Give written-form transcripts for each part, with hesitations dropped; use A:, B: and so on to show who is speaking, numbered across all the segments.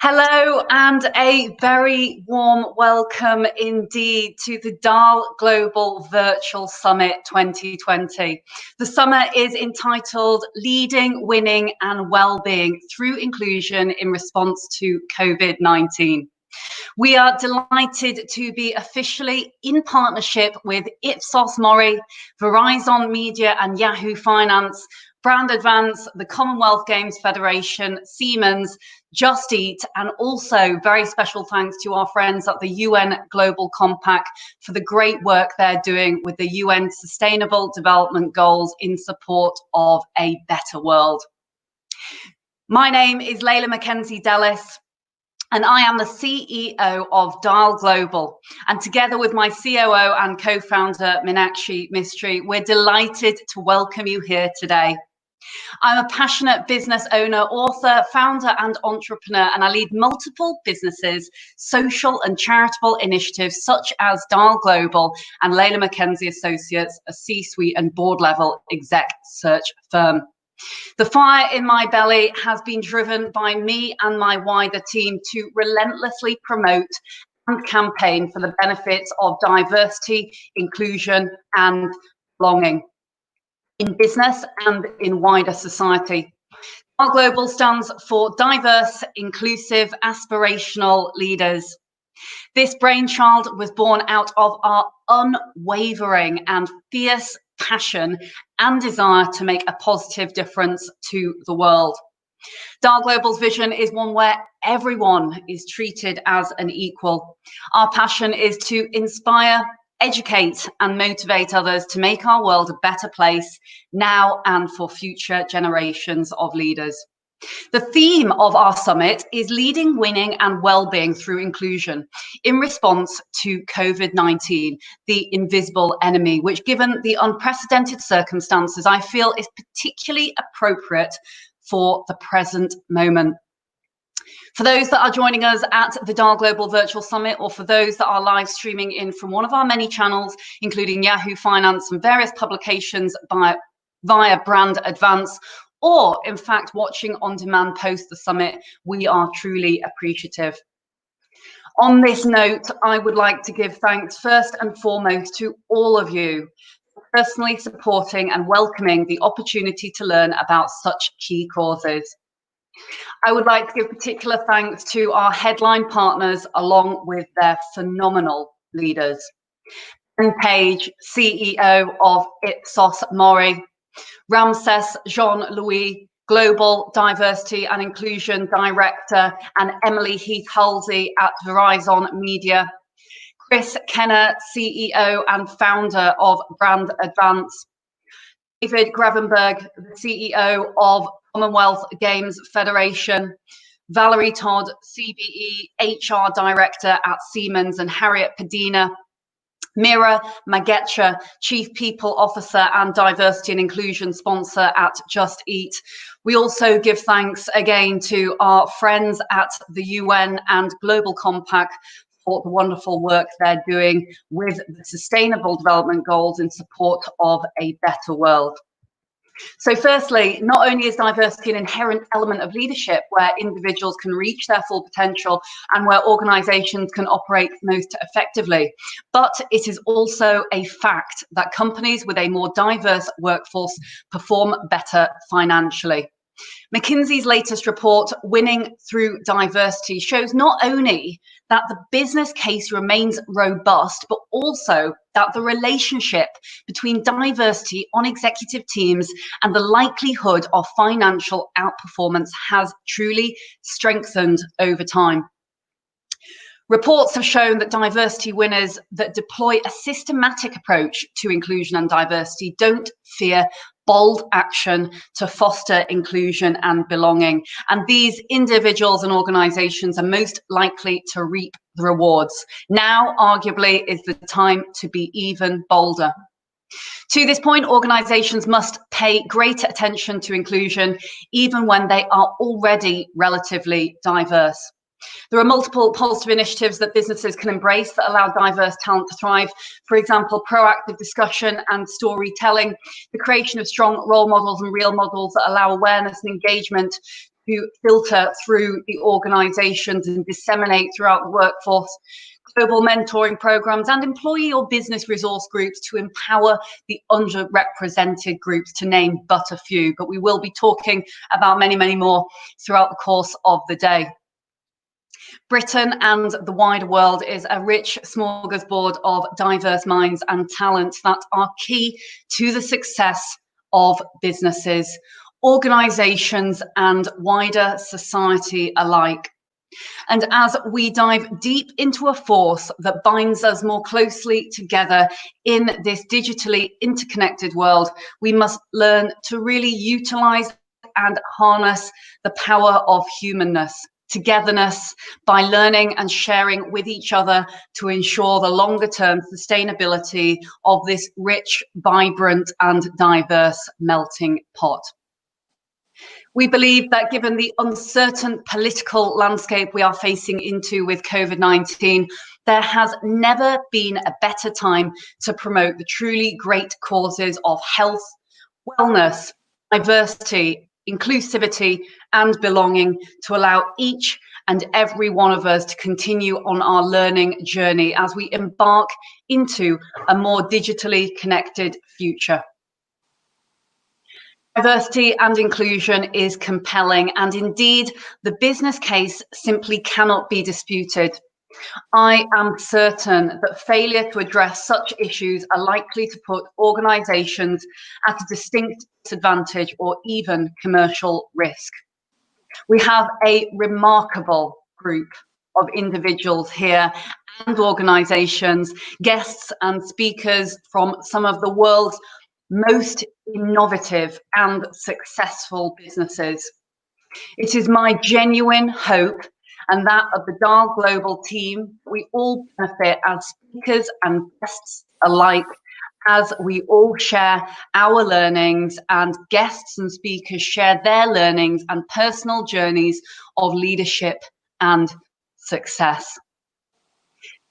A: Hello and a very warm welcome indeed to the DAL Global Virtual Summit 2020. The summit is entitled Leading, Winning and Wellbeing Through Inclusion in Response to COVID-19. We are delighted to be officially in partnership with Ipsos Mori, Verizon Media and Yahoo Finance, Brand Advance, the Commonwealth Games Federation, Siemens, Just Eat, and also very special thanks to our friends at the UN Global Compact for the great work they're doing with the UN Sustainable Development Goals in support of a better world. My name is Layla Mackenzie-Dellis, and I am the CEO of DAL Global. And together with my COO and co-founder, Meenakshi Mistry, we're delighted to welcome you here today. I'm a passionate business owner, author, founder, and entrepreneur, and I lead multiple businesses, social and charitable initiatives such as DAL Global and Layla Mackenzie Associates, a C-suite and board-level exec search firm. The fire in my belly has been driven by me and my wider team to relentlessly promote and campaign for the benefits of diversity, inclusion, and belonging in business and in wider society. DAL Global stands for Diverse, Inclusive, Aspirational Leaders. This brainchild was born out of our unwavering and fierce passion and desire to make a positive difference to the world. DAL Global's vision is one where everyone is treated as an equal. Our passion is to inspire, educate and motivate others to make our world a better place now and for future generations of leaders. The theme of our summit is Leading, Winning and Wellbeing Through Inclusion in response to COVID-19, the invisible enemy, which given the unprecedented circumstances, I feel is particularly appropriate for the present moment. For those that are joining us at the DAL Global Virtual Summit, or for those that are live streaming in from one of our many channels, including Yahoo Finance and various publications via Brand Advance, or in fact watching on demand post the summit, we are truly appreciative. On this note, I would like to give thanks first and foremost to all of you for personally supporting and welcoming the opportunity to learn about such key causes. I would like to give particular thanks to our headline partners along with their phenomenal leaders. Ben Page, CEO of Ipsos Mori, Ramses Jean-Louis, Global Diversity and Inclusion Director, and Emily Heath-Halsey at Verizon Media, Chris Kenner, CEO and founder of Brand Advance, David Gravenberg, the CEO of Commonwealth Games Federation, Valerie Todd, CBE HR Director at Siemens, and Harriet Padina, Mira Magecha, Chief People Officer and Diversity and Inclusion Sponsor at Just Eat. We also give thanks again to our friends at the UN and Global Compact for the wonderful work they're doing with the Sustainable Development Goals in support of a better world. So firstly, not only is diversity an inherent element of leadership where individuals can reach their full potential and where organizations can operate most effectively, but it is also a fact that companies with a more diverse workforce perform better financially. McKinsey's latest report, Winning Through Diversity, shows not only that the business case remains robust, but also that the relationship between diversity on executive teams and the likelihood of financial outperformance has truly strengthened over time. Reports have shown that diversity winners that deploy a systematic approach to inclusion and diversity don't fear bold action to foster inclusion and belonging. And these individuals and organizations are most likely to reap the rewards. Now, arguably, is the time to be even bolder. To this point, organizations must pay greater attention to inclusion, even when they are already relatively diverse. There are multiple positive initiatives that businesses can embrace that allow diverse talent to thrive. For example, proactive discussion and storytelling, the creation of strong role models and real models that allow awareness and engagement who filter through the organisations and disseminate throughout the workforce, global mentoring programs and employee or business resource groups to empower the underrepresented groups, to name but a few. But we will be talking about many, many more throughout the course of the day. Britain and the wider world is a rich smorgasbord of diverse minds and talents that are key to the success of businesses, organisations and wider society alike. And as we dive deep into a force that binds us more closely together in this digitally interconnected world, we must learn to really utilise and harness the power of humanness, togetherness, by learning and sharing with each other to ensure the longer term sustainability of this rich, vibrant and diverse melting pot. We believe that given the uncertain political landscape we are facing into with COVID-19, there has never been a better time to promote the truly great causes of health, wellness, diversity, inclusivity and belonging, to allow each and every one of us to continue on our learning journey as we embark into a more digitally connected future. Diversity and inclusion is compelling, and indeed the business case simply cannot be disputed. I am certain that failure to address such issues are likely to put organisations at a distinct disadvantage or even commercial risk. We have a remarkable group of individuals here and organisations, guests and speakers from some of the world's most innovative and successful businesses. It is my genuine hope and that of the DAL Global team we all benefit as speakers and guests alike, as we all share our learnings and guests and speakers share their learnings and personal journeys of leadership and success.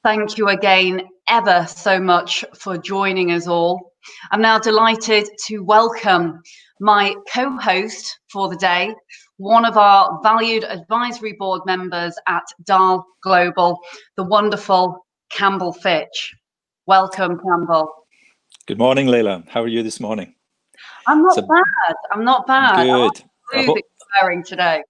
A: Thank you again ever so much for joining us all. I'm now delighted to welcome my co-host for the day, one of our valued advisory board members at DAL Global, the wonderful Campbell Fitch. Welcome, Campbell.
B: Good morning, Leila. How are you this morning?
A: I'm not bad. I'm not bad.
B: Good.
A: I'm really wearing today.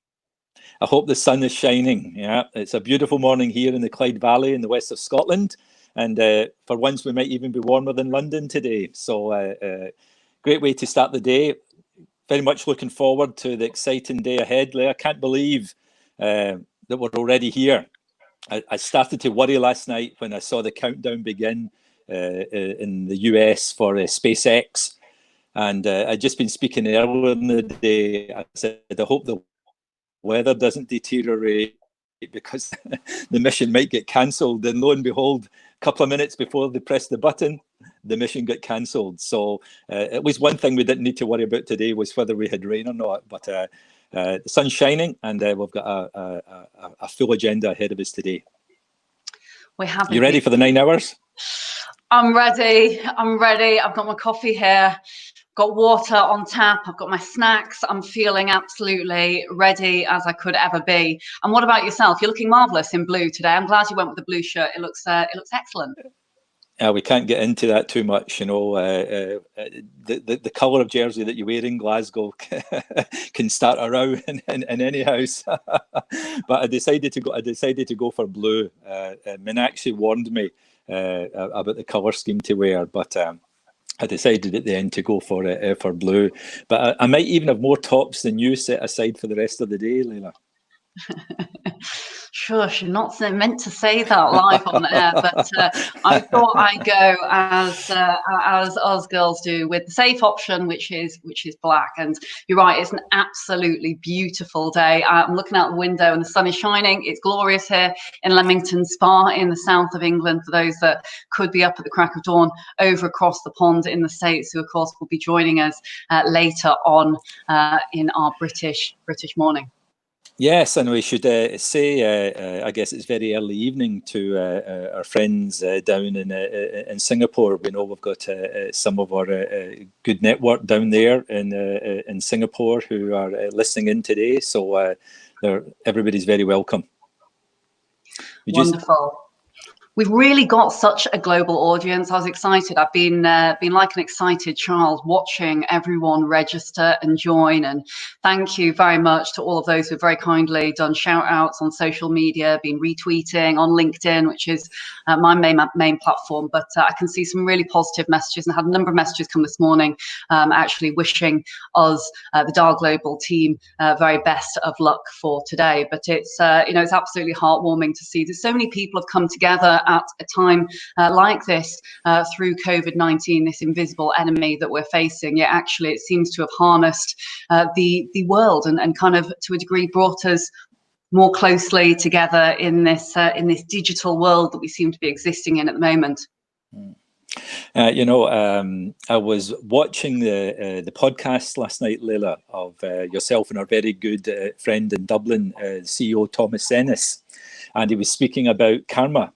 B: I hope the sun is shining. Yeah, it's a beautiful morning here in the Clyde Valley in the west of Scotland. And for once, we might even be warmer than London today. So great way to start the day. Very much looking forward to the exciting day ahead, Leila. I can't believe that we're already here. I started to worry last night when I saw the countdown begin in the US for SpaceX. And I'd just been speaking earlier in the day. I said, I hope the weather doesn't deteriorate because the mission might get cancelled. And lo and behold, a couple of minutes before they pressed the button, the mission got cancelled. So at least one thing we didn't need to worry about today was whether we had rain or not. But the sun's shining, and we've got a full agenda ahead of us today. You ready for the 9 hours?
A: I'm ready. I'm ready. I've got my coffee here. Got water on tap, I've got my snacks, I'm feeling absolutely ready as I could ever be. And what about yourself? You're looking marvellous in blue today. I'm glad you went with the blue shirt. It looks excellent.
B: We can't get into that too much, you know. The colour of jersey that you wear in Glasgow can start a row in any house. But I decided to go for blue. Min actually warned me about the colour scheme to wear, but I decided at the end to go for blue. But I might even have more tops than you set aside for the rest of the day, Leila.
A: Shush, you're not meant to say that live on air, but I thought I'd go as us girls do, with the safe option, which is black. And you're right, it's an absolutely beautiful day. I'm looking out the window and the sun is shining. It's glorious here in Leamington Spa in the south of England, for those that could be up at the crack of dawn over across the pond in the States, who of course will be joining us later on in our British morning.
B: Yes, and we should say, I guess it's very early evening to our friends down in Singapore. We know we've got some of our good network down there in Singapore who are listening in today. So everybody's very welcome.
A: Wonderful. We've really got such a global audience. I was excited. I've been like an excited child watching everyone register and join. And thank you very much to all of those who've very kindly done shout outs on social media, been retweeting on LinkedIn, which is my main platform. But I can see some really positive messages and had a number of messages come this morning actually wishing us, the DAL Global team, very best of luck for today. But it's, it's absolutely heartwarming to see that so many people have come together at a time like this through COVID-19, this invisible enemy that we're facing. Yet actually it seems to have harnessed the world and kind of to a degree brought us more closely together in this digital world that we seem to be existing in at the moment.
B: I was watching the podcast last night, Leila, of yourself and our very good friend in Dublin, CEO Thomas Ennis, and he was speaking about karma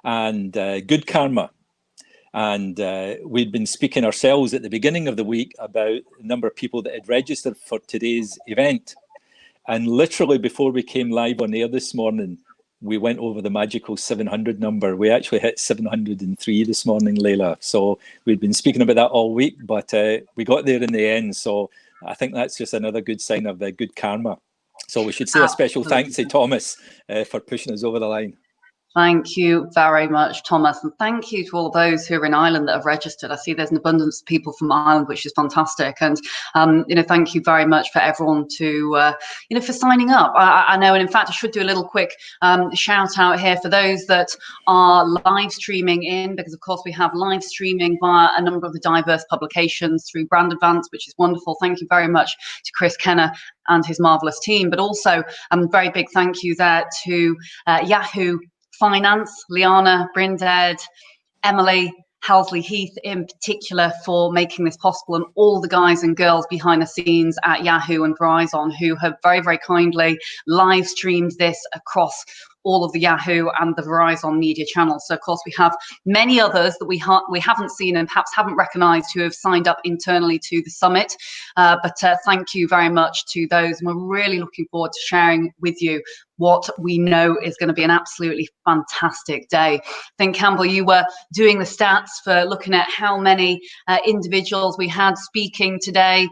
B: and good karma. And we'd been speaking ourselves at the beginning of the week about the number of people that had registered for today's event. And literally before we came live on air this morning, we went over the magical 700 number. We actually hit 703 this morning, Leila. So we'd been speaking about that all week, but we got there in the end. So I think that's just another good sign of good karma. So we should say a special thanks to Thomas for pushing us over the line.
A: Thank you very much, Thomas, and thank you to all of those who are in Ireland that have registered. I see there's an abundance of people from Ireland, which is fantastic. And thank you very much for everyone to for signing up. I know, and in fact, I should do a little quick shout out here for those that are live streaming in, because of course we have live streaming via a number of the diverse publications through Brand Advance, which is wonderful. Thank you very much to Chris Kenner and his marvelous team, but also very big thank you there to Yahoo Finance, Liana, Brinded, Emily, Halsley Heath in particular for making this possible, and all the guys and girls behind the scenes at Yahoo and Verizon who have very, very kindly live streamed this across all of the Yahoo and the Verizon media channels. So of course we have many others that we haven't seen and perhaps haven't recognized who have signed up internally to the summit. But thank you very much to those. And we're really looking forward to sharing with you what we know is going to be an absolutely fantastic day. I think, Campbell, you were doing the stats for looking at how many individuals we had speaking today,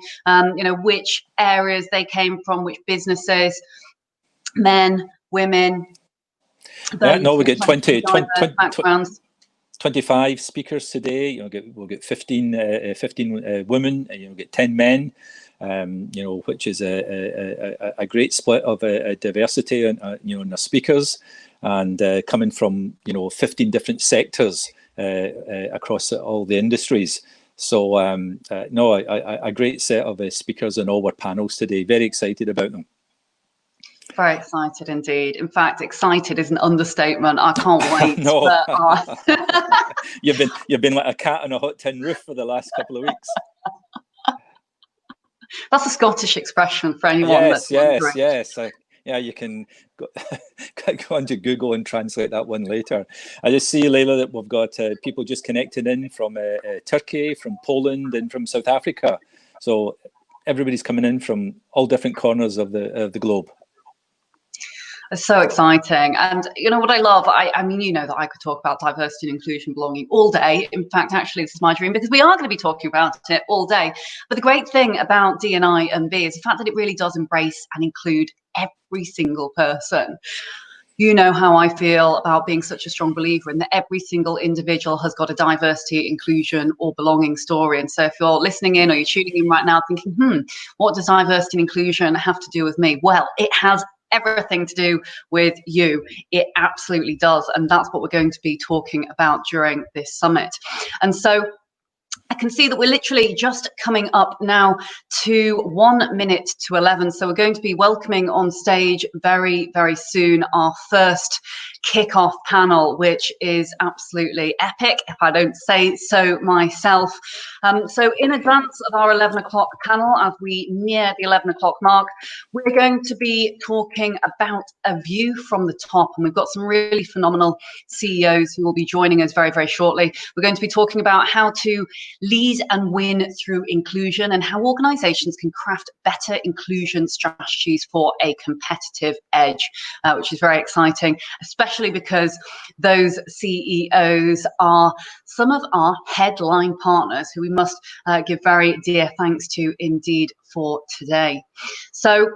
A: which areas they came from, which businesses, men, women.
B: No, we get 25 speakers today. We'll get 15 women. You'll get 10 men. Which is a great split of diversity and in the speakers, and coming from 15 different sectors across all the industries. So a great set of speakers on all our panels today. Very excited about them.
A: Very excited indeed. In fact, excited is an understatement. I can't wait.
B: No. You've been like a cat on a hot tin roof for the last couple of weeks.
A: That's a Scottish expression for anyone that's wondering.
B: Yes. You can go onto Google and translate that one later. I just see, Leila, that we've got people just connected in from Turkey, from Poland, and from South Africa. So everybody's coming in from all different corners of the globe.
A: It's so exciting. And what I love, I mean, that I could talk about diversity and inclusion, belonging all day. In fact, actually, this is my dream, because we are going to be talking about it all day. But the great thing about D&I and B is the fact that it really does embrace and include every single person. You know how I feel about being such a strong believer in that every single individual has got a diversity, inclusion, or belonging story. And so if you're listening in or you're tuning in right now thinking, what does diversity and inclusion have to do with me? Well, it has everything to do with you. It absolutely does. And that's what we're going to be talking about during this summit. And so I can see that we're literally just coming up now to 1 minute to 11. So we're going to be welcoming on stage very, very soon our first kickoff panel, which is absolutely epic, if I don't say so myself. So in advance of our 11 o'clock panel, as we near the 11 o'clock mark, we're going to be talking about a view from the top. And we've got some really phenomenal CEOs who will be joining us very, very shortly. We're going to be talking about how to lead and win through inclusion and how organizations can craft better inclusion strategies for a competitive edge, which is very exciting, especially because those CEOs are some of our headline partners who we must give very dear thanks to indeed for today. So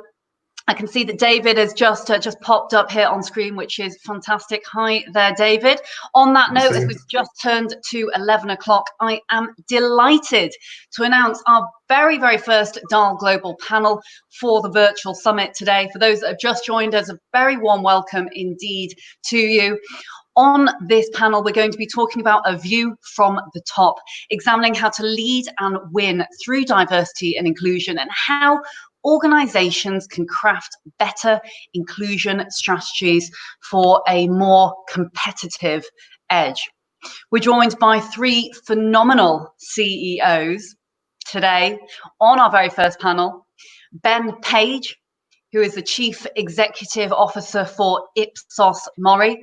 A: I can see that David has just popped up here on screen, which is fantastic. Hi there, David. On that note, as we've just turned to 11 o'clock, I am delighted to announce our very, very first DAL Global panel for the virtual summit today. For those that have just joined us, a very warm welcome indeed to you. On this panel, we're going to be talking about a view from the top, examining how to lead and win through diversity and inclusion and how organizations can craft better inclusion strategies for a more competitive edge. We're joined by 3 phenomenal CEOs today on our very first panel. Ben Page, who is the Chief Executive Officer for Ipsos Mori.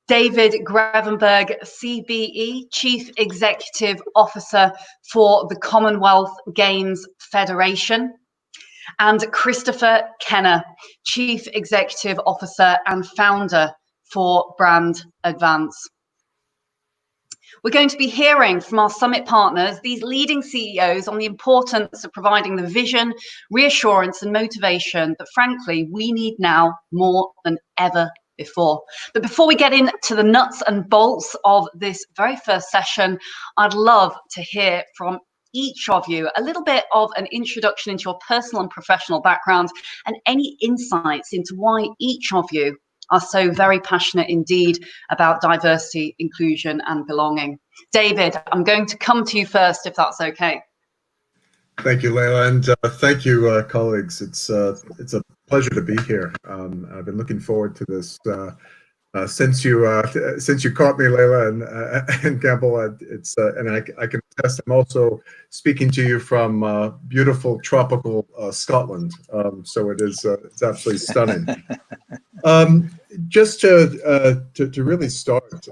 A: David Grevenberg, CBE, Chief Executive Officer for the Commonwealth Games Federation. And Christopher Kenner, Chief Executive Officer and Founder for Brand Advance. We're going to be hearing from our summit partners, these leading CEOs, on the importance of providing the vision, reassurance and motivation that, frankly, we need now more than ever before. But before we get into the nuts and bolts of this very first session, I'd love to hear from each of you a little bit of an introduction into your personal and professional background and any insights into why each of you are so very passionate indeed about diversity, inclusion and belonging. David, I'm going to come to you first, if that's okay.
C: Thank you, Leila, and thank you, colleagues. It's a pleasure to be here. I've been looking forward to this since you caught me, Leila and Campbell. And I can attest. I'm also speaking to you from beautiful tropical Scotland. So it's absolutely stunning. Just to really start.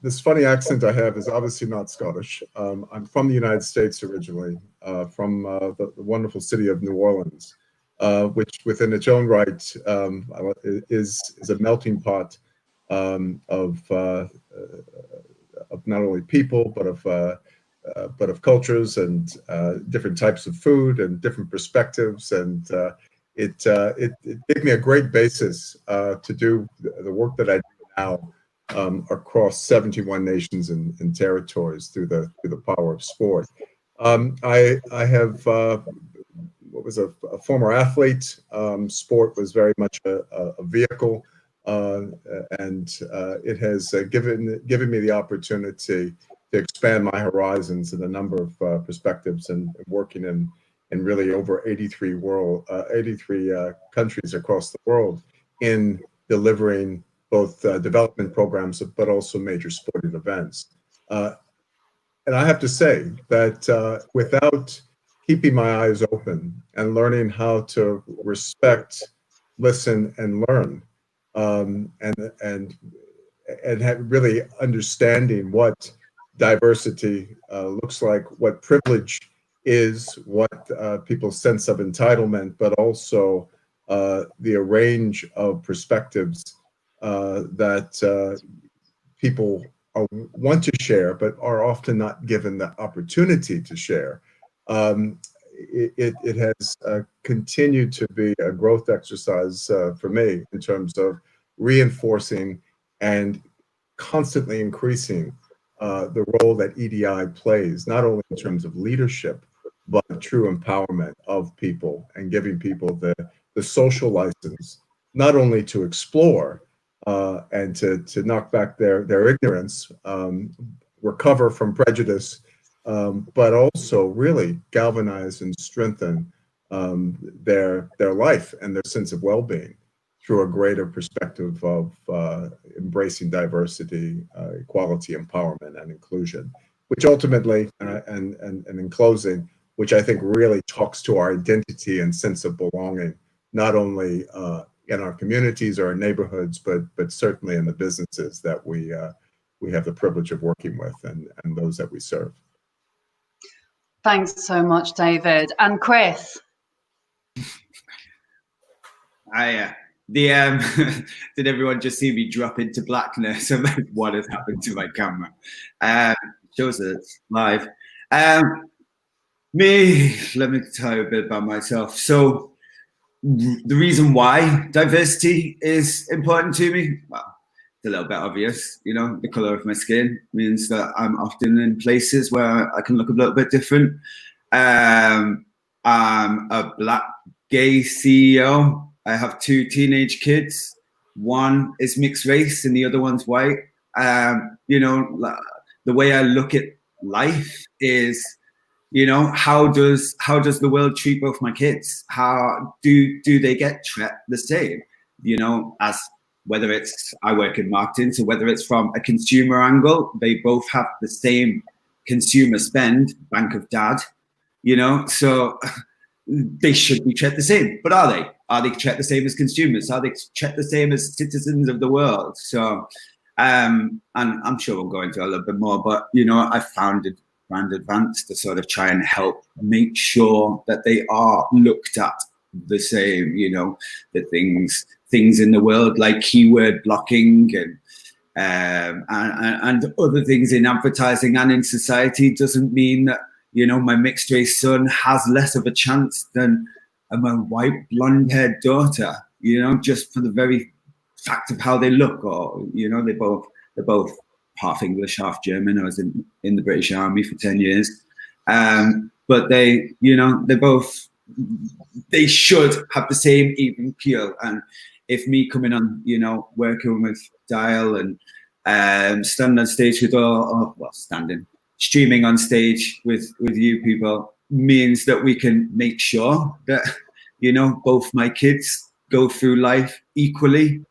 C: This funny accent I have is obviously not Scottish. I'm from the United States originally, from the wonderful city of New Orleans, which within its own right is a melting pot of not only people but of cultures and different types of food and different perspectives, and it gave me a great basis to do the work that I do now. Across 71 nations and territories through the power of sport. I have was a former athlete. Sport was very much a vehicle, and it has given me the opportunity to expand my horizons in a number of perspectives, and working in really over 83 countries across the world in delivering both development programs, but also major sporting events. And I have to say that without keeping my eyes open and learning how to respect, listen, and learn, and really understanding what diversity looks like, what privilege is, what people's sense of entitlement, but also the range of perspectives that people want to share, but are often not given the opportunity to share. It has continued to be a growth exercise for me in terms of reinforcing and constantly increasing the role that EDI plays, not only in terms of leadership, but true empowerment of people and giving people the social license, not only to explore, and to knock back their ignorance, recover from prejudice, but also really galvanize and strengthen their life and their sense of well-being through a greater perspective of embracing diversity, equality, empowerment, and inclusion, which ultimately, and in closing, which I think really talks to our identity and sense of belonging, not only in our communities or our neighborhoods, but certainly in the businesses that we have the privilege of working with and those that we serve.
A: Thanks so much, David. And Chris?
D: Did everyone just see me drop into blackness? I'm like, what has happened to my camera? Shows that it's live. Let me tell you a bit about myself. So the reason why diversity is important to me, well, it's a little bit obvious. You know, the color of my skin means that I'm often in places where I can look a little bit different. I'm a Black gay CEO. I have 2 teenage kids. One is mixed race and the other one's white. You know, the way I look at life is, you know, how does the world treat both my kids? How do they get treated the same? You know, as whether it's, I work in marketing, so whether it's from a consumer angle, they both have the same consumer spend, Bank of Dad, you know, so they should be treated the same. But are they? Are they treated the same as consumers? Are they treated the same as citizens of the world? So, and I'm sure we'll go into a little bit more, but, you know, I founded Brand Advance to sort of try and help make sure that they are looked at the same, you know, the things in the world like keyword blocking and other things in advertising and in society doesn't mean that, you know, my mixed race son has less of a chance than my white blonde haired daughter, you know, just for the very fact of how they look, or, you know, they're both half English, half German. I was in the British Army for 10 years. But they, you know, they should have the same even keel. And if me coming on, you know, working with Dial and standing on stage with streaming on stage with you people means that we can make sure that, you know, both my kids go through life equally,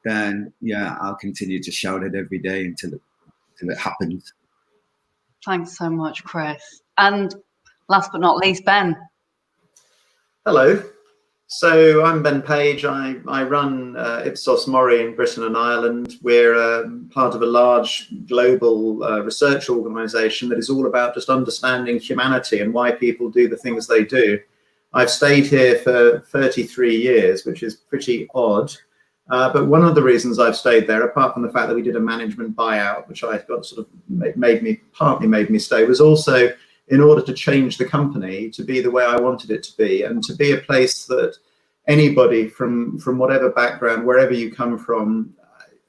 D: then yeah, I'll continue to shout it every day until it happens.
A: Thanks so much, Chris. And last but not least, Ben.
E: Hello. So I'm Ben Page. I run Ipsos Mori in Britain and Ireland. We're part of a large global research organisation that is all about just understanding humanity and why people do the things they do. I've stayed here for 33 years, which is pretty odd. But one of the reasons I've stayed there, apart from the fact that we did a management buyout, which I got sort of partly made me stay, was also in order to change the company to be the way I wanted it to be, and to be a place that anybody from whatever background, wherever you come from,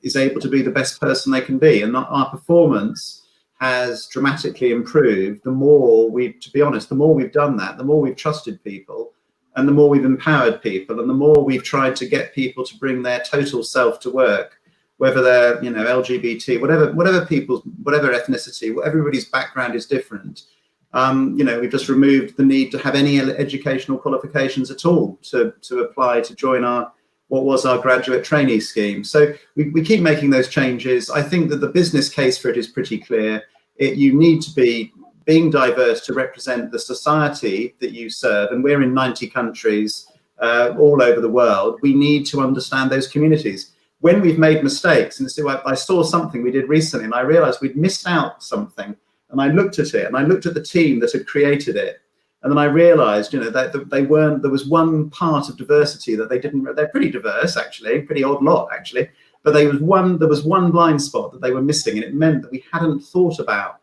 E: is able to be the best person they can be. And our performance has dramatically improved the more to be honest, the more we've done that, the more we've trusted people, and the more we've empowered people, and the more we've tried to get people to bring their total self to work, whether they're, you know, LGBT, whatever ethnicity, everybody's background is different. You know, we've just removed the need to have any educational qualifications at all to apply to join what was our graduate trainee scheme. So we keep making those changes. I think that the business case for it is pretty clear. You need to be being diverse to represent the society that you serve, and we're in 90 countries all over the world. We need to understand those communities. When we've made mistakes, and so I saw something we did recently, and I realized we'd missed out something, and I looked at it, and I looked at the team that had created it, and then I realized, you know, that they weren't, there was one part of diversity that they didn't, they're pretty diverse actually, pretty odd lot actually, but there was one blind spot that they were missing, and it meant that we hadn't thought about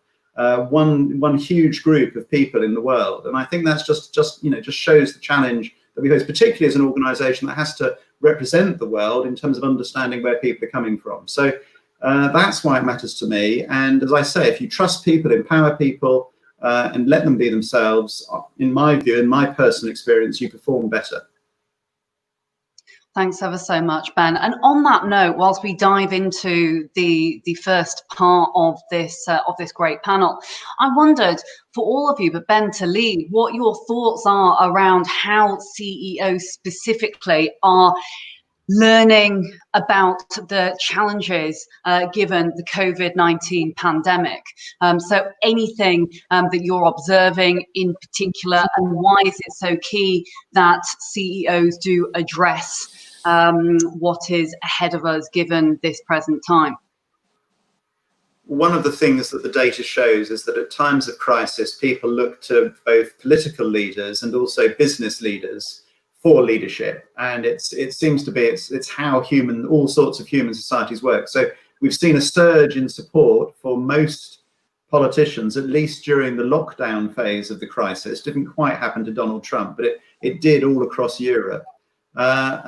E: one huge group of people in the world. And I think that's just shows the challenge that we face, particularly as an organization that has to represent the world in terms of understanding where people are coming from. So that's why it matters to me. And as I say, if you trust people, empower people, and let them be themselves, in my view, in my personal experience, you perform better.
A: Thanks ever so much, Ben. And on that note, whilst we dive into the first part of this great panel, I wondered for all of you, but Ben to lead, what your thoughts are around how CEOs specifically are learning about the challenges given the COVID-19 pandemic. So anything that you're observing in particular, and why is it so key that CEOs do address what is ahead of us given this present time?
E: One of the things that the data shows is that at times of crisis, people look to both political leaders and also business leaders for leadership, and it seems to be it's how all sorts of human societies work. So we've seen a surge in support for most politicians, at least during the lockdown phase of the crisis. Didn't quite happen to Donald Trump, but it did all across Europe. But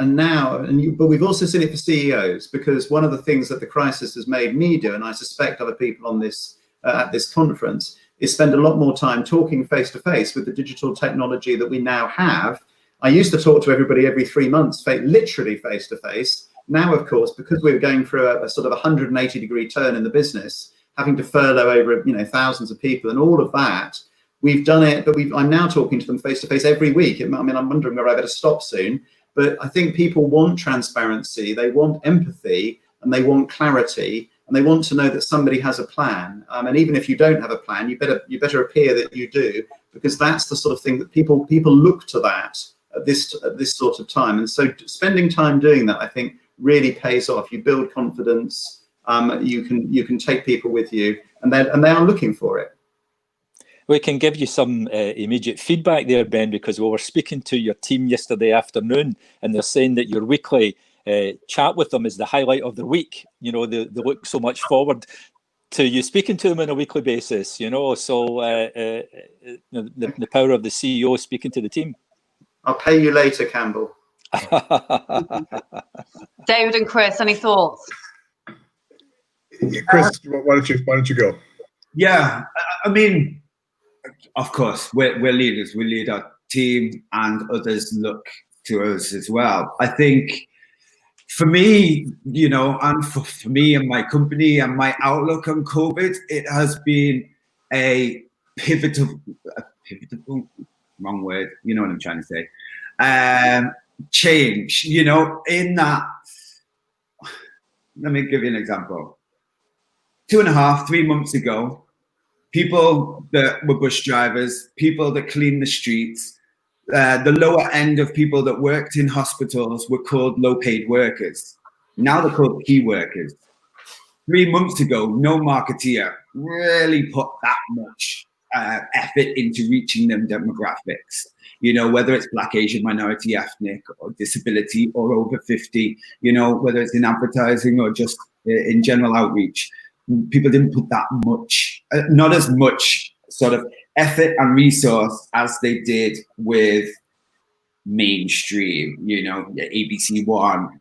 E: we've also seen it for CEOs, because one of the things that the crisis has made me do, and I suspect other people on this at this conference, is spend a lot more time talking face to face with the digital technology that we now have. I used to talk to everybody every 3 months, literally face to face. Now, of course, because we're going through a sort of 180-degree turn in the business, having to furlough over thousands of people and all of that, we've done it. But I'm now talking to them face to face every week. I mean, I'm wondering whether I better stop soon. But I think people want transparency, they want empathy, and they want clarity, and they want to know that somebody has a plan. And even if you don't have a plan, you better appear that you do, because that's the sort of thing that people look to that at this sort of time. And so spending time doing that, I think, really pays off. You build confidence. You can take people with you, and they are looking for it.
B: We can give you some immediate feedback there, Ben, because we were speaking to your team yesterday afternoon, and they're saying that your weekly chat with them is the highlight of the week. They look so much forward to you speaking to them on a weekly basis. So the power of the CEO speaking to the team.
E: I'll pay you later, Campbell.
A: David and Chris, any thoughts?
C: Chris, why don't you go?
D: Yeah, I mean, of course, we're leaders. We lead our team, and others look to us as well. I think for me, and for me and my company and my outlook on COVID, it has been a pivotal, wrong word, you know what I'm trying to say, change, in that. Let me give you an example. 2.5-3 months ago, people that were bus drivers, people that cleaned the streets, the lower end of people that worked in hospitals were called low-paid workers. Now they're called key workers. 3 months ago, no marketeer really put that much effort into reaching them demographics. Whether it's Black, Asian, minority, ethnic, or disability, or over 50, whether it's in advertising or just in general outreach. People didn't put that much, not as much sort of effort and resource as they did with mainstream, ABC One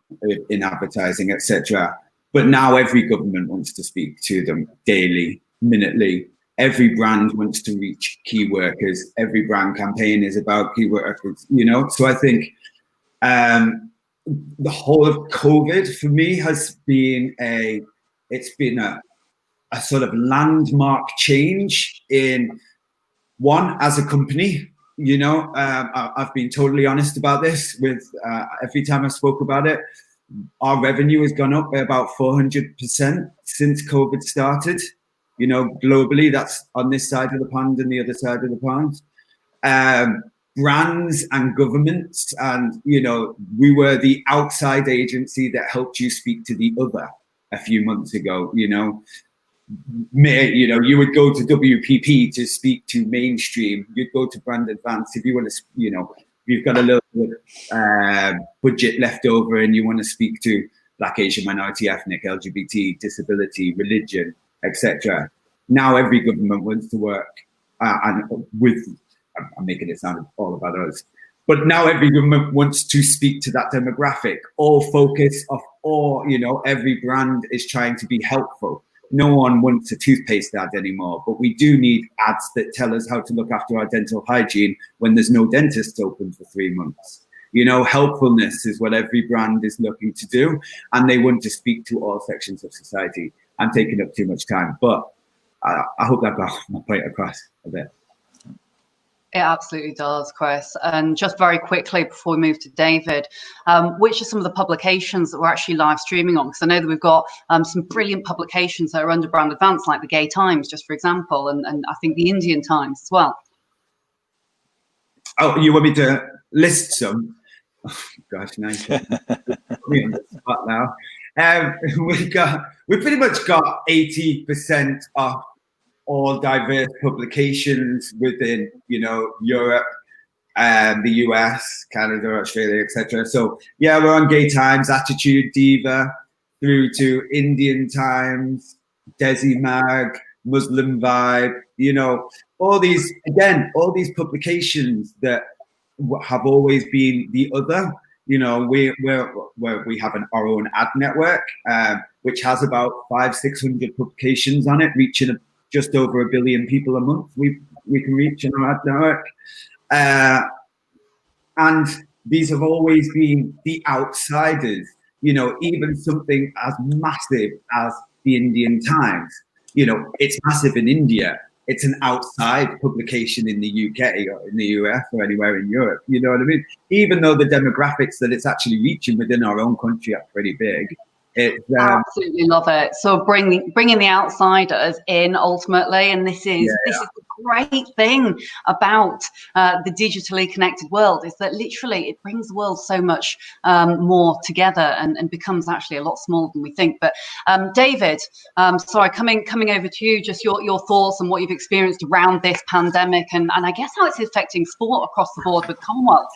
D: in advertising, etc. But now every government wants to speak to them daily, minutely. Every brand wants to reach key workers. Every brand campaign is about key workers, So I think the whole of COVID for me has been a sort of landmark change in one, as a company. I've been totally honest about this with every time I spoke about it. Our revenue has gone up by about 400% since COVID started. Globally, that's on this side of the pond and the other side of the pond. Brands and governments, and we were the outside agency that helped you speak to the other a few months ago. You would go to WPP to speak to mainstream. You'd go to Brand Advance if you want to, you've got a little bit budget left over and you want to speak to Black, Asian, minority, ethnic, LGBT, disability, religion, etc. Now every government wants to work and I'm making it sound all about us, but now every government wants to speak to that demographic. All focus of every brand is trying to be helpful. No one wants a toothpaste ad anymore, but we do need ads that tell us how to look after our dental hygiene when there's no dentist open for 3 months. You know, helpfulness is what every brand is looking to do, and they want to speak to all sections of society. I'm taking up too much time, but I hope that got my point across a bit.
A: It absolutely does, Chris. And just very quickly before we move to David, which are some of the publications that we're actually live streaming on? Because I know that we've got some brilliant publications that are under Brand Advance, like the Gay Times, just for example, and I think the Indian Times as well.
D: Oh, you want me to list some? Oh, gosh, nice. Me on the spot now. We've pretty much got 80% of all diverse publications within, you know, Europe, the US, Canada, Australia, etc. So yeah, we're on Gay Times, Attitude, Diva, through to Indian Times, Desi Mag, Muslim Vibe, you know, all these publications that have always been the other. You know, we have our own ad network, which has about 500-600 publications on it, reaching just over 1 billion people a month. We can reach in our ad network, and these have always been the outsiders. You know, even something as massive as the Indian Times. You know, it's massive in India. It's an outside publication in the UK or in the US or anywhere in Europe. You know what I mean? Even though the demographics that it's actually reaching within our own country are pretty big.
A: I absolutely love it. So bringing the outsiders in ultimately, and this is the great thing about the digitally connected world, is that literally it brings the world so much more together and becomes actually a lot smaller than we think. But David, sorry, coming over to you, just your thoughts on what you've experienced around this pandemic, and I guess how it's affecting sport across the board with Commonwealth.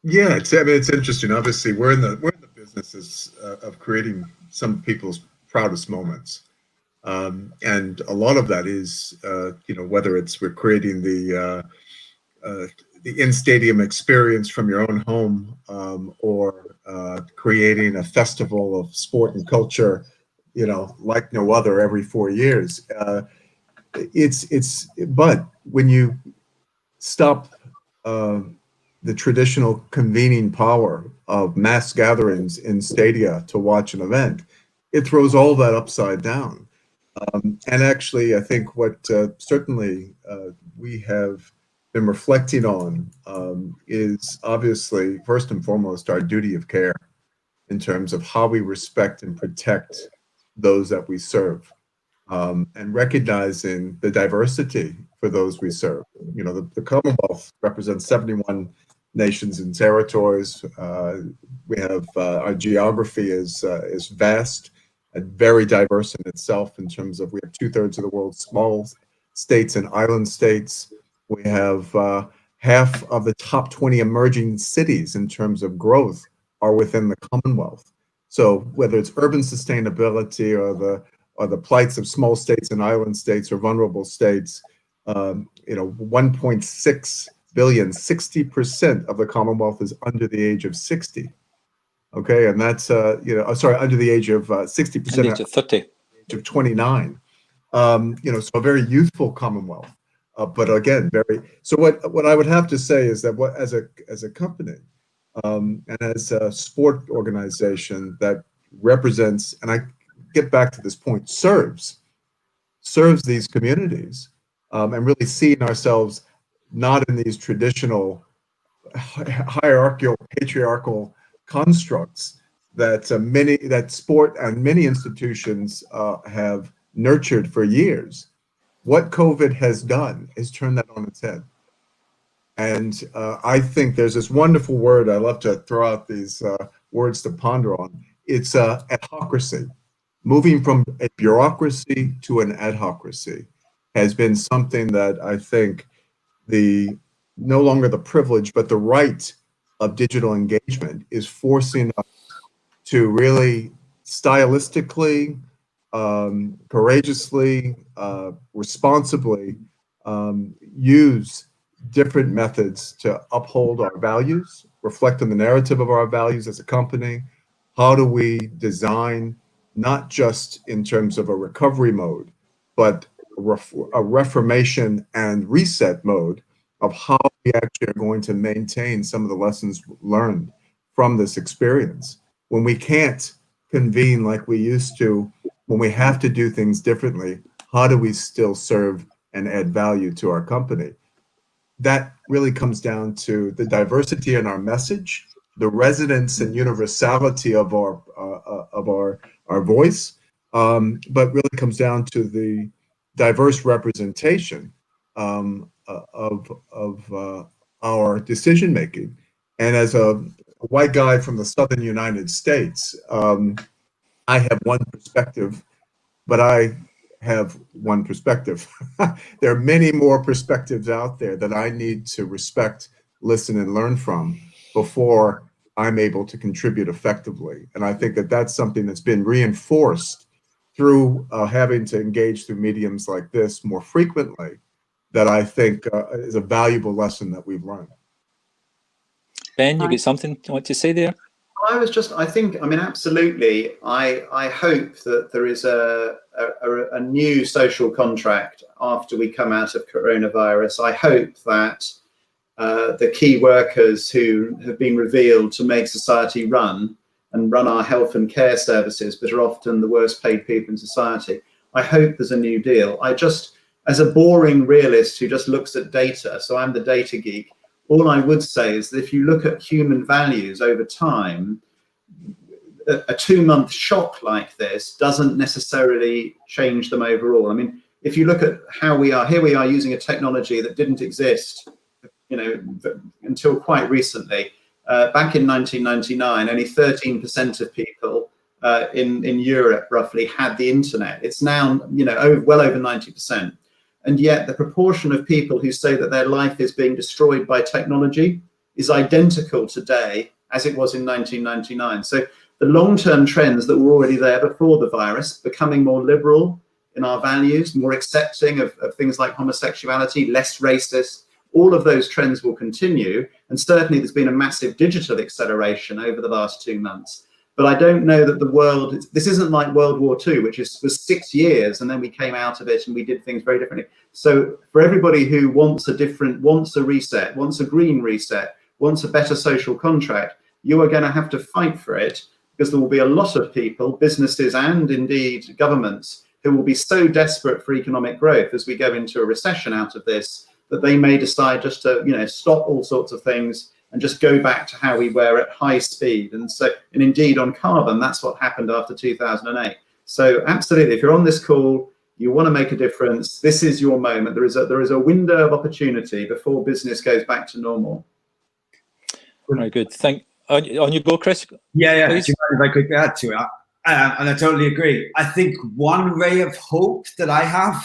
C: Yeah, it's interesting. Obviously, we're in the businesses of creating some people's proudest moments, and a lot of that is, you know, whether we're creating the in-stadium experience from your own home, or creating a festival of sport and culture, you know, like no other every 4 years. But when you stop the traditional convening power of mass gatherings in stadia to watch an event, it throws all that upside down. And actually, I think what certainly we have been reflecting on is obviously, first and foremost, our duty of care in terms of how we respect and protect those that we serve, and recognizing the diversity for those we serve. You know, the Commonwealth represents 71 nations and territories. We have our geography is vast and very diverse in itself, in terms of we have 2/3 of the world's small states and island states. We have half of the top 20 emerging cities in terms of growth are within the Commonwealth. So whether it's urban sustainability or the plights of small states and island states or vulnerable states, you know, 1.6 billion, 60% of the Commonwealth is under the age of 60. Okay, and that's you know, sorry, under the age of 60%,
B: age of 30,
C: age of 29. You know, so a very youthful Commonwealth, but again, very. So what I would have to say is that as a company, and as a sport organization that represents, and I get back to this point, serves these communities, and really seeing ourselves not in these traditional hierarchical, patriarchal constructs that sport and many institutions have nurtured for years. What COVID has done is turn that on its head. And I think there's this wonderful word, I love to throw out these words to ponder on. It's adhocracy. Moving from a bureaucracy to an adhocracy has been something that I think no longer the privilege, but the right of digital engagement is forcing us to really stylistically, courageously, responsibly use different methods to uphold our values, reflect on the narrative of our values as a company. How do we design, not just in terms of a recovery mode, but a reformation and reset mode of how we we actually are going to maintain some of the lessons learned from this experience. When we can't convene like we used to, when we have to do things differently, how do we still serve and add value to our company? That really comes down to the diversity in our message, the resonance and universality of our voice, but really comes down to the diverse representation of our decision making. And as a white guy from the southern United States, I have one perspective, but I have one perspective. There are many more perspectives out there that I need to respect, listen, and learn from before I'm able to contribute effectively. And I think that that's something that's been reinforced through having to engage through mediums like this more frequently, that I think is a valuable lesson that we've learned.
B: Ben, you got something you want to say there?
E: I mean, absolutely. I hope that there is a new social contract after we come out of coronavirus. I hope that the key workers who have been revealed to make society run our health and care services, but are often the worst paid people in society, I hope there's a new deal. As a boring realist who just looks at data, so I'm the data geek, all I would say is that if you look at human values over time, a 2-month shock like this doesn't necessarily change them overall. I mean, if you look at how we are using a technology that didn't exist, until quite recently. Back in 1999, only 13% of people in Europe roughly had the internet. It's now, well over 90%. And yet the proportion of people who say that their life is being destroyed by technology is identical today as it was in 1999. So the long-term trends that were already there before the virus, becoming more liberal in our values, more accepting of things like homosexuality, less racist, all of those trends will continue. And certainly there's been a massive digital acceleration over the last 2 months. But I don't know that the world, this isn't like World War II, which was 6 years, and then we came out of it and we did things very differently. So for everybody who wants a reset, wants a green reset, wants a better social contract, you are going to have to fight for it, because there will be a lot of people, businesses and indeed governments, who will be so desperate for economic growth as we go into a recession out of this, that they may decide just to, stop all sorts of things and just go back to how we were at high speed. And indeed on carbon, that's what happened after 2008. So absolutely, if you're on this call, you want to make a difference, this is your moment. There is a window of opportunity before business goes back to normal.
B: Very good. On you go, Chris.
D: Yeah. If I could add to it, and I totally agree. I think one ray of hope that I have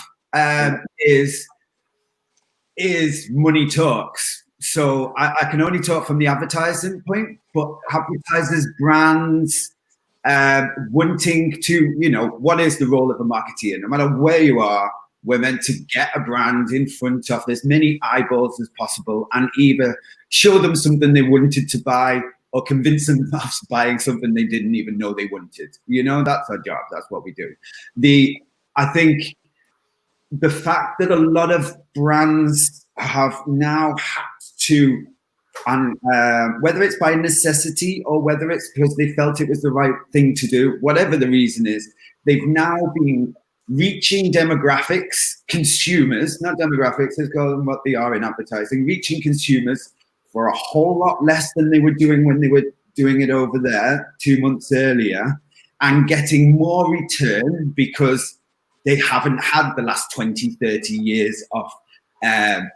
D: is money talks. So I can only talk from the advertising point, but advertisers, brands, wanting to, what is the role of a marketeer? No matter where you are, we're meant to get a brand in front of as many eyeballs as possible and either show them something they wanted to buy or convince them of buying something they didn't even know they wanted. That's our job. That's what we do. I think the fact that a lot of brands have now had to, and whether it's by necessity or whether it's because they felt it was the right thing to do, whatever the reason is, they've now been reaching demographics, consumers, not demographics, let's call them what they are in advertising, reaching consumers for a whole lot less than they were doing when they were doing it over there 2 months earlier, and getting more return because they haven't had the last 20, 30 years of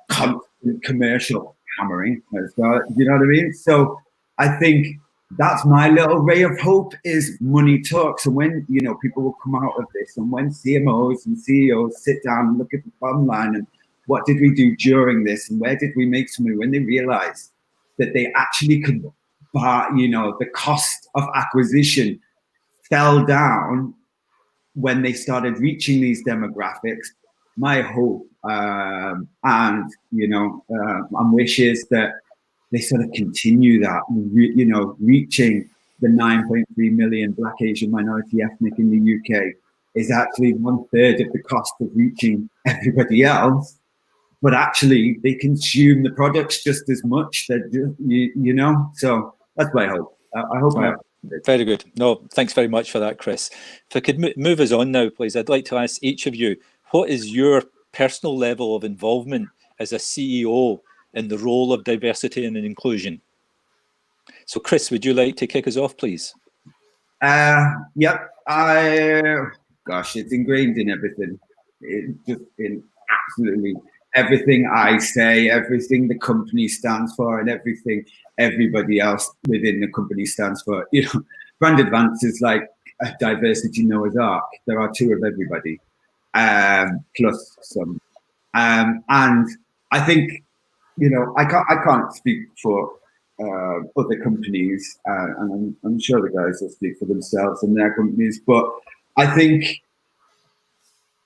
D: constant commercial hammering. You know what I mean? So I think that's my little ray of hope is money talks. And when, people will come out of this, and when CMOs and CEOs sit down and look at the bottom line and what did we do during this and where did we make some money, when they realize that they actually could buy, the cost of acquisition fell down when they started reaching these demographics, my hope and wish is that they sort of continue that, reaching the 9.3 million Black, Asian, minority ethnic in the UK is actually 1/3 of the cost of reaching everybody else. but actually they consume the products just as much. That you know, so that's what I hope. I hope I.
B: Very good. No, thanks very much for that, Chris. If I could move us on now, please, I'd like to ask each of you, what is your personal level of involvement as a CEO in the role of diversity and inclusion? So, Chris, would you like to kick us off, please?
D: Yep. Gosh, it's ingrained in everything. Just in absolutely everything I say, everything the company stands for, and everything everybody else within the company stands for. You know, Brand Advance is like a diversity Noah's Ark. There are two of everybody, plus some. And I think, you know, I can't speak for other companies, and I'm sure the guys will speak for themselves and their companies, but I think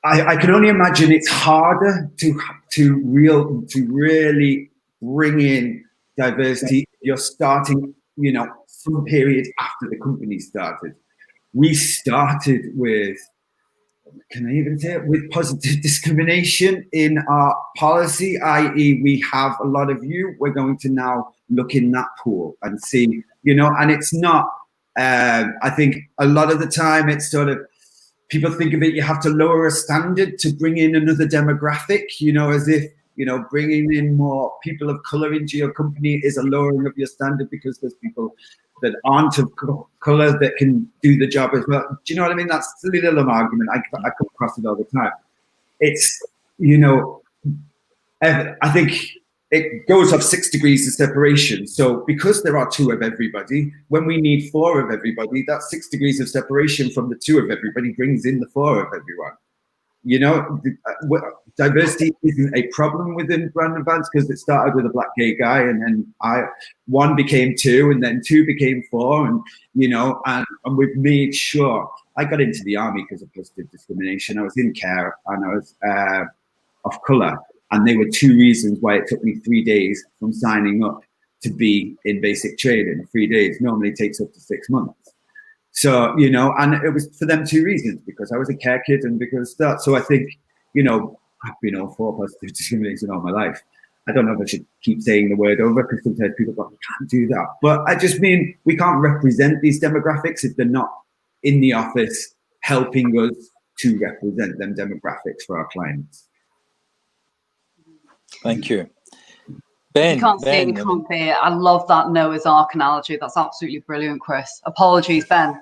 D: I can only imagine it's harder to really bring in diversity. You're starting, you know, some period after the company started. We started with, can I even say it, with positive discrimination in our policy, i.e. we have a lot of you, we're going to now look in that pool and see, you know, and it's not, I think a lot of the time it's sort of, people think of it, you have to lower a standard to bring in another demographic, you know, as if, you know, bringing in more people of color into your company is a lowering of your standard because there's people that aren't of color that can do the job as well. Do you know what I mean? That's a little argument. I come across it all the time. It's, you know, I think it goes off 6 degrees of separation. So because there are 2 of everybody, when we need 4 of everybody, that 6 degrees of separation from the 2 of everybody brings in the 4 of everyone. You know, diversity isn't a problem within Brand Advance because it started with a black gay guy, and then 1 became 2, and then 2 became 4, and you know, and we've made sure. I got into the army because of positive discrimination. I was in care and I was of color, and there were 2 reasons why it took me 3 days from signing up to be in basic training. 3 days normally takes up to 6 months. So, you know, and it was for them 2 reasons, because I was a care kid and because that. So I think, you know, I've been all for positive discrimination all my life. I don't know if I should keep saying the word over because sometimes people go, you can't do that. But I just mean we can't represent these demographics if they're not in the office helping us to represent them demographics for our clients.
B: Thank you. Ben,
A: you can't see it, you can't see it. I love that Noah's Ark analogy. That's absolutely brilliant, Chris. Apologies, Ben.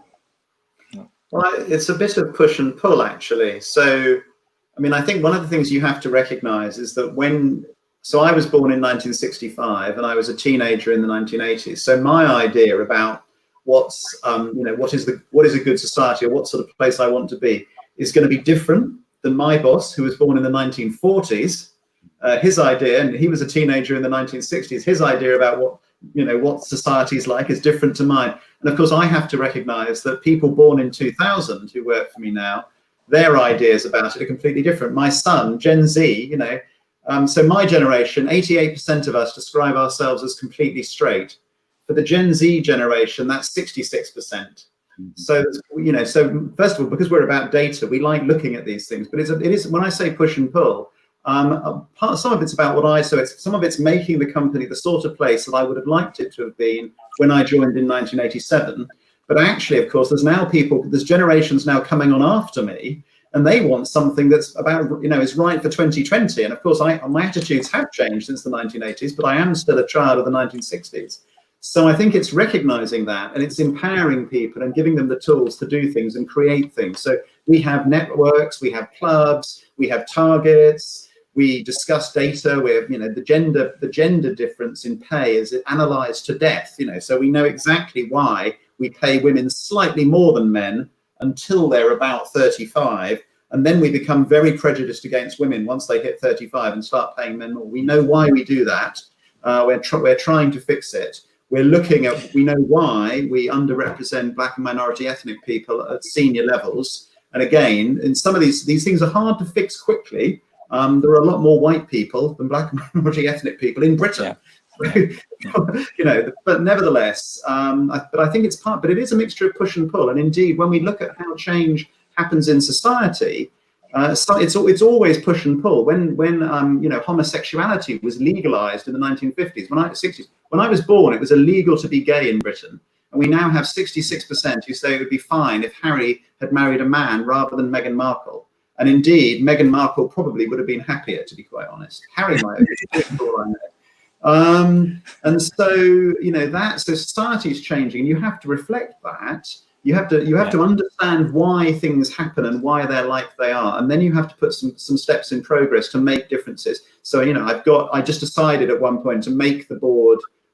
E: Well, it's a bit of push and pull, actually. So, I mean, I think one of the things you have to recognize is that so I was born in 1965 and I was a teenager in the 1980s. So my idea about what's, you know, what is a good society or what sort of place I want to be is going to be different than my boss, who was born in the 1940s. His idea, and he was a teenager in the 1960s, his idea about what society is like is different to mine. And of course, I have to recognize that people born in 2000 who work for me now, their ideas about it are completely different. My son, Gen Z, you know, so my generation, 88% of us describe ourselves as completely straight. For the Gen Z generation, that's 66%. So, you know, so first of all, because we're about data, we like looking at these things, but it is when I say push and pull, some of it's about some of it's making the company the sort of place that I would have liked it to have been when I joined in 1987. But actually, of course, there's generations now coming on after me, and they want something that's about, you know, is right for 2020. And of course, my attitudes have changed since the 1980s, but I am still a child of the 1960s. So I think it's recognizing that, and it's empowering people and giving them the tools to do things and create things. So we have networks, we have clubs, we have targets. We discuss data where, you know, the gender difference in pay is analyzed to death, you know, so we know exactly why we pay women slightly more than men until they're about 35. And then we become very prejudiced against women once they hit 35 and start paying men more. We know why we do that. We're trying to fix it. We know why we underrepresent Black and minority ethnic people at senior levels. And again, in some of these things are hard to fix quickly. There are a lot more white people than Black and minority ethnic people in Britain. Yeah. You know, but nevertheless, but I think but it is a mixture of push and pull. And indeed, when we look at how change happens in society, So it's always push and pull. When you know, homosexuality was legalized in the 1950s, 60s, when I was born, it was illegal to be gay in Britain, and we now have 66% who say it would be fine if Harry had married a man rather than Meghan Markle. And indeed, Meghan Markle probably would have been happier, to be quite honest. Harry might have been, for all I know. And so, you know, so society is changing, and you have to reflect that. You have to understand why things happen and why they're like they are, and then you have to put some steps in progress to make differences. So, you know, I just decided at one point to make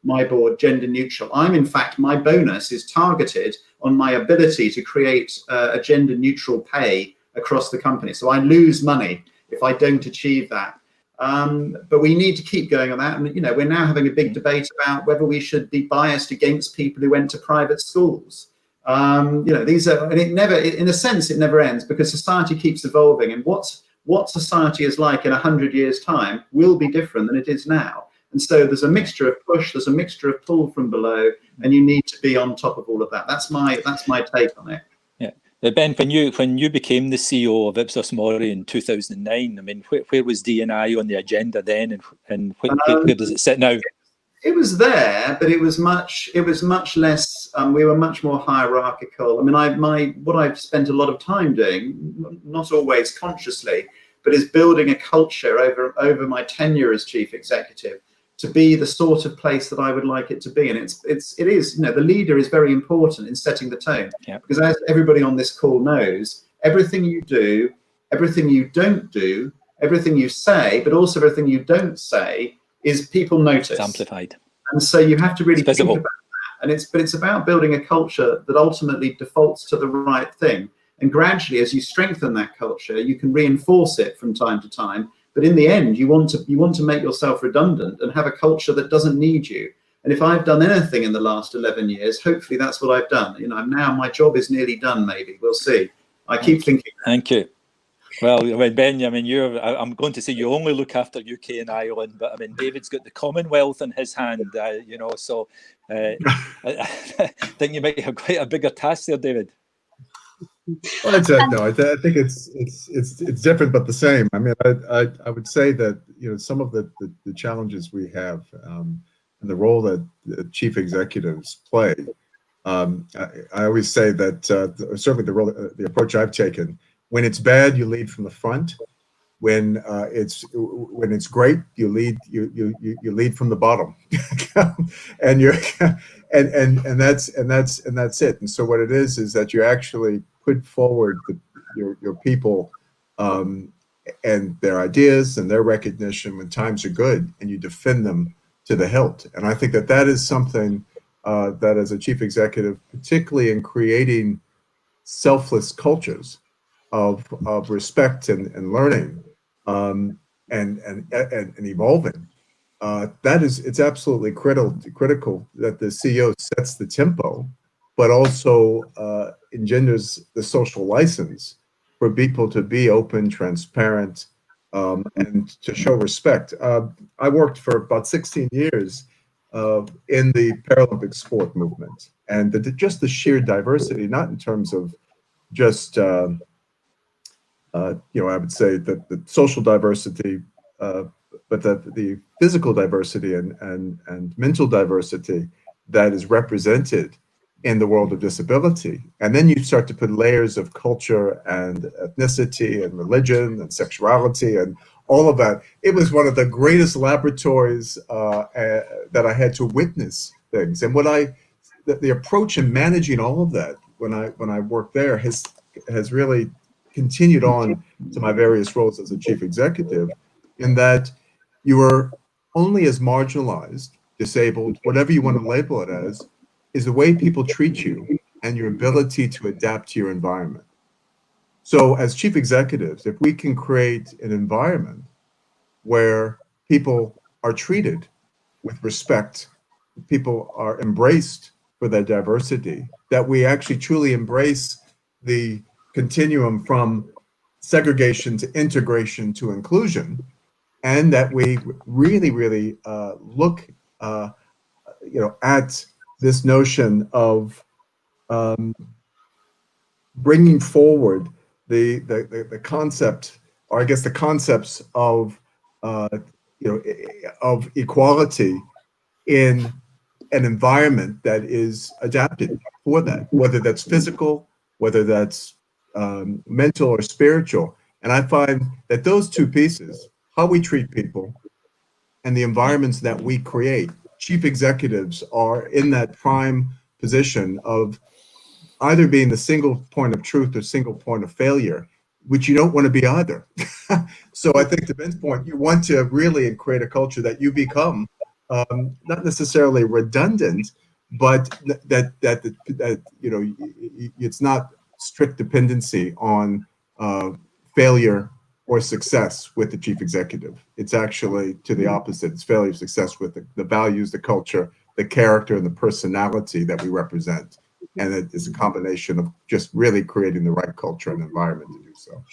E: my board gender neutral. In fact, my bonus is targeted on my ability to create a gender neutral pay across the company. So I lose money if I don't achieve that. But we need to keep going on that. And, you know, we're now having a big debate about whether we should be biased against people who went to private schools. You know, these are, and in a sense, it never ends, because society keeps evolving, and what society is like in 100 years' time will be different than it is now. And so there's a mixture of push, there's a mixture of pull from below, and you need to be on top of all of that. That's my take on it.
B: Yeah, Ben, when you became the CEO of Ipsos Mori in 2009, I mean, where was D&I on the agenda then, and where does it sit now?
E: It was there, but it was much less. We were much more hierarchical. I mean, what I've spent a lot of time doing, not always consciously, but is building a culture over my tenure as chief executive to be the sort of place that I would like it to be. And it is, you know, the leader is very important in setting the tone.
B: Yeah.
E: Because as everybody on this call knows, everything you do, everything you don't do, everything you say, but also everything you don't say, is people notice.
B: It's amplified.
E: And so you have to really think about that. And it's about building a culture that ultimately defaults to the right thing. And gradually, as you strengthen that culture, you can reinforce it from time to time. But in the end, you want to make yourself redundant and have a culture that doesn't need you. And if I've done anything in the last 11 years, hopefully that's what I've done. You know, now my job is nearly done. Maybe we'll see. I keep thinking.
B: Thank you. Well, I mean, Ben, I mean, I'm going to say you only look after UK and Ireland, but I mean, David's got the Commonwealth in his hand, you know, so I think you might have quite a bigger task there, David.
C: Well, I think it's different but the same. I mean, I would say that, you know, some of the challenges we have and the role that the chief executives play. I always say that certainly the approach I've taken. When it's bad, you lead from the front. When it's great, you lead from the bottom, and that's it. And so what it is that you actually put forward your people and their ideas and their recognition when times are good, and you defend them to the hilt. And I think that is something that, as a chief executive, particularly in creating selfless cultures of respect and learning and evolving, it's absolutely critical that the CEO sets the tempo, but also engenders the social license for people to be open, transparent, and to show respect. I worked for about 16 years in the Paralympic sport movement, and just the sheer diversity, not in terms of just you know, I would say that the social diversity, but the physical diversity and mental diversity that is represented in the world of disability. And then you start to put layers of culture and ethnicity and religion and sexuality and all of that. It was one of the greatest laboratories that I had to witness things. And the approach in managing all of that when I worked there has really continued on to my various roles as a chief executive, in that you are only as marginalized, disabled, whatever you want to label it as, is the way people treat you and your ability to adapt to your environment. So as chief executives, if we can create an environment where people are treated with respect, people are embraced for their diversity, that we actually truly embrace the continuum from segregation to integration to inclusion, and that we really, really look, you know, at this notion of bringing forward the concept, or I guess the concepts of of equality in an environment that is adapted for that, whether that's physical, whether that's mental or spiritual. And I find that those two pieces, how we treat people and the environments that we create, chief executives are in that prime position of either being the single point of truth or single point of failure, which you don't want to be either. So I think to Ben's point, you want to really create a culture that you become not necessarily redundant, but that it's not strict dependency on failure or success with the chief executive. It's actually to the opposite. It's failure or success with the values, the culture, the character, and the personality that we represent. And it is a combination of just really creating the right culture and environment to do so.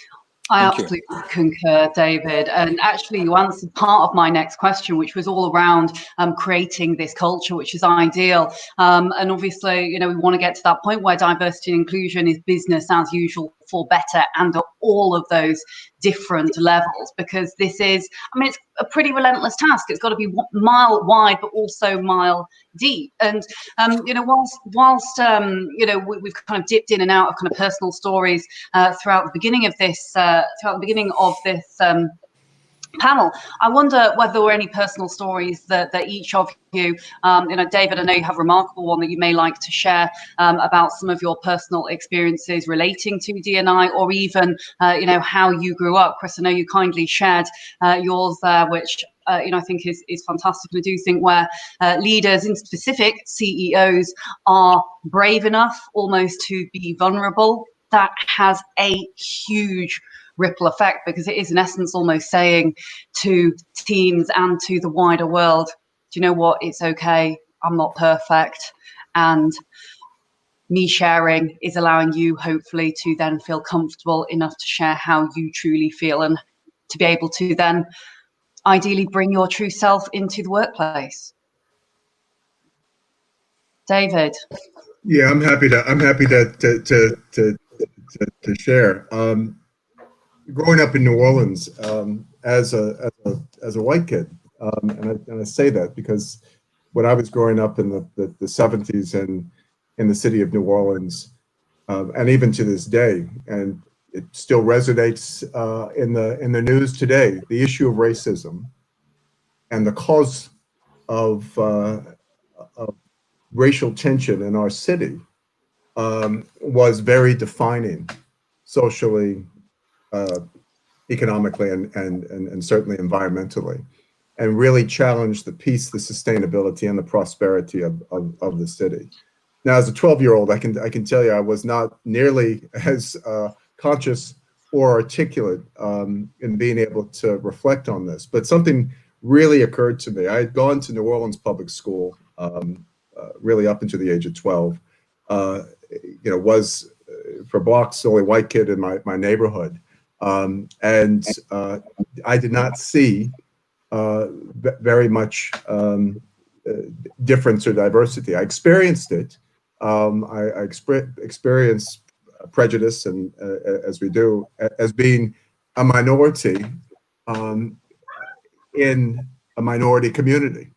A: I absolutely concur, David. And actually, you answered part of my next question, which was all around creating this culture, which is ideal. And obviously, we want to get to that point where diversity and inclusion is business as usual for better and at all of those different levels, because this is, it's a pretty relentless task. It's got to be mile wide, but also mile deep. And, whilst we've kind of dipped in and out of kind of personal stories throughout the beginning of this, panel, I wonder whether there were any personal stories that each of you, David, I know you have a remarkable one that you may like to share about some of your personal experiences relating to D&I, or even, how you grew up. Chris, I know you kindly shared yours there, which I think is fantastic. And I do think where leaders, in specific CEOs, are brave enough almost to be vulnerable, that has a huge ripple effect, because it is in essence almost saying to teams and to the wider world, do you know what, it's okay, I'm not perfect, and me sharing is allowing you hopefully to then feel comfortable enough to share how you truly feel, and to be able to then ideally bring your true self into the workplace. David.
C: Yeah, I'm happy to share. Growing up in New Orleans as a white kid, and I say that because when I was growing up in the 70s and in the city of New Orleans, and even to this day, and it still resonates in the news today, the issue of racism and the cause of racial tension in our city was very defining socially, economically, and certainly environmentally, and really challenged the peace, the sustainability, and the prosperity of the city. Now, as a 12-year-old, I can tell you I was not nearly as conscious or articulate in being able to reflect on this, but something really occurred to me. I had gone to New Orleans public school really up until the age of 12. Was for blocks the only white kid in my neighborhood. And I did not see very much difference or diversity. I experienced it. I experienced prejudice, and as we do, as being a minority in a minority community.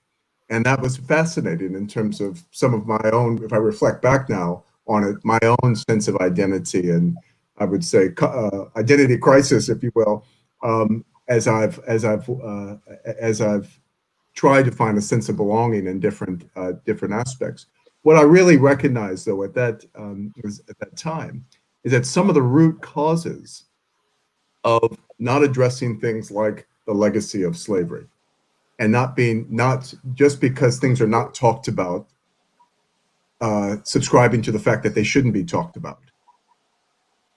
C: And that was fascinating in terms of some of my own, if I reflect back now on it, my own sense of identity, and I would say identity crisis, if you will, as I've tried to find a sense of belonging in different aspects. What I really recognized, though, at that time, is that some of the root causes of not addressing things like the legacy of slavery, and not just because things are not talked about, subscribing to the fact that they shouldn't be talked about.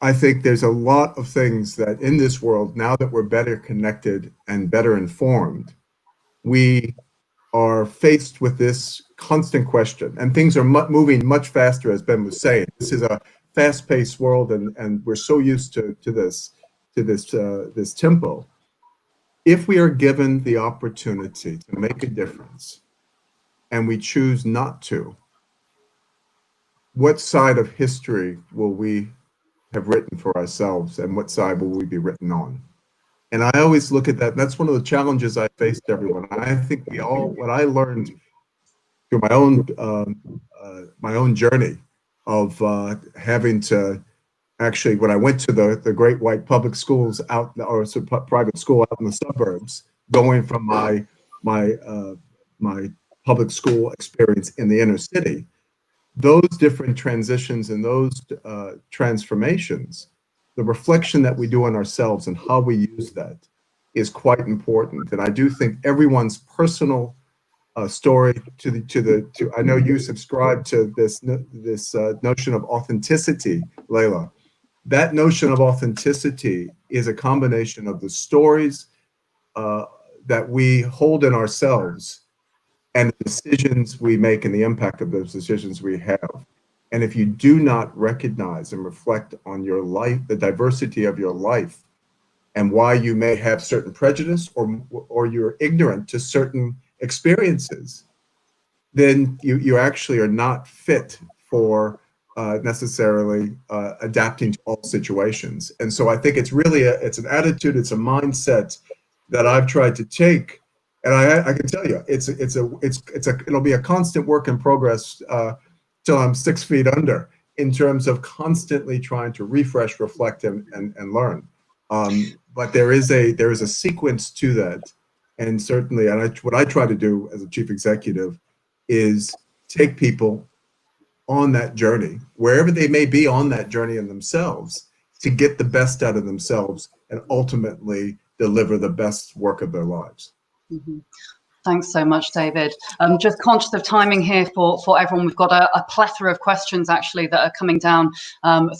C: I think there's a lot of things that in this world, now that we're better connected and better informed, we are faced with this constant question, and things are moving much faster, as Ben was saying. This is a fast-paced world, and we're so used to this tempo. If we are given the opportunity to make a difference, and we choose not to, what side of history will we have written for ourselves, and what side will we be written on? And I always look at that. That's one of the challenges I faced everyone. I think we all, what I learned through my own journey of having to actually, when I went to the great white public schools out, or private school out in the suburbs, going from my public school experience in the inner city, those different transitions and those transformations, the reflection that we do on ourselves and how we use that is quite important. And I do think everyone's personal story I know you subscribe to this notion of authenticity, Layla. That notion of authenticity is a combination of the stories that we hold in ourselves and the decisions we make and the impact of those decisions we have. And if you do not recognize and reflect on your life, the diversity of your life, and why you may have certain prejudice or you're ignorant to certain experiences, then you actually are not fit for necessarily adapting to all situations. And so I think it's really it's an attitude, it's a mindset that I've tried to take. And I can tell you, it'll be a constant work in progress till I'm 6 feet under, in terms of constantly trying to refresh, reflect, and learn. But there is a sequence to that, and certainly, what I try to do as a chief executive is take people on that journey, wherever they may be on that journey in themselves, to get the best out of themselves and ultimately deliver the best work of their lives.
A: Mm-hmm. Thanks so much, David. I'm just conscious of timing here for everyone. We've got a plethora of questions actually that are coming down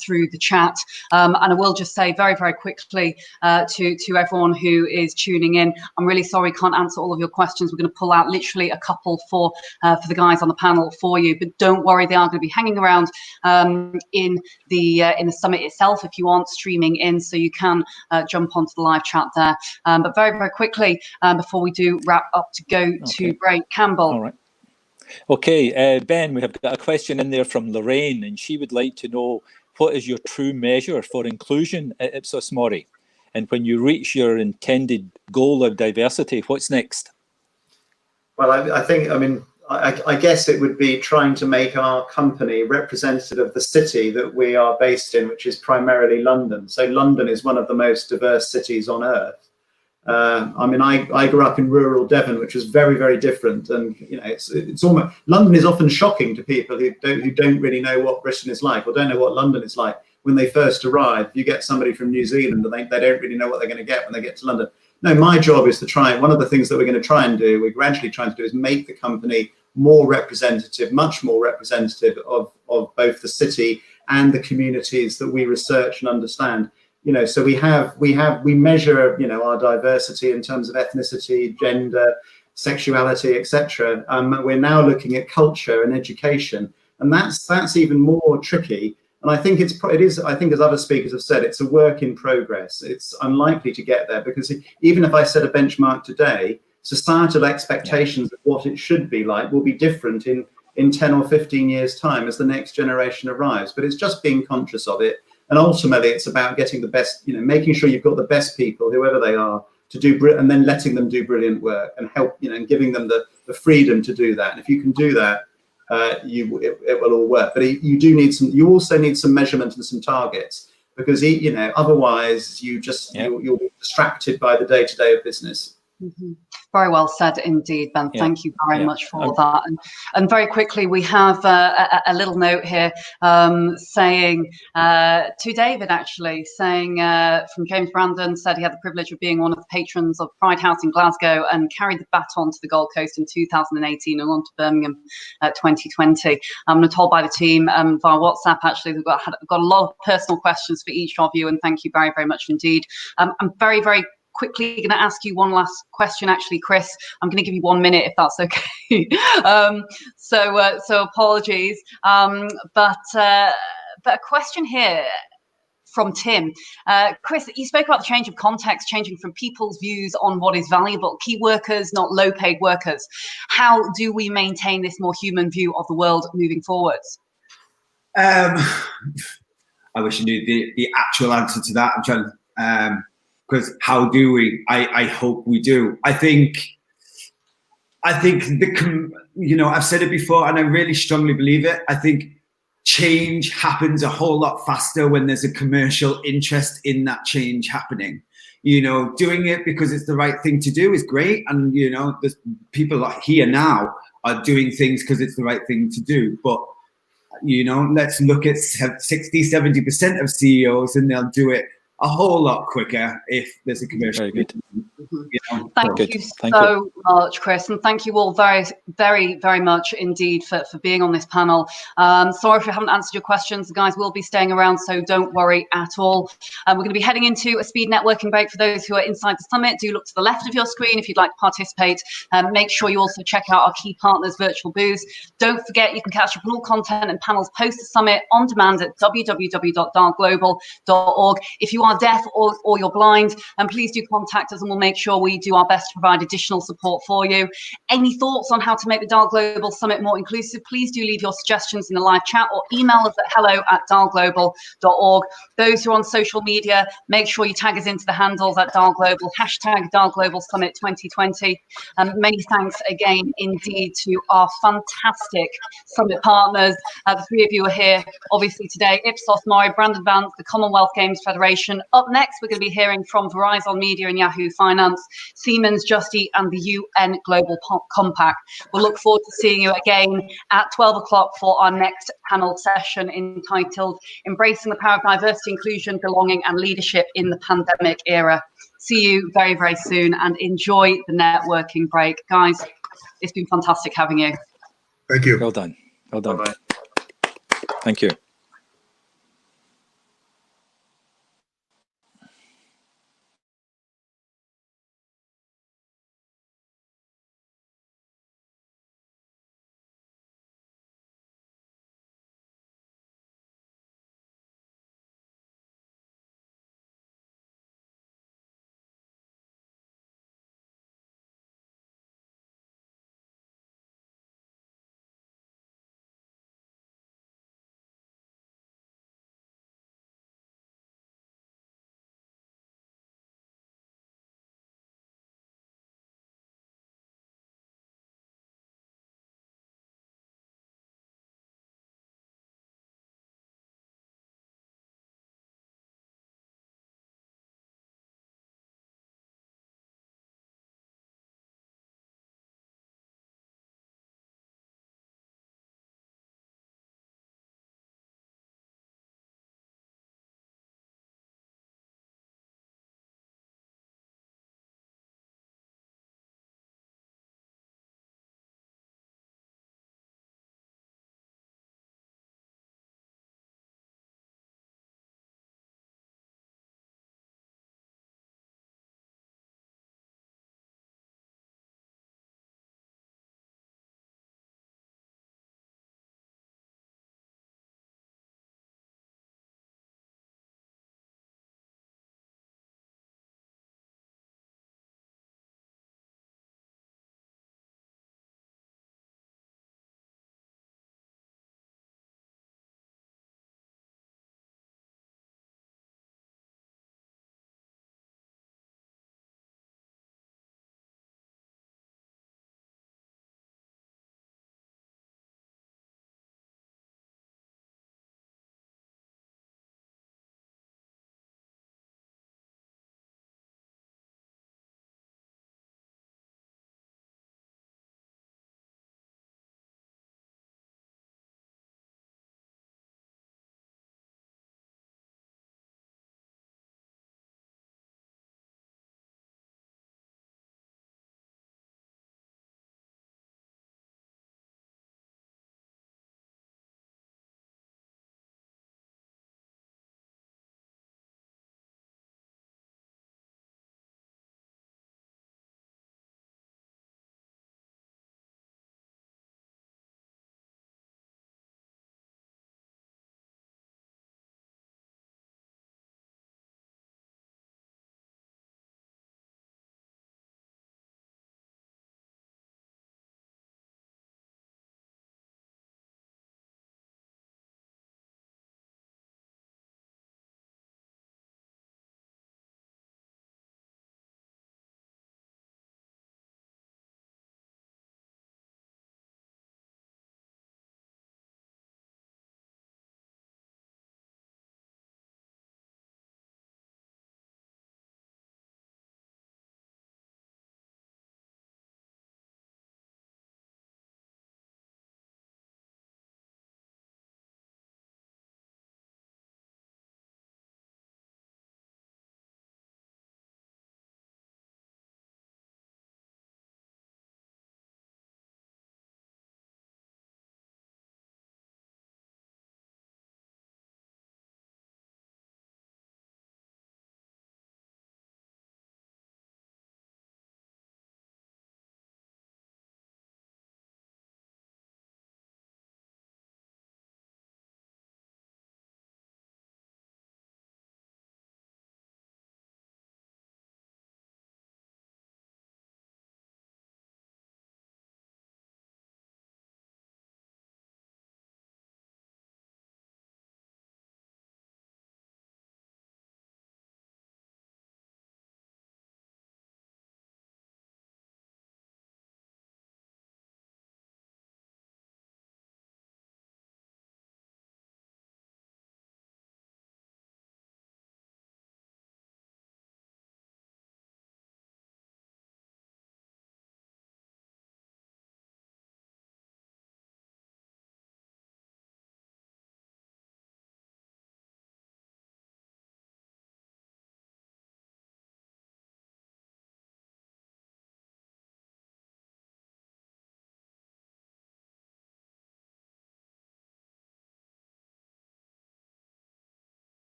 A: through the chat. And I will just say very, very quickly to everyone who is tuning in, I'm really sorry can't answer all of your questions. We're going to pull out literally a couple for the guys on the panel for you. But don't worry, they are going to be hanging around in the summit itself if you aren't streaming in, so you can jump onto the live chat there. But very, very quickly, before we do wrap up to go to break, Campbell.
B: All right. Okay, Ben, we have got a question in there from Lorraine, and she would like to know, what is your true measure for inclusion at Ipsos Mori? And when you reach your intended goal of diversity, what's next?
E: Well, I guess it would be trying to make our company representative of the city that we are based in, which is primarily London. So London is one of the most diverse cities on earth. I grew up in rural Devon, which was very, very different, and it's almost, London is often shocking to people who don't really know what Britain is like, or don't know what London is like when they first arrive. You get somebody from New Zealand, and they don't really know what they're going to get when they get to London. No, my job is to try. One of the things that we're going to try and do, we're gradually trying to do, is make the company more representative, much more representative of both the city and the communities that we research and understand. So we measure, our diversity in terms of ethnicity, gender, sexuality, etc. We're now looking at culture and education, and that's even more tricky. And I think it is, as other speakers have said, it's a work in progress. It's unlikely to get there, because even if I set a benchmark today, societal expectations of what it should be like will be different in 10 or 15 years' time as the next generation arrives. But it's just being conscious of it. And ultimately, it's about getting the best, making sure you've got the best people, whoever they are, to do, and then letting them do brilliant work and help, and giving them the freedom to do that. And if you can do that, it will all work. But you also need some measurement and some targets, because otherwise you'll be distracted by the day-to-day of business.
A: Mm-hmm. Very well said indeed, Ben. Thank you very much for that. And very quickly, we have a little note here saying to David, actually, saying from James Brandon, said he had the privilege of being one of the patrons of Pride House in Glasgow and carried the baton to the Gold Coast in 2018 and on to Birmingham 2020. I'm told by the team via WhatsApp, actually, we've got a lot of personal questions for each of you, and thank you very, very much indeed. I'm very, very quickly going to ask you one last question, actually, Chris. I'm going to give you 1 minute if that's okay. So apologies, but a question here from Tim. Chris, you spoke about the change of context, changing from people's views on what is valuable, key workers, not low-paid workers. How do we maintain this more human view of the world moving forwards?
D: I wish I knew the actual answer to that. I'm trying, because how do we? I hope we do. I think I've said it before, and I really strongly believe it. I think change happens a whole lot faster when there's a commercial interest in that change happening. Doing it because it's the right thing to do is great. And, there's people here now are doing things because it's the right thing to do. But, let's look at 60, 70% of CEOs, and they'll do it a whole lot quicker if there's a commercial.
B: Very good.
A: Thank you so much, Chris, and thank you all very, very, very much indeed for being on this panel. Sorry if I haven't answered your questions. The guys will be staying around, so don't worry at all. We're going to be heading into a speed networking break. For those who are inside the summit, do look to the left of your screen if you'd like to participate. Make sure you also check out our key partners virtual booths. Don't forget, you can catch up on all content and panels post the summit on demand at www.dahlglobal.org. If you are deaf or you're blind, please do contact us, and we'll make sure we do our best to provide additional support for you. Any thoughts on how to make the DAHL Global Summit more inclusive, please do leave your suggestions in the live chat or email us at hello@dahlglobal.org. Those who are on social media, make sure you tag us into the handles at DAHL Global, #DAHL Global Summit 2020. Many thanks again indeed to our fantastic summit partners. The three of you are here obviously today: Ipsos Mori, Brandon Vance, the Commonwealth Games Federation. Up next, we're going to be hearing from Verizon Media and Yahoo Finance, Siemens, Just Eat, and the UN Global Compact. We'll look forward to seeing you again at 12 o'clock for our next panel session entitled Embracing the Power of Diversity, Inclusion, Belonging, and Leadership in the Pandemic Era. See you very, very soon, and enjoy the networking break. Guys, it's been fantastic having you.
C: Thank you.
B: Well done. Well done.
E: Bye-bye.
B: Thank you.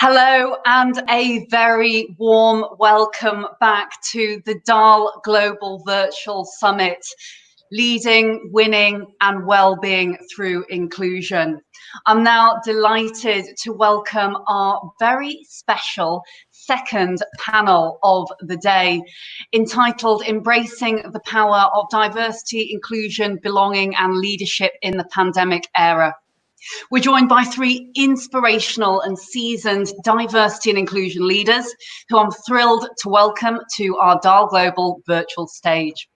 A: Hello and a very warm welcome back to the DAL Global Virtual Summit, Leading, Winning and Wellbeing Through Inclusion. I'm now delighted to welcome our very special second panel of the day, entitled Embracing the Power of Diversity, Inclusion, Belonging and Leadership in the Pandemic Era. We're joined by three inspirational and seasoned diversity and inclusion leaders who I'm thrilled to welcome to our DAL Global virtual stage.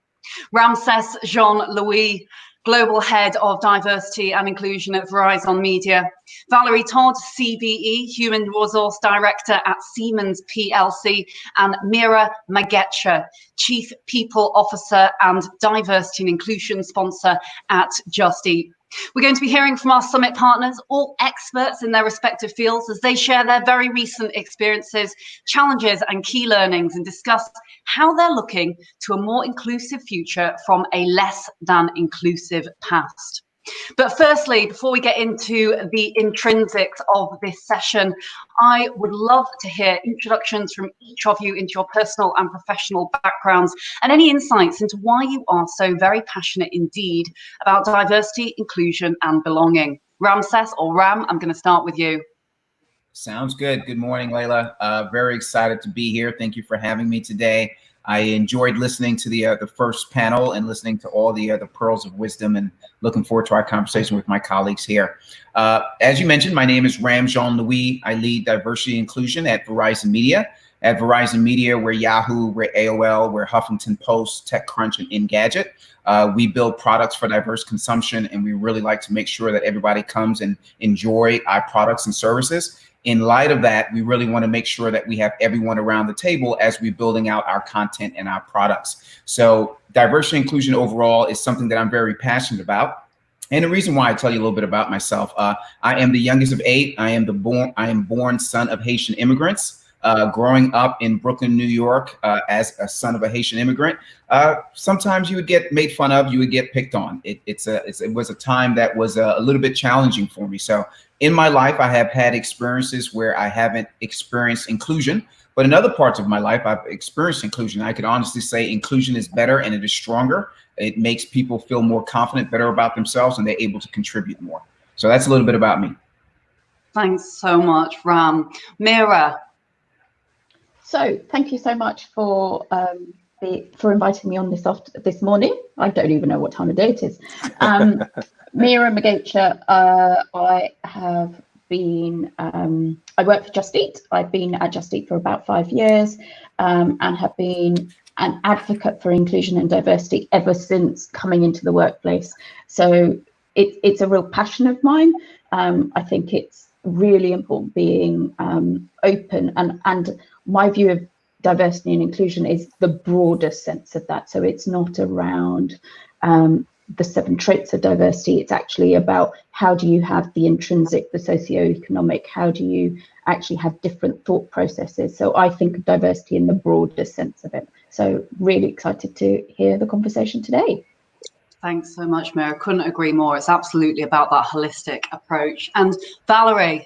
A: Ramses Jean-Louis, Global Head of Diversity and Inclusion at Verizon Media. Valerie Todd, CBE, Human Resource Director at Siemens PLC. And Mira Magecha, Chief People Officer and Diversity and Inclusion Sponsor at Just Eat. We're going to be hearing from our summit partners, all experts in their respective fields, as they share their very recent experiences, challenges and key learnings, and discuss how they're looking to a more inclusive future from a less than inclusive past. But firstly, before we get into the intrinsics of this session, I would love to hear introductions from each of you into your personal and professional backgrounds and any insights into why you are so very passionate indeed about diversity, inclusion and belonging. Ramses, or Ram, I'm going to start with you.
F: Sounds good. Good morning, Layla. Very excited to be here. Thank you for having me today. I enjoyed listening to the first panel and listening to all the pearls of wisdom, and looking forward to our conversation with my colleagues here. As you mentioned, my name is Ram Jean-Louis. I lead diversity and inclusion at Verizon Media. At Verizon Media, we're Yahoo, we're AOL, we're Huffington Post, TechCrunch, and Engadget. We build products for diverse consumption, and we really like to make sure that everybody comes and enjoy our products and services. In light of that, we really want to make sure that we have everyone around the table as we're building out our content and our products. So diversity and inclusion overall is something that I'm very passionate about. And the reason why I tell you a little bit about myself, I am the youngest of 8. I am born son of Haitian immigrants. Growing up in Brooklyn, New York, as a son of a Haitian immigrant, sometimes you would get made fun of, you would get picked on. It was a time that was a little bit challenging for me. So in my life, I have had experiences where I haven't experienced inclusion, but in other parts of my life, I've experienced inclusion. I could honestly say inclusion is better and it is stronger. It makes people feel more confident, better about themselves, and they're able to contribute more. So that's a little bit about me.
A: Thanks so much, Ram. Mira.
G: So thank you so much for inviting me on this morning. I don't even know what time of day it is. Mira Magecha. I work for Just Eat. I've been at Just Eat for about 5 years, and have been an advocate for inclusion and diversity ever since coming into the workplace. So it's a real passion of mine. I think it's really important being open, and my view of diversity and inclusion is the broader sense of that. So it's not around the 7 traits of diversity. It's actually about how do you have the intrinsic, the socioeconomic, how do you actually have different thought processes. So I think of diversity in the broader sense of it. So really excited to hear the conversation today.
A: Thanks so much, Mira. Couldn't agree more. It's absolutely about that holistic approach. And Valerie.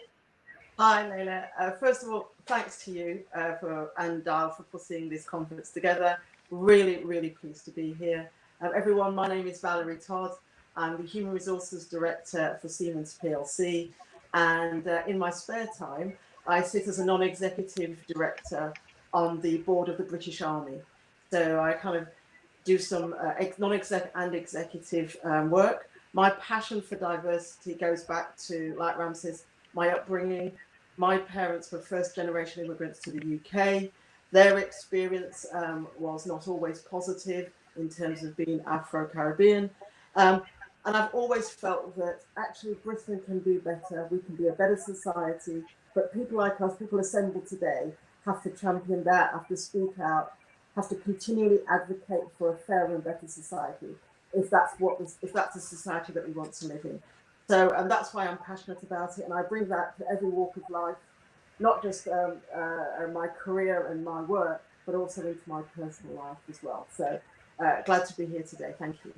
H: Hi, Layla. First of all, thanks to you and DAL for putting this conference together. Really, really pleased to be here. Everyone, my name is Valerie Todd. I'm the Human Resources Director for Siemens PLC. And in my spare time, I sit as a non-executive director on the board of the British Army. So I kind of do some non-exec and executive work. My passion for diversity goes back to, like Ram says, my upbringing. My parents were first-generation immigrants to the UK. Their experience was not always positive in terms of being Afro-Caribbean. And I've always felt that actually Britain can do better. We can be a better society. But people like us, people assembled today, have to champion that, have to speak out, have to continually advocate for a fairer and better society, if that's a society that we want to live in. So, and that's why I'm passionate about it, and I bring that to every walk of life, not just my career and my work, but also into my personal life as well. So, glad to be here today. Thank you.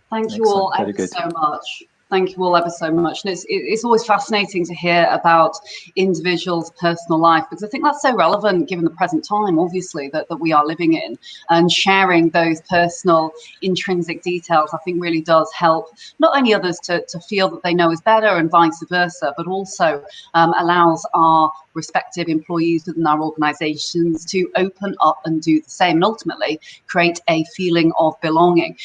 A: Thank you all ever so much. Thank you all ever so much. And it's always fascinating to hear about individuals' personal life, because I think that's so relevant given the present time, obviously, that we are living in. And sharing those personal intrinsic details, I think, really does help not only others to feel that they know us better and vice versa, but also allows our respective employees within our organisations to open up and do the same, and ultimately create a feeling of belonging.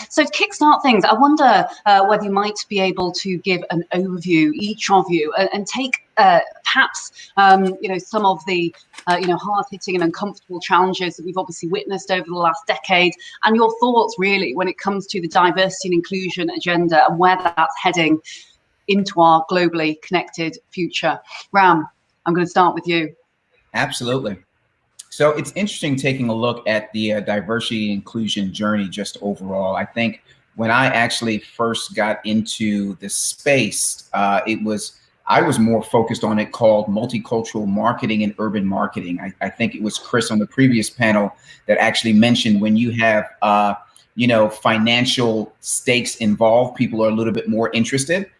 A: So to kickstart things, I wonder whether you might be able to give an overview, each of you, and take perhaps some of the hard-hitting and uncomfortable challenges that we've obviously witnessed over the last decade, and your thoughts really when it comes to the diversity and inclusion agenda and where that's heading into our globally connected future. Ram, I'm going to start with you.
F: Absolutely. So it's interesting taking a look at the diversity and inclusion journey just overall. I think when I actually first got into this space, I was more focused on it called multicultural marketing and urban marketing. I think it was Chris on the previous panel that actually mentioned when you have financial stakes involved, people are a little bit more interested.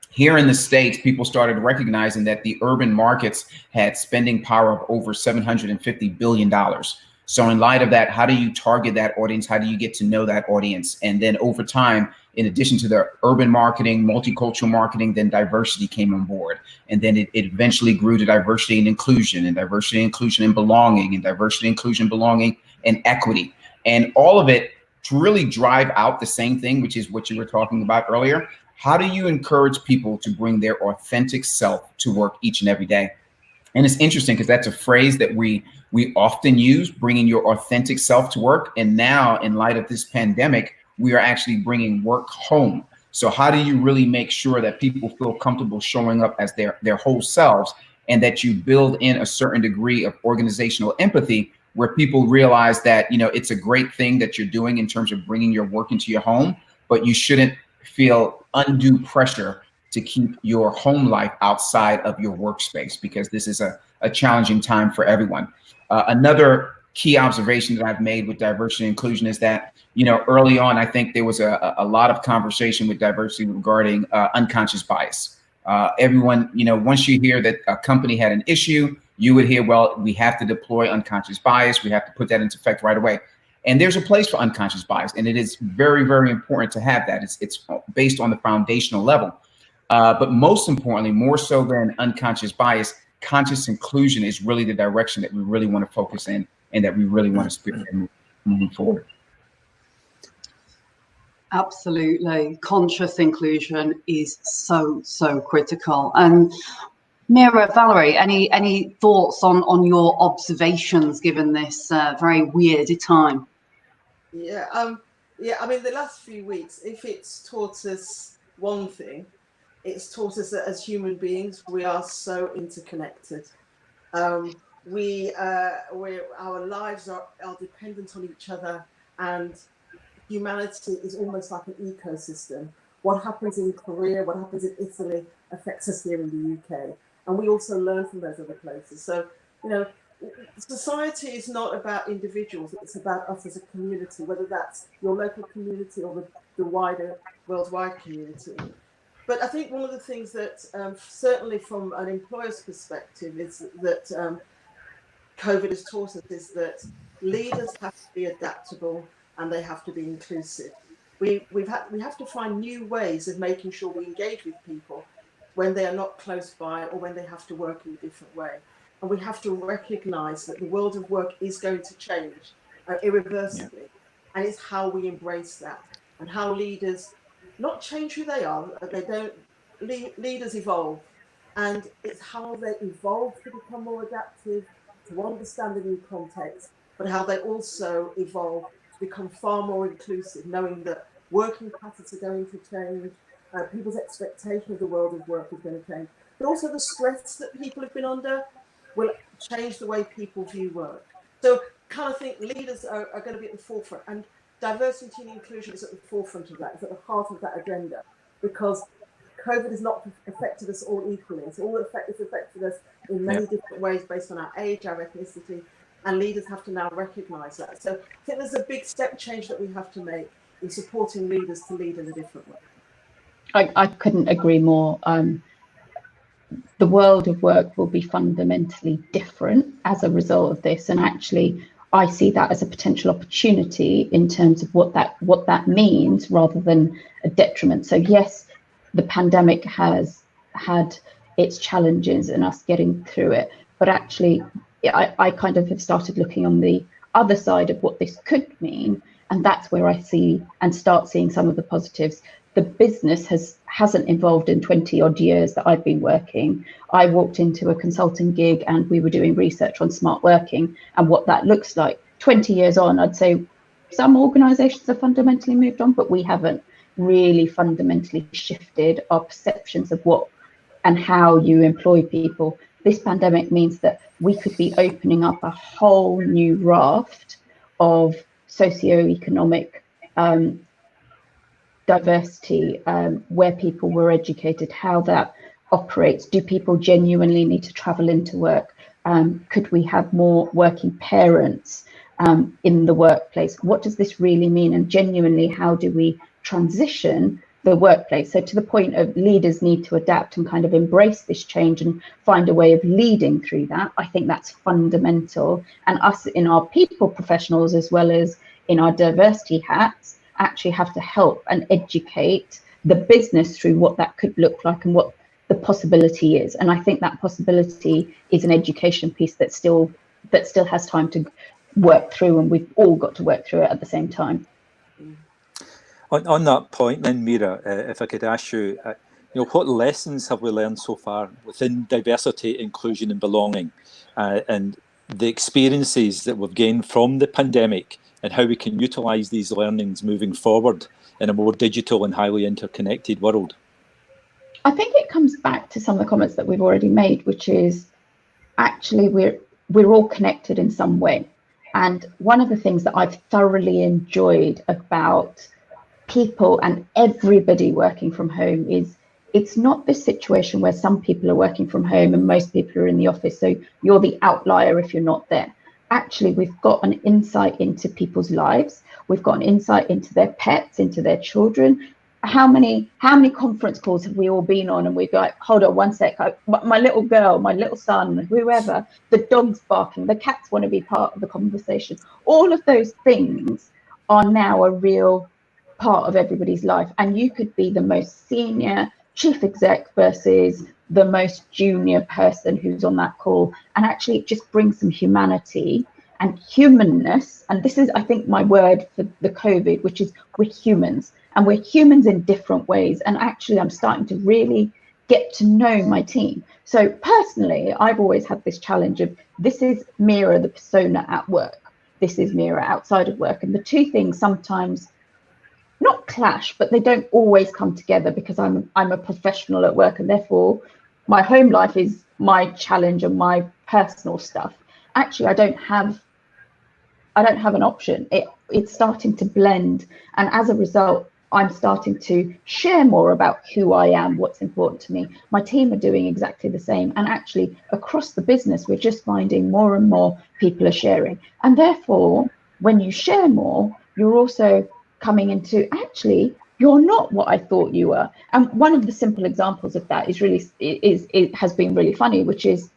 F: Here in the States, people started recognizing that the urban markets had spending power of over $750 billion. So in light of that, how do you target that audience? How do you get to know that audience? And then over time, in addition to the urban marketing, multicultural marketing, then diversity came on board. And then it eventually grew to diversity and inclusion, and diversity, inclusion, and belonging, and diversity, inclusion, belonging, and equity. And all of it to really drive out the same thing, which is what you were talking about earlier. How do you encourage people to bring their authentic self to work each and every day? And it's interesting because that's a phrase that we often use, bringing your authentic self to work. And now, in light of this pandemic, we are actually bringing work home. So how do you really make sure that people feel comfortable showing up as their whole selves, and that you build in a certain degree of organizational empathy where people realize that, it's a great thing that you're doing in terms of bringing your work into your home, but you shouldn't feel undue pressure to keep your home life outside of your workspace, because this is a challenging time for everyone. Another key observation that I've made with diversity and inclusion is that, early on, I think there was a lot of conversation with diversity regarding unconscious bias. Everyone, once you hear that a company had an issue, you would hear, well, we have to deploy unconscious bias. We have to put that into effect right away. And there's a place for unconscious bias, and it is very, very important to have that. It's based on the foundational level. But most importantly, more so than unconscious bias, conscious inclusion is really the direction that we really want to focus in, and that we really want to spearhead moving forward.
A: Absolutely. Conscious inclusion is so critical. And Mira, Valerie, any thoughts on your observations given this very weird time?
H: Yeah, I mean, the last few weeks, if it's taught us one thing, it's taught us that as human beings, we are so interconnected. Our lives are dependent on each other, and humanity is almost like an ecosystem. What happens in Korea, what happens in Italy affects us here in the UK. And we also learn from those other places. So, society is not about individuals, it's about us as a community, whether that's your local community or the wider worldwide community. But I think one of the things that certainly from an employer's perspective is that COVID has taught us is that leaders have to be adaptable and they have to be inclusive. We have to find new ways of making sure we engage with people when they are not close by or when they have to work in a different way. And we have to recognize that the world of work is going to change irreversibly. Yeah. And it's how we embrace that, and how leaders not change who they are. Leaders evolve, and it's how they evolve to become more adaptive, to understand the new context, but how they also evolve to become far more inclusive, knowing that working patterns are going to change, people's expectation of the world of work is going to change, but also the stress that people have been under will change the way people view work. So kind of think leaders are going to be at the forefront, and diversity and inclusion is at the forefront of that. It's at the heart of that agenda, because COVID has not affected us all equally. It's affected us in many different ways based on our age, our ethnicity, and leaders have to now recognize that. So I think there's a big step change that we have to make in supporting leaders to lead in a different way.
G: I couldn't agree more. The world of work will be fundamentally different as a result of this, and actually I see that as a potential opportunity in terms of what that means rather than a detriment. So yes, the pandemic has had its challenges and us getting through it, but actually I kind of have started looking on the other side of what this could mean, and that's where I see and start seeing some of the positives. The business hasn't evolved in 20 odd years that I've been working. I walked into a consulting gig and we were doing research on smart working and what that looks like. 20 years on, I'd say some organizations have fundamentally moved on, but we haven't really fundamentally shifted our perceptions of what and how you employ people. This pandemic means that we could be opening up a whole new raft of socioeconomic diversity, where people were educated, how that operates. Do people genuinely need to travel into work? Could we have more working parents in the workplace? What does this really mean? And genuinely, how do we transition the workplace? So to the point of leaders need to adapt and kind of embrace this change and find a way of leading through that. I think that's fundamental. And us in our people professionals, as well as in our diversity hats, actually have to help and educate the business through what that could look like and what the possibility is. And I think that possibility is an education piece that still has time to work through, and we've all got to work through it at the same time.
B: On that point then, Mira, if I could ask you, what lessons have we learned so far within diversity, inclusion and belonging, and the experiences that we've gained from the pandemic, and how we can utilise these learnings moving forward in a more digital and highly interconnected world?
G: I think it comes back to some of the comments that we've already made, which is actually we're all connected in some way. And one of the things that I've thoroughly enjoyed about people and everybody working from home is it's not this situation where some people are working from home and most people are in the office, so you're the outlier if you're not there. Actually, we've got an insight into people's lives. We've got an insight into their pets, into their children. How many conference calls have we all been on? And we go, like, hold on one sec. My little girl, my little son, whoever, the dog's barking, the cats want to be part of the conversation. All of those things are now a real part of everybody's life. And you could be the most senior chief exec versus the most junior person who's on that call, and actually it just brings some humanity and humanness. And this is, I think, my word for the COVID, which is we're humans, and we're humans in different ways. And actually I'm starting to really get to know my team. So personally, I've always had this challenge of, this is Mira, the persona at work, this is Mira outside of work, and the two things sometimes not clash, but they don't always come together, because I'm a professional at work, and therefore my home life is my challenge and my personal stuff. Actually, I don't have an option. It's starting to blend, and as a result, I'm starting to share more about who I am, what's important to me. My team are doing exactly the same, and actually across the business, we're just finding more and more people are sharing. And therefore, when you share more, you're also coming into, actually, you're not what I thought you were. And one of the simple examples of that it has been really funny, which is,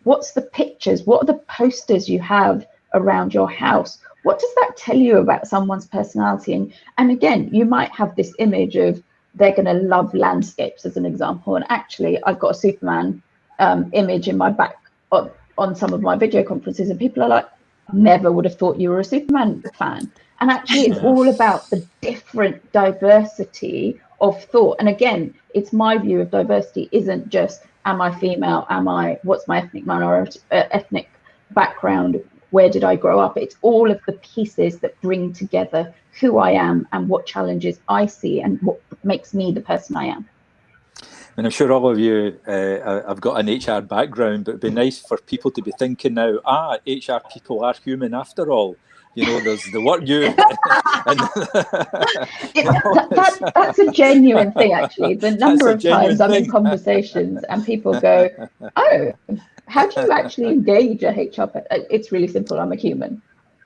G: what's the pictures? What are the posters you have around your house? What does that tell you about someone's personality? And again, you might have this image of they're going to love landscapes, as an example. And actually, I've got a Superman image in my back on some of my video conferences, and people are like, never would have thought you were a Superman fan. And actually, it's all about the different diversity of thought. And again, it's my view of diversity isn't just, am I female? What's my ethnic minority, ethnic background? Where did I grow up? It's all of the pieces that bring together who I am and what challenges I see and what makes me the person I am.
B: And I'm sure all of you have got an HR background, but it'd be nice for people to be thinking now, HR people are human after all. There's the work you...
G: That's a genuine thing, actually. The number of times I'm in conversations and people go, oh, how do you actually engage a HR? It's really simple. I'm a human.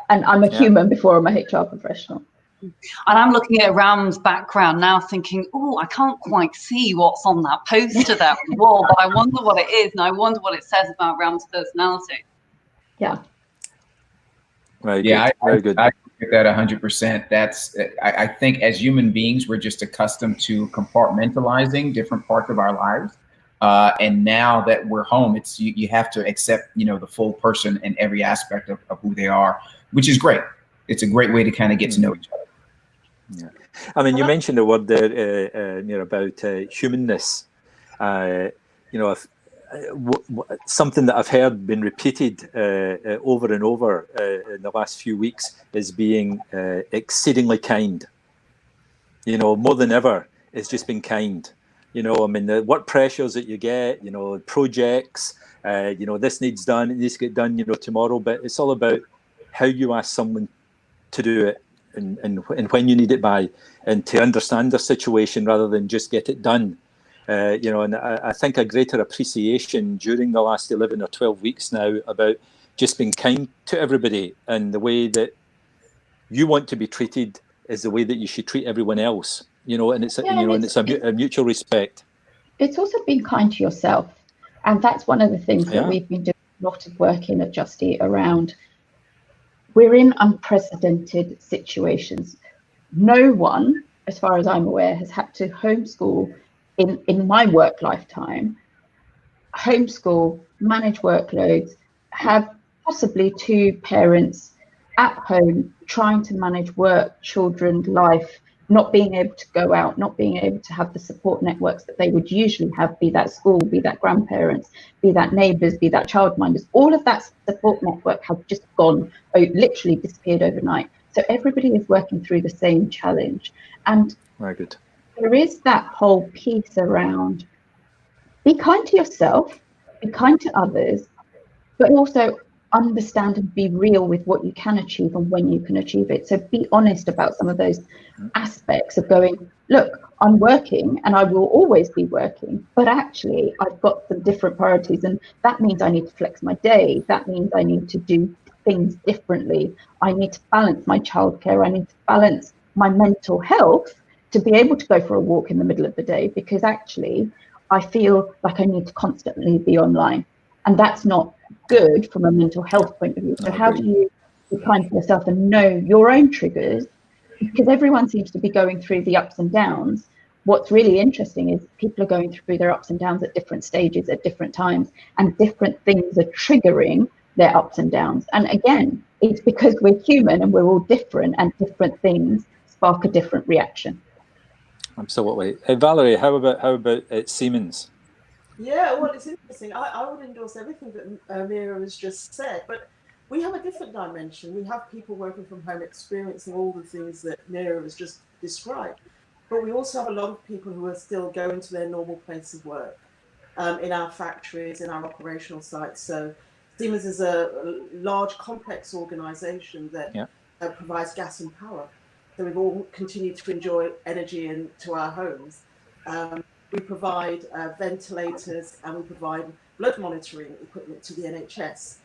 G: And I'm a human before I'm a HR professional.
A: And I'm looking at Ram's background now thinking, oh, I can't quite see what's on that poster there on the wall, but I wonder what it is, and I wonder what it says about Ram's personality.
G: Yeah.
B: Very good. Very good.
F: I get that 100%. That's, I think as human beings, we're just accustomed to compartmentalizing different parts of our lives. And now that we're home, it's you have to accept, you know, the full person in every aspect of who they are, which is great. It's a great way to kind of get to know each other.
B: Yeah, I mean, you mentioned the word there, about humanness. You know, something that I've heard been repeated over and over in the last few weeks is being exceedingly kind. You know, more than ever, it's just been kind. You know, I mean, the work pressures that you get, you know, projects, you know, this needs done, it needs to get done, you know, tomorrow. But it's all about how you ask someone to do it. And when you need it by, and to understand their situation rather than just get it done. You know, and I think a greater appreciation during the last 11 or 12 weeks now about just being kind to everybody, and the way that you want to be treated is the way that you should treat everyone else. You know, and it's you know, and it's a mutual respect. It's
G: also being kind to yourself, and that's one of the things that we've been doing a lot of work in at Just Eat around. We're in unprecedented situations. No one, as far as I'm aware, has had to homeschool in my work lifetime, homeschool, manage workloads, have possibly 2 parents at home trying to manage work, children, life, not being able to go out, not being able to have the support networks that they would usually have, be that school, be that grandparents, be that neighbours, be that childminders. All of that support network has just gone, literally disappeared overnight. So everybody is working through the same challenge. And
B: very good.
G: There is that whole piece around be kind to yourself, be kind to others, but also understand and be real with what you can achieve and when you can achieve it. So be honest about some of those aspects of going, look, I'm working and I will always be working, but actually I've got some different priorities, and that means I need to flex my day. That means I need to do things differently. I need to balance my childcare. I need to balance my mental health to be able to go for a walk in the middle of the day, because actually I feel like I need to constantly be online, and that's not good from a mental health point of view. So how do you be kind to yourself and know your own triggers? Because everyone seems to be going through the ups and downs. What's really interesting is people are going through their ups and downs at different stages at different times, and different things are triggering their ups and downs. And again, it's because we're human and we're all different, and different things spark a different reaction.
B: Absolutely. Valerie, how about Siemens?
H: Yeah, well, it's interesting. I would endorse everything that Mira has just said, but we have a different dimension. We have people working from home experiencing all the things that Mira has just described, but we also have a lot of people who are still going to their normal place of work, in our factories, in our operational sites. So Siemens is a large, complex organization that provides gas and power. So we've all continued to enjoy energy into our homes. We provide ventilators, and we provide blood monitoring equipment to the NHS.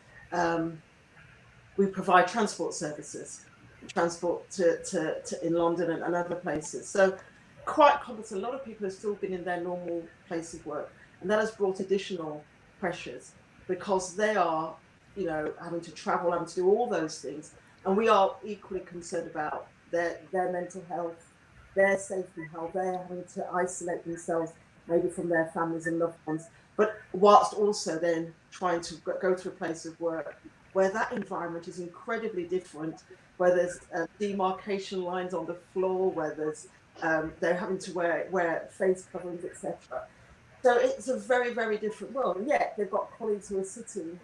H: We provide transport services, transport to in London and other places. So quite complex. A lot of people have still been in their normal place of work, and that has brought additional pressures because they are, you know, having to travel, having to do all those things, and we are equally concerned about their mental health, their safety, how they're having to isolate themselves maybe from their families and loved ones, but whilst also then trying to go to a place of work where that environment is incredibly different, where there's demarcation lines on the floor, where there's they're having to wear face coverings, etc. So it's a very, very different world. And yet they've got colleagues who are sitting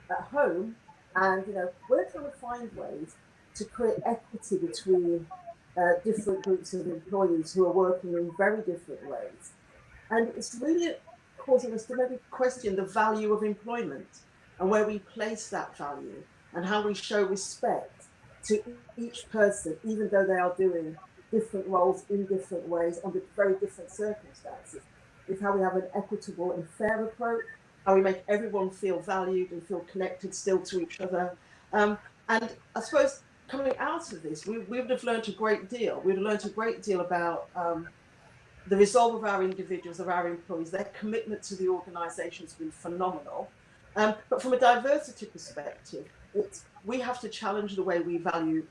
H: at home, and you know, we're trying to find ways to create equity between different groups of employees who are working in very different ways. And it's really causing us to maybe question the value of employment and where we place that value and how we show respect to each person, even though they are doing different roles in different ways under very different circumstances. It's how we have an equitable and fair approach, how we make everyone feel valued and feel connected still to each other. And I suppose coming out of this, we would have learned a great deal. We'd have learned a great deal about the resolve of our individuals, of our employees. Their commitment to the organisation has been phenomenal. But from a diversity perspective, we have to challenge the way we value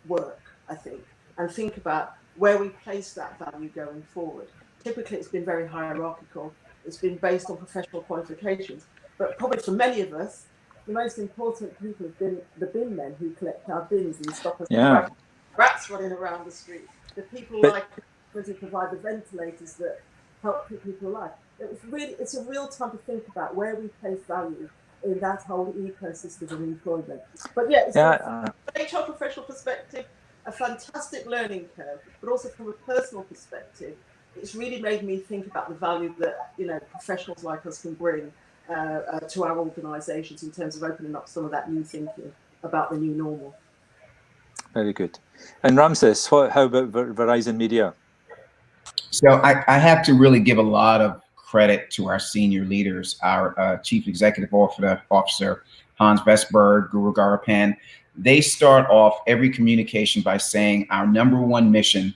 H: work, I think, and think about where we place that value going forward. Typically, it's been very hierarchical. It's been based on professional qualifications. But probably for many of us, the most important people have been the bin men who collect our bins and stop us from rats running around the street. The people like us who provide the ventilators that help keep people alive. It's a real time to think about where we place value in that whole ecosystem of employment. But yeah, it's from an HR professional perspective, a fantastic learning curve, but also from a personal perspective, it's really made me think about the value that professionals like us can bring to our organisations in terms of opening up some of that new thinking about the new normal.
B: Very good. And Ramses, how about Verizon Media?
F: So I have to really give a lot of credit to our senior leaders, our Chief Executive Officer, Hans Vestberg, Guru Garapan. They start off every communication by saying our number one mission,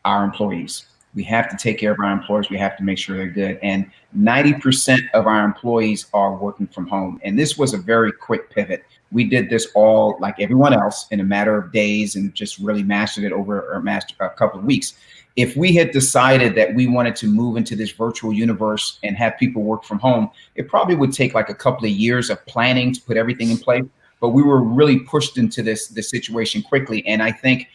F: our employees. We have to take care of our employees. We have to make sure they're good. And 90% of our employees are working from home. And this was a very quick pivot. We did this all like everyone else in a matter of days and just really mastered it over a couple of weeks. If we had decided that we wanted to move into this virtual universe and have people work from home, it probably would take like a couple of years of planning to put everything in place. But we were really pushed into this situation quickly. And I think,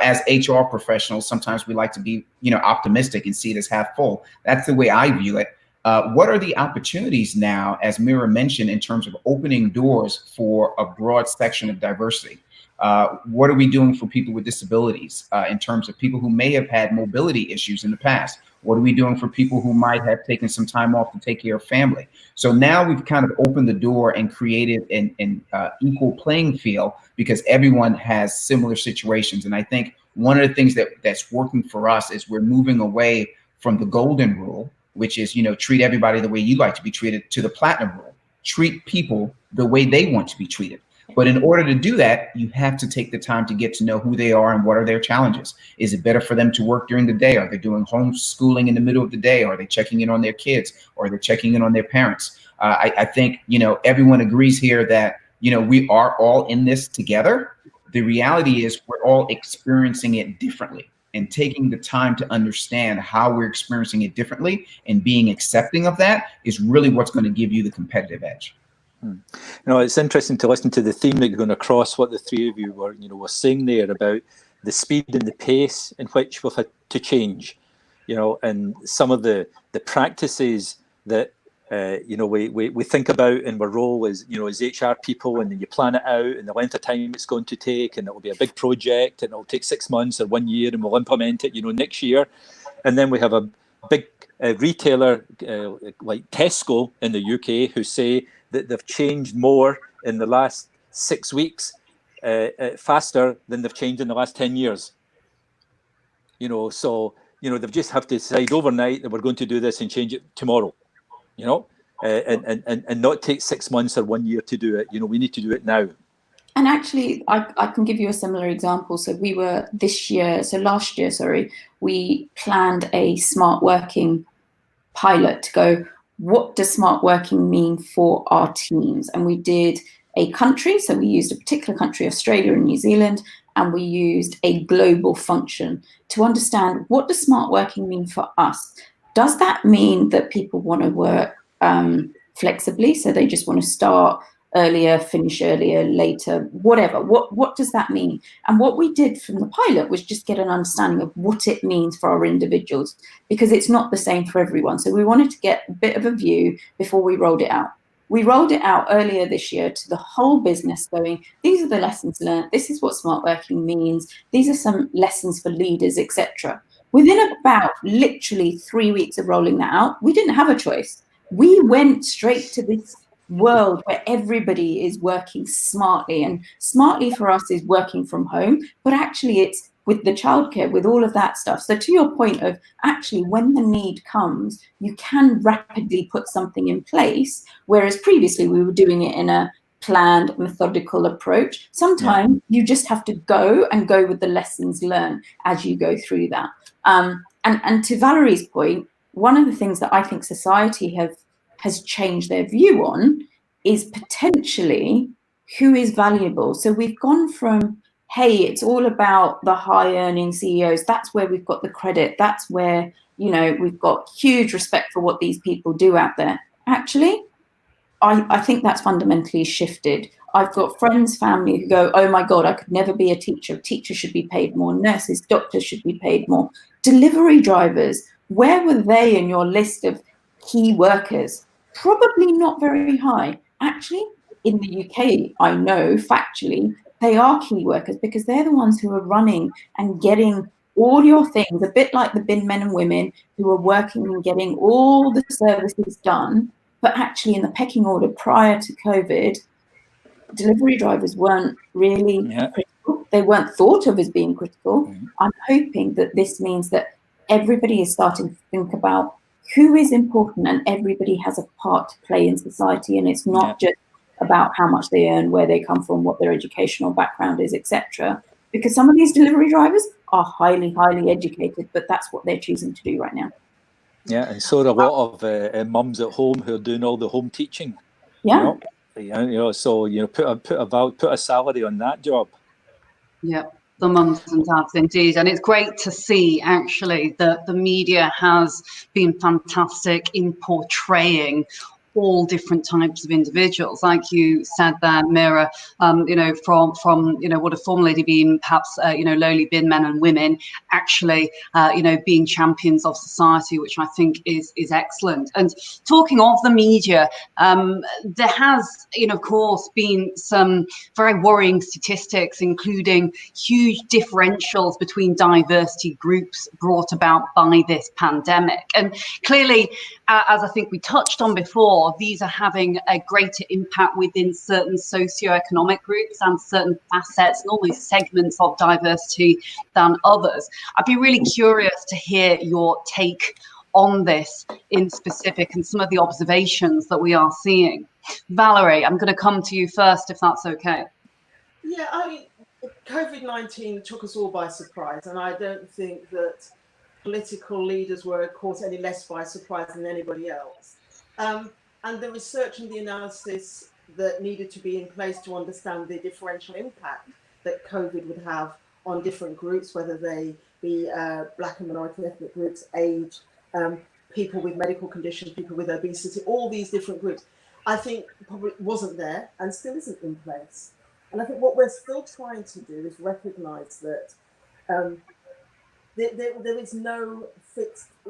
F: as HR professionals, sometimes we like to be, optimistic and see it as half full. That's the way I view it. What are the opportunities now, as Mira mentioned, in terms of opening doors for a broad section of diversity? What are we doing for people with disabilities in terms of people who may have had mobility issues in the past? What are we doing for people who might have taken some time off to take care of family? So now we've kind of opened the door and created an equal playing field because everyone has similar situations. And I think one of the things that's working for us is we're moving away from the golden rule, which is, treat everybody the way you like to be treated, to the platinum rule. Treat people the way they want to be treated. But in order to do that, you have to take the time to get to know who they are and what are their challenges. Is it better for them to work during the day? Are they doing homeschooling in the middle of the day? Are they checking in on their kids? Or are they checking in on their parents? I think, everyone agrees here that, we are all in this together. The reality is we're all experiencing it differently, and taking the time to understand how we're experiencing it differently and being accepting of that is really what's going to give you the competitive edge.
B: It's interesting to listen to the theme that you're going across what the three of you were saying there about the speed and the pace in which we've had to change, and some of the practices that we think about in our role as HR people, and then you plan it out and the length of time it's going to take, and it will be a big project and it'll take 6 months or 1 year, and we'll implement it next year. And then we have a big retailer like Tesco in the UK who say that they've changed more in the last 6 weeks faster than they've changed in the last 10 years. So they've just have to decide overnight that we're going to do this and change it tomorrow, and not take 6 months or 1 year to do it. We need to do it now.
G: And actually, I can give you a similar example. So last year, we planned a smart working pilot to go, what does smart working mean for our teams? And we did a country. So we used a particular country, Australia and New Zealand, and we used a global function to understand, what does smart working mean for us? Does that mean that people want to work flexibly? So they just want to start earlier, finish earlier, later, whatever. What does that mean? And what we did from the pilot was just get an understanding of what it means for our individuals, because it's not the same for everyone. So we wanted to get a bit of a view before we rolled it out. We rolled it out earlier this year to the whole business, going, these are the lessons learned. This is what smart working means. These are some lessons for leaders, etc. Within about literally 3 weeks of rolling that out, we didn't have a choice. We went straight to this world where everybody is working smartly, and smartly for us is working from home, but actually it's with the childcare, with all of that stuff. So to your point of actually when the need comes, you can rapidly put something in place, whereas previously we were doing it in a planned, methodical approach. Sometimes you just have to go with the lessons learned as you go through that. And to Valerie's point, one of the things that I think society has changed their view on is potentially who is valuable. So we've gone from, hey, it's all about the high earning CEOs. That's where we've got the credit. That's where, you know, we've got huge respect for what these people do out there. Actually, I think that's fundamentally shifted. I've got friends, family who go, oh my God, I could never be a teacher. Teachers should be paid more. Nurses, doctors should be paid more. Delivery drivers, where were they in your list of key workers? Probably not very high. Actually, in the UK, I know factually, they are key workers because they're the ones who are running and getting all your things, a bit like the bin men and women who are working and getting all the services done. But actually in the pecking order prior to COVID, delivery drivers weren't really critical. They weren't thought of as being critical. I'm hoping that this means that everybody is starting to think about who is important and everybody has a part to play in society. And it's not just about how much they earn, where they come from, what their educational background is, etc. Because some of these delivery drivers are highly, highly educated, but that's what they're choosing to do right now.
B: Yeah, and so are a lot of mums at home who are doing all the home teaching.
G: Yeah.
B: So put a salary on that job.
A: Yeah, the mums and dads indeed, and it's great to see actually that the media has been fantastic in portraying all different types of individuals, like you said there, Mira. From what have formerly been perhaps lowly bin men and women, actually being champions of society, which I think is excellent. And talking of the media, there has of course been some very worrying statistics, including huge differentials between diversity groups brought about by this pandemic. And clearly, as I think we touched on before, these are having a greater impact within certain socioeconomic groups and certain facets, normally segments of diversity, than others. I'd be really curious to hear your take on this in specific and some of the observations that we are seeing. Valerie, I'm going to come to you first, if that's okay.
H: Yeah, I mean, COVID-19 took us all by surprise, and I don't think that political leaders were caught any less by surprise than anybody else. And the research and the analysis that needed to be in place to understand the differential impact that COVID would have on different groups, whether they be Black and minority ethnic groups, age, people with medical conditions, people with obesity, all these different groups, I think probably wasn't there and still isn't in place. And I think what we're still trying to do is recognise that there is no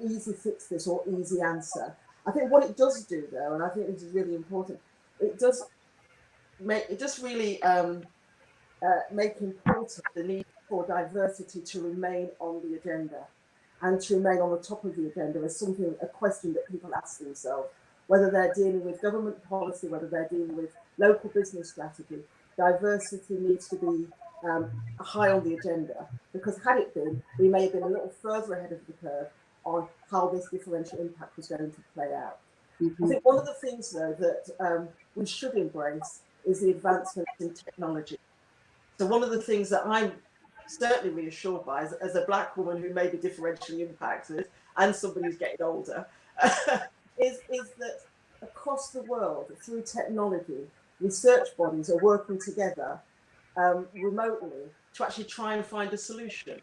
H: easy fix this or easy answer. I think what it does do, though, and I think this is really important, it does really make important the need for diversity to remain on the agenda and to remain on the top of the agenda as a question that people ask themselves, whether they're dealing with government policy, whether they're dealing with local business strategy. Diversity needs to be high on the agenda, because had it been, we may have been a little further ahead of the curve on how this differential impact was going to play out. I think one of the things, though, that we should embrace is the advancement in technology. So one of the things that I'm certainly reassured by as a Black woman who may be differentially impacted and somebody who's getting older is that across the world, through technology, research bodies are working together remotely to actually try and find a solution.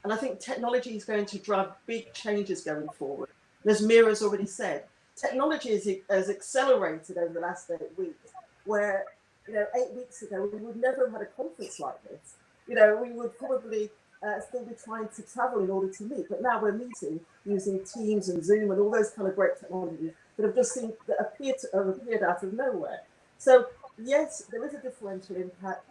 H: And I think technology is going to drive big changes going forward. And as Mira's already said, technology has accelerated over the last 8 weeks, where 8 weeks ago we would never have had a conference like this. We would probably still be trying to travel in order to meet, but now we're meeting using Teams and Zoom and all those kind of great technologies that have just appeared out of nowhere. So yes, there is a differential impact.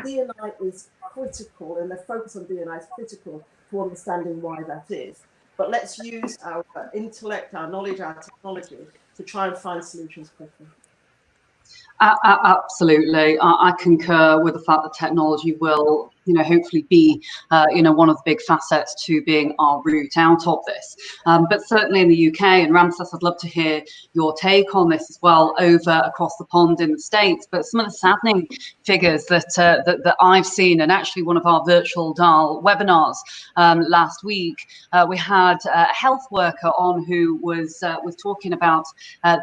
H: D&I is critical, and the focus on D&I is critical to understanding why that is. But let's use our intellect, our knowledge, our technology to try and find solutions quickly.
A: Absolutely. I concur with the fact that technology will hopefully be, one of the big facets to being our route out of this. But certainly in the UK, and Ramses, I'd love to hear your take on this as well over across the pond in the States. But some of the saddening figures that I've seen, and actually one of our virtual DAL webinars last week, we had a health worker on who was talking about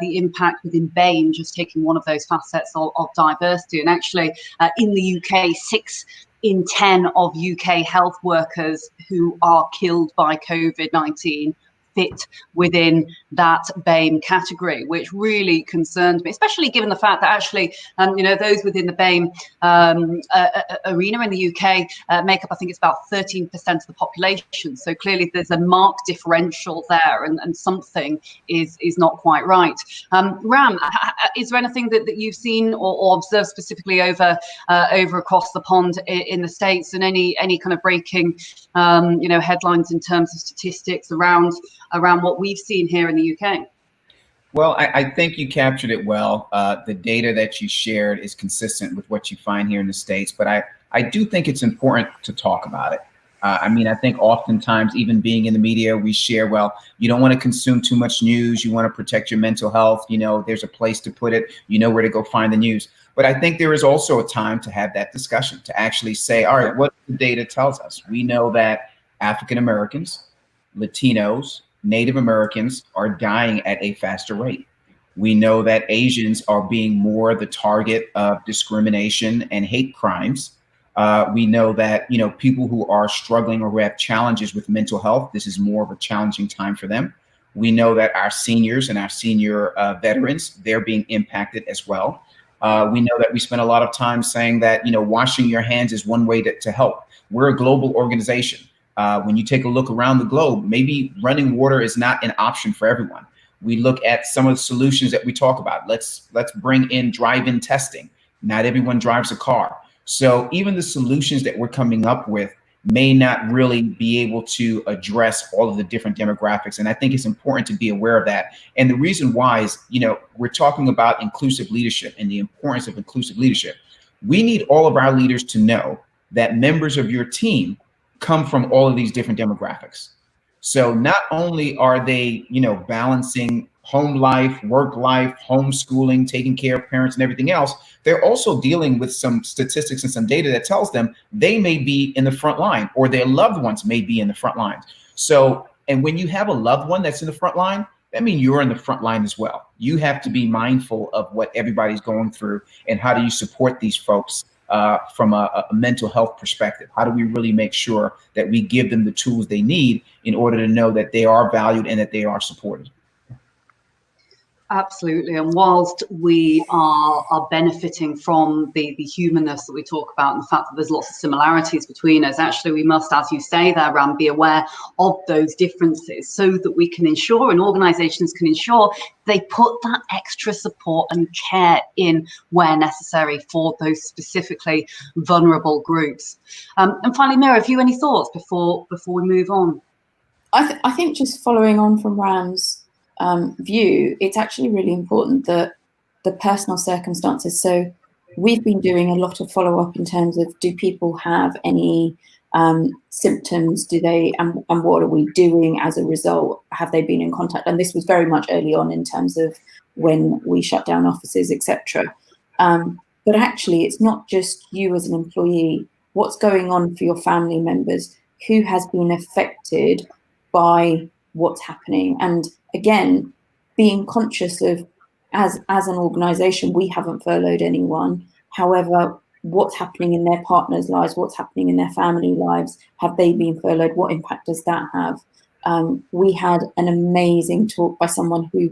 A: the impact within BAME, just taking one of those facets of diversity. And actually in the UK, 6 in 10 of UK health workers who are killed by COVID-19 fit within that BAME category, which really concerned me, especially given the fact that actually, those within the BAME arena in the UK make up, I think it's about 13% of the population. So clearly there's a marked differential there, and something is not quite right. Ram, is there anything that you've seen or observed specifically over across the pond in the States, and any kind of breaking headlines in terms of statistics around what we've seen here in the UK?
F: Well, I think you captured it well. The data that you shared is consistent with what you find here in the States, but I do think it's important to talk about it. I think oftentimes, even being in the media, we share, well, you don't want to consume too much news. You want to protect your mental health. There's a place to put it. You know where to go find the news. But I think there is also a time to have that discussion, to actually say, all right, what the data tells us. We know that African Americans, Latinos, Native Americans are dying at a faster rate. We know that Asians are being more the target of discrimination and hate crimes. We know that, people who are struggling or who have challenges with mental health, this is more of a challenging time for them. We know that our seniors and our senior veterans, they're being impacted as well. We know that we spend a lot of time saying that, washing your hands is one way to help. We're a global organization. When you take a look around the globe, maybe running water is not an option for everyone. We look at some of the solutions that we talk about. Let's bring in drive-in testing. Not everyone drives a car. So even the solutions that we're coming up with may not really be able to address all of the different demographics. And I think it's important to be aware of that. And the reason why is, we're talking about inclusive leadership and the importance of inclusive leadership. We need all of our leaders to know that members of your team come from all of these different demographics. So not only are they, balancing home life, work life, homeschooling, taking care of parents and everything else, they're also dealing with some statistics and some data that tells them they may be in the front line, or their loved ones may be in the front lines. So, and when you have a loved one that's in the front line, that means you're in the front line as well. You have to be mindful of what everybody's going through, and how do you support these folks from a mental health perspective? How do we really make sure that we give them the tools they need in order to know that they are valued and that they are supported?
A: Absolutely. And whilst we are benefiting from the humanness that we talk about, and the fact that there's lots of similarities between us, actually we must, as you say there, Ram, be aware of those differences so that we can ensure, and organisations can ensure, they put that extra support and care in where necessary for those specifically vulnerable groups. And finally, Mira, have you any thoughts before we move on?
G: I think just following on from Ram's view, it's actually really important that the personal circumstances. So we've been doing a lot of follow-up in terms of, do people have any symptoms? Do they, and what are we doing as a result? Have they been in contact? And this was very much early on in terms of when we shut down offices, etc. But actually, it's not just you as an employee. What's going on for your family members? Who has been affected by what's happening? And again, being conscious of, as an organization, we haven't furloughed anyone. However, what's happening in their partners' lives, what's happening in their family lives, have they been furloughed? What impact does that have? We had an amazing talk by someone who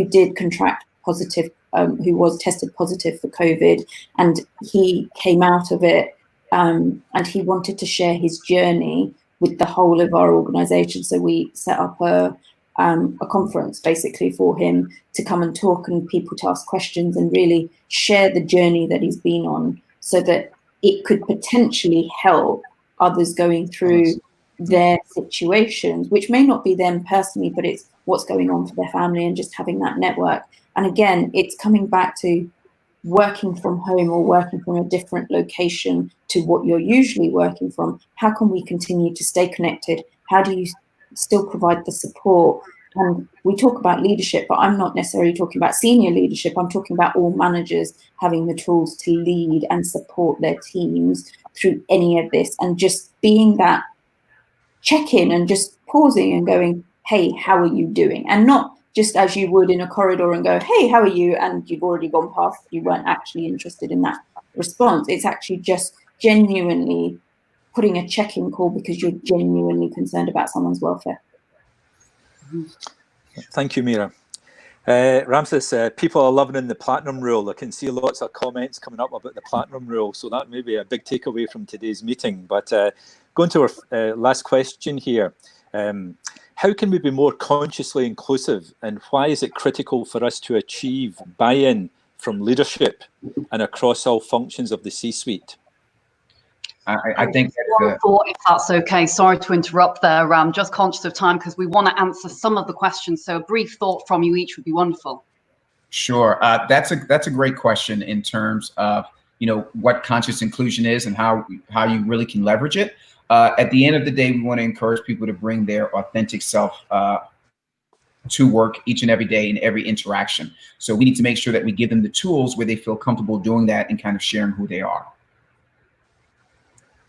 G: did contract positive, who was tested positive for COVID, and he came out of it, and he wanted to share his journey with the whole of our organization. So we set up a conference basically for him to come and talk, and people to ask questions and really share the journey that he's been on, so that it could potentially help others going through their situations, which may not be them personally, but it's what's going on for their family, and just having that network. And again, it's coming back to working from home or working from a different location to what you're usually working from, how can we continue to stay connected? How do you still provide the support? And we talk about leadership, but I'm not necessarily talking about senior leadership. I'm talking about all managers having the tools to lead and support their teams through any of this, and just being that check-in and just pausing and going, hey, how are you doing? And not just as you would in a corridor and go, hey, how are you? And you've already gone past, you weren't actually interested in that response. It's actually just genuinely putting a check-in call because you're genuinely concerned about someone's welfare.
B: Thank you, Mira. Ramses, people are loving in the platinum rule. I can see lots of comments coming up about the platinum rule, so that may be a big takeaway from today's meeting. But going to our last question here. How can we be more consciously inclusive, and why is it critical for us to achieve buy-in from leadership and across all functions of the C-suite?
F: I think
A: one thought, if that's okay. Sorry to interrupt there, Ram. Just conscious of time because we want to answer some of the questions. So a brief thought from you each would be wonderful.
F: Sure, that's a great question in terms of what conscious inclusion is and how you really can leverage it. At the end of the day, we want to encourage people to bring their authentic self to work each and every day in every interaction. So we need to make sure that we give them the tools where they feel comfortable doing that and kind of sharing who they are.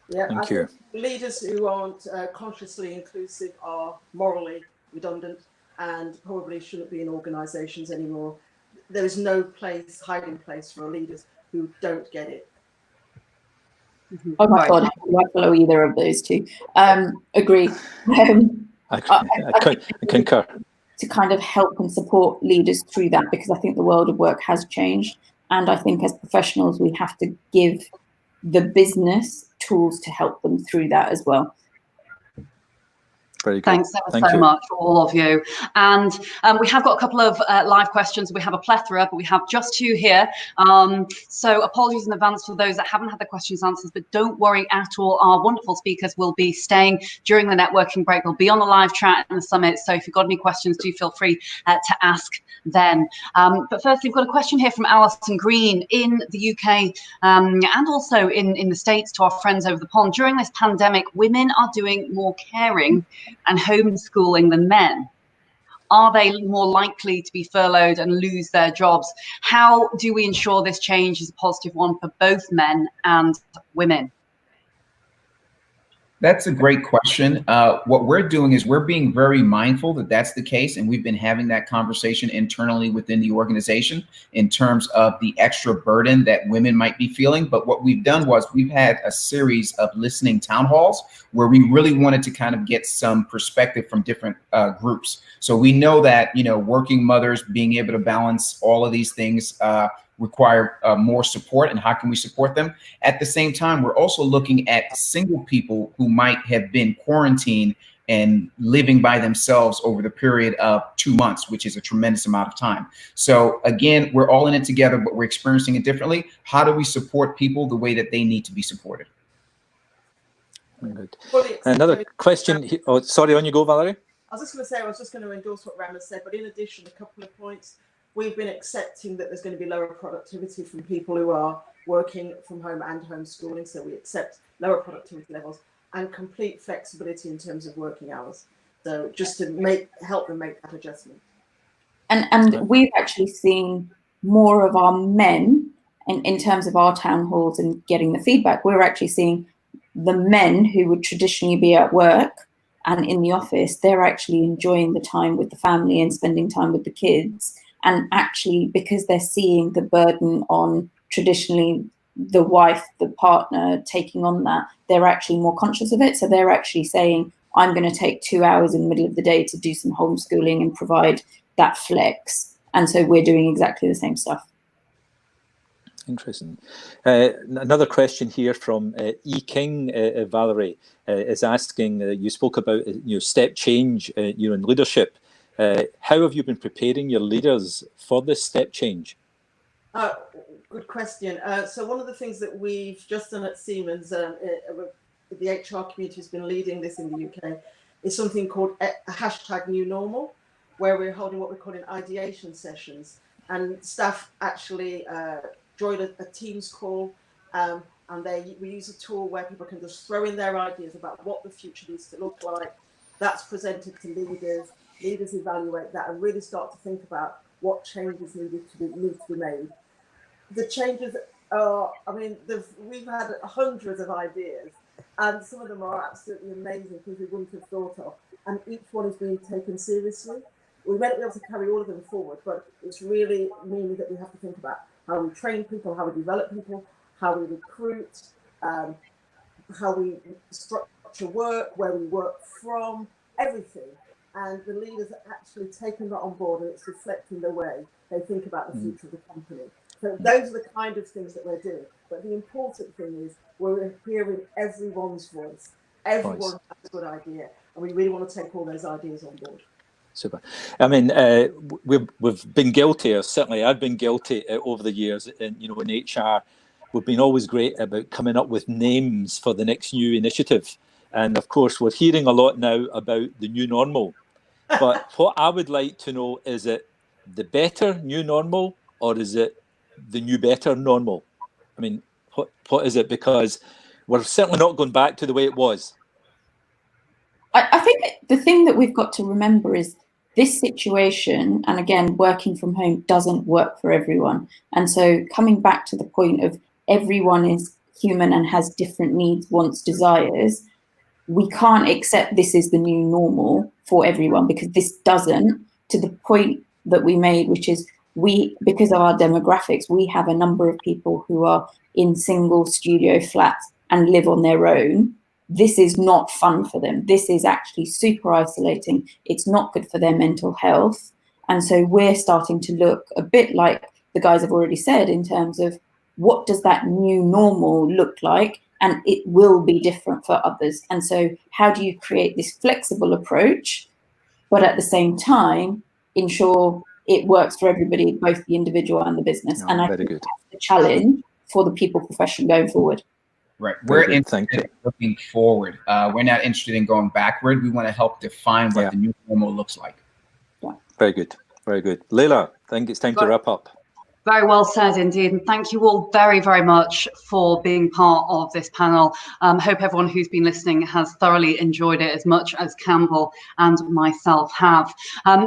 H: Yeah,
B: Thank you.
H: Leaders who aren't consciously inclusive are morally redundant and probably shouldn't be in organizations anymore. There is no hiding place for leaders who don't get it.
G: Oh my God, I don't follow either of those two. Agree.
B: I concur.
G: To kind of help and support leaders through that, because I think the world of work has changed. And I think as professionals, we have to give the business tools to help them through that as well.
B: Very good.
A: Thanks ever so much for all of you. And we have got a couple of live questions. We have a plethora, but we have just 2 here. So apologies in advance for those that haven't had their questions answered, but don't worry at all. Our wonderful speakers will be staying during the networking break. They'll be on the live chat in the summit. So if you've got any questions, do feel free to ask then. But first, we've got a question here from Alison Green in the UK and also in the States to our friends over the pond. During this pandemic, women are doing more caring and homeschooling than men. Are they more likely to be furloughed and lose their jobs? How do we ensure this change is a positive one for both men and women?
F: That's a great question. What we're doing is we're being very mindful that that's the case, and we've been having that conversation internally within the organization in terms of the extra burden that women might be feeling. But what we've done was we've had a series of listening town halls where we really wanted to kind of get some perspective from different groups. So we know that, working mothers being able to balance all of these things require more support, and how can we support them? At the same time, we're also looking at single people who might have been quarantined and living by themselves over the period of 2 months, which is a tremendous amount of time. So again, we're all in it together, but we're experiencing it differently. How do we support people the way that they need to be supported?
B: Good. Another question. Oh, sorry, on you go, Valerie.
H: I was just going to endorse what Ram has said, but in addition, a couple of points. We've been accepting that there's going to be lower productivity from people who are working from home and homeschooling. So we accept lower productivity levels and complete flexibility in terms of working hours. So just to help them make that adjustment.
G: And we've actually seen more of our men in terms of our town halls and getting the feedback. We're actually seeing the men who would traditionally be at work and in the office, they're actually enjoying the time with the family and spending time with the kids. And actually, because they're seeing the burden on traditionally the wife, the partner taking on that, they're actually more conscious of it. So they're actually saying, I'm going to take 2 hours in the middle of the day to do some homeschooling and provide that flex. And so we're doing exactly the same stuff.
B: Interesting. Another question here from E. King, Valerie, is asking, you spoke about step change in leadership. How have you been preparing your leaders for this step change?
H: Good question. So one of the things that we've just done at Siemens, the HR community has been leading this in the UK, is something called #NewNormal, where we're holding what we're calling ideation sessions. And staff actually join a Teams call, and we use a tool where people can just throw in their ideas about what the future needs to look like. That's presented to leaders. Leaders evaluate that and really start to think about what changes need to be made. The changes are, I mean, we've had hundreds of ideas, and some of them are absolutely amazing, things we wouldn't have thought of, and each one is being taken seriously. We may not be able to carry all of them forward, but it's really meaning that we have to think about how we train people, how we develop people, how we recruit, how we structure work, where we work from, everything. And the leaders are actually taking that on board, and it's reflecting the way they think about the future of the company. So those are the kind of things that we're doing. But the important thing is we're hearing everyone's voice. Everyone has a good idea, and we really want to take all those ideas on board.
B: Super. I mean, we've been guilty, or certainly I've been guilty over the years. And in HR, we've been always great about coming up with names for the next new initiative. And of course, we're hearing a lot now about the new normal. But what I would like to know, is it the better new normal, or is it the new better normal? I mean, what is it? Because we're certainly not going back to the way it was.
G: I think the thing that we've got to remember is this situation, and again, working from home doesn't work for everyone. And so coming back to the point of everyone is human and has different needs, wants, desires, we can't accept this is the new normal for everyone, because this doesn't, to the point that we made, which is because of our demographics, we have a number of people who are in single studio flats and live on their own. This is not fun for them. This is actually super isolating. It's not good for their mental health. And so we're starting to look a bit like the guys have already said, in terms of what does that new normal look like? And it will be different for others. And so how do you create this flexible approach, but at the same time, ensure it works for everybody, both the individual and the business? And I think that's the challenge for the people profession going forward.
F: Right. We're interested in looking forward. We're not interested in going backward. We want to help define what the new normal looks like.
G: Yeah.
B: Very good. Very good. Leila, I think it's time to wrap up.
A: Very well said indeed. And thank you all very, very much for being part of this panel. Hope everyone who's been listening has thoroughly enjoyed it as much as Campbell and myself have.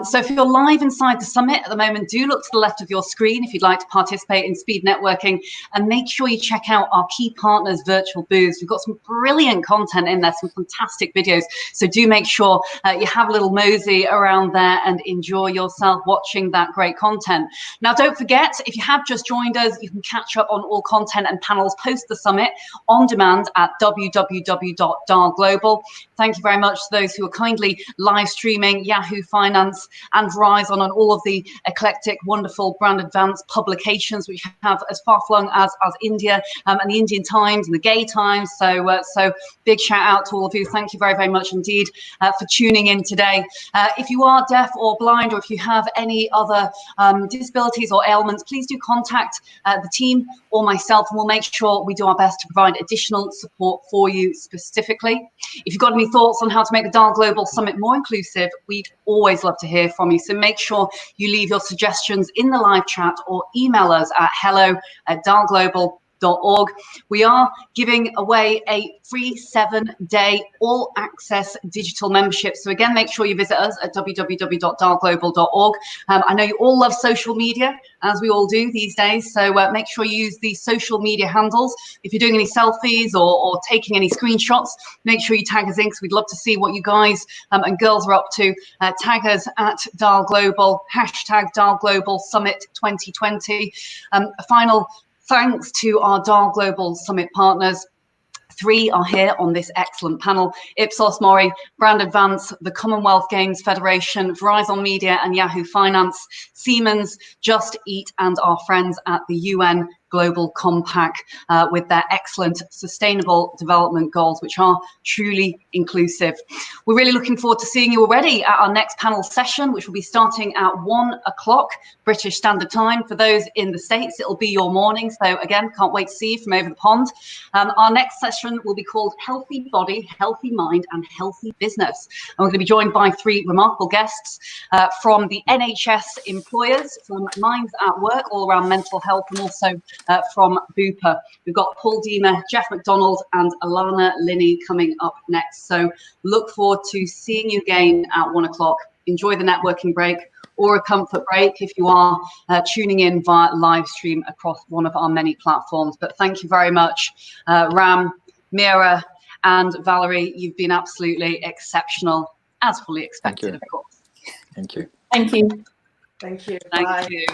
A: So if you're live inside the summit at the moment, do look to the left of your screen if you'd like to participate in speed networking, and make sure you check out our key partners virtual booths. We've got some brilliant content in there, some fantastic videos. So do make sure you have a little mosey around there and enjoy yourself watching that great content. Now, don't forget, if you have just joined us, you can catch up on all content and panels post the summit on demand at www.DAL-Global. Thank you very much to those who are kindly live streaming Yahoo Finance and Verizon on all of the eclectic, wonderful Brand Advance publications, which have as far-flung as India and the Indian Times and the Gay Times. So big shout out to all of you. Thank you very, very much indeed for tuning in today. If you are deaf or blind, or if you have any other disabilities or ailments, please do contact the team or myself, and we'll make sure we do our best to provide additional support for you specifically. If you've got any thoughts on how to make the DAL-Global Summit more inclusive, we'd always love to hear from you. So make sure you leave your suggestions in the live chat or email us at hello@dalglobal.org. We are giving away a free 7-day all-access digital membership. So again, make sure you visit us at www.dalglobal.org. I know you all love social media, as we all do these days. So make sure you use the social media handles. If you're doing any selfies or taking any screenshots, make sure you tag us in, because we'd love to see what you guys and girls are up to. Tag us at DAL-Global, hashtag DAL-Global Summit 2020. A final thanks to our DAL-Global Summit partners. 3 are here on this excellent panel: Ipsos Mori, Brand Advance, the Commonwealth Games Federation, Verizon Media and Yahoo Finance, Siemens, Just Eat, and our friends at the UN Global Compact with their excellent sustainable development goals, which are truly inclusive. We're really looking forward to seeing you already at our next panel session, which will be starting at 1 o'clock British Standard Time. For those in the States, it'll be your morning. So again, can't wait to see you from over the pond. Our next session will be called Healthy Body, Healthy Mind and Healthy Business. And we're going to be joined by 3 remarkable guests from the NHS employers, from Minds at Work, all around mental health, and also from Bupa. We've got Paul Deemer, Jeff McDonald, and Alana Linney coming up next. So look forward to seeing you again at 1 o'clock. Enjoy the networking break or a comfort break if you are tuning in via live stream across one of our many platforms. But thank you very much, Ram, Mira, and Valerie. You've been absolutely exceptional, as fully expected, of course.
B: Thank you.
G: Thank you.
H: Thank you.
A: Thank
H: Bye.
A: you.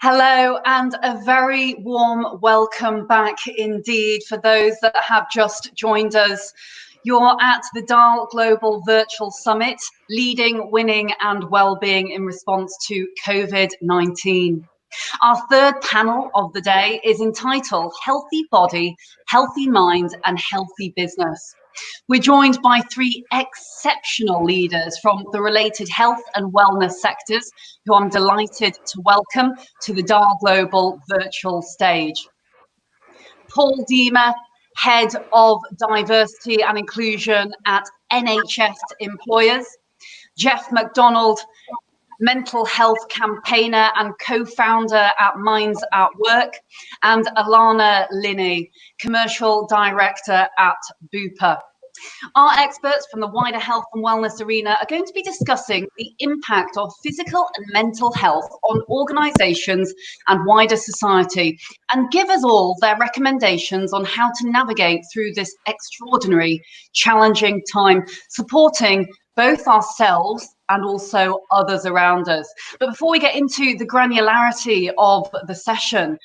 A: Hello, and a very warm welcome back indeed for those that have just joined us. You're at the DAL Global Virtual Summit, Leading, Winning and Wellbeing in Response to COVID-19. Our third panel of the day is entitled Healthy Body, Healthy Mind and Healthy Business. We're joined by three exceptional leaders from the related health and wellness sectors, who I'm delighted to welcome to the DAL Global virtual stage. Paul Diemer, Head of Diversity and Inclusion at NHS Employers. Jeff McDonald, mental health campaigner and co-founder at Minds at Work, and Alana Linney, commercial director at Bupa. Our experts from the wider health and wellness arena are going to be discussing the impact of physical and mental health on organisations and wider society, and give us all their recommendations on how to navigate through this extraordinary, challenging time, supporting both ourselves and also others around us. But before we get into the granularity of the session,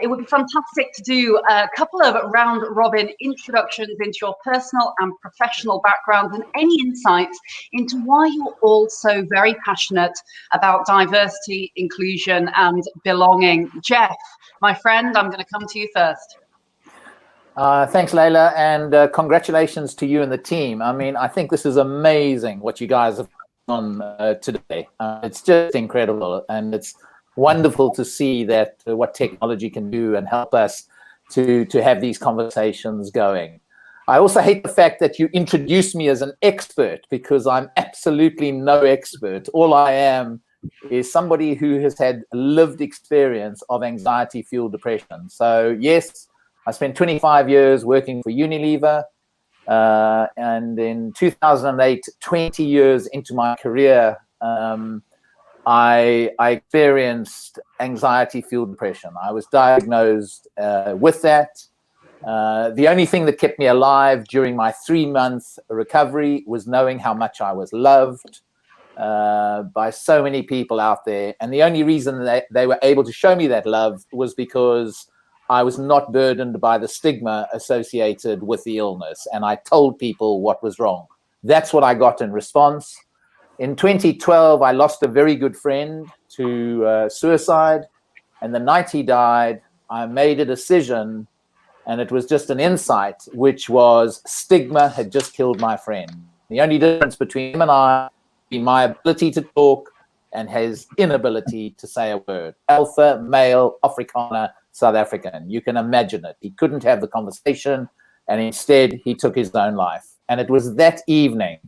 A: it would be fantastic to do a couple of round robin introductions into your personal and professional background and any insights into why you're all so very passionate about diversity, inclusion and belonging. Jeff, my friend, I'm going to come to you first.
I: Thanks, Layla, and congratulations to you and the team. I mean, I think this is amazing what you guys have done today. It's just incredible, and it's wonderful to see that what technology can do and help us to have these conversations going. I also hate the fact that you introduced me as an expert, because I'm absolutely no expert. All I am is somebody who has had lived experience of anxiety-fueled depression. So yes, I spent 25 years working for Unilever, and in 2008, 20 years into my career, I experienced anxiety-fueled depression. I was diagnosed with that. The only thing that kept me alive during my 3-month recovery was knowing how much I was loved by so many people out there. And the only reason that they were able to show me that love was because I was not burdened by the stigma associated with the illness, and I told people what was wrong. That's what I got in response. In 2012, I lost a very good friend to suicide, and the night he died, I made a decision, and it was just an insight, which was stigma had just killed my friend. The only difference between him and I is my ability to talk and his inability to say a word. Alpha, male, Afrikaner, South African. You can imagine it. He couldn't have the conversation, and instead he took his own life. And it was that evening,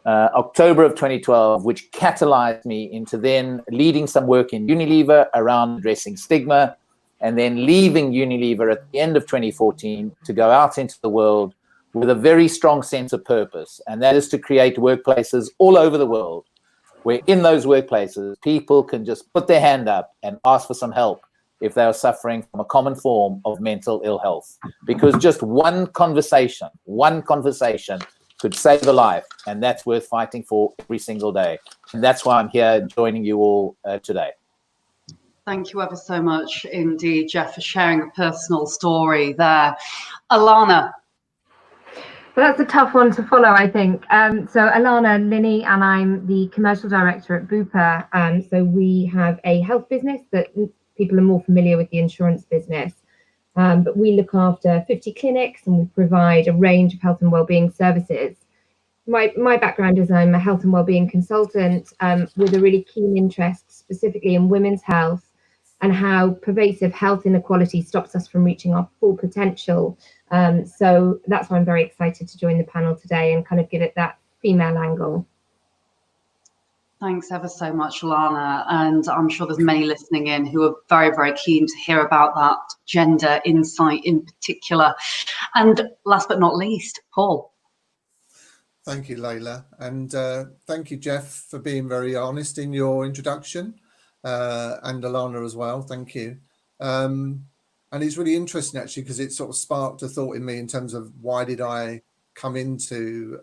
I: October of 2012, which catalyzed me into then leading some work in Unilever around addressing stigma, and then leaving Unilever at the end of 2014 to go out into the world with a very strong sense of purpose. And that is to create workplaces all over the world, where in those workplaces, people can just put their hand up and ask for some help if they are suffering from a common form of mental ill health. Because just one conversation could save a life, and that's worth fighting for every single day. And that's why I'm here joining you all today.
A: Thank you ever so much indeed, Jeff, for sharing a personal story there. Alana.
J: Well, that's a tough one to follow, I think. So Alana Linney, and I'm the commercial director at Bupa. So we have a health business that people are more familiar with, the insurance business. But we look after 50 clinics, and we provide a range of health and wellbeing services. My background is I'm a health and wellbeing consultant with a really keen interest specifically in women's health and how pervasive health inequality stops us from reaching our full potential. So that's why I'm very excited to join the panel today and kind of give it that female angle.
A: Thanks ever so much, Lana. And I'm sure there's many listening in who are very, very keen to hear about that gender insight in particular. And last but not least, Paul.
K: Thank you, Layla. And thank you, Jeff, for being very honest in your introduction. And Alana as well. Thank you. And it's really interesting, actually, because it sort of sparked a thought in me in terms of why did I come into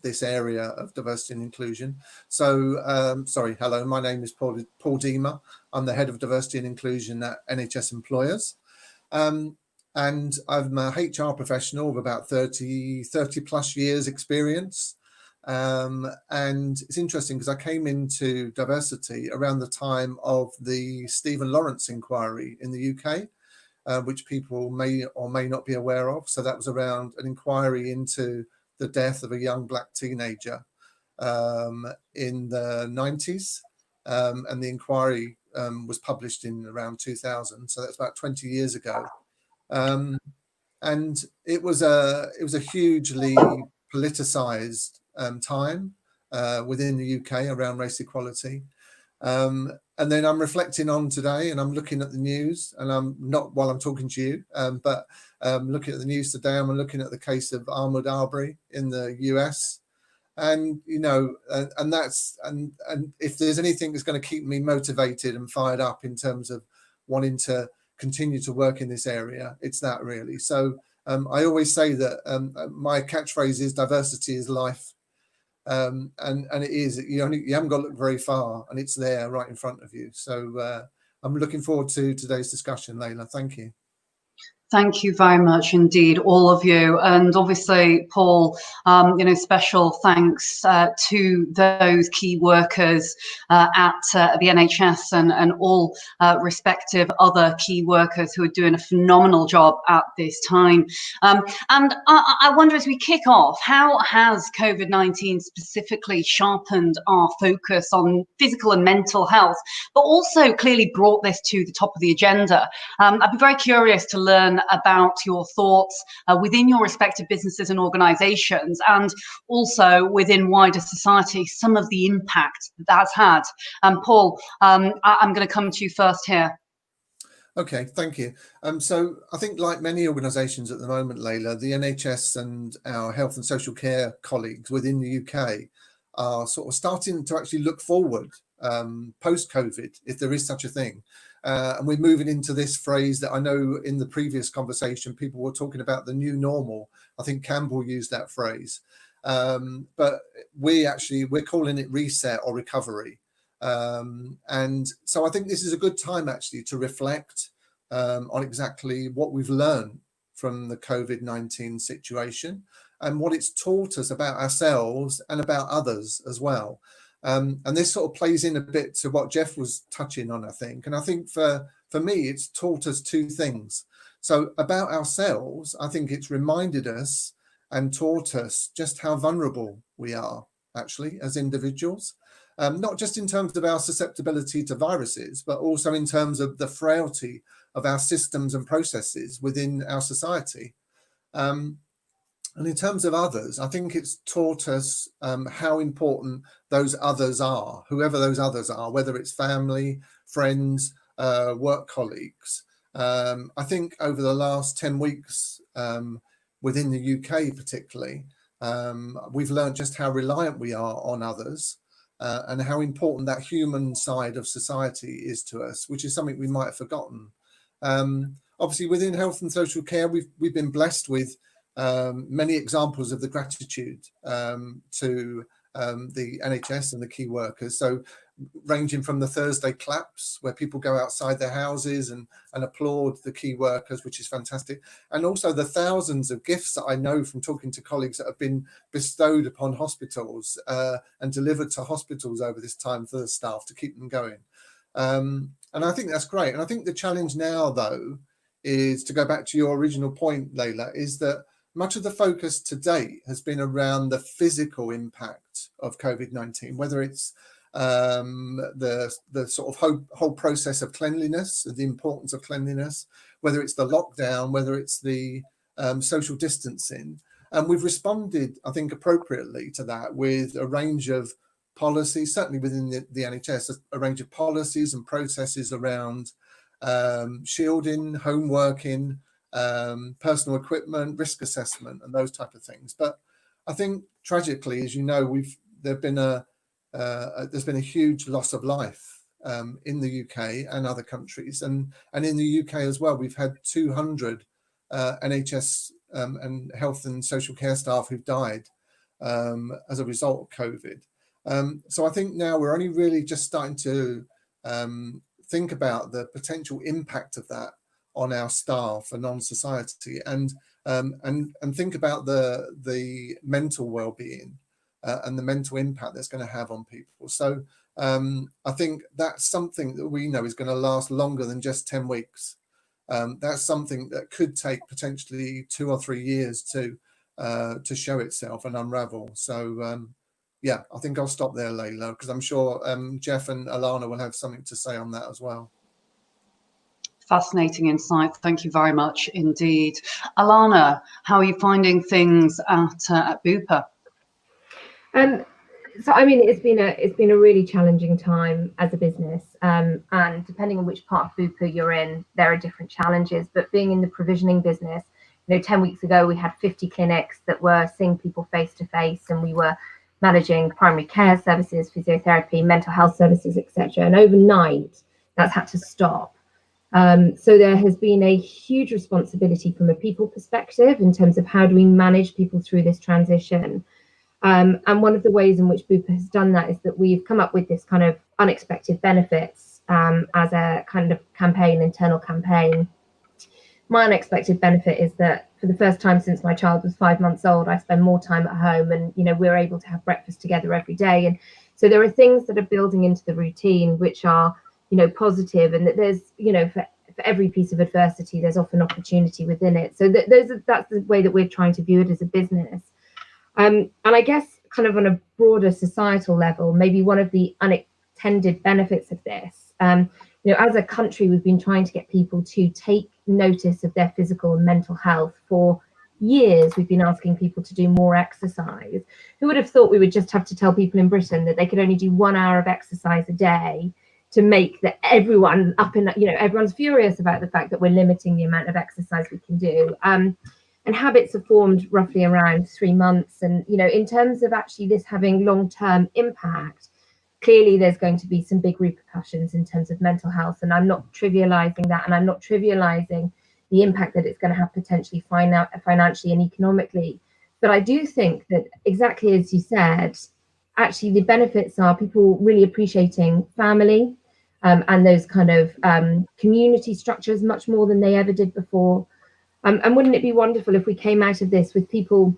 K: this area of diversity and inclusion. So, sorry, hello, my name is Paul Deemer. I'm the Head of Diversity and Inclusion at NHS Employers. And I'm a HR professional with about 30 plus years experience. And it's interesting because I came into diversity around the time of the Stephen Lawrence inquiry in the UK, which people may or may not be aware of. So that was around an inquiry into the death of a young black teenager in the 90s. And the inquiry was published in around 2000. So that's about 20 years ago. And it was a hugely politicized time within the UK around race equality. And then I'm reflecting on today, and I'm looking at the news, and I'm not while I'm talking to you, but looking at the news today, I'm looking at the case of Ahmaud Arbery in the US. And, you know, and if there's anything that's going to keep me motivated and fired up in terms of wanting to continue to work in this area, it's that really. So I always say that my catchphrase is diversity is life. And it is, you haven't got to look very far, and it's there right in front of you. So I'm looking forward to today's discussion, Layla. Thank you.
A: Thank you very much indeed, all of you. And obviously, Paul, special thanks to those key workers at the NHS and all respective other key workers who are doing a phenomenal job at this time. And I wonder, as we kick off, how has COVID-19 specifically sharpened our focus on physical and mental health, but also clearly brought this to the top of the agenda? I'd be very curious to learn about your thoughts within your respective businesses and organizations, and also within wider society, some of the impact that's had. Paul, I'm going to come to you first here.
K: Okay, thank you. So I think, like many organisations at the moment, Layla, the NHS and our health and social care colleagues within the UK are sort of starting to actually look forward post-COVID, if there is such a thing. And we're moving into this phrase that I know in the previous conversation, people were talking about the new normal. I think Campbell used that phrase. But we're calling it reset or recovery. And so I think this is a good time actually to reflect on exactly what we've learned from the COVID-19 situation and what it's taught us about ourselves and about others as well. And this sort of plays in a bit to what Jeff was touching on, I think. And I think for me, it's taught us two things. So about ourselves, I think it's reminded us and taught us just how vulnerable we are actually as individuals, not just in terms of our susceptibility to viruses, but also in terms of the frailty of our systems and processes within our society. And in terms of others, I think it's taught us how important those others are, whoever those others are, whether it's family, friends, work colleagues. I think over the last 10 weeks within the UK particularly, we've learned just how reliant we are on others and how important that human side of society is to us, which is something we might have forgotten. Obviously, within health and social care, we've been blessed with many examples of the gratitude to the NHS and the key workers. So ranging from the Thursday claps, where people go outside their houses and applaud the key workers, which is fantastic. And also the thousands of gifts that I know from talking to colleagues that have been bestowed upon hospitals and delivered to hospitals over this time for the staff to keep them going. And I think that's great. And I think the challenge now, though, is to go back to your original point, Layla, is that much of the focus to date has been around the physical impact of COVID-19, whether it's the sort of whole process of cleanliness, the importance of cleanliness, whether it's the lockdown, whether it's the social distancing. And we've responded, I think, appropriately to that with a range of policies, certainly within the NHS, a range of policies and processes around shielding, home working, personal equipment, risk assessment, and those type of things. But I think tragically, as you know, there's been a huge loss of life in the UK and other countries, and in the UK as well. We've had 200 NHS and health and social care staff who've died as a result of COVID. So I think now we're only really just starting to think about the potential impact of that on our staff and on society, and think about the mental well-being and the mental impact that's going to have on people. So I think that's something that we know is going to last longer than just 10 weeks. That's something that could take potentially 2 or 3 years to show itself and unravel. So yeah, I think I'll stop there, Layla, because I'm sure Jeff and Alana will have something to say on that as well.
A: Fascinating insight. Thank you very much indeed. Alana, how are you finding things at Bupa?
J: So I mean, it's been a really challenging time as a business, and depending on which part of Bupa you're in, there are different challenges. But being in the provisioning business, 10 weeks ago we had 50 clinics that were seeing people face to face, and we were managing primary care services, physiotherapy, mental health services, etc. And overnight, that's had to stop. So there has been a huge responsibility from a people perspective in terms of how do we manage people through this transition. And one of the ways in which Bupa has done that is that we've come up with this kind of unexpected benefits as a kind of campaign, internal campaign. My unexpected benefit is that for the first time since my child was 5 months old, I spend more time at home, and we're able to have breakfast together every day. And so there are things that are building into the routine which are positive, and that there's for every piece of adversity there's often opportunity within it. So that's the way that we're trying to view it as a business. And I guess kind of on a broader societal level, maybe one of the unintended benefits of this, as a country, we've been trying to get people to take notice of their physical and mental health for years. We've been asking people to do more exercise. Who would have thought we would just have to tell people in Britain that they could only do 1 hour of exercise a day to make that everyone everyone's furious about the fact that we're limiting the amount of exercise we can do. And habits are formed roughly around 3 months. And, in terms of actually this having long-term impact, clearly there's going to be some big repercussions in terms of mental health. And I'm not trivializing that. And I'm not trivializing the impact that it's going to have potentially financially and economically. But I do think that, exactly as you said, actually the benefits are people really appreciating family and those kind of community structures much more than they ever did before. And wouldn't it be wonderful if we came out of this with people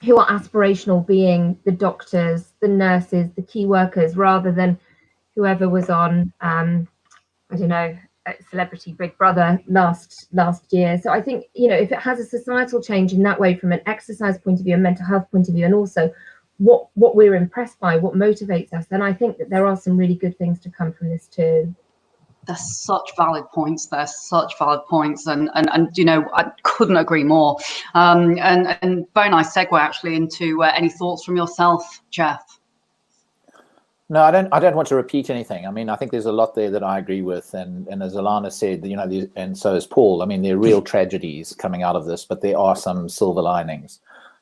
J: who are aspirational, being the doctors, the nurses, the key workers, rather than whoever was on, Celebrity Big Brother last year. So I think, if it has a societal change in that way, from an exercise point of view, a mental health point of view, and also what we're impressed by, what motivates us, then I think that there are some really good things to come from this too.
A: There's such valid points there, and I couldn't agree more. And very nice segue actually into any thoughts from yourself, Jeff.
I: No, I don't want to repeat anything. I mean, I think there's a lot there that I agree with, and as Alana said, and so is Paul. I mean, there are real tragedies coming out of this, but there are some silver linings.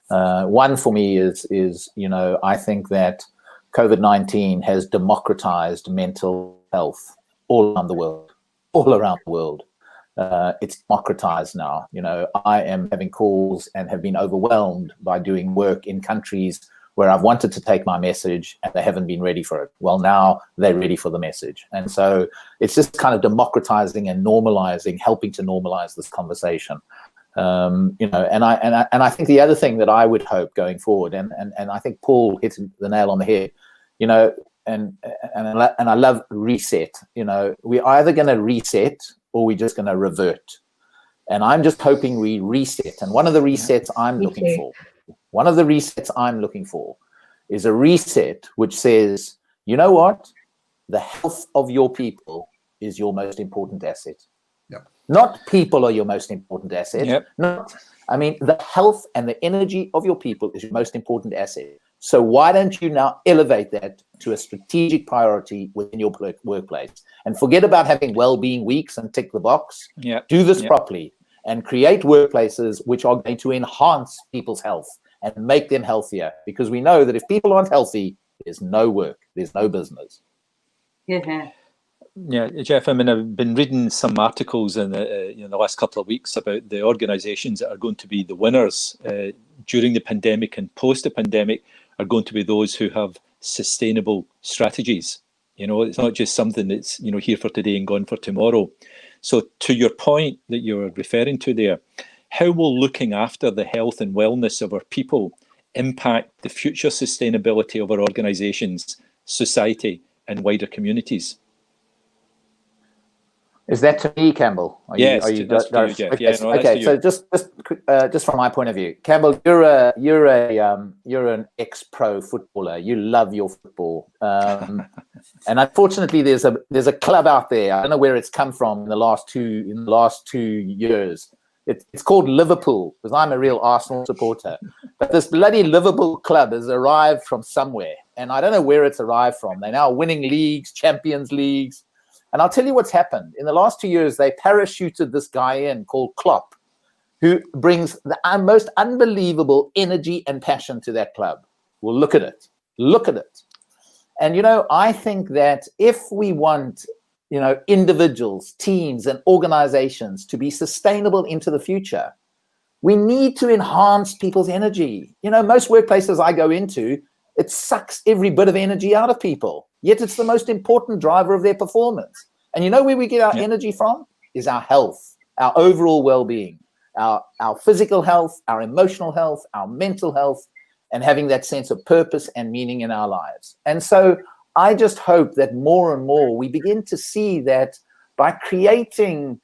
I: One for me is I think that COVID-19 has democratized mental health all around the world. It's democratized now. I am having calls and have been overwhelmed by doing work in countries where I've wanted to take my message and they haven't been ready for it. Well, now they're ready for the message. And so it's just kind of democratizing and normalizing, helping to normalize this conversation. And I think the other thing that I would hope going forward, and I think Paul hit the nail on the head, and I love reset. We're either going to reset or we're just going to revert. And I'm just hoping we reset. And one of the resets I'm looking for is a reset which says, you know what? The health of your people is your most important asset.
K: Yep.
I: Not people are your most important asset.
B: Yep.
I: The health and the energy of your people is your most important asset. So why don't you now elevate that to a strategic priority within your workplace, and forget about having well-being weeks and tick the box.
B: Yep.
I: Do this properly and create workplaces which are going to enhance people's health and make them healthier, because we know that if people aren't healthy, there's no work, there's no business.
A: Yeah.
B: Yeah, Jeff, I mean, I've been reading some articles in the last couple of weeks about the organisations that are going to be the winners during the pandemic and post the pandemic are going to be those who have sustainable strategies. You know, it's not just something that's, you know, here for today and gone for tomorrow. So to your point that you're referring to there, how will looking after the health and wellness of our people impact the future sustainability of our organisations, society and wider communities?
I: Is that to me, Campbell?
B: Yes, that's to you, Jeff.
I: Okay,
B: Yeah, no,
I: okay. So just from my point of view, Campbell, you're an ex-pro footballer. You love your football, and unfortunately, there's a club out there. I don't know where it's come from in the last 2 years. It's called Liverpool, because I'm a real Arsenal supporter. But this bloody Liverpool club has arrived from somewhere, and I don't know where it's arrived from. They're now winning leagues, Champions Leagues. And I'll tell you what's happened. In the last 2 years, they parachuted this guy in called Klopp, who brings the most unbelievable energy and passion to that club. Well, look at it. Look at it. And, you know, I think that if we want, you know, individuals, teams, and organizations to be sustainable into the future, we need to enhance people's energy. You know, most workplaces I go into, it sucks every bit of energy out of people. Yet it's the most important driver of their performance. And you know where we get our energy from? Is our health, our overall well-being, our physical health, our emotional health, our mental health, and having that sense of purpose and meaning in our lives. And so I just hope that more and more we begin to see that by creating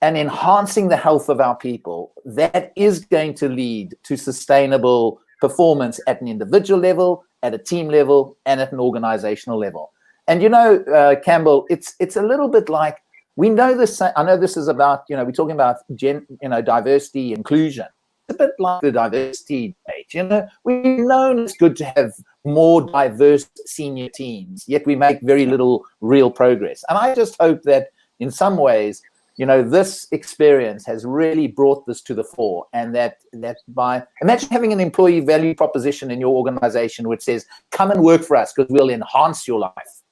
I: and enhancing the health of our people, that is going to lead to sustainable performance at an individual level, at a team level, and at an organizational level. And, you know, Campbell, it's a little bit like, we know this, I know this is about, you know, we're talking about, diversity, inclusion. It's a bit like the diversity debate, you know, we've known it's good to have more diverse senior teams, yet we make very little real progress. And I just hope that in some ways, you know, this experience has really brought this to the fore, and that by imagine having an employee value proposition in your organization which says, come and work for us because we'll enhance your life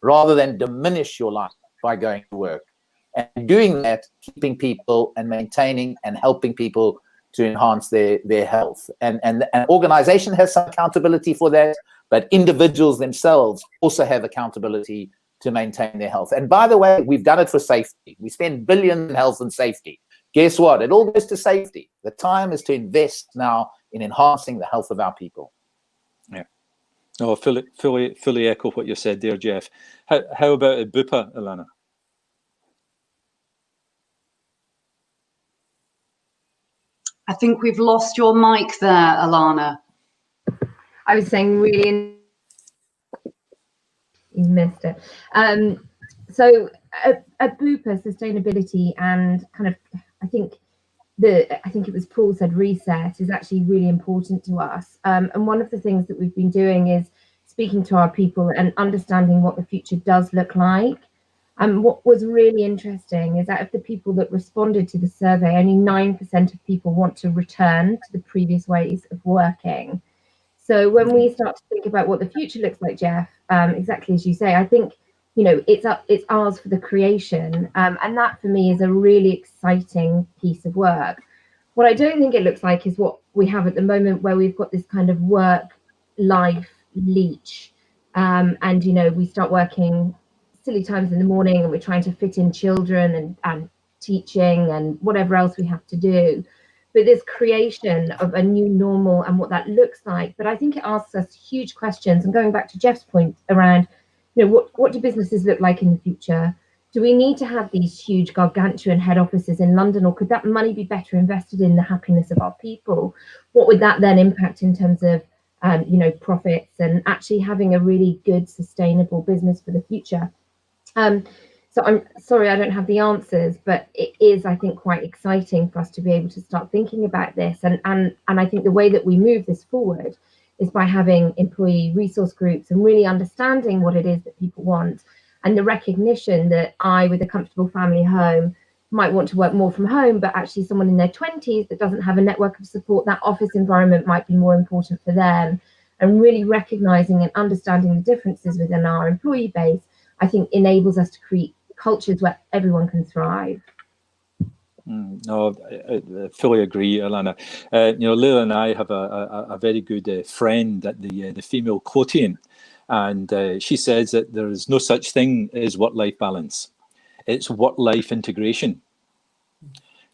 I: rather than diminish your life by going to work. And doing that, keeping people and maintaining and helping people to enhance their health. And an organization has some accountability for that, but individuals themselves also have accountability to maintain their health. And by the way, we've done it for safety. We spend billions in health and safety. Guess what? It all goes to safety. The time is to invest now in enhancing the health of our people.
B: Yeah. Oh, fully echo what you said there, Jeff. How about at Bupa, Ilana?
A: I think we've lost your mic there, Ilana.
J: I was saying really, you missed it. So at Bupa, sustainability and kind of, I think it was Paul said reset is actually really important to us. And one of the things that we've been doing is speaking to our people and understanding what the future does look like. And what was really interesting is that of the people that responded to the survey, only 9% of people want to return to the previous ways of working. So when we start to think about what the future looks like, Jeff, exactly as you say, I think, you know, it's ours for the creation. And that for me is a really exciting piece of work. What I don't think it looks like is what we have at the moment, where we've got this kind of work-life leech. And, you know, we start working silly times in the morning and we're trying to fit in children and teaching and whatever else we have to do. But this creation of a new normal and what that looks like. But I think it asks us huge questions. And going back to Jeff's point around, you know, what do businesses look like in the future? Do we need to have these huge gargantuan head offices in London, or could that money be better invested in the happiness of our people? What would that then impact in terms of, you know, profits and actually having a really good, sustainable business for the future? So I'm sorry, I don't have the answers, but it is, I think, quite exciting for us to be able to start thinking about this. And I think the way that we move this forward is by having employee resource groups and really understanding what it is that people want, and the recognition that I, with a comfortable family home, might want to work more from home, but actually someone in their 20s that doesn't have a network of support, that office environment might be more important for them. And really recognizing and understanding the differences within our employee base, I think enables us to create cultures where everyone can thrive.
B: No, I fully agree, Alana. Leila and I have a very good friend at the Female Quotient, and she says that there is no such thing as work-life balance. It's work-life integration.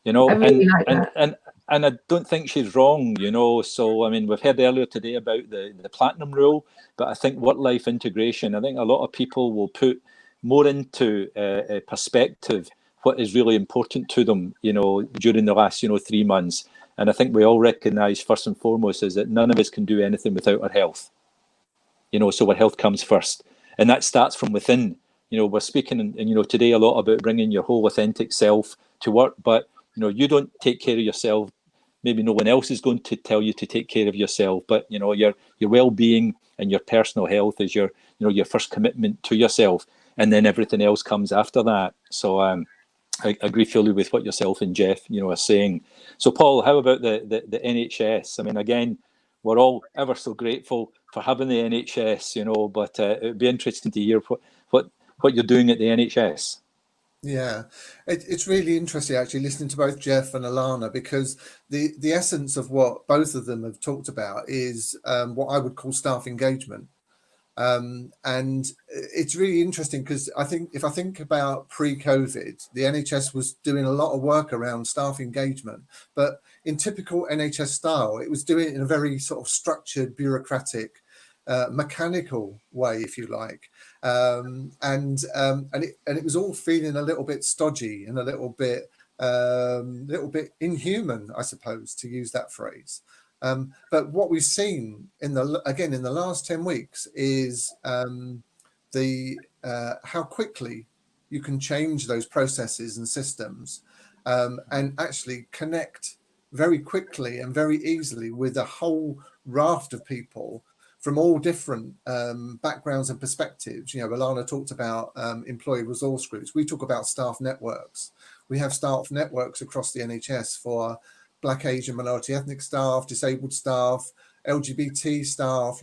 B: I really like that. And I don't think she's wrong. So I mean, we've heard earlier today about the platinum rule, but I think work-life integration. I think a lot of people will put more into a perspective what is really important to them, during the last, 3 months. And I think we all recognise first and foremost is that none of us can do anything without our health. So our health comes first, and that starts from within. We're speaking, today a lot about bringing your whole authentic self to work, but you don't take care of yourself. Maybe no one else is going to tell you to take care of yourself, but your well-being and your personal health is your first commitment to yourself, and then everything else comes after that. So I agree fully with what yourself and Jeff, are saying. So, Paul, how about the NHS? I mean, again, we're all ever so grateful for having the NHS, but it would be interesting to hear what you're doing at the NHS.
K: Yeah, it's really interesting actually listening to both Jeff and Alana, because the essence of what both of them have talked about is what I would call staff engagement. And it's really interesting because if I think about pre-COVID, the NHS was doing a lot of work around staff engagement, but in typical NHS style, it was doing it in a very sort of structured, bureaucratic, mechanical way, if you like, and it was all feeling a little bit stodgy and a little bit inhuman, I suppose, to use that phrase. But what we've seen in the last 10 weeks is how quickly you can change those processes and systems and actually connect very quickly and very easily with a whole raft of people from all different backgrounds and perspectives. Alana talked about employee resource groups. We talk about staff networks. We have staff networks across the NHS for Black, Asian, minority ethnic staff, disabled staff, LGBT staff,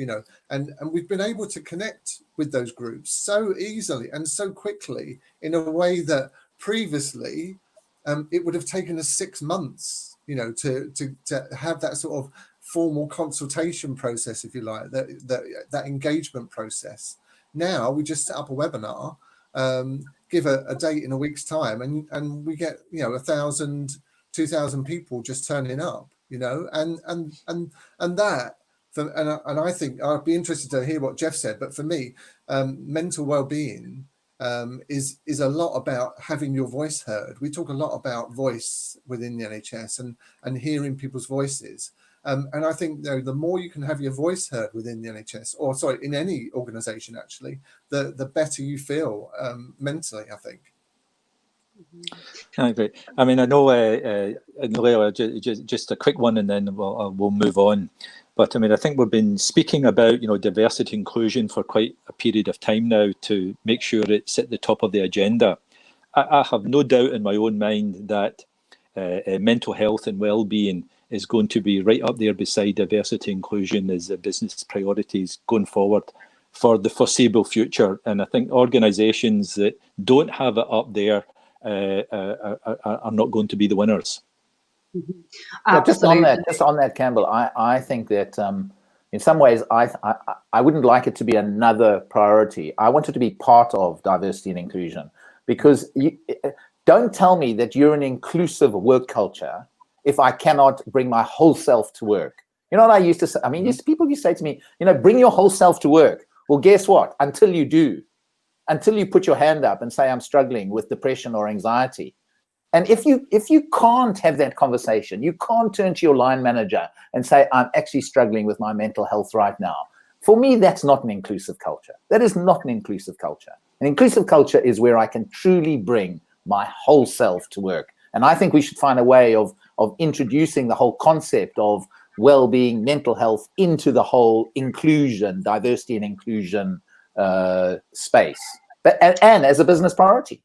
K: and we've been able to connect with those groups so easily and so quickly in a way that previously it would have taken us 6 months, to have that sort of formal consultation process, if you like, that engagement process. Now we just set up a webinar, give a date in a week's time, and we get 1,000, 2,000 people just turning up, and that. And I think I'd be interested to hear what Jeff said, but for me, mental well-being is a lot about having your voice heard. We talk a lot about voice within the NHS and hearing people's voices. And I think the more you can have your voice heard within the NHS, or sorry, in any organisation actually, the better you feel mentally, I think.
B: I agree. I mean, I know, Leila, just a quick one, and then we'll move on. But I mean, I think we've been speaking about diversity inclusion for quite a period of time now to make sure it's at the top of the agenda. I have no doubt in my own mind that mental health and well-being is going to be right up there beside diversity inclusion as a business priorities going forward for the foreseeable future. And I think organisations that don't have it up there are not going to be the winners.
I: Yeah, just on that, Campbell, I think that in some ways I wouldn't like it to be another priority. I want it to be part of diversity and inclusion, because don't tell me that you're an inclusive work culture if I cannot bring my whole self to work. You know what I used to say? I mean, people used to say to me, bring your whole self to work. Well, guess what? Until you do, until you put your hand up and say, I'm struggling with depression or anxiety. And if you can't have that conversation, you can't turn to your line manager and say, I'm actually struggling with my mental health right now. For me, that's not an inclusive culture. That is not an inclusive culture. An inclusive culture is where I can truly bring my whole self to work. And I think we should find a way of introducing the whole concept of well-being, mental health into the whole inclusion, diversity and inclusion space, and as a business priority.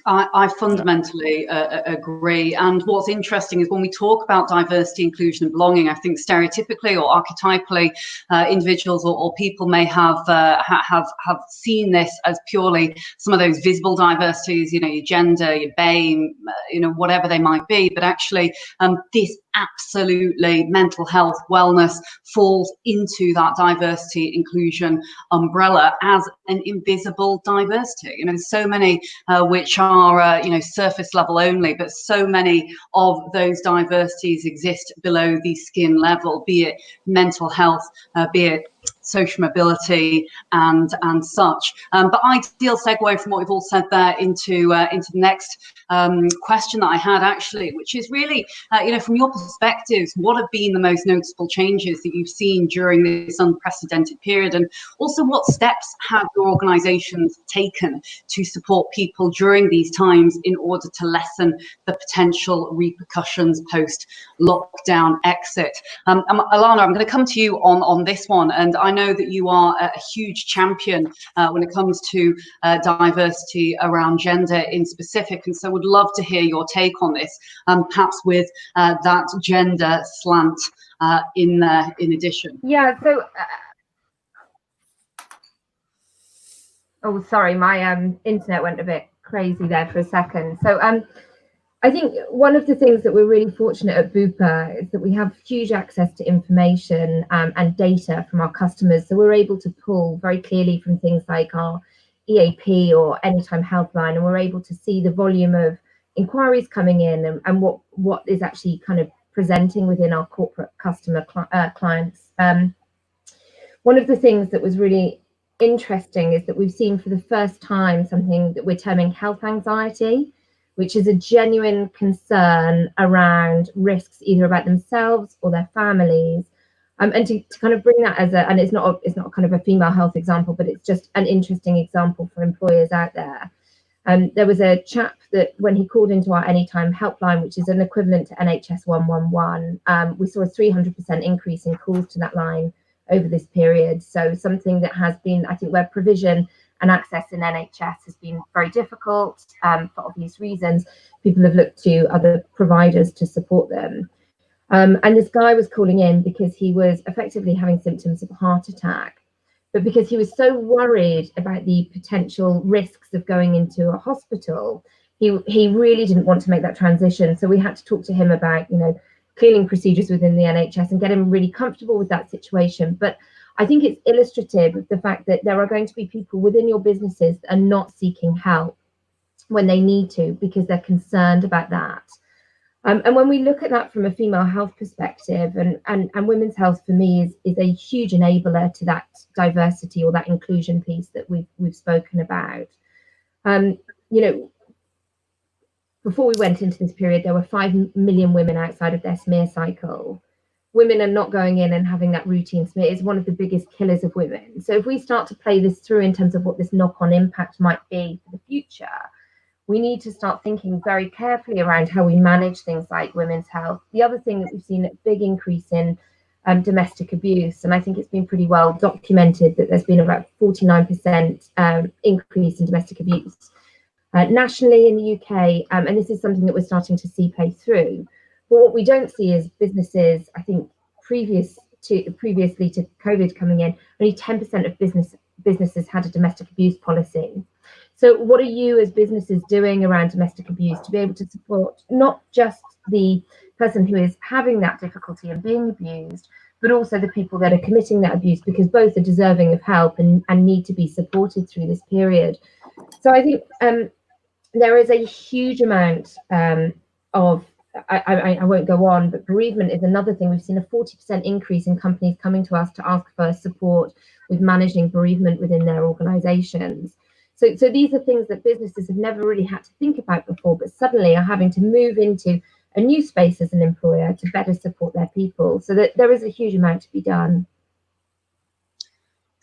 A: I fundamentally agree. And what's interesting is when we talk about diversity, inclusion, and belonging, I think stereotypically or archetypally, individuals or people may have seen this as purely some of those visible diversities, you know, your gender, your BAME, you know, whatever they might be. But actually, this absolutely mental health, wellness falls into that diversity, inclusion umbrella as an invisible diversity. You know, there's so many which are, you know, surface level only, but so many of those diversities exist below the skin level, be it mental health, be it social mobility and such. But ideal segue from what we've all said there into the next question that I had actually, which is really, you know, from your perspectives, what have been the most noticeable changes that you've seen during this unprecedented period? And also what steps have your organisations taken to support people during these times in order to lessen the potential repercussions post-lockdown exit? Alana, I'm going to come to you on this one, and I know that you are a huge champion when it comes to diversity around gender in specific, and so would love to hear your take on this, perhaps with that gender slant in there in addition.
J: Yeah, so oh, sorry, my internet went a bit crazy there for a second. So I think one of the things that we're really fortunate at Bupa is that we have huge access to information and data from our customers. So we're able to pull very clearly from things like our EAP or Anytime Helpline, and we're able to see the volume of inquiries coming in and what is actually kind of presenting within our corporate customer clients. One of the things that was really interesting is that we've seen for the first time something that we're terming health anxiety, which is a genuine concern around risks either about themselves or their families. And to kind of bring that as and it's not kind of a female health example, but it's just an interesting example for employers out there. There was a chap that when he called into our Anytime Helpline, which is an equivalent to NHS 111, we saw a 300% increase in calls to that line over this period. So something that has been, I think, where provision and access in NHS has been very difficult for obvious reasons. People have looked to other providers to support them. And this guy was calling in because he was effectively having symptoms of a heart attack. But because he was so worried about the potential risks of going into a hospital, he really didn't want to make that transition. So we had to talk to him about, you know, cleaning procedures within the NHS and get him really comfortable with that situation. But I think it's illustrative of the fact that there are going to be people within your businesses that are not seeking help when they need to because they're concerned about that. And when we look at that from a female health perspective, and women's health for me is a huge enabler to that diversity or that inclusion piece that we've spoken about. You know, before we went into this period, there were 5 million women outside of their smear cycle. Women are not going in and having that routine smear. It's one of the biggest killers of women. So if we start to play this through in terms of what this knock-on impact might be for the future, we need to start thinking very carefully around how we manage things like women's health. The other thing that we've seen a big increase in domestic abuse, and I think it's been pretty well documented that there's been about 49% increase in domestic abuse nationally in the UK, and this is something that we're starting to see play through. But what we don't see is businesses, I think previously to COVID coming in, only 10% of businesses had a domestic abuse policy. So what are you as businesses doing around domestic abuse to be able to support not just the person who is having that difficulty and being abused, but also the people that are committing that abuse, because both are deserving of help and need to be supported through this period. So I think there is a huge amount of, I won't go on, but bereavement is another thing. We've seen a 40% increase in companies coming to us to ask for support with managing bereavement within their organizations. So these are things that businesses have never really had to think about before, but suddenly are having to move into a new space as an employer to better support their people. So that there is a huge amount to be done.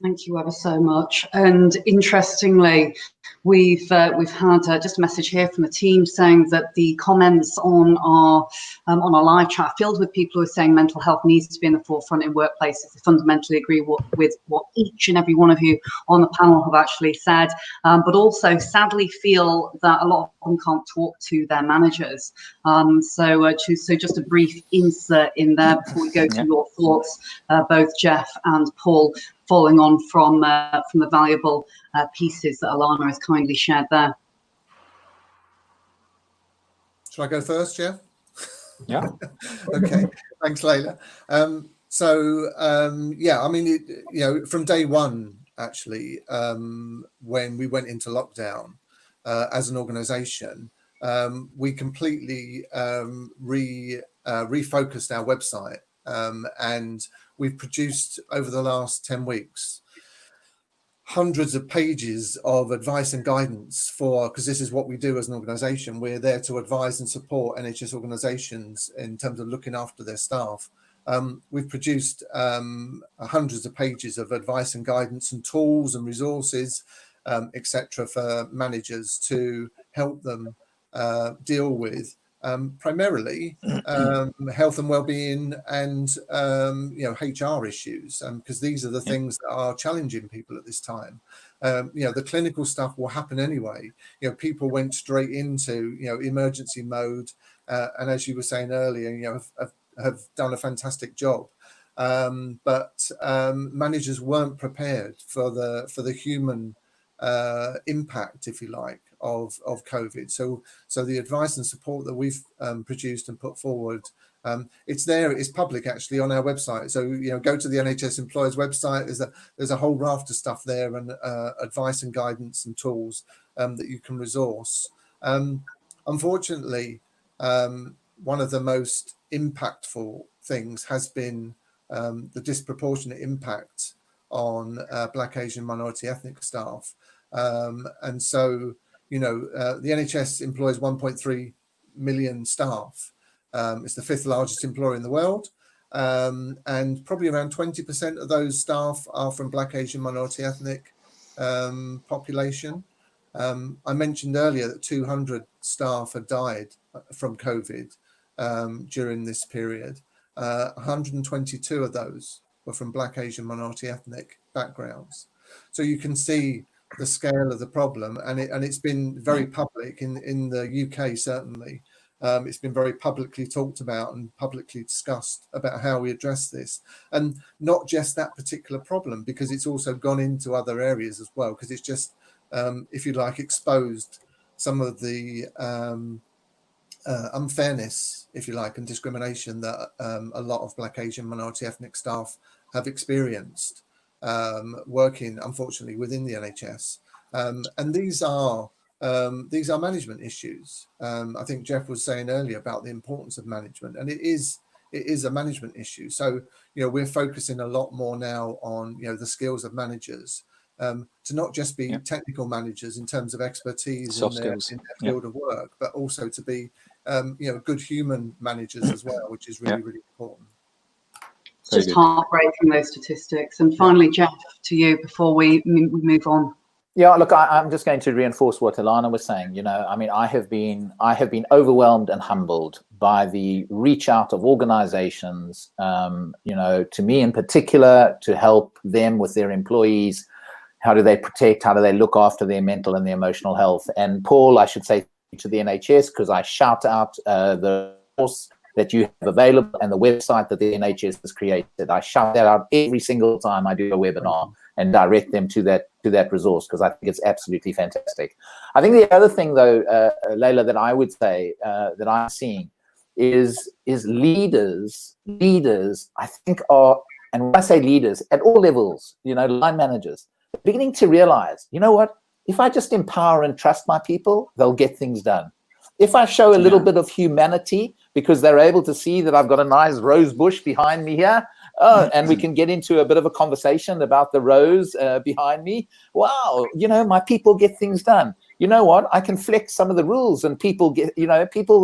A: Thank you ever so much. And interestingly, we've had just a message here from the team saying that the comments on our live chat are filled with people who are saying mental health needs to be in the forefront in workplaces. They fundamentally agree with what each and every one of you on the panel have actually said, but also sadly feel that a lot of them can't talk to their managers. So just a brief insert in there before we go to your thoughts, both Jeff and Paul, following on from the valuable pieces that Alana has kindly shared there.
K: Shall I go first, Jeff?
B: Yeah.
K: Okay. Thanks, Layla. Yeah, I mean, from day one, actually, when we went into lockdown as an organisation, we completely refocused our website, and we've produced over the last 10 weeks hundreds of pages of advice and guidance because this is what we do as an organisation. We're there to advise and support NHS organisations in terms of looking after their staff. We've produced hundreds of pages of advice and guidance and tools and resources, etc., for managers to help them deal with primarily health and well-being and HR issues, because these are the things that are challenging people at this time. The clinical stuff will happen anyway. People went straight into emergency mode, and as you were saying earlier, have done a fantastic job. But managers weren't prepared for the human impact, if you like, of COVID. So the advice and support that we've produced and put forward, it's there, it's public actually on our website. So go to the NHS Employers website. There's a whole raft of stuff there, and advice and guidance and tools that you can resource. Unfortunately, one of the most impactful things has been the disproportionate impact on Black, Asian, minority ethnic staff. And so, the NHS employs 1.3 million staff. It's the 5th largest employer in the world. And probably around 20% of those staff are from Black, Asian, minority ethnic population. I mentioned earlier that 200 staff had died from COVID during this period. 122 of those were from Black, Asian, minority ethnic backgrounds. So you can see the scale of the problem, and it's been very public in the UK, certainly. It's been very publicly talked about and publicly discussed about how we address this, and not just that particular problem, because it's also gone into other areas as well, because it's just, if you like, exposed some of the unfairness, if you like, and discrimination that a lot of Black, Asian, minority ethnic staff have experienced working, unfortunately, within the NHS. And these are management issues. I think Jeff was saying earlier about the importance of management, and it is a management issue. So, we're focusing a lot more now on, the skills of managers, to not just be technical managers in terms of expertise in their field of work, but also to be, good human managers as well, which is really, really important.
A: It's just heartbreaking, those statistics. And finally, Jeff, to you before we move on.
I: Yeah, look, I'm just going to reinforce what Alana was saying. I mean, I have been overwhelmed and humbled by the reach out of organizations, to me in particular, to help them with their employees. How do they protect? How do they look after their mental and their emotional health? And Paul, I should say to the NHS, because I shout out the course that you have available and the website that the NHS has created. I shout that out every single time I do a webinar and direct them to that resource, because I think it's absolutely fantastic. I think the other thing, though, Layla, that I would say that I'm seeing is leaders, I think are, and when I say leaders, at all levels, line managers, beginning to realize, what, if I just empower and trust my people, they'll get things done. If I show a little bit of humanity, because they're able to see that I've got a nice rose bush behind me here, and we can get into a bit of a conversation about the rose behind me. Wow, my people get things done. You know what? I can flex some of the rules, and people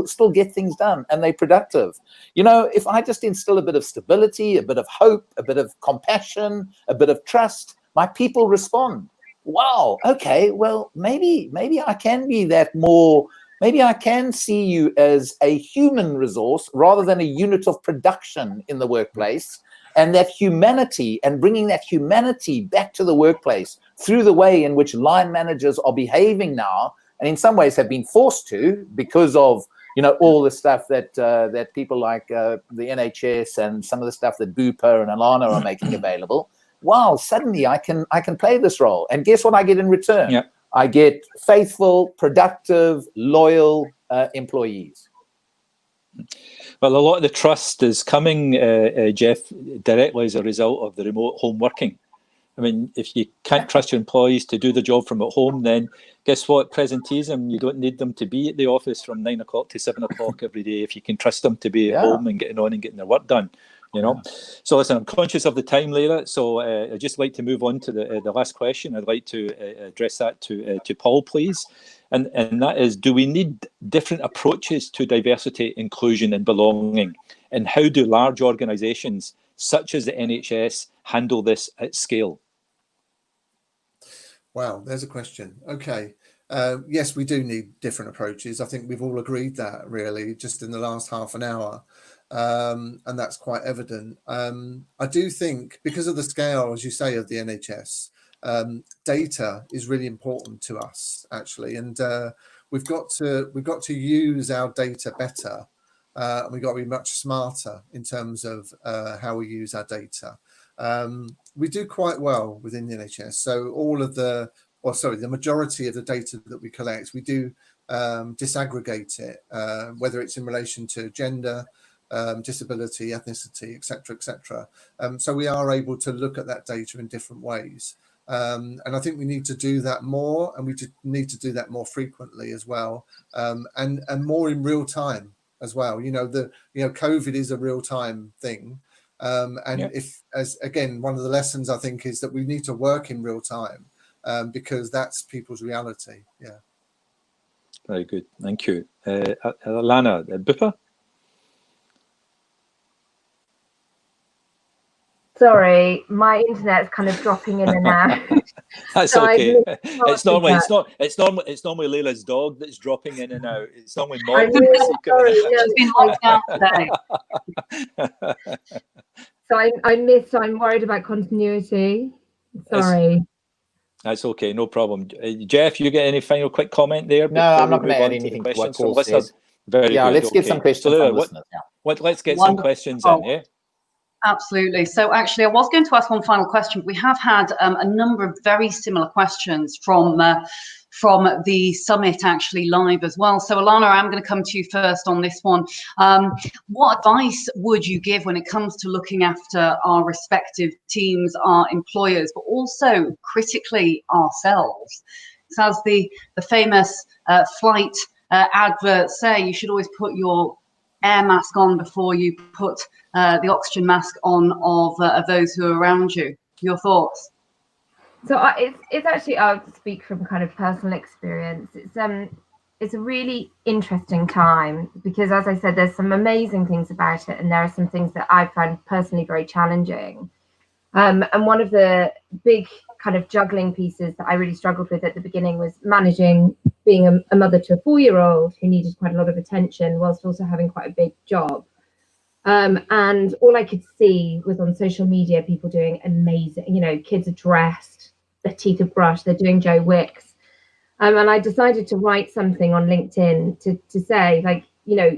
I: still get things done, and they're productive. If I just instill a bit of stability, a bit of hope, a bit of compassion, a bit of trust, my people respond. Wow, okay, well, maybe I can be that more, maybe I can see you as a human resource rather than a unit of production in the workplace. And that humanity, and bringing that humanity back to the workplace through the way in which line managers are behaving now, and in some ways have been forced to because of, you know, all the stuff that that people like the NHS and some of the stuff that Bupa and Alana are making available. Wow, suddenly I can play this role, and guess what I get in return?
B: Yeah.
I: I get faithful, productive, loyal employees.
B: Well, a lot of the trust is coming, Jeff, directly as a result of the remote home working. I mean, if you can't trust your employees to do the job from at home, then guess what? Presenteeism, you don't need them to be at the office from 9 o'clock to 7 o'clock every day if you can trust them to be at home and getting on and getting their work done. You know, so listen, I'm conscious of the time, Leila. So I'd just like to move on to the last question. I'd like to address that to Paul, please. And that is, do we need different approaches to diversity, inclusion and belonging? And how do large organisations such as the NHS handle this at scale?
K: Wow, there's a question. Okay. Yes, we do need different approaches. I think we've all agreed that really just in the last half an hour. And that's quite evident. I do think because of the scale, as you say, of the NHS, data is really important to us actually, and we've got to use our data better, and we've got to be much smarter in terms of how we use our data. We do quite well within the NHS, so the majority of the data that we collect, we do disaggregate it, whether it's in relation to gender, disability, ethnicity, etc. So we are able to look at that data in different ways. And I think we need to do that more, and we need to do that more frequently as well, and more in real time as well. COVID is a real time thing, again, one of the lessons I think is that we need to work in real time because that's people's reality. Yeah.
B: Very good, thank you, Alana. Bupa.
J: Sorry, my internet's kind of dropping in and out.
B: That's so okay. It's normally Leila's dog that's dropping in and out. It's normally Maud.
A: She's been locked out today.
J: So I'm worried about continuity. Sorry.
B: That's okay, no problem. Jeff, you get any final quick comment there?
I: No, I'm not going to add anything to what Paul says.
B: Let's
I: get some questions from listeners.
B: Let's get some questions in, yeah?
A: Absolutely. So actually, I was going to ask one final question. We have had a number of very similar questions from the summit actually live as well. So Alana, I'm going to come to you first on this one. What advice would you give when it comes to looking after our respective teams, our employers, but also critically ourselves? So as the famous flight adverts say, you should always put your air mask on before you put the oxygen mask on of those who are around you. Your thoughts?
J: So it's actually, I'll speak from kind of personal experience. It's a really interesting time because, as I said, there's some amazing things about it, and there are some things that I find personally very challenging. And one of the big kind of juggling pieces that I really struggled with at the beginning was managing being a mother to a 4-year-old who needed quite a lot of attention whilst also having quite a big job. And all I could see was on social media, people doing amazing, kids are dressed, their teeth are brushed, they're doing Joe Wicks. And I decided to write something on LinkedIn to say,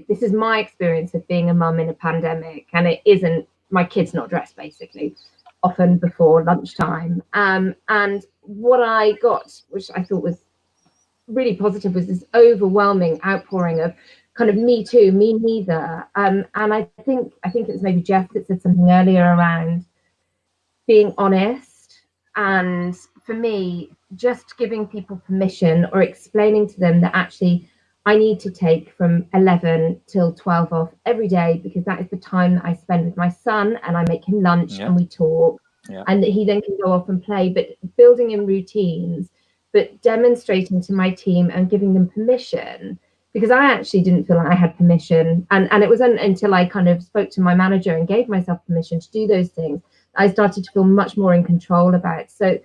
J: this is my experience of being a mum in a pandemic, and it isn't, my kid's not dressed basically, often before lunchtime. And what I got, which I thought was really positive, was this overwhelming outpouring of kind of me too, me neither. And I think it was maybe Jeff that said something earlier around being honest. And for me, just giving people permission or explaining to them that actually I need to take from 11 till 12 off every day because that is the time that I spend with my son, and I make him lunch and we talk, and that he then can go off and play. But building in routines, but demonstrating to my team and giving them permission, because I actually didn't feel like I had permission. And it wasn't until I kind of spoke to my manager and gave myself permission to do those things I started to feel much more in control about. So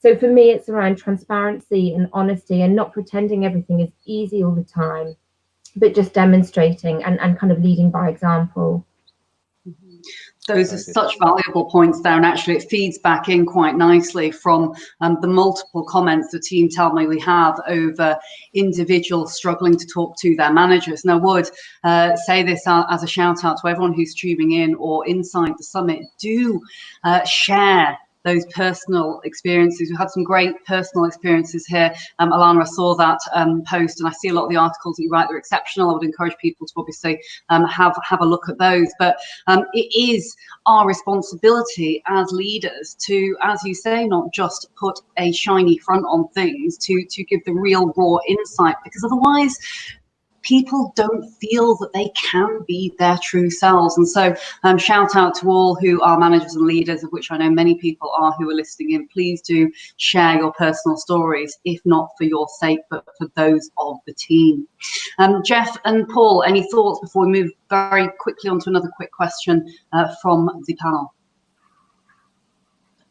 J: for me, it's around transparency and honesty, and not pretending everything is easy all the time, but just demonstrating and kind of leading by example.
A: Those are such valuable points there, and actually it feeds back in quite nicely from the multiple comments the team tell me we have over individuals struggling to talk to their managers. And I would say this as a shout out to everyone who's tuning in or inside the summit. Do share those personal experiences. We've had some great personal experiences here. Alana, I saw that post, and I see a lot of the articles that you write, they're exceptional. I would encourage people to obviously have a look at those. But it is our responsibility as leaders to, as you say, not just put a shiny front on things, to give the real raw insight, because otherwise people don't feel that they can be their true selves. And so shout out to all who are managers and leaders, of which I know many people are, who are listening in. Please do share your personal stories, if not for your sake, but for those of the team. Jeff and Paul, any thoughts before we move very quickly on to another quick question from the panel?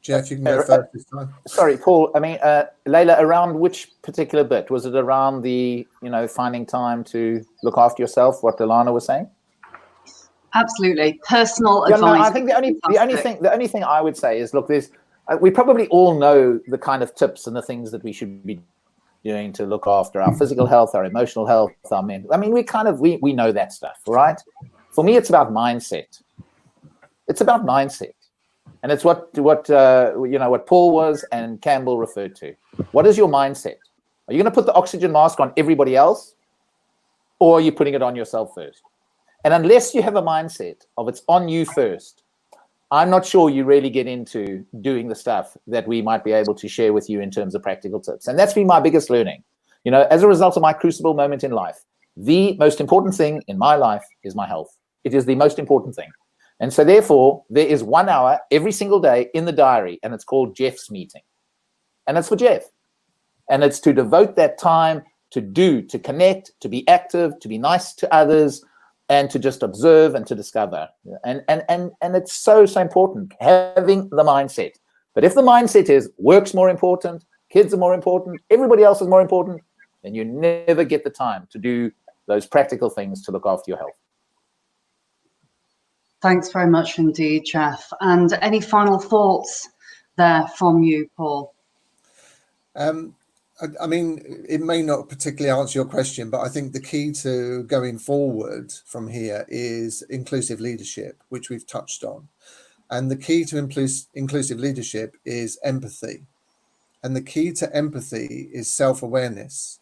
K: Jeff, you can go first this time.
I: Sorry, Paul. I mean, Layla, around which particular bit? Was it around the, finding time to look after yourself, what Alana was saying?
A: Absolutely. Personal advice.
I: No, I think the only thing I would say is, look, we probably all know the kind of tips and the things that we should be doing to look after our physical health, our emotional health, our mental. I mean, we know that stuff, right? For me, it's about mindset. It's about mindset. And it's what Paul was and Campbell referred to. What is your mindset? Are you going to put the oxygen mask on everybody else, or are you putting it on yourself first? And unless you have a mindset of it's on you first, I'm not sure you really get into doing the stuff that we might be able to share with you in terms of practical tips. And that's been my biggest learning. As a result of my crucible moment in life, the most important thing in my life is my health. It is the most important thing. And so therefore, there is 1 hour every single day in the diary, and it's called Jeff's meeting. And it's for Jeff. And it's to devote that time to connect, to be active, to be nice to others, and to just observe and to discover. And it's so important, having the mindset. But if the mindset is work's more important, kids are more important, everybody else is more important, then you never get the time to do those practical things to look after your health.
A: Thanks very much indeed, Jeff. And any final thoughts there from you, Paul?
K: I mean, it may not particularly answer your question, but I think the key to going forward from here is inclusive leadership, which we've touched on. And the key to inclusive leadership is empathy. And the key to empathy is self-awareness.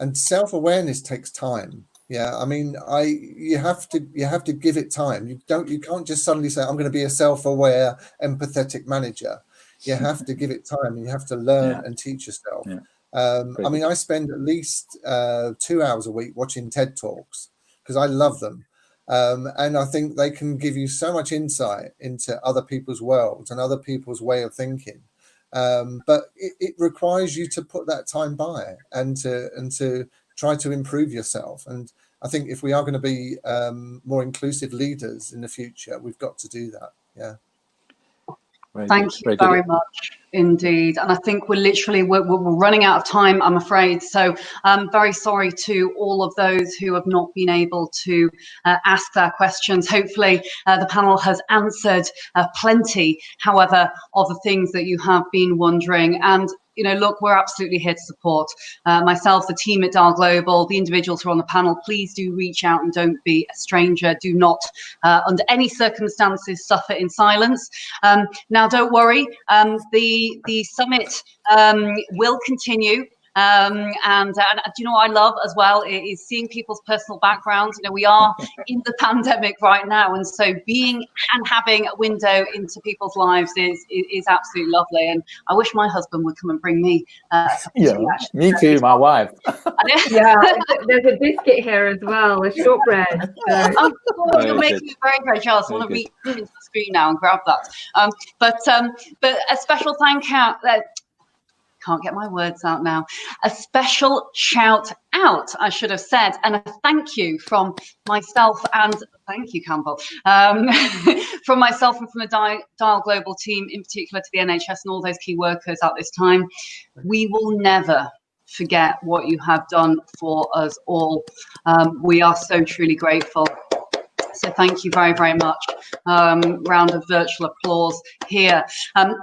K: And self-awareness takes time. Yeah, I mean, you have to give it time. You can't just suddenly say, I'm going to be a self-aware, empathetic manager. You have to give it time, and you have to learn and teach yourself. Yeah. I mean, I spend at least 2 hours a week watching TED Talks because I love them. And I think they can give you so much insight into other people's worlds and other people's way of thinking. But it requires you to put that time by and to try to improve yourself. And I think if we are going to be more inclusive leaders in the future, we've got to do that. Yeah.
A: Thank you very much indeed. And I think we're running out of time, I'm afraid. So I'm very sorry to all of those who have not been able to ask their questions. Hopefully the panel has answered plenty, however, of the things that you have been wondering. And look, we're absolutely here to support myself, the team at DAL Global, the individuals who are on the panel. Please do reach out and don't be a stranger. Do not, under any circumstances, suffer in silence. Now, don't worry, the summit will continue. And do you know what I love as well is seeing people's personal backgrounds. We are in the pandemic right now, and so being and having a window into people's lives is absolutely lovely. And I wish my husband would come and bring me a cup of tea, actually.
I: Me too, my wife.
J: Yeah, there's a biscuit here as well, a shortbread.
A: Oh, God, you're making me very, very jealous. I want to reach into the screen now and grab that. But a special thank you. Can't get my words out now. A special shout out, I should have said, and a thank you from myself and thank you, Campbell, from myself and from the Dial Global team, in particular to the NHS and all those key workers at this time. We will never forget what you have done for us all. We are so truly grateful. So thank you very, very much. Round of virtual applause here.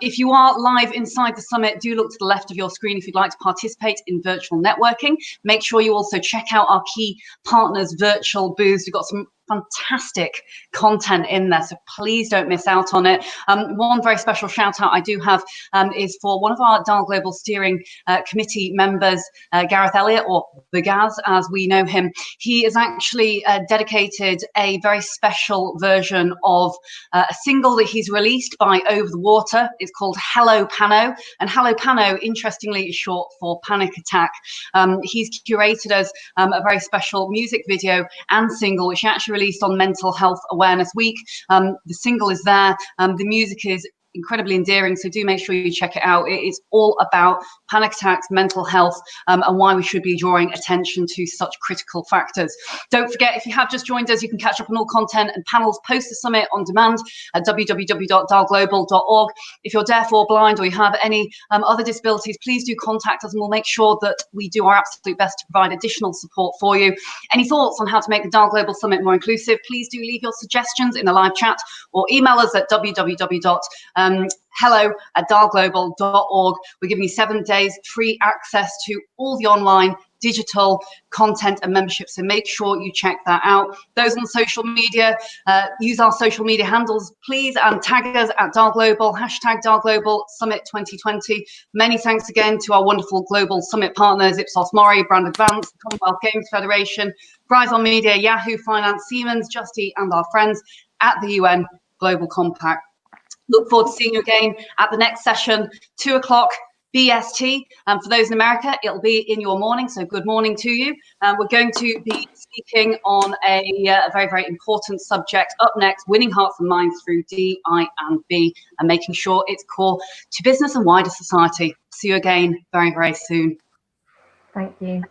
A: If you are live inside the summit, do look to the left of your screen if you'd like to participate in virtual networking. Make sure you also check out our key partners' virtual booths. We've got some fantastic content in there, so please don't miss out on it. One very special shout out I do have is for one of our Dial Global Steering Committee members, Gareth Elliott, or the Gaz as we know him. He has actually dedicated a very special version of a single that he's released by Over the Water. It's called Hello Pano, and Hello Pano, interestingly, is short for panic attack. He's curated us a very special music video and single, which he actually released on Mental Health Awareness Week. The single is there. The music is incredibly endearing, so do make sure you check it out. It is all about panic attacks, mental health, and why we should be drawing attention to such critical factors. Don't forget, if you have just joined us, you can catch up on all content and panels post the summit on demand at www.dialglobal.org. If you're deaf or blind or you have any other disabilities, please do contact us and we'll make sure that we do our absolute best to provide additional support for you. Any thoughts on how to make the Dial Global Summit more inclusive, please do leave your suggestions in the live chat or email us at hello@dialglobal.org. We're giving you 7 days free access to all the online digital content and membership, so make sure you check that out. Those on social media, use our social media handles please, and tag us at Dial Global, hashtag Dial Global Summit 2020. Many thanks again to our wonderful global summit partners, Ipsos Mori, Brand Advance, the Commonwealth Games Federation, Verizon Media, Yahoo Finance, Siemens, Just Eat, and our friends at the UN Global Compact. Look forward to seeing you again at the next session, 2 o'clock BST. For those in America, it'll be in your morning, so good morning to you. We're going to be speaking on a very, very important subject. Up next, winning hearts and minds through D-I&B and making sure it's core to business and wider society. See you again very, very soon.
J: Thank you.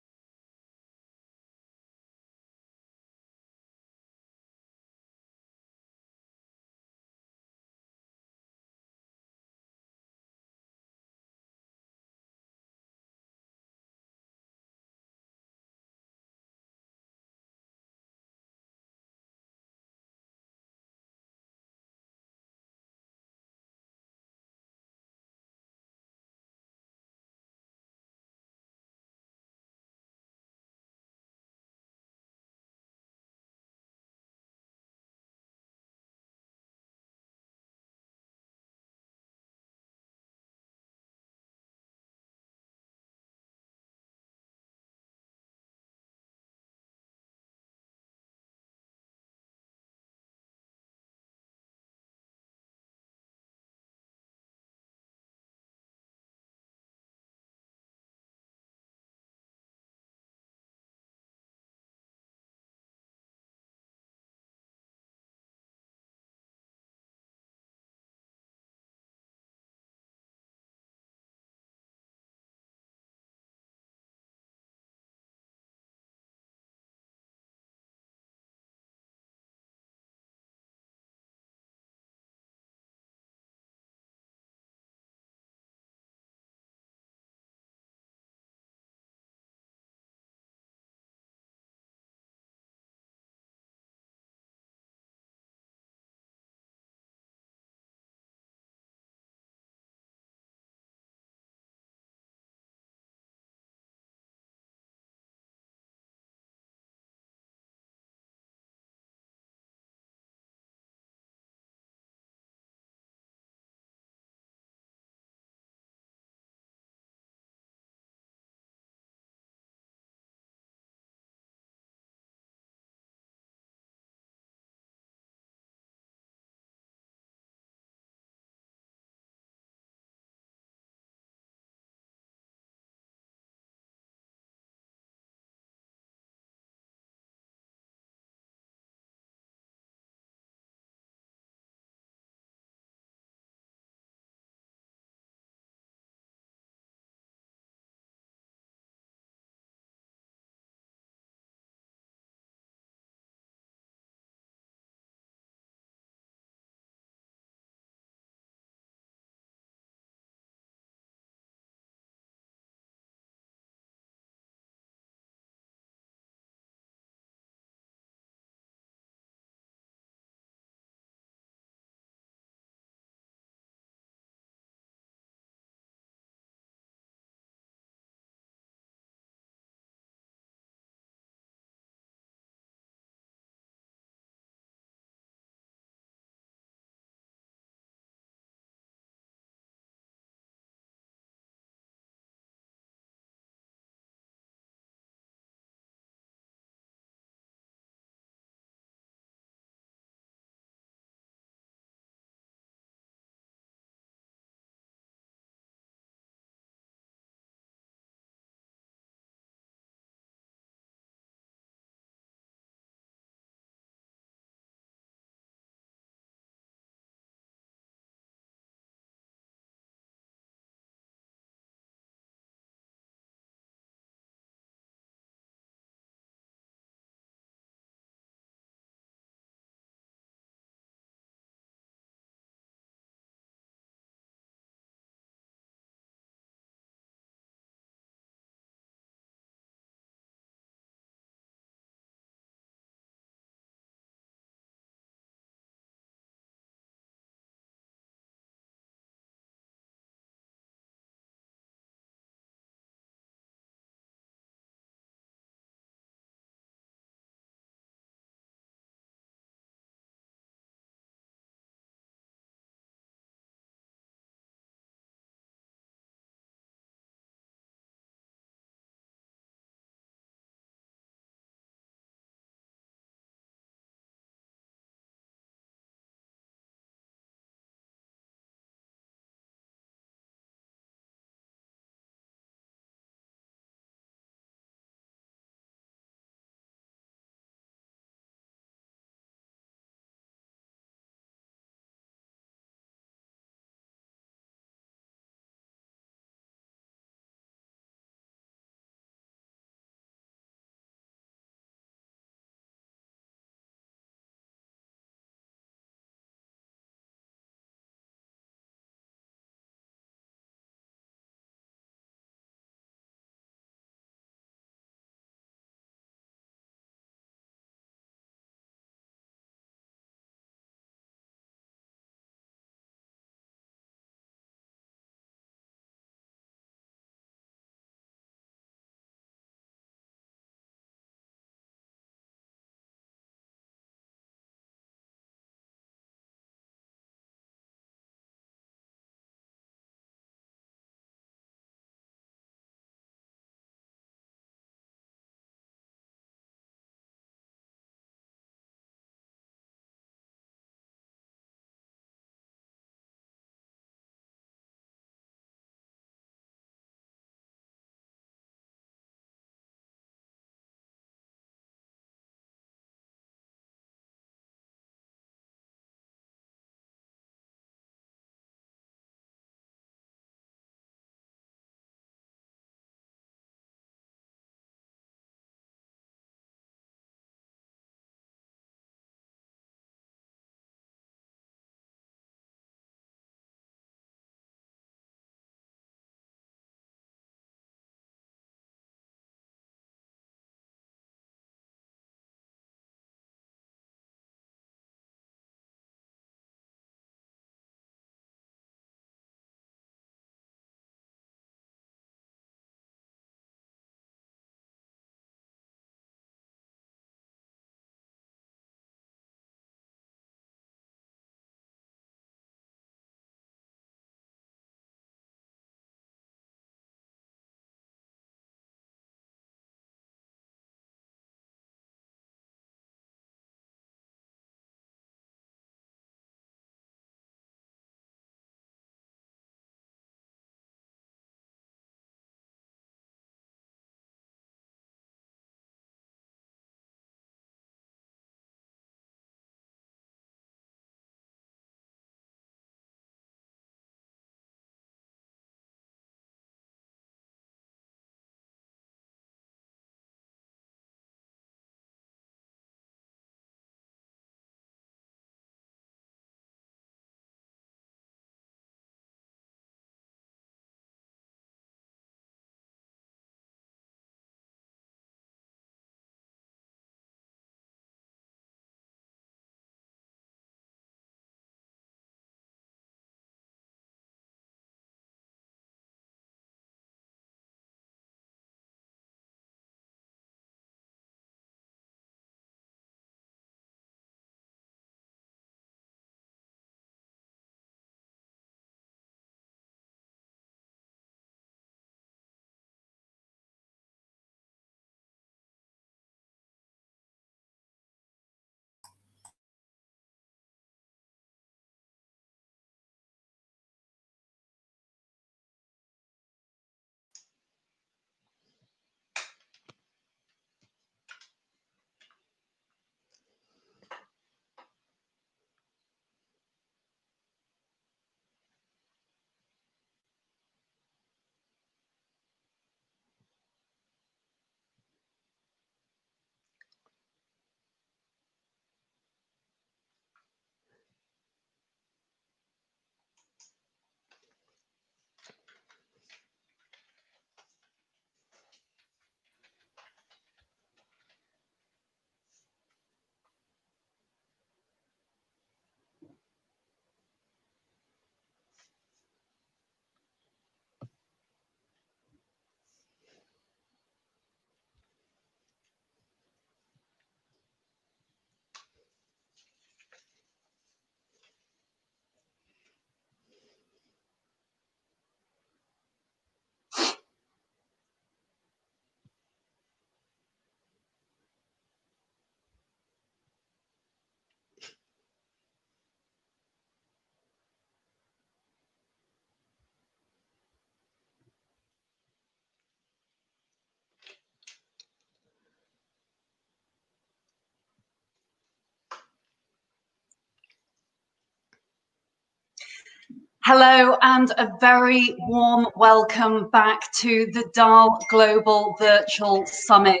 A: Hello and a very warm welcome back to the DAL Global Virtual Summit,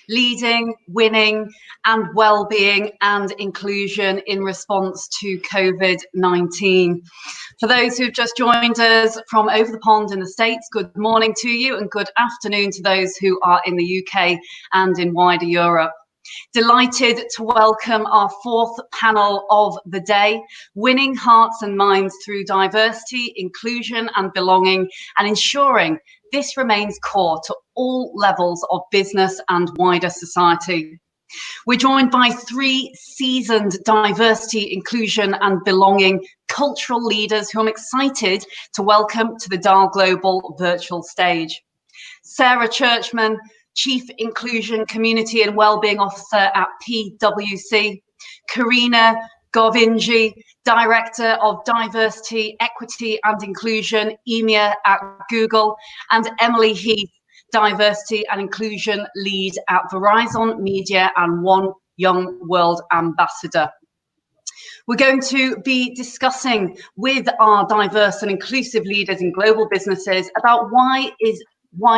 A: leading, winning and well-being and inclusion in response to COVID-19. For those who've just joined us from over the pond in the States, good morning to you and good afternoon to those who are in the UK and in wider Europe. Delighted to welcome our fourth panel of the day, winning hearts and minds through diversity, inclusion and belonging, and ensuring this remains core to all levels of business and wider society. We're joined by three seasoned diversity, inclusion and belonging cultural leaders who I'm excited to welcome to the DAL Global virtual stage. Sarah Churchman, Chief Inclusion, Community and Wellbeing Officer at PwC, Karina Govinji, Director of Diversity, Equity and Inclusion, EMEA at Google, and Emily Heath, Diversity and Inclusion Lead at Verizon Media and One Young World Ambassador. We're going to be discussing with our diverse and inclusive leaders in global businesses about why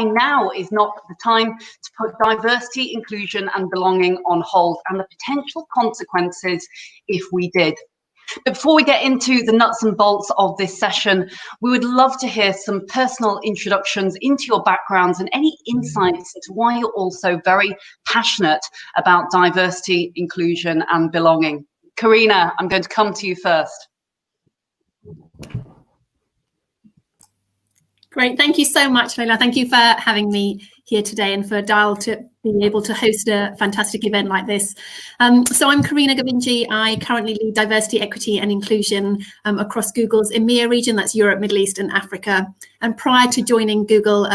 A: now is not the time to put diversity, inclusion and belonging on hold, and the potential consequences if we did. But before we get into the nuts and bolts of this session, we would love to hear some personal introductions into your backgrounds and any insights into why you're also very passionate about diversity, inclusion and belonging. Karina, I'm going to come to you first.
L: Great, thank you so much, Leila. Thank you for having me here today and for DAL to be able to host a fantastic event like this. So I'm Karina Govinji. I currently lead diversity, equity and inclusion across Google's EMEA region, that's Europe, Middle East and Africa. And prior to joining Google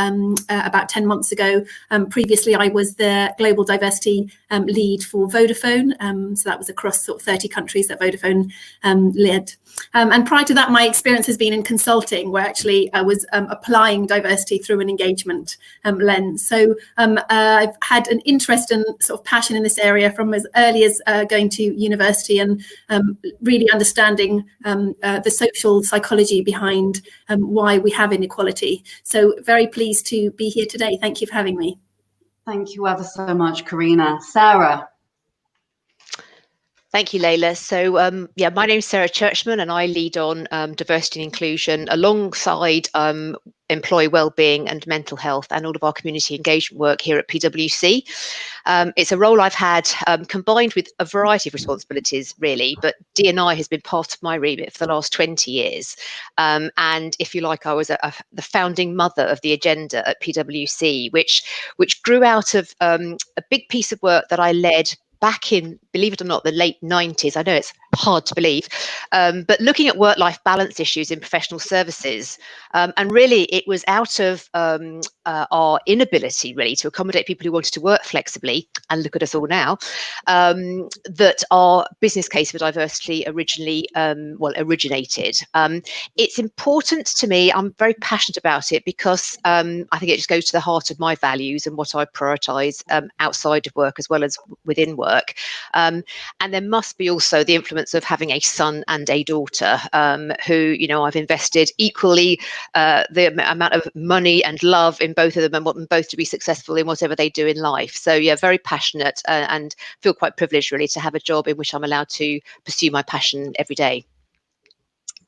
L: about 10 months ago, previously I was the global diversity lead for Vodafone. So that was across sort of 30 countries that Vodafone led. And prior to that, my experience has been in consulting, where actually I was applying diversity through an engagement lens. So I've had an interest and sort of passion in this area from as early as going to university and really understanding the social psychology behind why we have inequality. So very pleased to be here today. Thank you for having me.
A: Thank you ever so much, Karina. Sarah.
M: Thank you, Leila. So, yeah, my name is Sarah Churchman and I lead on diversity and inclusion alongside employee wellbeing and mental health and all of our community engagement work here at PwC. It's a role I've had combined with a variety of responsibilities, really, but D&I has been part of my remit for the last 20 years. And if you like, I was the founding mother of the agenda at PwC, which grew out of a big piece of work that I led back in, believe it or not, the late 90s. I know it's hard to believe, but looking at work-life balance issues in professional services. And really, it was out of our inability, really, to accommodate people who wanted to work flexibly, and look at us all now, that our business case for diversity originally, originated. It's important to me, I'm very passionate about it because I think it just goes to the heart of my values and what I prioritise outside of work as well as within work. And there must be also the influence of having a son and a daughter who, you know, I've invested equally the amount of money and love in both of them and want them both to be successful in whatever they do in life. So yeah, very passionate and feel quite privileged really to have a job in which I'm allowed to pursue my passion every day.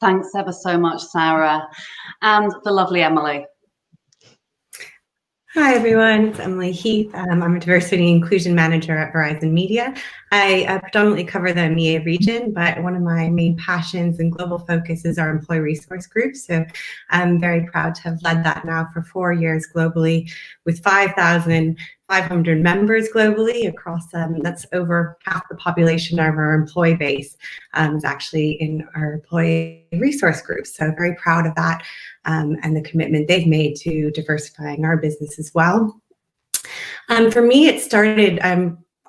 A: Thanks ever so much, Sarah. And the lovely Emily.
N: Hi everyone, it's Emily Heath. I'm a diversity and inclusion manager at Verizon Media. I predominantly cover the EMEA region, but one of my main passions and global focus is our employee resource group. So I'm very proud to have led that now for 4 years globally with 5,500 members globally across, that's over half the population of our employee base is actually in our employee resource groups. So very proud of that and the commitment they've made to diversifying our business as well. For me, it started,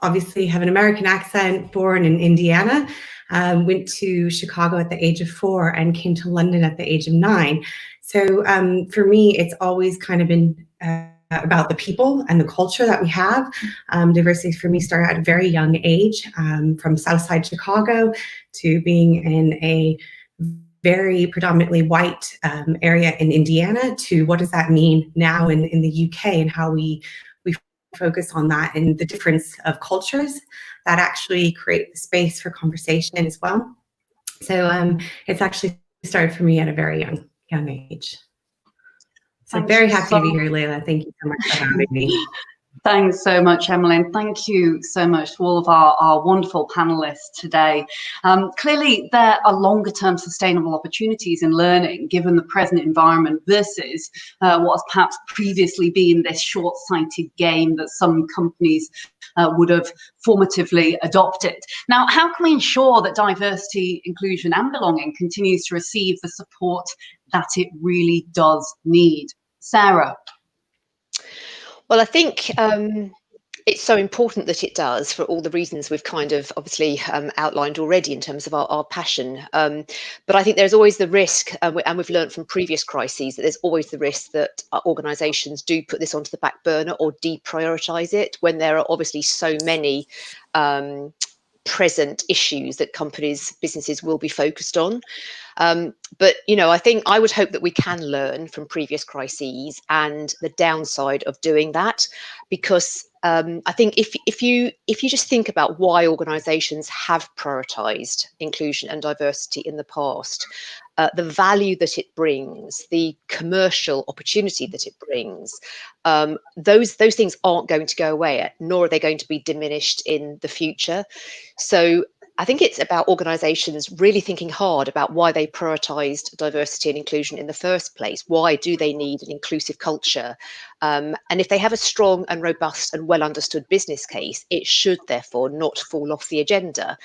N: obviously have an American accent, born in Indiana, went to Chicago at the age of 4 and came to London at the age of 9. So for me, it's always kind of been about the people and the culture that we have. Diversity for me started at a very young age, from Southside Chicago to being in a very predominantly white area in Indiana to what does that mean now in the UK, and how we focus on that and the difference of cultures that actually create the space for conversation as well. So it's actually started for me at a very young age. So
A: Thank
N: very
A: you
N: happy to be here, Layla. Thank you so much for having me.
A: Thanks so much, Emily, and thank you so much to all of our wonderful panelists today. Clearly, there are longer-term sustainable opportunities in learning, given the present environment versus what has perhaps previously been this short-sighted game that some companies would have formatively adopted. Now, how can we ensure that diversity, inclusion, and belonging continues to receive the support that it really does need? Sarah?
M: Well, I think it's so important that it does, for all the reasons we've kind of obviously outlined already in terms of our passion. But I think there's always the risk, and we've learned from previous crises, that there's always the risk that organisations do put this onto the back burner or deprioritise it when there are obviously so many present issues that businesses will be focused on. But, you know, I think I would hope that we can learn from previous crises and the downside of doing that, because I think if you just think about why organisations have prioritised inclusion and diversity in the past, the value that it brings, the commercial opportunity that it brings, those things aren't going to go away, nor are they going to be diminished in the future. So I think it's about organisations really thinking hard about why they prioritised diversity and inclusion in the first place. Why do they need an inclusive culture? And if they have a strong and robust and well understood business case, it should therefore not fall off the agenda.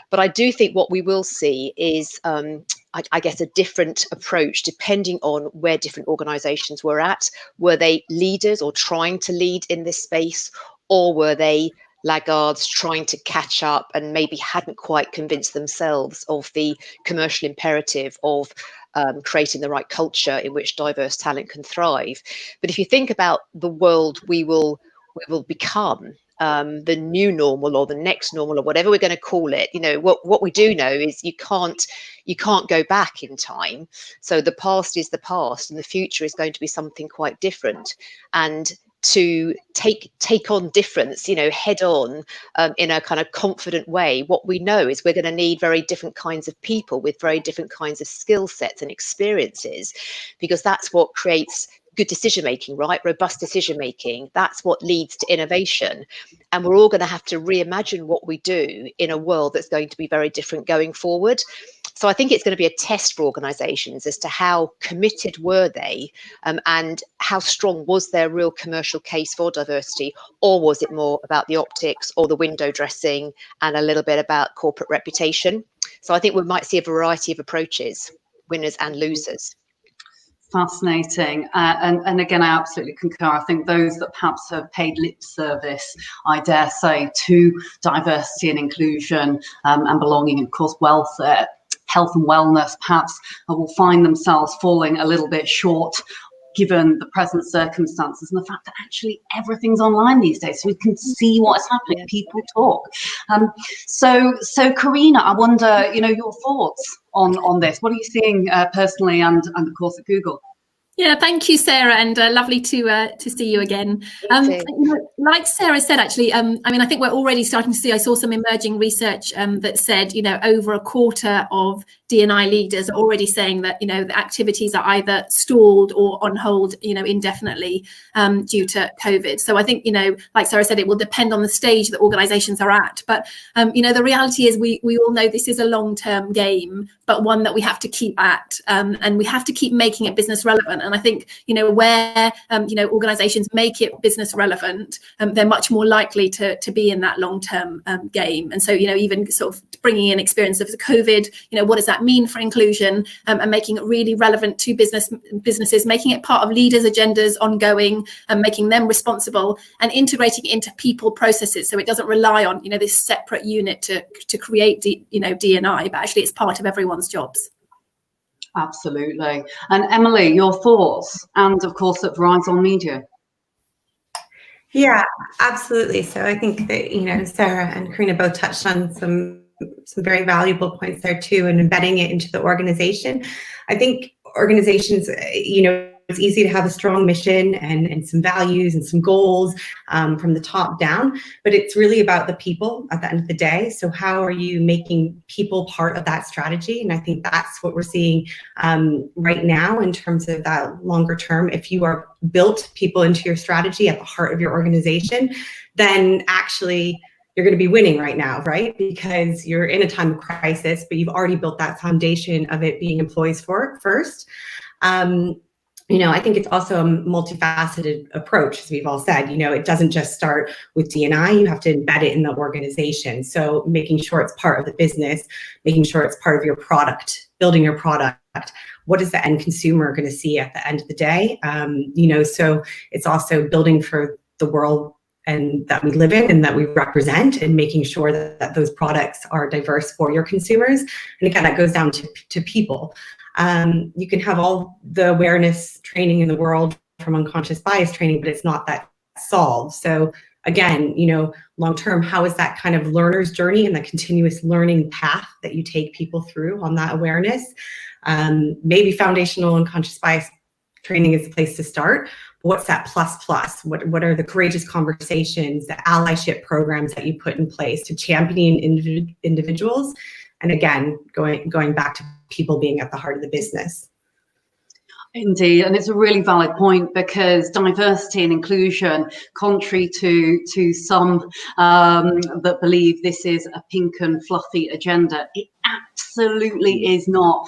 M: But I do think what we will see is, I guess, a different approach depending on where different organisations were at. Were they leaders or trying to lead in this space, or were they laggards trying to catch up and maybe hadn't quite convinced themselves of the commercial imperative of creating the right culture in which diverse talent can thrive? But if you think about the world we will become, the new normal or the next normal or whatever we're going to call it, you know, what we do know is you can't go back in time. So the past is the past, and the future is going to be something quite different. And to take on difference, you know, head on, in a kind of confident way, what we know is we're going to need very different kinds of people with very different kinds of skill sets and experiences, because that's what creates good decision making, right? Robust decision making. That's what leads to innovation. And we're all going to have to reimagine what we do in a world that's going to be very different going forward. So I think it's going to be a test for organisations as to how committed were they, and how strong was their real commercial case for diversity, or was it more about the optics or the window dressing and a little bit about corporate reputation? So I think we might see a variety of approaches, winners and losers.
A: Fascinating. And again, I absolutely concur. I think those that perhaps have paid lip service, I dare say, to diversity and inclusion and belonging, and of course, welfare, health and wellness, perhaps will find themselves falling a little bit short given the present circumstances and the fact that actually everything's online these days, so we can see what is happening. People talk. So Karina, I wonder, you know, your thoughts on this. What are you seeing personally, and of course at Google?
L: Yeah, thank you, Sarah, and lovely to see you again. You know, like Sarah said, actually, I mean, I think we're already starting to see. I saw some emerging research that said, you know, over a quarter of D&I leaders are already saying that, you know, the activities are either stalled or on hold, you know, indefinitely due to COVID. So I think, you know, like Sarah said, it will depend on the stage that organisations are at. But you know, the reality is we all know this is a long-term game, but one that we have to keep at, and we have to keep making it business relevant. And I think, you know, where you know, organisations make it business relevant, they're much more likely to be in that long-term game. And so, you know, even sort of bringing in experience of the COVID, you know, what does that mean for inclusion, and making it really relevant to businesses, making it part of leaders' agendas ongoing, and making them responsible, and integrating it into people processes, so it doesn't rely on, you know, this separate unit to create D&I, but actually it's part of everyone's jobs.
A: Absolutely. And Emily, your thoughts, and of course at Verizon Media.
N: Yeah, absolutely. So I think that, you know, Sarah and Karina both touched on some some very valuable points there too, and embedding it into the organization. I think organizations, it's easy to have a strong mission and some values and some goals from the top down, but it's really about the people at the end of the day. So how are you making people part of that strategy? And I think that's what we're seeing right now in terms of that longer term. If you are built people into your strategy at the heart of your organization, then actually you're going to be winning right now, right? Because you're in a time of crisis, but you've already built that foundation of it being employees first. I think it's also a multifaceted approach, as we've all said. It doesn't just start with D&I, you have to embed it in the organization. So making sure it's part of the business, making sure it's part of your product, building your product. What is the end consumer going to see at the end of the day? So it's also building for the world and that we live in and that we represent, and making sure that those products are diverse for your consumers. And again, that goes down to people. You can have all the awareness training in the world from unconscious bias training, but it's not that solved. So again, long term, how is that kind of learner's journey and the continuous learning path that you take people through on that awareness? Maybe foundational unconscious bias training is the place to start. What's that plus? What are the courageous conversations, the allyship programs that you put in place to champion individuals? And again, going back to people being at the heart of the business.
A: Indeed, and it's a really valid point, because diversity and inclusion, contrary to some that believe this is a pink and fluffy agenda, it absolutely is not.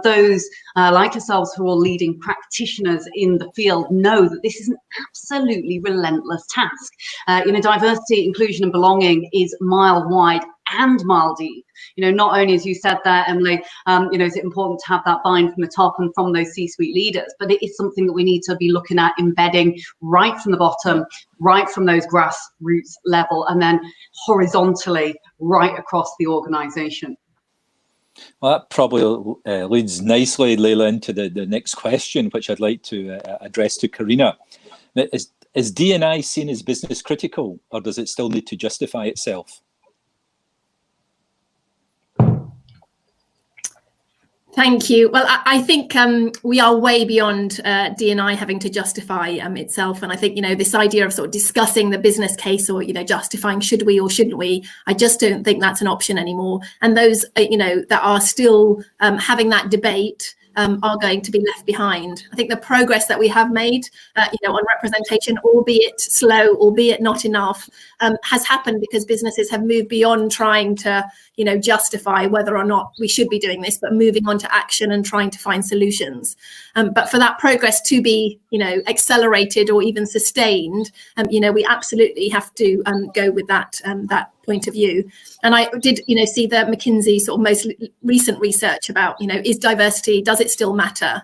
A: Those like yourselves who are leading practitioners in the field know that this is an absolutely relentless task. Diversity, inclusion and belonging is mile wide and mile deep. Not only, as you said there, Emily, is it important to have that buy-in from the top and from those C-suite leaders, but it is something that we need to be looking at embedding right from the bottom, right from those grassroots level, and then horizontally right across the organization.
B: Well, that probably leads nicely, Leila, into the next question, which I'd like to address to Karina. Is D&I seen as business critical, or does it still need to justify itself?
L: Thank you. Well, I think we are way beyond D&I having to justify itself. And I think, this idea of sort of discussing the business case or, justifying should we or shouldn't we, I just don't think that's an option anymore. And those, that are still having that debate are going to be left behind. I think the progress that we have made, on representation, albeit slow, albeit not enough, has happened because businesses have moved beyond trying to, justify whether or not we should be doing this, but moving on to action and trying to find solutions. But for that progress to be, accelerated or even sustained, we absolutely have to go with that point of view. And I did, see the McKinsey sort of most recent research about, is diversity, does it still matter?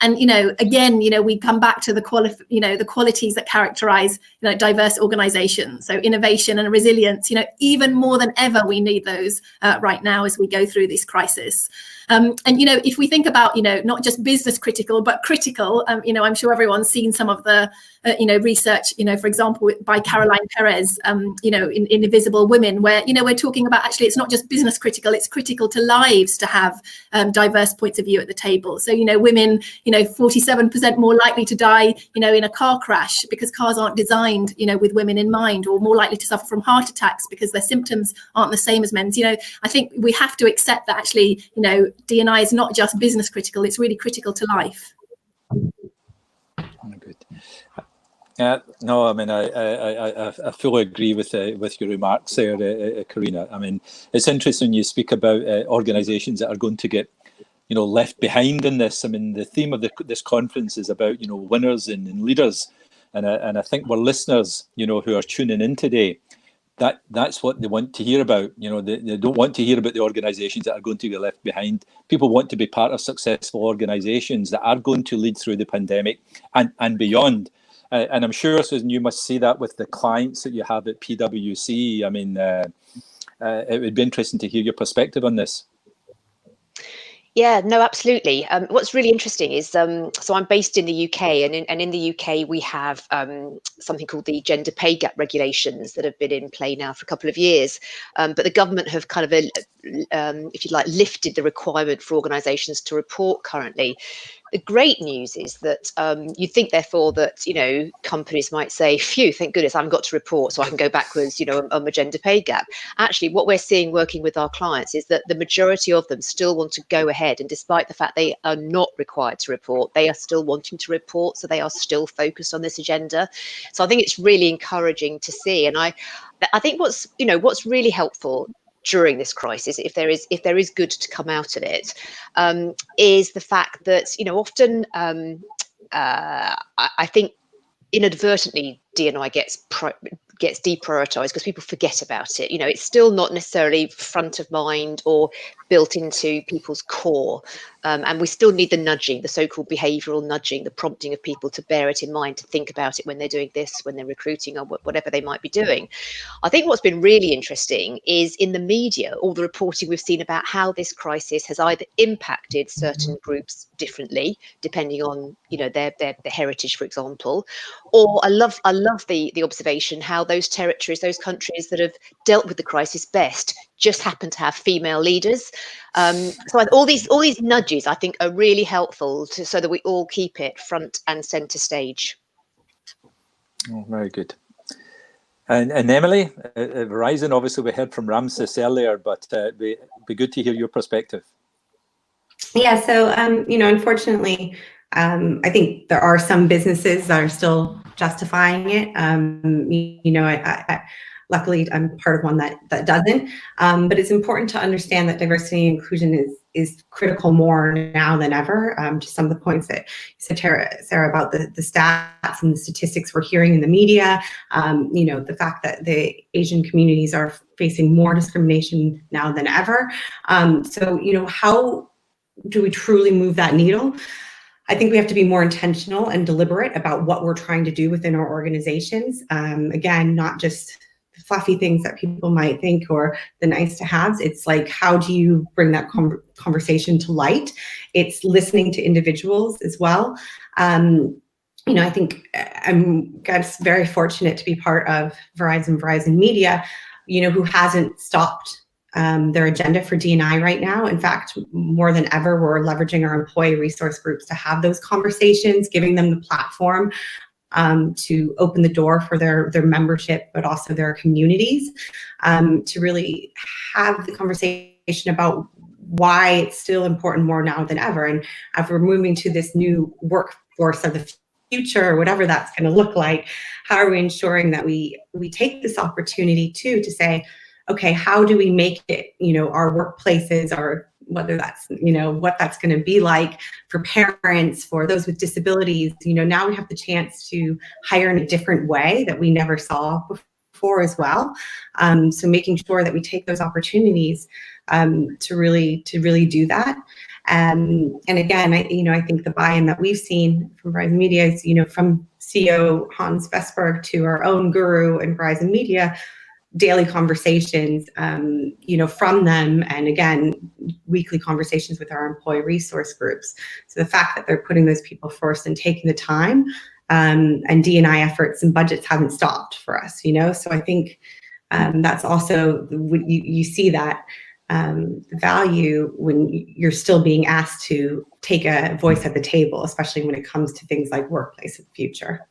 L: And, again, we come back to the qualities that characterize, diverse organizations. So innovation and resilience, even more than ever, we need those right now as we go through this crisis. And, if we think about, not just business critical, but critical, I'm sure everyone's seen some of the, research, for example, by Caroline Perez, in Invisible Women, where, we're talking about actually it's not just business critical, it's critical to lives to have diverse points of view at the table. So, women, 47% more likely to die, in a car crash because cars aren't designed, with women in mind, or more likely to suffer from heart attacks because their symptoms aren't the same as men's. I think we have to accept that actually, D&I is not just business critical, it's really critical to life.
B: Good. No, I mean, I fully agree with your remarks there, Karina. I mean, it's interesting you speak about organisations that are going to get, left behind in this. I mean, the theme of this conference is about, winners and leaders, and I think we're listeners, who are tuning in today. That's what they want to hear about. They don't want to hear about the organisations that are going to be left behind. People want to be part of successful organisations that are going to lead through the pandemic and beyond. And I'm sure, Susan, you must see that with the clients that you have at PwC. I mean, it would be interesting to hear your perspective on this.
M: Yeah, no, absolutely. What's really interesting is, so I'm based in the UK, and in the UK we have something called the gender pay gap regulations that have been in play now for a couple of years. But the government have kind of, if you like, lifted the requirement for organisations to report currently. The great news is that you think, therefore, that, you know, companies might say, phew, thank goodness I haven't got to report, so I can go backwards, you know, on the gender pay gap. Actually, what we're seeing working with our clients is that the majority of them still want to go ahead, and despite the fact they are not required to report, they are still wanting to report, so they are still focused on this agenda. So I think it's really encouraging to see. And I think what's really helpful during this crisis, if there is good to come out of it, is the fact that, you know, often I think inadvertently D&I gets deprioritized because people forget about it. You know, it's still not necessarily front of mind or built into people's core, and we still need the nudging, the so-called behavioral nudging, the prompting of people to bear it in mind, to think about it when they're doing this, when they're recruiting, or whatever they might be doing. I think what's been really interesting is in the media, all the reporting we've seen about how this crisis has either impacted certain groups differently, depending on, you know, their heritage, for example, or I love the observation how those territories, those countries that have dealt with the crisis best, just happen to have female leaders. So all these nudges, I think, are really helpful so that we all keep it front and centre stage.
B: Oh, very good. And Emily, at Verizon, obviously we heard from Ramses earlier, but it'd be good to hear your perspective.
N: Yeah, so you know, unfortunately, I think there are some businesses that are still justifying it. You know, I luckily I'm part of one that doesn't. But it's important to understand that diversity and inclusion is critical more now than ever. To some of the points that you said, Sarah, about the stats and the statistics we're hearing in the media. You know, the fact that the Asian communities are facing more discrimination now than ever. So, you know, how do we truly move that needle? I think we have to be more intentional and deliberate about what we're trying to do within our organizations. Again, not just fluffy things that people might think or the nice to haves. It's like, how do you bring that conversation to light? It's listening to individuals as well. You know, I think I'm very fortunate to be part of Verizon Media, you know, who hasn't stopped their agenda for D&I right now. In fact, more than ever, we're leveraging our employee resource groups to have those conversations, giving them the platform to open the door for their membership, but also their communities, to really have the conversation about why it's still important more now than ever. And as we're moving to this new workforce of the future, or whatever that's going to look like, how are we ensuring that we take this opportunity to say, okay, how do we make it, you know, our workplaces, or whether that's, you know, what that's going to be like for parents, for those with disabilities. You know, now we have the chance to hire in a different way that we never saw before as well. So making sure that we take those opportunities to really do that. And again, I think the buy-in that we've seen from Verizon Media is, you know, from CEO Hans Vestberg to our own guru in Verizon Media, daily conversations, you know, from them, and again, weekly conversations with our employee resource groups. So the fact that they're putting those people first and taking the time, and D&I efforts and budgets haven't stopped for us, you know. So I think that's also, you see that value when you're still being asked to take a voice at the table, especially when it comes to things like workplace of the future.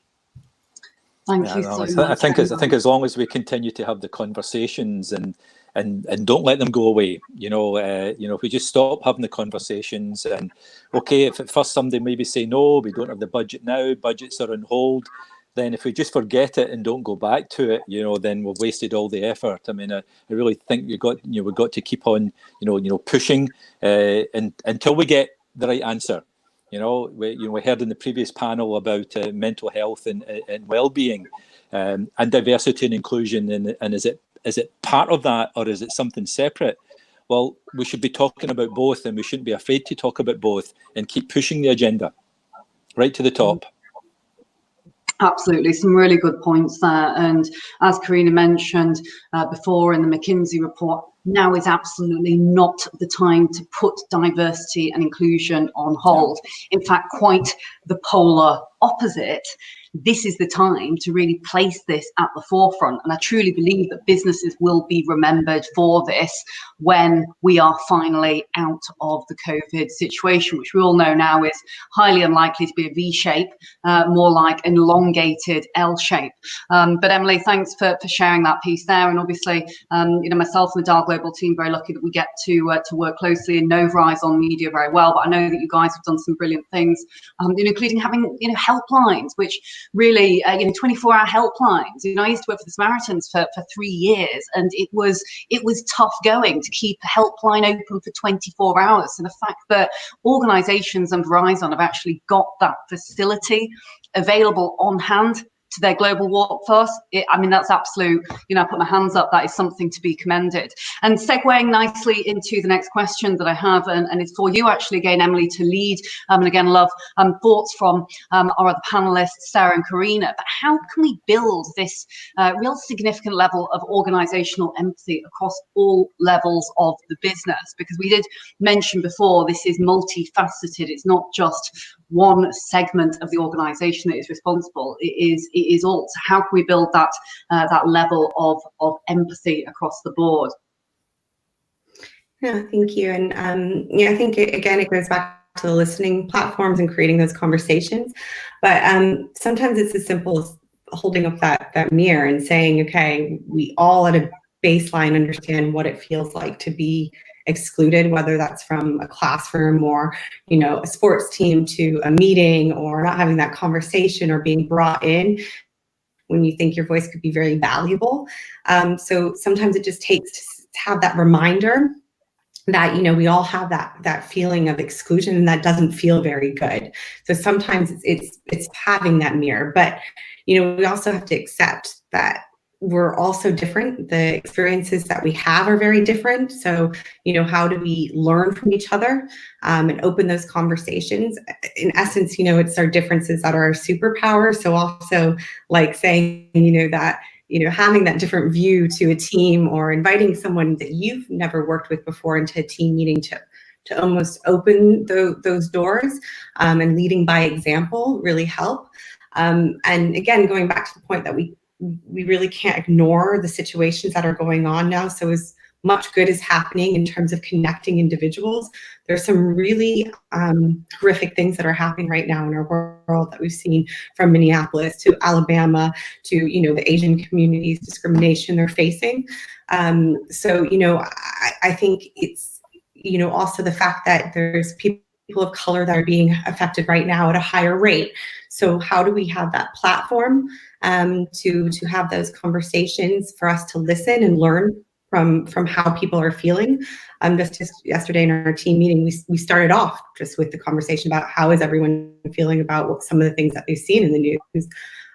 A: Thank you so much.
B: I think as long as we continue to have the conversations and don't let them go away, if we just stop having the conversations, and okay, if at first somebody maybe say no, we don't have the budget now, budgets are on hold, then if we just forget it and don't go back to it, then we've wasted all the effort. I mean, I really think we've got to keep on, pushing until we get the right answer. We heard in the previous panel about mental health and well-being, and diversity and inclusion, and is it part of that, or is it something separate? Well, we should be talking about both, and we shouldn't be afraid to talk about both and keep pushing the agenda right to the top.
A: Absolutely, some really good points there. And as Karina mentioned before, in the McKinsey report, now is absolutely not the time to put diversity and inclusion on hold. In fact, quite the polar opposite. This is the time to really place this at the forefront. And I truly believe that businesses will be remembered for this when we are finally out of the COVID situation, which we all know now is highly unlikely to be a V shape, more like an elongated L shape. But Emily, thanks for sharing that piece there. And obviously, myself and the DAL Global team, very lucky that we get to work closely and know Verizon Media very well. But I know that you guys have done some brilliant things, including having, helplines, which really, 24-hour helplines. I used to work for the Samaritans for 3 years, and it was tough going to keep a helpline open for 24 hours. So the fact that organizations and Verizon have actually got that facility available on hand to their global workforce, that's absolute, I put my hands up, that is something to be commended. And segueing nicely into the next question that I have, and it's for you actually again, Emily, to lead, and again, love thoughts from our other panelists, Sarah and Karina, but how can we build this real significant level of organizational empathy across all levels of the business? Because we did mention before, this is multifaceted, it's not just one segment of the organization that is responsible, it is all. So how can we build that that level of empathy across the board?
N: Yeah, thank you. And I think again it goes back to the listening platforms and creating those conversations. But sometimes it's as simple as holding up that mirror and saying, okay, we all at a baseline understand what it feels like to be excluded, whether that's from a classroom or, a sports team to a meeting, or not having that conversation or being brought in when you think your voice could be very valuable. So sometimes it just takes to have that reminder that, we all have that feeling of exclusion, and that doesn't feel very good. So sometimes it's having that mirror, but, we also have to accept that we're also different. The experiences that we have are very different. So, how do we learn from each other and open those conversations? In essence, it's our differences that are our superpower. So also like saying, that, having that different view to a team, or inviting someone that you've never worked with before into a team meeting to almost open those doors, and leading by example really help. And again, going back to the point that we really can't ignore the situations that are going on now. So as much good is happening in terms of connecting individuals, there's some really horrific things that are happening right now in our world that we've seen, from Minneapolis to Alabama to, the Asian community's discrimination they're facing. So, I think it's, also the fact that there's people of color that are being affected right now at a higher rate. So how do we have that platform to have those conversations, for us to listen and learn from how people are feeling? Just yesterday in our team meeting, we started off just with the conversation about how is everyone feeling about some of the things that they've seen in the news.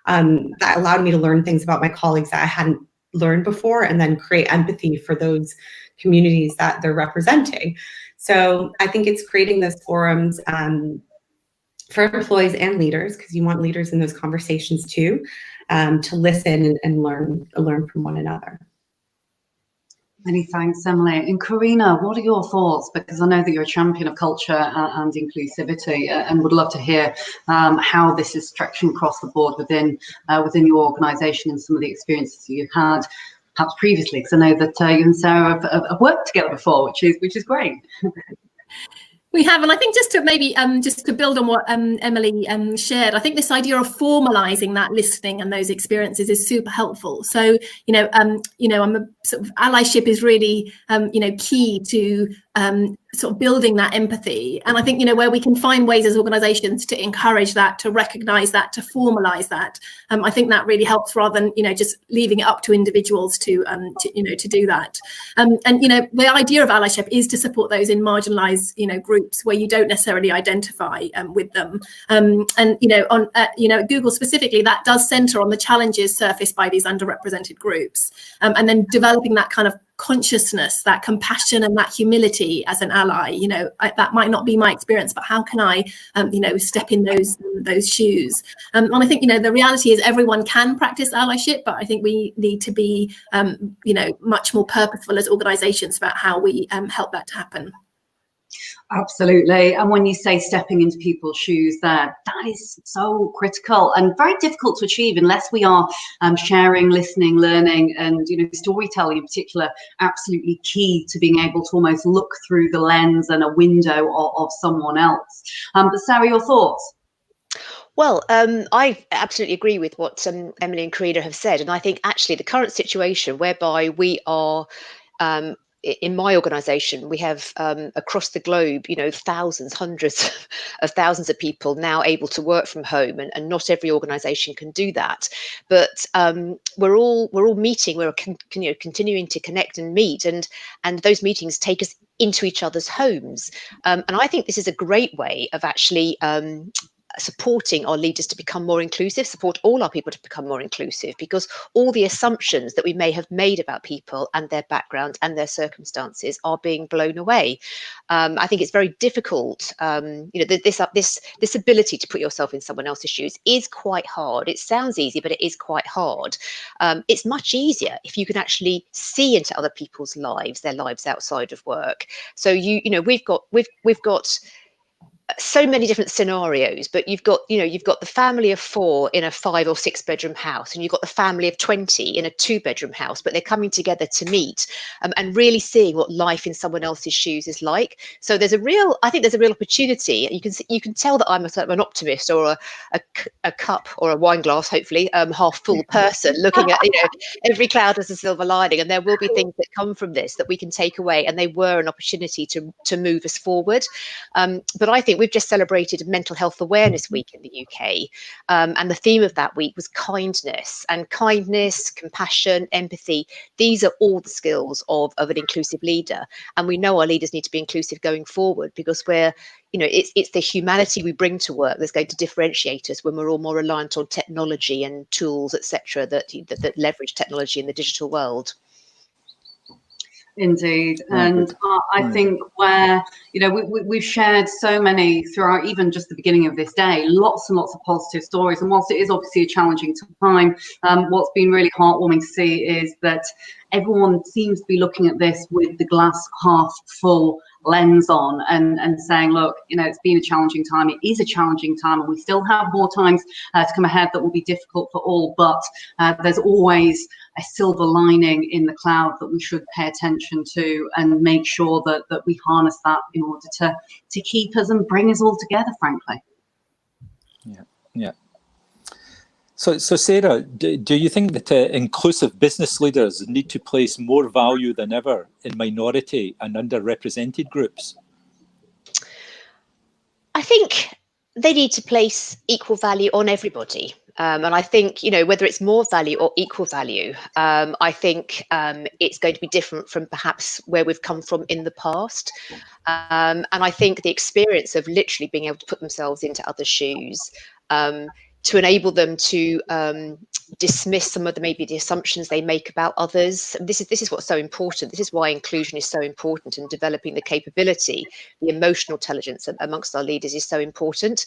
N: That allowed me to learn things about my colleagues that I hadn't learned before, and then create empathy for those communities that they're representing. So I think it's creating those forums for employees and leaders, because you want leaders in those conversations too, to listen and learn from one another.
A: Many thanks, Emily. And Karina, what are your thoughts? Because I know that you're a champion of culture and inclusivity, and would love to hear how this is stretching across the board within your organisation and some of the experiences that you've had perhaps previously. Because I know that you and Sarah have worked together before, which is great.
L: We have, and I think just to maybe just to build on what Emily shared, I think this idea of formalizing that listening and those experiences is super helpful. So I'm a sort of allyship is really key to sort of building that empathy. And I think where we can find ways as organizations to encourage that, to recognize that, to formalize that, I think that really helps, rather than just leaving it up to individuals to do that. And the idea of allyship is to support those in marginalized groups where you don't necessarily identify with them. And at Google specifically, that does center on the challenges surfaced by these underrepresented groups, and then developing that kind of consciousness, that compassion and that humility as an ally. You know, that might not be my experience, but how can I, you know, step in those shoes? And I think, you know, the reality is everyone can practice allyship, but I think we need to be, you know, much more purposeful as organisations about how we help that to happen.
A: Absolutely. And when you say stepping into people's shoes there, that is so critical and very difficult to achieve unless we are sharing, listening, learning, and, you know, storytelling in particular, absolutely key to being able to almost look through the lens and a window of someone else. But Sarah, your thoughts?
M: Well, I absolutely agree with what Emily and Karina have said. And I think actually the current situation whereby we are, in my organisation, we have across the globe, you know, thousands, hundreds of thousands of people now able to work from home, and not every organisation can do that. But we're all meeting, we're continuing to connect and meet, and those meetings take us into each other's homes. And I think this is a great way of actually supporting our leaders to become more inclusive, support all our people to become more inclusive, because all the assumptions that we may have made about people and their background and their circumstances are being blown away. I think it's very difficult. You know, this ability to put yourself in someone else's shoes is quite hard. It sounds easy, but it is quite hard. It's much easier if you can actually see into other people's lives, their lives outside of work. So you know, we've got so many different scenarios, but you've got the family of 4 in a 5 or 6 bedroom house, and you've got the family of 20 in a 2 bedroom house, but they're coming together to meet and really seeing what life in someone else's shoes is like. So I think there's a real opportunity. You can tell that I'm a sort of an optimist, or a cup or a wine glass, hopefully half full person, looking at, you know, every cloud has a silver lining, and there will be things that come from this that we can take away, and they were an opportunity to move us forward. But I think we've just celebrated Mental Health Awareness Week in the UK, and the theme of that week was kindness. And kindness, compassion, empathy, these are all the skills of an inclusive leader. And we know our leaders need to be inclusive going forward, because it's the humanity we bring to work that's going to differentiate us when we're all more reliant on technology and tools, etc., that leverage technology in the digital world.
A: Indeed. And I think where, you know, we've shared so many throughout even just the beginning of this day, lots and lots of positive stories. And whilst it is obviously a challenging time, what's been really heartwarming to see is that everyone seems to be looking at this with the glass half full lens on, and saying, look, you know, it's been a challenging time. It is a challenging time, and we still have more times to come ahead that will be difficult for all, but there's always a silver lining in the cloud that we should pay attention to, and make sure that we harness that in order to keep us and bring us all together, frankly.
B: Yeah. So Sarah, do you think that inclusive business leaders need to place more value than ever in minority and underrepresented groups?
M: I think they need to place equal value on everybody. And I think, you know, whether it's more value or equal value, I think it's going to be different from perhaps where we've come from in the past. And I think the experience of literally being able to put themselves into other shoes, to enable them to dismiss some of maybe the assumptions they make about others. This is what's so important. This is why inclusion is so important, and developing the capability, the emotional intelligence amongst our leaders is so important.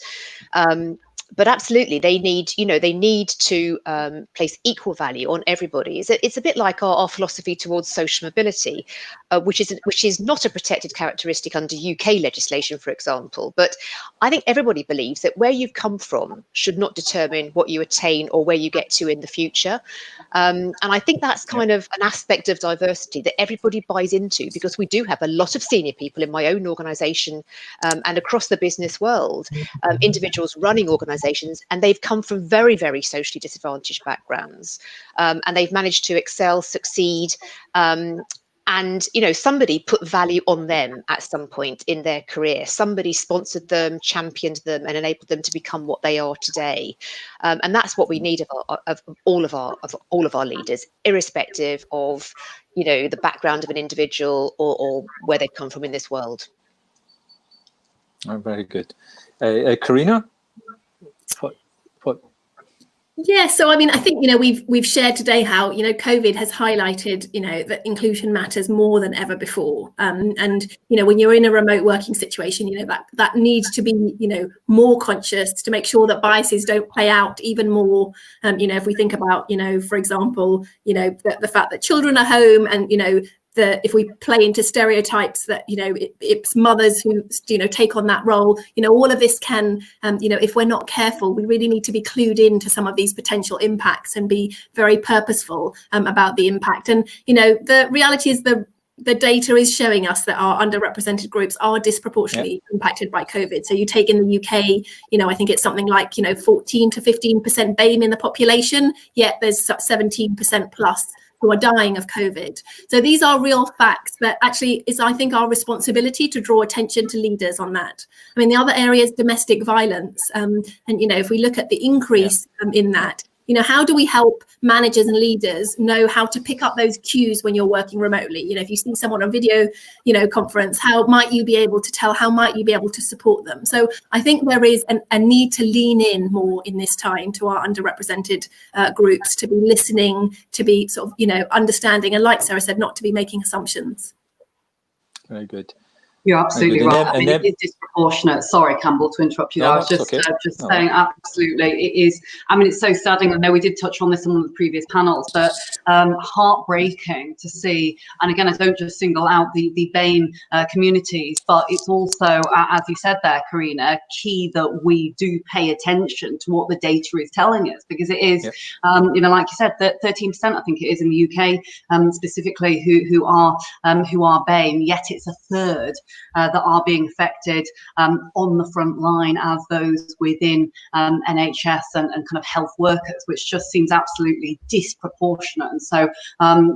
M: But absolutely, they need to place equal value on everybody. It's a bit like our philosophy towards social mobility, which is not a protected characteristic under UK legislation, for example. But I think everybody believes that where you've come from should not determine what you attain or where you get to in the future. And I think that's kind of an aspect of diversity that everybody buys into, because we do have a lot of senior people in my own organisation and across the business world, individuals running organisations, and they've come from very, very socially disadvantaged backgrounds, and they've managed to excel, succeed, and, you know, somebody put value on them at some point in their career. Somebody sponsored them, championed them, and enabled them to become what they are today. And that's what we need of all of our leaders, irrespective of, you know, the background of an individual or where they've come from in this world.
B: Oh, very good. Karina? What?
L: Yeah, so I mean, I think, we've shared today how, COVID has highlighted, that inclusion matters more than ever before. And, when you're in a remote working situation, that needs to be, more conscious to make sure that biases don't play out even more. If we think about, for example, the fact that children are home and, if we play into stereotypes that, it's mothers who, take on that role, all of this can, if we're not careful, we really need to be clued into some of these potential impacts and be very purposeful about the impact. And, the reality is the data is showing us that our underrepresented groups are disproportionately impacted by COVID. So you take in the UK, I think it's something like, 14 to 15% BAME in the population, yet there's 17% plus who are dying of COVID. So these are real facts that actually is, I think, our responsibility to draw attention to leaders on that. I mean, the other area is domestic violence. And, if we look at the increase in that, how do we help managers and leaders know how to pick up those cues when you're working remotely? If you see someone on video, conference, how might you be able to tell, how might you be able to support them? So I think there is a need to lean in more in this time to our underrepresented groups, to be listening, to be sort of, understanding, and like Sarah said, not to be making assumptions.
B: Very good.
A: You're absolutely right. I mean, it is disproportionate. Sorry, Campbell, to interrupt you. I was just saying, absolutely, it is. I mean, it's so saddening. I know we did touch on this in one of the previous panels, but heartbreaking to see. And again, I don't just single out the BAME communities, but it's also, as you said there, Karina, key that we do pay attention to what the data is telling us, because it is, like you said, that 13%, I think it is in the UK specifically, who are BAME. Yet it's a third that are being affected on the front line as those within NHS and kind of health workers, which just seems absolutely disproportionate. And so,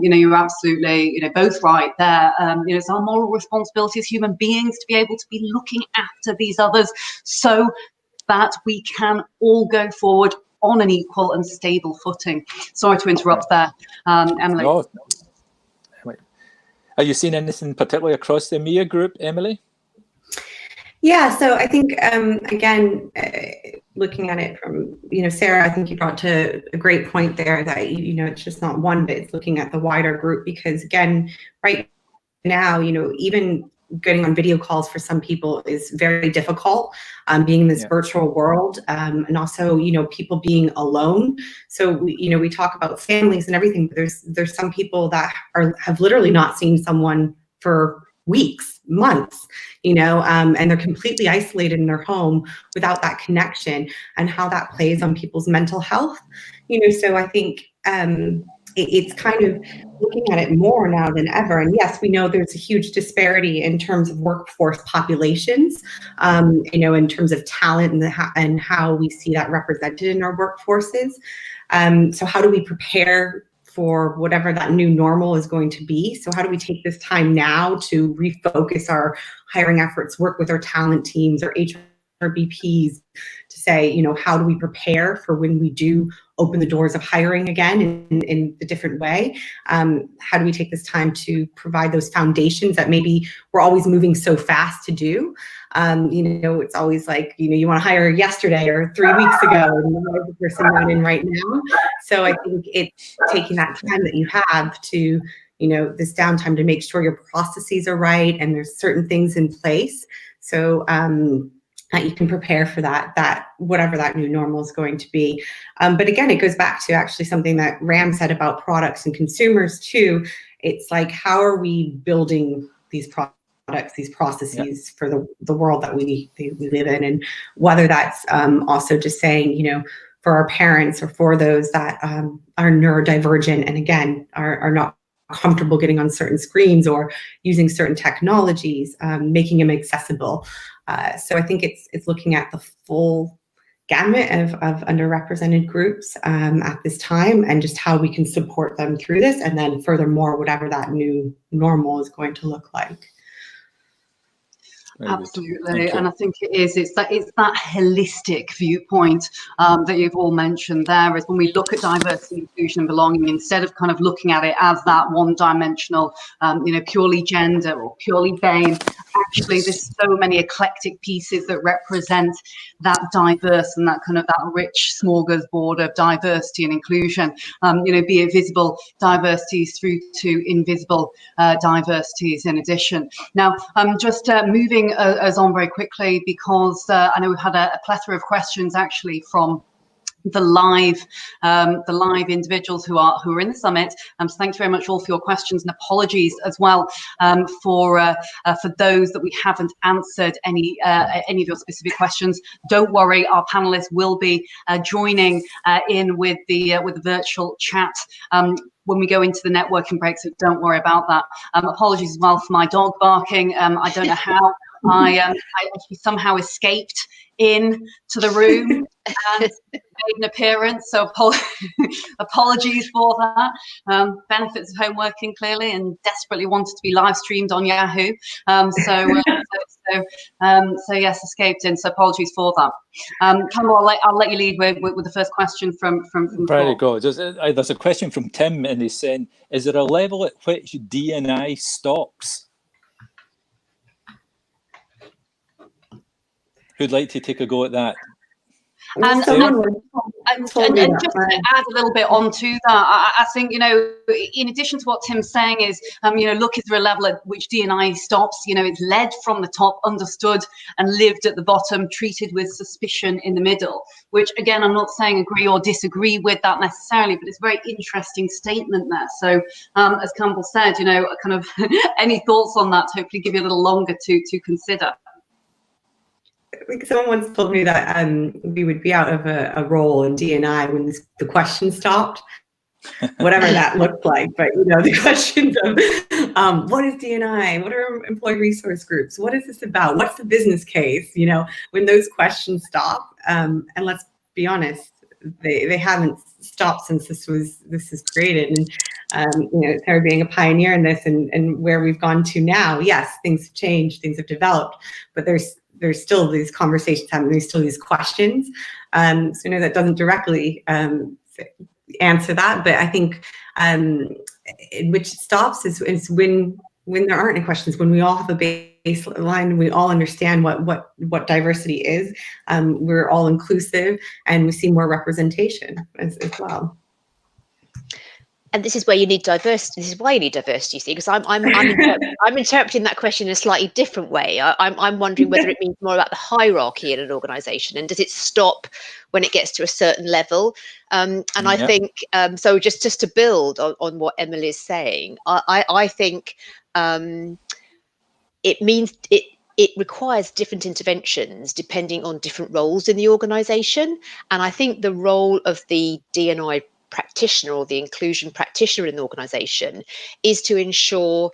A: you're absolutely, both right there. It's our moral responsibility as human beings to be able to be looking after these others so that we can all go forward on an equal and stable footing. Sorry to interrupt there, Emily.
B: No. Are you seeing anything particularly across the EMEA group, Emily?
N: Yeah, so I think, again, looking at it from, Sarah, I think you brought to a great point there that, it's just not one, but it's looking at the wider group, because again, right now, even getting on video calls for some people is very difficult, being in this virtual world, and also, people being alone. So, we talk about families and everything, but there's some people that have literally not seen someone for weeks, months, and they're completely isolated in their home without that connection, and how that plays on people's mental health. So I think it's kind of looking at it more now than ever. And yes, we know there's a huge disparity in terms of workforce populations, in terms of talent and how we see that represented in our workforces. So how do we prepare for whatever that new normal is going to be? So how do we take this time now to refocus our hiring efforts, work with our talent teams, our HRBPs, to say, how do we prepare for when we do open the doors of hiring again in a different way? How do we take this time to provide those foundations that maybe we're always moving so fast to do? It's always like, you want to hire yesterday or 3 weeks ago, and the person not in right now. So I think it's taking that time that you have to, this downtime, to make sure your processes are right and there's certain things in place. So that you can prepare for that whatever that new normal is going to be. But again, it goes back to actually something that Ram said about products and consumers too. It's like, how are we building these products, these processes for the world that we live in? And whether that's also just saying, for our parents or for those that are neurodivergent and again, are not comfortable getting on certain screens or using certain technologies, making them accessible. So I think it's looking at the full gamut of underrepresented groups at this time, and just how we can support them through this, and then furthermore, whatever that new normal is going to look like.
A: Absolutely, and I think it is. It's that holistic viewpoint that you've all mentioned there. Is when we look at diversity, inclusion, and belonging, instead of kind of looking at it as that one-dimensional, purely gender or purely BAME. Actually, there's so many eclectic pieces that represent that diverse and that kind of that rich smorgasbord of diversity and inclusion. Be it visible diversities through to invisible diversities. In addition, now I'm just moving us on very quickly because I know we've had a plethora of questions actually from the live individuals who are in the summit. So thanks very much all for your questions, and apologies as well for those that we haven't answered any of your specific questions. Don't worry, our panelists will be joining in with the virtual chat when we go into the networking break, so don't worry about that. Apologies as well for my dog barking. I don't know how I actually somehow escaped in to the room and made an appearance, so apologies for that. Benefits of home working, clearly, and desperately wanted to be live streamed on Yahoo. So yes, escaped in, so apologies for that. Campbell, I'll let you lead with the first question from
B: Very good. There's a question from Tim, and he's saying, is there a level at which D&I stops? Who'd like to take a go at that?
A: And just to add a little bit onto that, I think, in addition to what Tim's saying is, look, is there a level at which D&I stops? It's led from the top, understood and lived at the bottom, treated with suspicion in the middle, which again, I'm not saying agree or disagree with that necessarily, but it's a very interesting statement there. So as Campbell said, kind of any thoughts on that, hopefully give you a little longer to consider.
N: Someone once told me that we would be out of a role in D&I when the question stopped, whatever that looked like. But the questions of what is D&I? What are employee resource groups? What is this about? What's the business case? When those questions stop, and let's be honest, they haven't stopped since this is created. And Sarah being a pioneer in this and where we've gone to now, yes, things have changed, things have developed, but there's still these conversations happening, there's still these questions. So that doesn't directly answer that, but I think which stops is when there aren't any questions, when we all have a baseline, we all understand what diversity is, we're all inclusive, and we see more representation as well.
M: And this is where you need diversity. This is why you need diversity, you see, because I'm interpreting that question in a slightly different way. I'm wondering whether it means more about the hierarchy in an organisation, and does it stop when it gets to a certain level? I think so. Just to build on what Emily is saying, I think it means it requires different interventions depending on different roles in the organisation, and I think the role of the D&I practitioner or the inclusion practitioner in the organisation is to ensure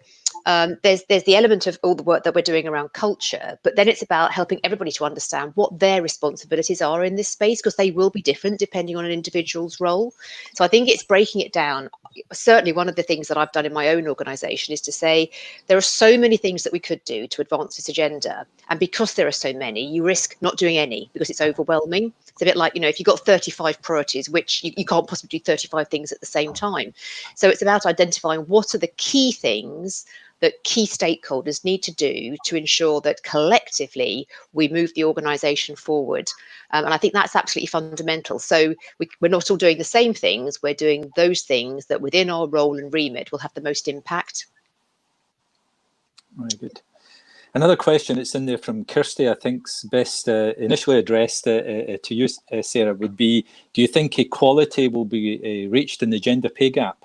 M: there's the element of all the work that we're doing around culture, but then it's about helping everybody to understand what their responsibilities are in this space, because they will be different depending on an individual's role. So I think it's breaking it down. Certainly one of the things that I've done in my own organisation is to say there are so many things that we could do to advance this agenda, and because there are so many, you risk not doing any because it's overwhelming. It's a bit like, if you've got 35 priorities, which you can't possibly do 35 things at the same time. So it's about identifying what are the key things that key stakeholders need to do to ensure that collectively we move the organisation forward. And I think that's absolutely fundamental. So we're not all doing the same things. We're doing those things that within our role and remit will have the most impact.
B: Very good. Another question that's in there from Kirsty, I think's best initially addressed to you, Sarah, would be, do you think equality will be reached in the gender pay gap?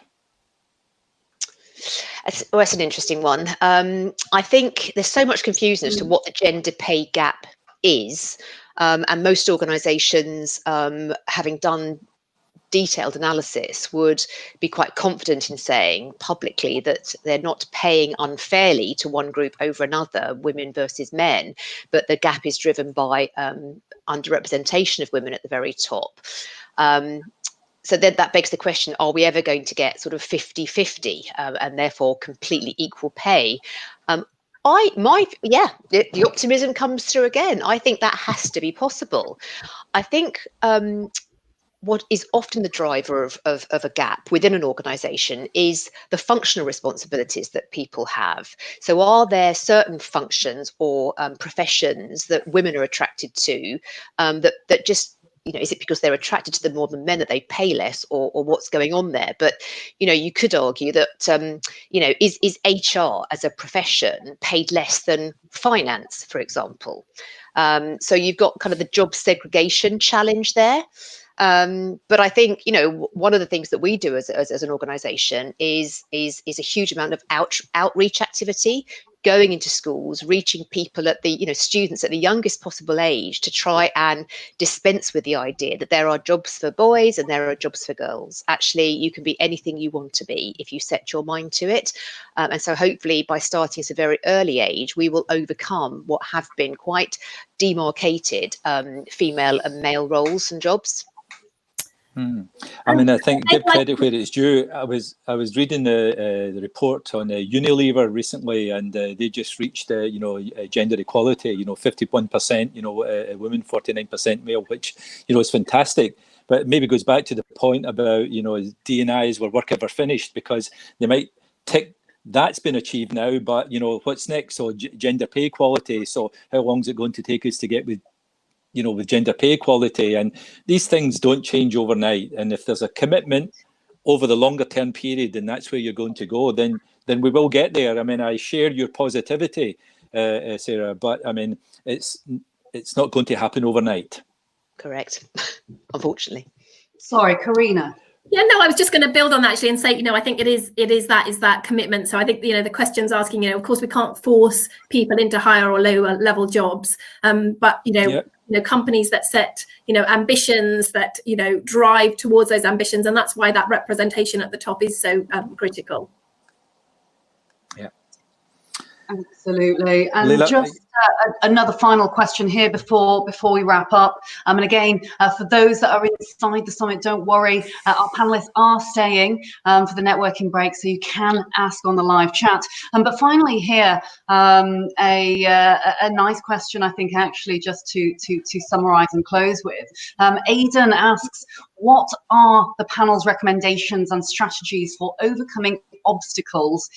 M: That's an interesting one. I think there's so much confusion as to what the gender pay gap is, and most organisations, having done detailed analysis, would be quite confident in saying publicly that they're not paying unfairly to one group over another, women versus men, but the gap is driven by underrepresentation of women at the very top. So then that begs the question, are we ever going to get sort of 50-50 and therefore completely equal pay? the optimism comes through again. I think that has to be possible. I think what is often the driver of a gap within an organization is the functional responsibilities that people have. So are there certain functions or professions that women are attracted to that just, is it because they're attracted to them more than men that they pay less, or what's going on there? But, you could argue that, is HR as a profession paid less than finance, for example? So you've got kind of the job segregation challenge there. But I think, one of the things that we do as an organization is a huge amount of outreach activity, going into schools, reaching people at the, students at the youngest possible age, to try and dispense with the idea that there are jobs for boys and there are jobs for girls. Actually, you can be anything you want to be if you set your mind to it. And so hopefully by starting at a very early age, we will overcome what have been quite demarcated female and male roles and jobs.
B: I mean, I think give credit where it's due. I was reading the report on Unilever recently, and they just reached gender equality. 51% women, 49% male, which is fantastic. But it maybe goes back to the point about D&Is were work ever finished, because they might tick. That's been achieved now, but what's next? So gender pay equality. So how long is it going to take us to get with gender pay equality? And these things don't change overnight. And if there's a commitment over the longer term period, and that's where you're going to go, then we will get there. I mean, I share your positivity, Sarah, but I mean, it's not going to happen overnight.
M: Correct, unfortunately.
A: Sorry, Karina.
L: Yeah, no, I was just going to build on that actually and say, I think it is that commitment. So I think, the question's asking, of course, we can't force people into higher or lower level jobs, but companies that set ambitions, that drive towards those ambitions, and that's why that representation at the top is so critical.
B: Yeah,
A: absolutely. And
B: Leila,
A: just another final question here before we wrap up. And again, for those that are inside the summit, don't worry, our panelists are staying for the networking break, so you can ask on the live chat. But finally here, a nice question, I think, actually, just to summarize and close with. Aidan asks, what are the panel's recommendations and strategies for overcoming obstacles,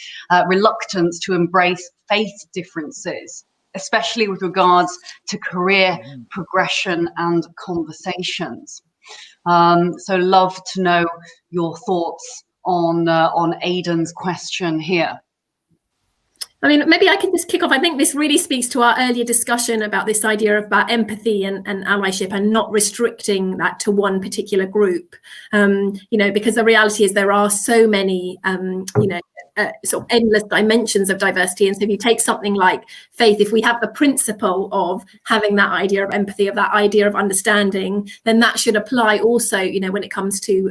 A: reluctance to embrace faith differences, especially with regards to career progression and conversations? So love to know your thoughts on Aidan's question here.
L: I mean, maybe I can just kick off. I think this really speaks to our earlier discussion about this idea about empathy and allyship, and not restricting that to one particular group. Because the reality is there are so many, sort of endless dimensions of diversity. And so if you take something like faith, if we have the principle of having that idea of empathy, of that idea of understanding, then that should apply also, when it comes to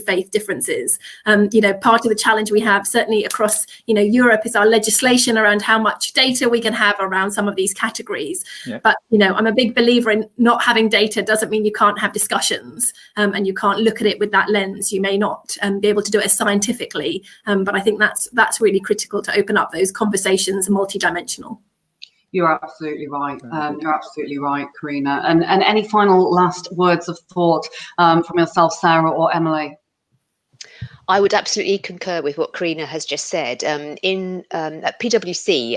L: faith differences. Part of the challenge we have, certainly across, Europe, is our legislation around how much data we can have around some of these categories. Yeah. But, I'm a big believer in not having data doesn't mean you can't have discussions, and you can't look at it with that lens. You may not be able to do it as scientifically, but I think that's really critical to open up those conversations multidimensional.
A: You're absolutely right. You're absolutely right, Karina. And any final last words of thought from yourself, Sarah or Emily?
M: I would absolutely concur with what Karina has just said. At PwC,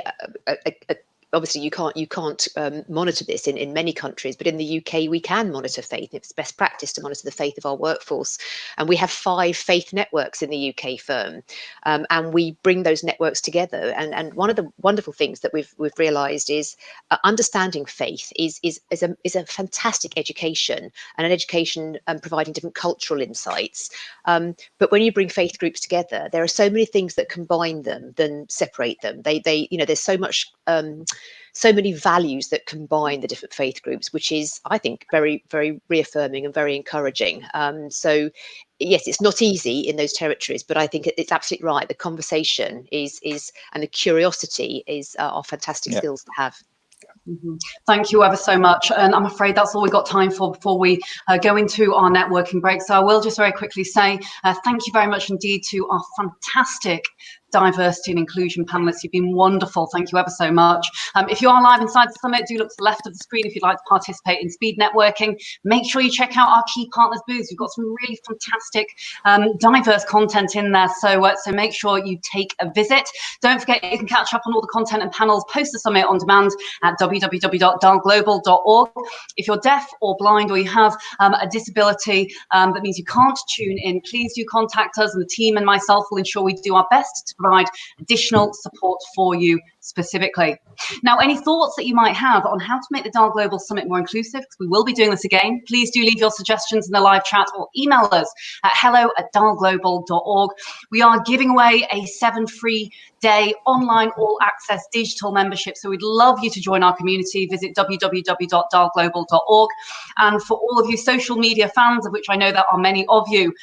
M: obviously you can't monitor this in many countries, but in the UK we can monitor faith. It's best practice to monitor the faith of our workforce, and we have 5 faith networks in the UK firm, and we bring those networks together. And one of the wonderful things that we've realised is understanding faith is a fantastic education, and an education providing different cultural insights. But when you bring faith groups together, there are so many things that combine them than separate them. There's so many values that combine the different faith groups, which is, I think, very, very reaffirming and very encouraging. So yes, it's not easy in those territories, but I think it's absolutely right. The conversation is and the curiosity are fantastic skills to have.
A: Mm-hmm. Thank you ever so much. And I'm afraid that's all we've got time for before we go into our networking break. So I will just very quickly say thank you very much indeed to our fantastic diversity and inclusion panelists. You've been wonderful. Thank you ever so much. If you are live inside the summit, do look to the left of the screen if you'd like to participate in speed networking. Make sure you check out our key partners booths. We've got some really fantastic diverse content in there, so make sure you take a visit. Don't forget, you can catch up on all the content and panels post the summit on demand at www.dahlglobal.org. If you're deaf or blind, or you have a disability that means you can't tune in, please do contact us, and the team and myself will ensure we do our best to provide additional support for you specifically. Now, any thoughts that you might have on how to make the DAHL Global Summit more inclusive, because we will be doing this again, please do leave your suggestions in the live chat or email us at hello@dahlglobal.org. We are giving away a 7 free day online all access digital membership, so we'd love you to join our community. Visit www.dahlglobal.org. And for all of you social media fans, of which I know there are many of you,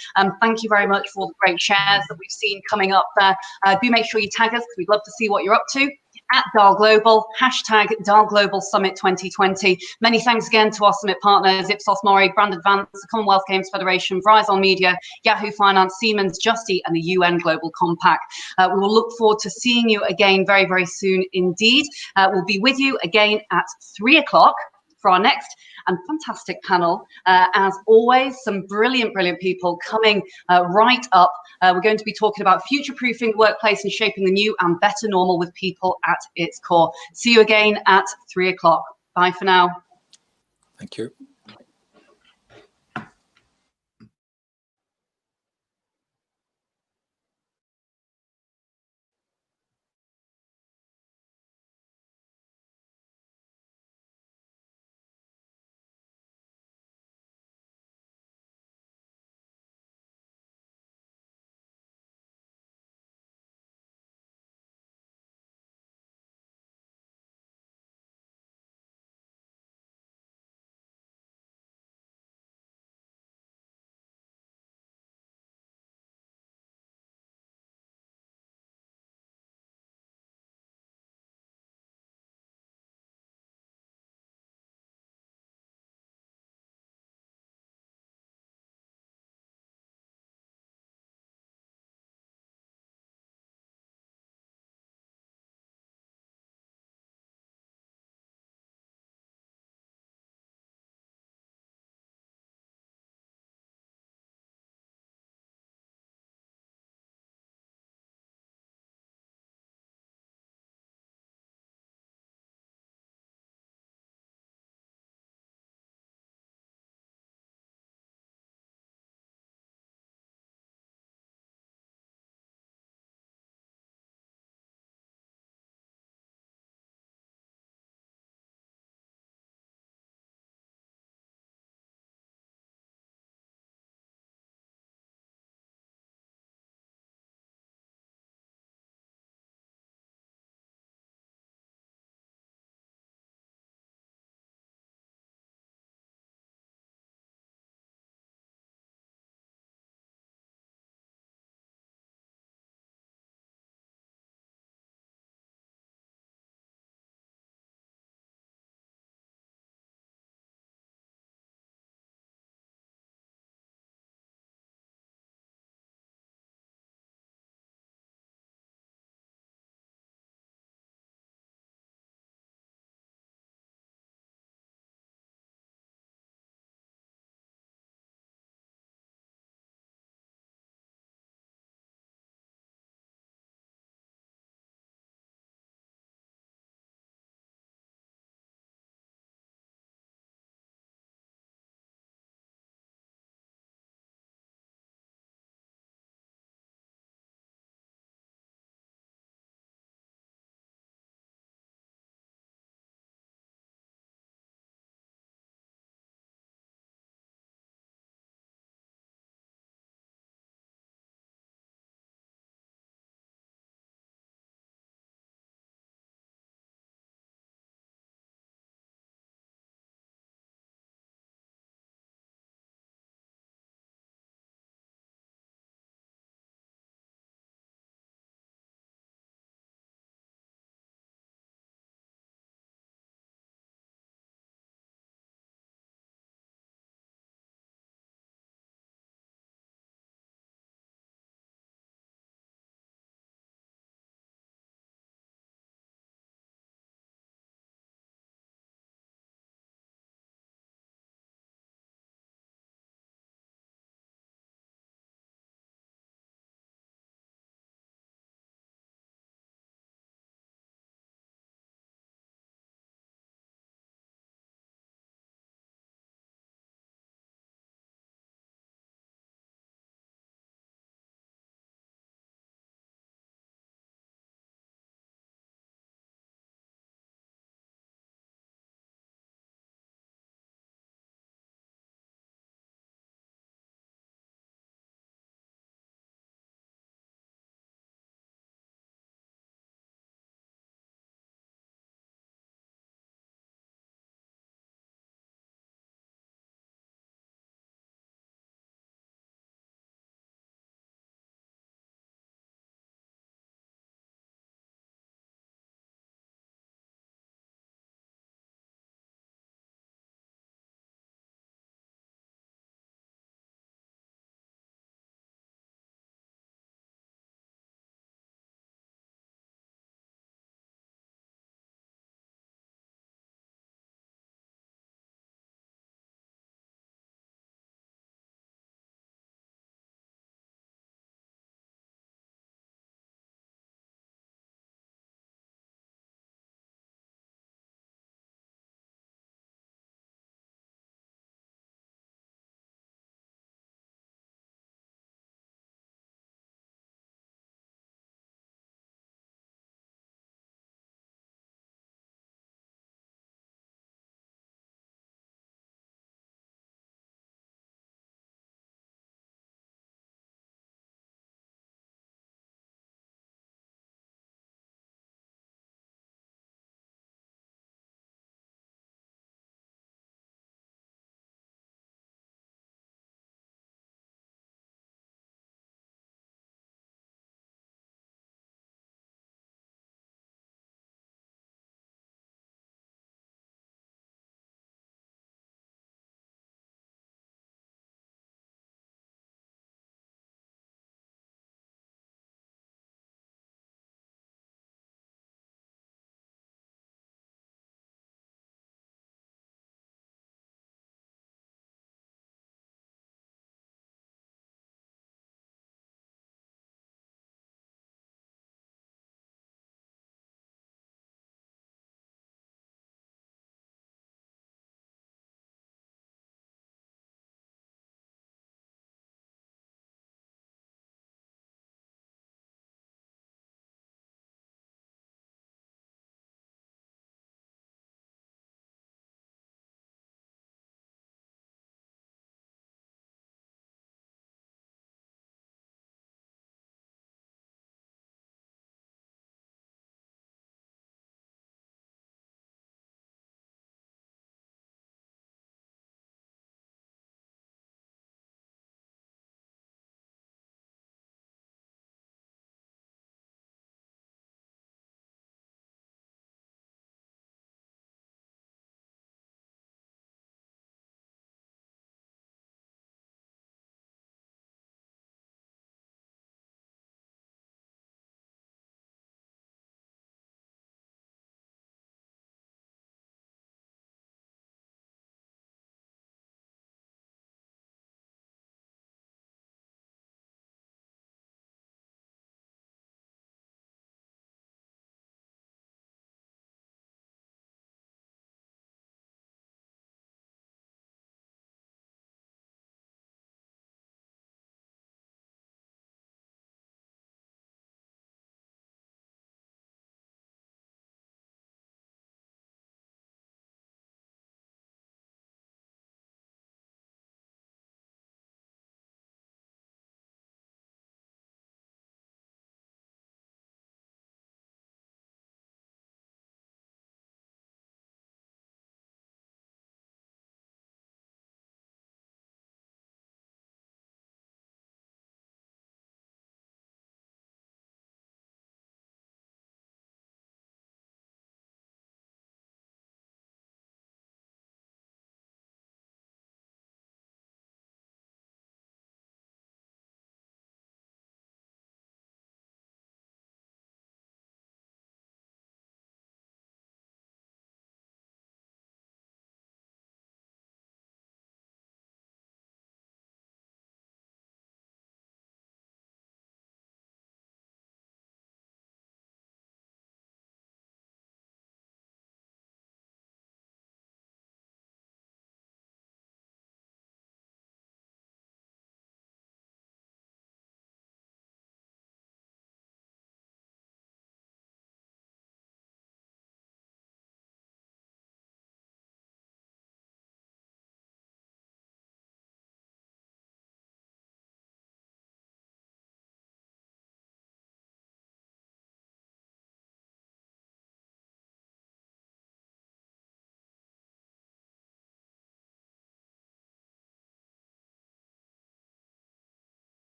A: thank you very much for all the great shares that we've seen coming up there. Do make sure you tag us, because we'd love to see what you're up to. At DAHL Global, hashtag DAHL Global Summit 2020. Many thanks again to our summit partners, Ipsos Mori, Brand Advance, the Commonwealth Games Federation, Verizon Media, Yahoo Finance, Siemens, Just Eat, and the UN Global Compact. We will look forward to seeing you again very, very soon indeed. We'll be with you again at 3 o'clock for our next and fantastic panel. As always, some brilliant people coming right up. We're going to be talking about future-proofing the workplace and shaping the new and better normal with people at its core. See you again at 3 o'clock. Bye for now.
B: Thank you.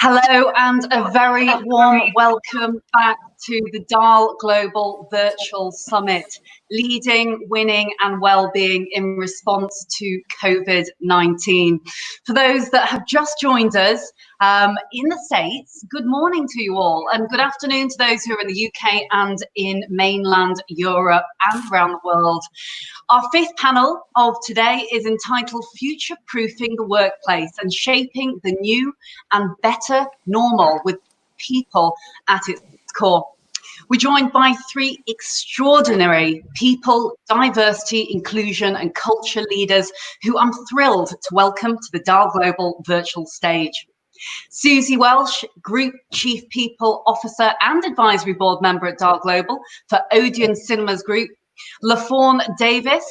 A: Hello and a very warm welcome back to the DAL Global Virtual Summit, Leading, Winning and Wellbeing in Response to COVID-19. For those that have just joined us in the States, good morning to you all, and good afternoon to those who are in the UK and in mainland Europe and around the world. Our fifth panel of today is entitled Future Proofing the Workplace and Shaping the New and Better Normal with People at its core. We're joined by three extraordinary people, diversity, inclusion and culture leaders who I'm thrilled to welcome to the DAL Global virtual stage. Susie Welsh, Group Chief People Officer and Advisory Board Member at DAL Global for Odeon Cinemas Group. LaFawn Davis,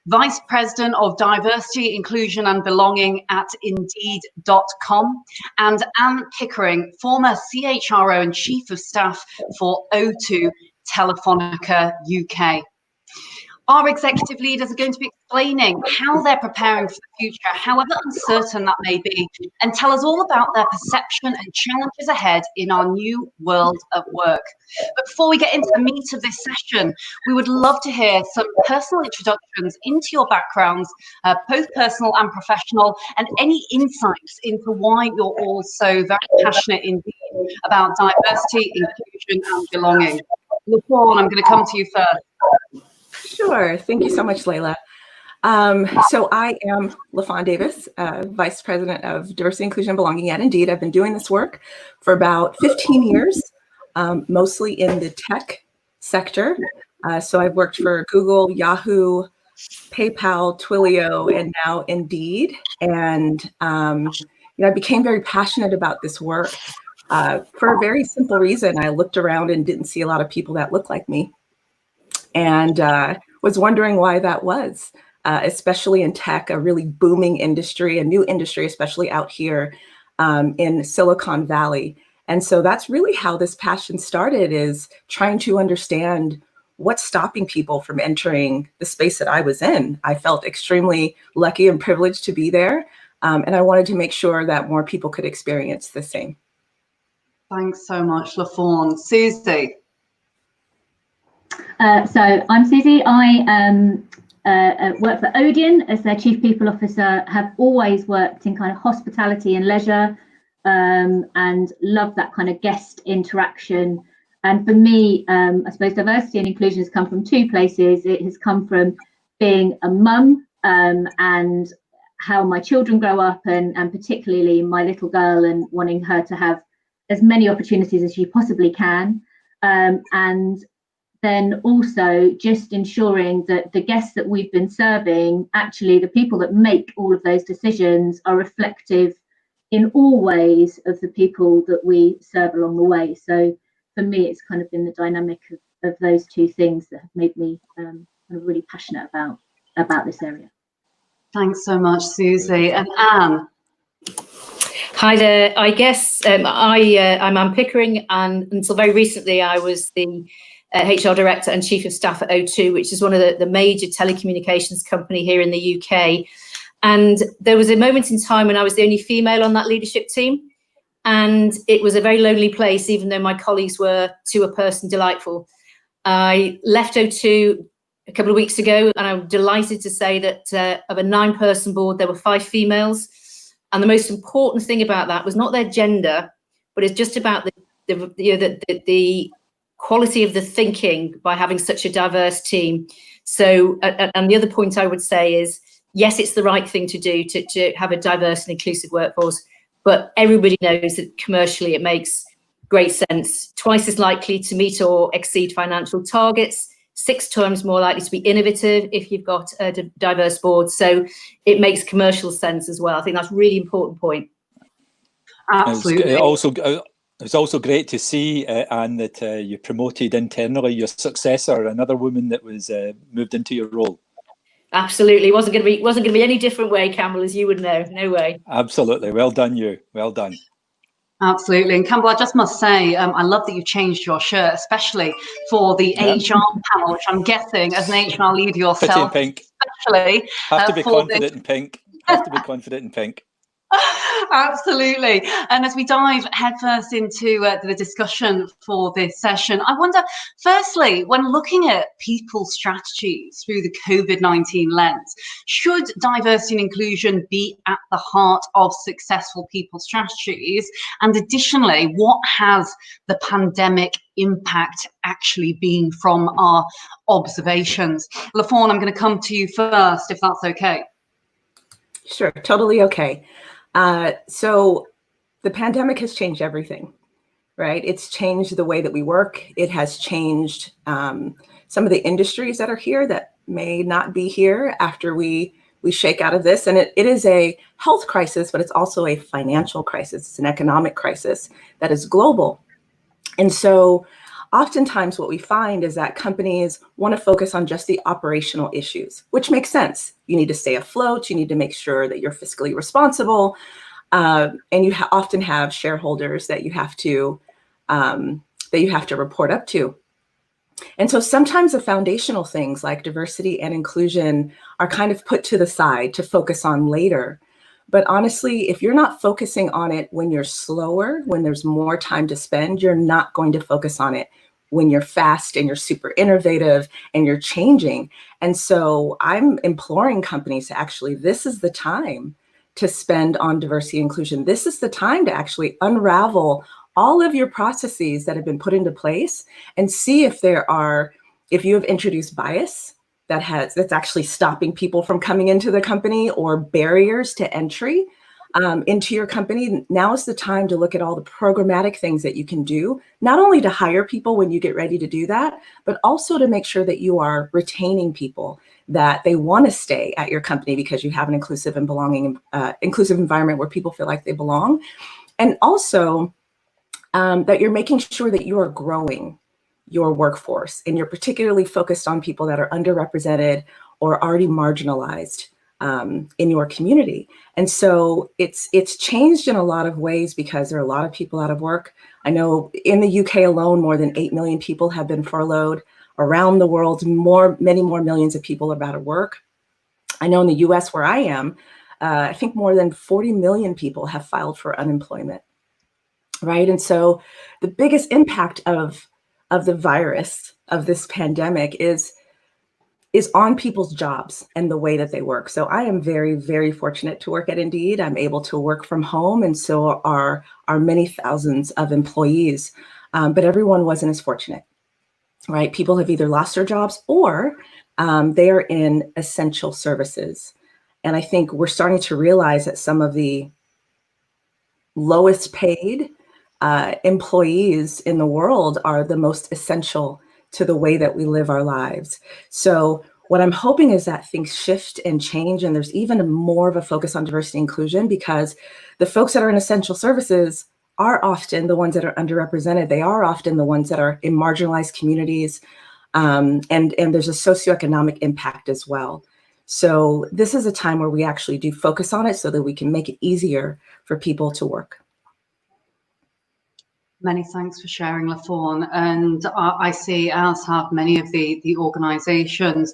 A: Vice President of Diversity, Inclusion and Belonging at Indeed.com, and Anne Pickering, former CHRO and Chief of Staff for O2 Telefonica UK. Our executive leaders are going to be explaining how they're preparing for the future, however uncertain that may be, and tell us all about their perception and challenges ahead in our new world of work. But before we get into the meat of this session, we would love to hear some personal introductions into your backgrounds, both personal and professional, and any insights into why you're all so very passionate indeed about diversity, inclusion, and belonging. LaFawn, I'm going to come to you first.
O: Sure. Thank you so much, Layla. So I am LaFawn Davis, Vice President of Diversity, Inclusion, and Belonging at Indeed. I've been doing this work for about 15 years, mostly in the tech sector. So I've worked for Google, Yahoo, PayPal, Twilio, and now Indeed. And I became very passionate about this work for a very simple reason. I looked around and didn't see a lot of people that looked like me, and was wondering why that was, especially in tech, a really booming industry, a new industry, especially out here in Silicon Valley. And so that's really how this passion started, is trying to understand what's stopping people from entering the space that I was in. I felt extremely lucky and privileged to be there, and I wanted to make sure that more people could experience the same. Thanks so much, LaFawn. Susie.
P: So I'm Susie. I work for Odeon as their Chief People Officer, have always worked in kind of hospitality and leisure, and love that kind of guest interaction. And for me, I suppose diversity and inclusion has come from two places. It has come from being a mum and how my children grow up, and particularly my little girl, and wanting her to have as many opportunities as she possibly can. And then also just ensuring that the guests that we've been serving, actually the people that make all of those decisions, are reflective in all ways of the people that we serve along the way. So for me, it's kind of been the dynamic of those two things that have made me kind of really passionate about this area.
A: Thanks so much, Susie. And Anne.
Q: Hi there. I guess I'm Anne Pickering, and until very recently I was the HR Director and Chief of Staff at O2, which is one of the major telecommunications company here in the UK. And there was a moment in time when I was the only female on that leadership team. And it was a very lonely place, even though my colleagues were, to a person, delightful. I left O2 a couple of weeks ago, and I'm delighted to say that of a 9-person board, there were 5 females. And the most important thing about that was not their gender, but it's just about the quality of the thinking by having such a diverse team. So, and the other point I would say is, yes, it's the right thing to do to have a diverse and inclusive workforce, but everybody knows that commercially it makes great sense. Twice as likely to meet or exceed financial targets, 6 times more likely to be innovative if you've got a diverse board. So it makes commercial sense as well. I think that's a really important point.
A: Absolutely.
B: It's also great to see, Anne, that you promoted internally your successor, another woman that was moved into your role.
Q: Absolutely, wasn't going to be any different way, Campbell, as you would know. No way.
B: Absolutely, well done, you. Well done.
A: Absolutely, and Campbell, I just must say, I love that you've changed your shirt, especially for the HR panel, which I'm guessing, as an HR leader yourself,
B: pink.
A: especially
B: have to be confident in pink. Have to be confident in pink.
A: Absolutely. And as we dive headfirst into the discussion for this session, I wonder, firstly, when looking at people's strategies through the COVID-19 lens, should diversity and inclusion be at the heart of successful people strategies? And additionally, what has the pandemic impact actually been from our observations? LaFawn, I'm going to come to you first, if that's okay.
O: Sure, totally okay. So the pandemic has changed everything, right? It's changed the way that we work. It has changed some of the industries that are here that may not be here after we shake out of this. And it is a health crisis, but it's also a financial crisis. It's an economic crisis that is global. And so oftentimes what we find is that companies want to focus on just the operational issues, which makes sense. You need to stay afloat. You need to make sure that you're fiscally responsible. And you often have shareholders that you have to report up to. And so sometimes the foundational things like diversity and inclusion are kind of put to the side to focus on later. But honestly, if you're not focusing on it when you're slower, when there's more time to spend, you're not going to focus on it when you're fast and you're super innovative and you're changing. And so I'm imploring companies to actually, this is the time to spend on diversity and inclusion. This is the time to actually unravel all of your processes that have been put into place and see if you have introduced bias that's actually stopping people from coming into the company or barriers to entry into your company. Now is the time to look at all the programmatic things that you can do, not only to hire people when you get ready to do that, but also to make sure that you are retaining people, that they want to stay at your company because you have an inclusive and belonging, inclusive environment where people feel like they belong. And also that you're making sure that you are growing your workforce and you're particularly focused on people that are underrepresented or already marginalized in your community. And so it's changed in a lot of ways because there are a lot of people out of work. I know in the UK alone, more than 8 million people have been furloughed. Around the world, many more millions of people are out of work. I know in the US where I am, I think more than 40 million people have filed for unemployment, right? And so the biggest impact of the virus, of this pandemic is on people's jobs and the way that they work. So I am very, very fortunate to work at Indeed. I'm able to work from home, and so are many thousands of employees, but everyone wasn't as fortunate, right? People have either lost their jobs or they are in essential services. And I think we're starting to realize that some of the lowest paid employees in the world are the most essential to the way that we live our lives. So what I'm hoping is that things shift and change, and there's even more of a focus on diversity and inclusion, because the folks that are in essential services are often the ones that are underrepresented. They are often the ones that are in marginalized communities, and there's a socioeconomic impact as well. So this is a time where we actually do focus on it so that we can make it easier for people to work.
A: Many thanks for sharing, LaFawn. And I see, as have many of the organisations,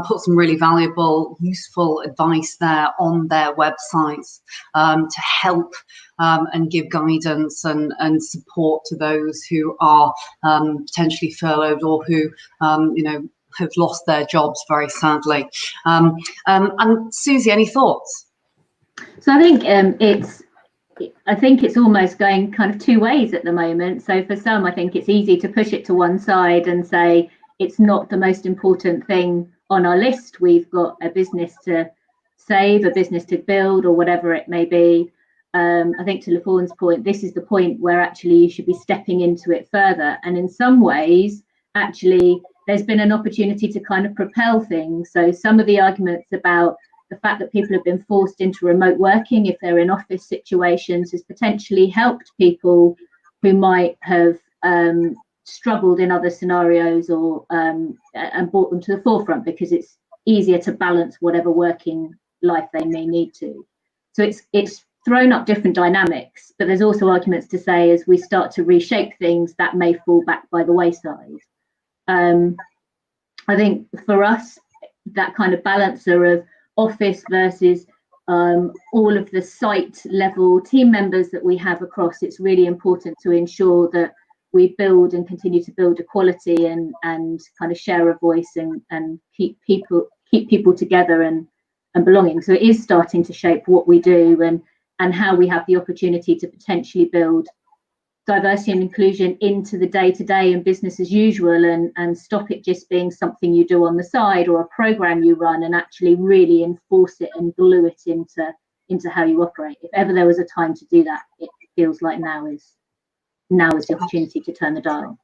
A: put some really valuable, useful advice there on their websites to help and give guidance and support to those who are potentially furloughed or who, have lost their jobs very sadly. And Susie, any thoughts?
P: So I think it's almost going kind of two ways at the moment. So for some, I think it's easy to push it to one side and say it's not the most important thing on our list. We've got a business to save, a business to build, or whatever it may be. I think to LaFawn's point, this is the point where actually you should be stepping into it further. And in some ways, actually, there's been an opportunity to kind of propel things. So some of the arguments about the fact that people have been forced into remote working, if they're in office situations, has potentially helped people who might have struggled in other scenarios, or and brought them to the forefront because it's easier to balance whatever working life they may need to. So it's thrown up different dynamics, but there's also arguments to say as we start to reshape things, that may fall back by the wayside. I think for us, that kind of balancer of office versus all of the site level team members that we have across, it's really important to ensure that we build and continue to build equality and kind of share a voice and keep people together and belonging. So it is starting to shape what we do and how we have the opportunity to potentially build diversity and inclusion into the day-to-day and business as usual, and stop it just being something you do on the side or a program you run, and actually really enforce it and glue it into how you operate. If ever there was a time to do that, it feels like now is the opportunity to turn the dial.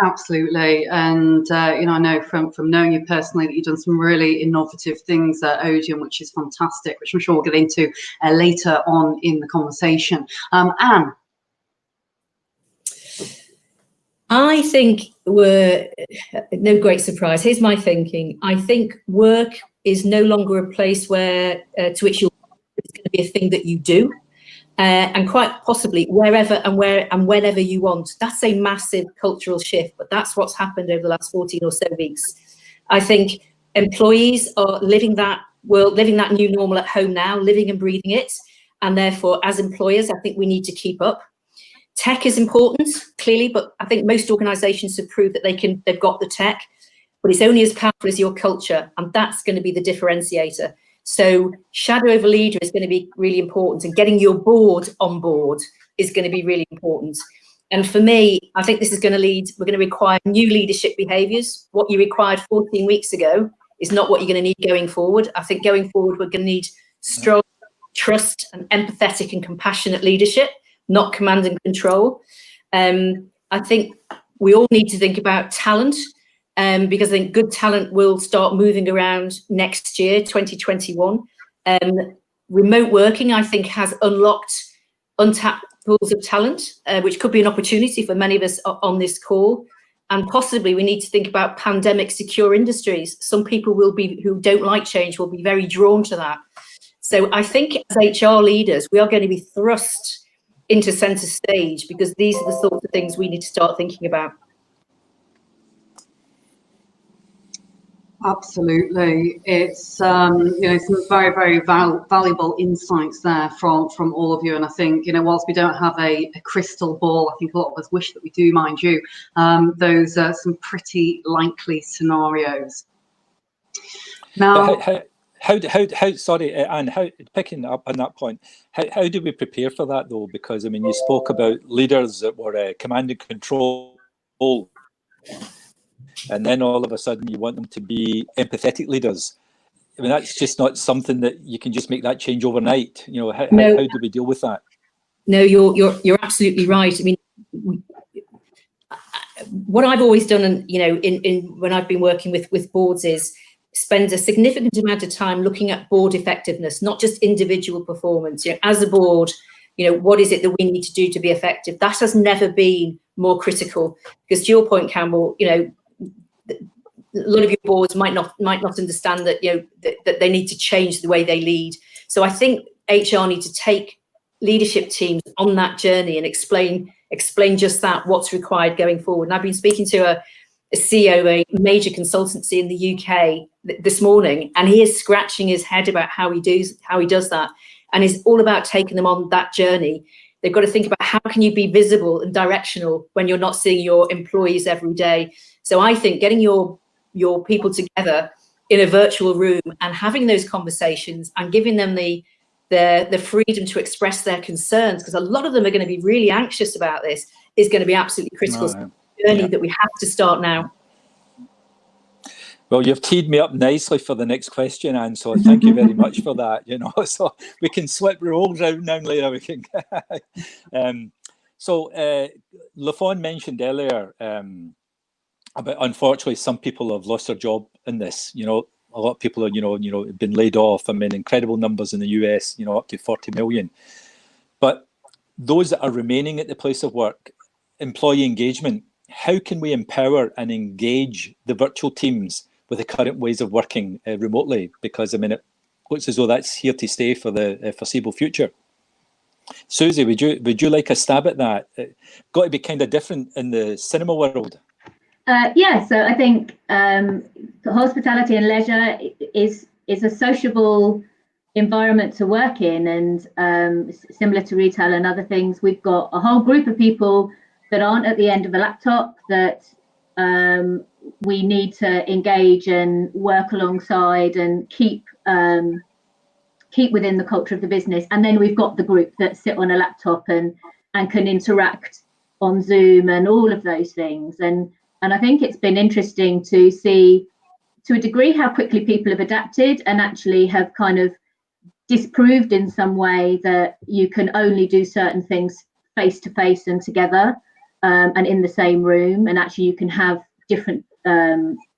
A: Absolutely, and I know from knowing you personally that you've done some really innovative things at Odeon, which is fantastic, which I'm sure we'll get into later on in the conversation. Anne.
Q: I think we're no great surprise. Here's my thinking. I think work is no longer a place where to which it's going to be a thing that you do, and quite possibly wherever and whenever you want. That's a massive cultural shift, but that's what's happened over the last 14 or so weeks. I think employees are living that new normal at home now, living and breathing it, and therefore, as employers, I think we need to keep up. Tech is important, clearly, but I think most organisations have proved that they've got the tech, but it's only as powerful as your culture, and that's going to be the differentiator. So shadow over leader is going to be really important, and getting your board on board is going to be really important. And for me, I think this is going to we're going to require new leadership behaviours. What you required 14 weeks ago is not what you're going to need going forward. I think going forward, we're going to need strong trust and empathetic and compassionate leadership, not command and control. I think we all need to think about talent, because I think good talent will start moving around next year, 2021. Remote working, I think, has unlocked untapped pools of talent, which could be an opportunity for many of us on this call. And possibly we need to think about pandemic secure industries. Some people who don't like change will be very drawn to that. So I think as HR leaders, we are going to be thrust into centre stage, because these are the sorts of things we need to start thinking about.
A: Absolutely, it's some very, very valuable insights there from all of you, and I think whilst we don't have a crystal ball, I think a lot of us wish that we do, mind you. Those are some pretty likely scenarios. Now,
B: sorry, Anne, picking up on that point, how do we prepare for that though? Because I mean, you spoke about leaders that were command and control, and then all of a sudden you want them to be empathetic leaders. I mean, that's just not something that you can just make that change overnight. How do we deal with that?
Q: No, you're absolutely right. I mean, what I've always done, and in when I've been working with boards, is spend a significant amount of time looking at board effectiveness, not just individual performance. As a board, what is it that we need to do to be effective? That has never been more critical, because to your point, Campbell, a lot of your boards might not understand that that they need to change the way they lead. So I think HR need to take leadership teams on that journey and explain just that, what's required going forward. And I've been speaking to a CEO of a major consultancy in the UK this morning, and he is scratching his head about how he does that, and it's all about taking them on that journey. They've got to think about how can you be visible and directional when you're not seeing your employees every day. So I think getting your people together in a virtual room and having those conversations and giving them the freedom to express their concerns, because a lot of them are going to be really anxious about this, is going to be absolutely critical.
B: No.
Q: Journey that we have to start now.
B: Well, you've teed me up nicely for the next question, Anne, so thank you very much for that. So we can swap roles around now later. We can. LaFawn mentioned earlier about, unfortunately, some people have lost their job in this. A lot of people are, been laid off. I mean, incredible numbers in the US, up to 40 million. But those that are remaining at the place of work, employee engagement, how can we empower and engage the virtual teams with the current ways of working remotely? Because I mean, it looks as though that's here to stay for the foreseeable future. Susie, would you like a stab at that? Got to be kind of different in the cinema world.
P: Yeah, so I think hospitality and leisure is a sociable environment to work in. And similar to retail and other things, we've got a whole group of people that aren't at the end of a laptop that we need to engage and work alongside and keep within the culture of the business. And then we've got the group that sit on a laptop and can interact on Zoom and all of those things. And I think it's been interesting to see, to a degree, how quickly people have adapted and actually have kind of disproved in some way that you can only do certain things face to face and together and in the same room, and actually you can have different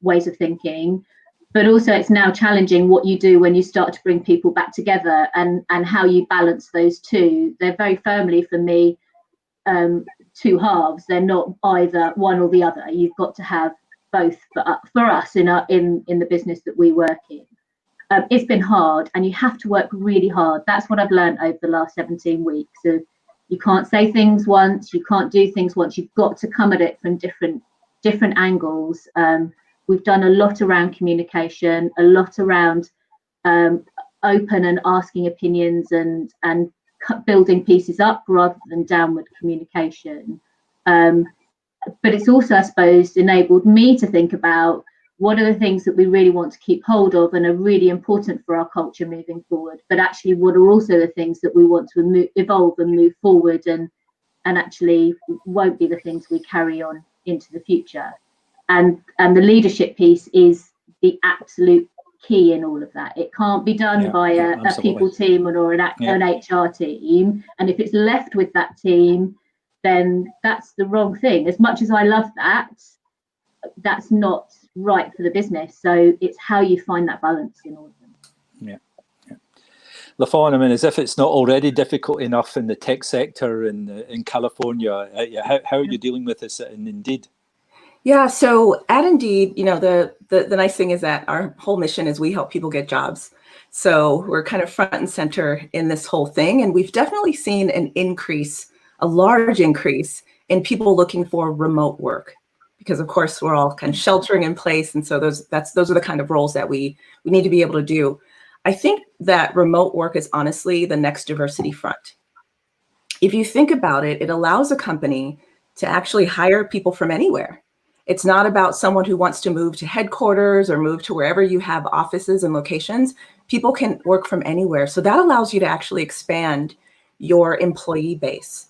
P: ways of thinking. But also it's now challenging what you do when you start to bring people back together and how you balance those two. They're very firmly, for me, two halves. They're not either one or the other. You've got to have both for us in the business that we work in. It's been hard, and you have to work really hard. That's what I've learned over the last 17 weeks. So you can't say things once, you can't do things once. You've got to come at it from different angles. We've done a lot around communication, a lot around open and asking opinions and building pieces up rather than downward communication. But it's also, I suppose, enabled me to think about what are the things that we really want to keep hold of and are really important for our culture moving forward, but actually what are also the things that we want to evolve and move forward and actually won't be the things we carry on into the future. And the leadership piece is the absolute key in all of that. It can't be done by a people team or an HR team. And if it's left with that team, then that's the wrong thing. As much as I love that, that's not right for the business. So it's how you find that balance in all of them.
B: Yeah. Lafon, I mean, as if it's not already difficult enough in the tech sector in California, how are you dealing with this in Indeed?
O: Yeah, so at Indeed, you know, the nice thing is that our whole mission is we help people get jobs. So we're kind of front and center in this whole thing. And we've definitely seen an increase, a large increase in people looking for remote work, because of course we're all kind of sheltering in place. And so those are the kind of roles that we need to be able to do. I think that remote work is honestly the next diversity front. If you think about it, it allows a company to actually hire people from anywhere. It's not about someone who wants to move to headquarters or move to wherever you have offices and locations. People can work from anywhere. So that allows you to actually expand your employee base.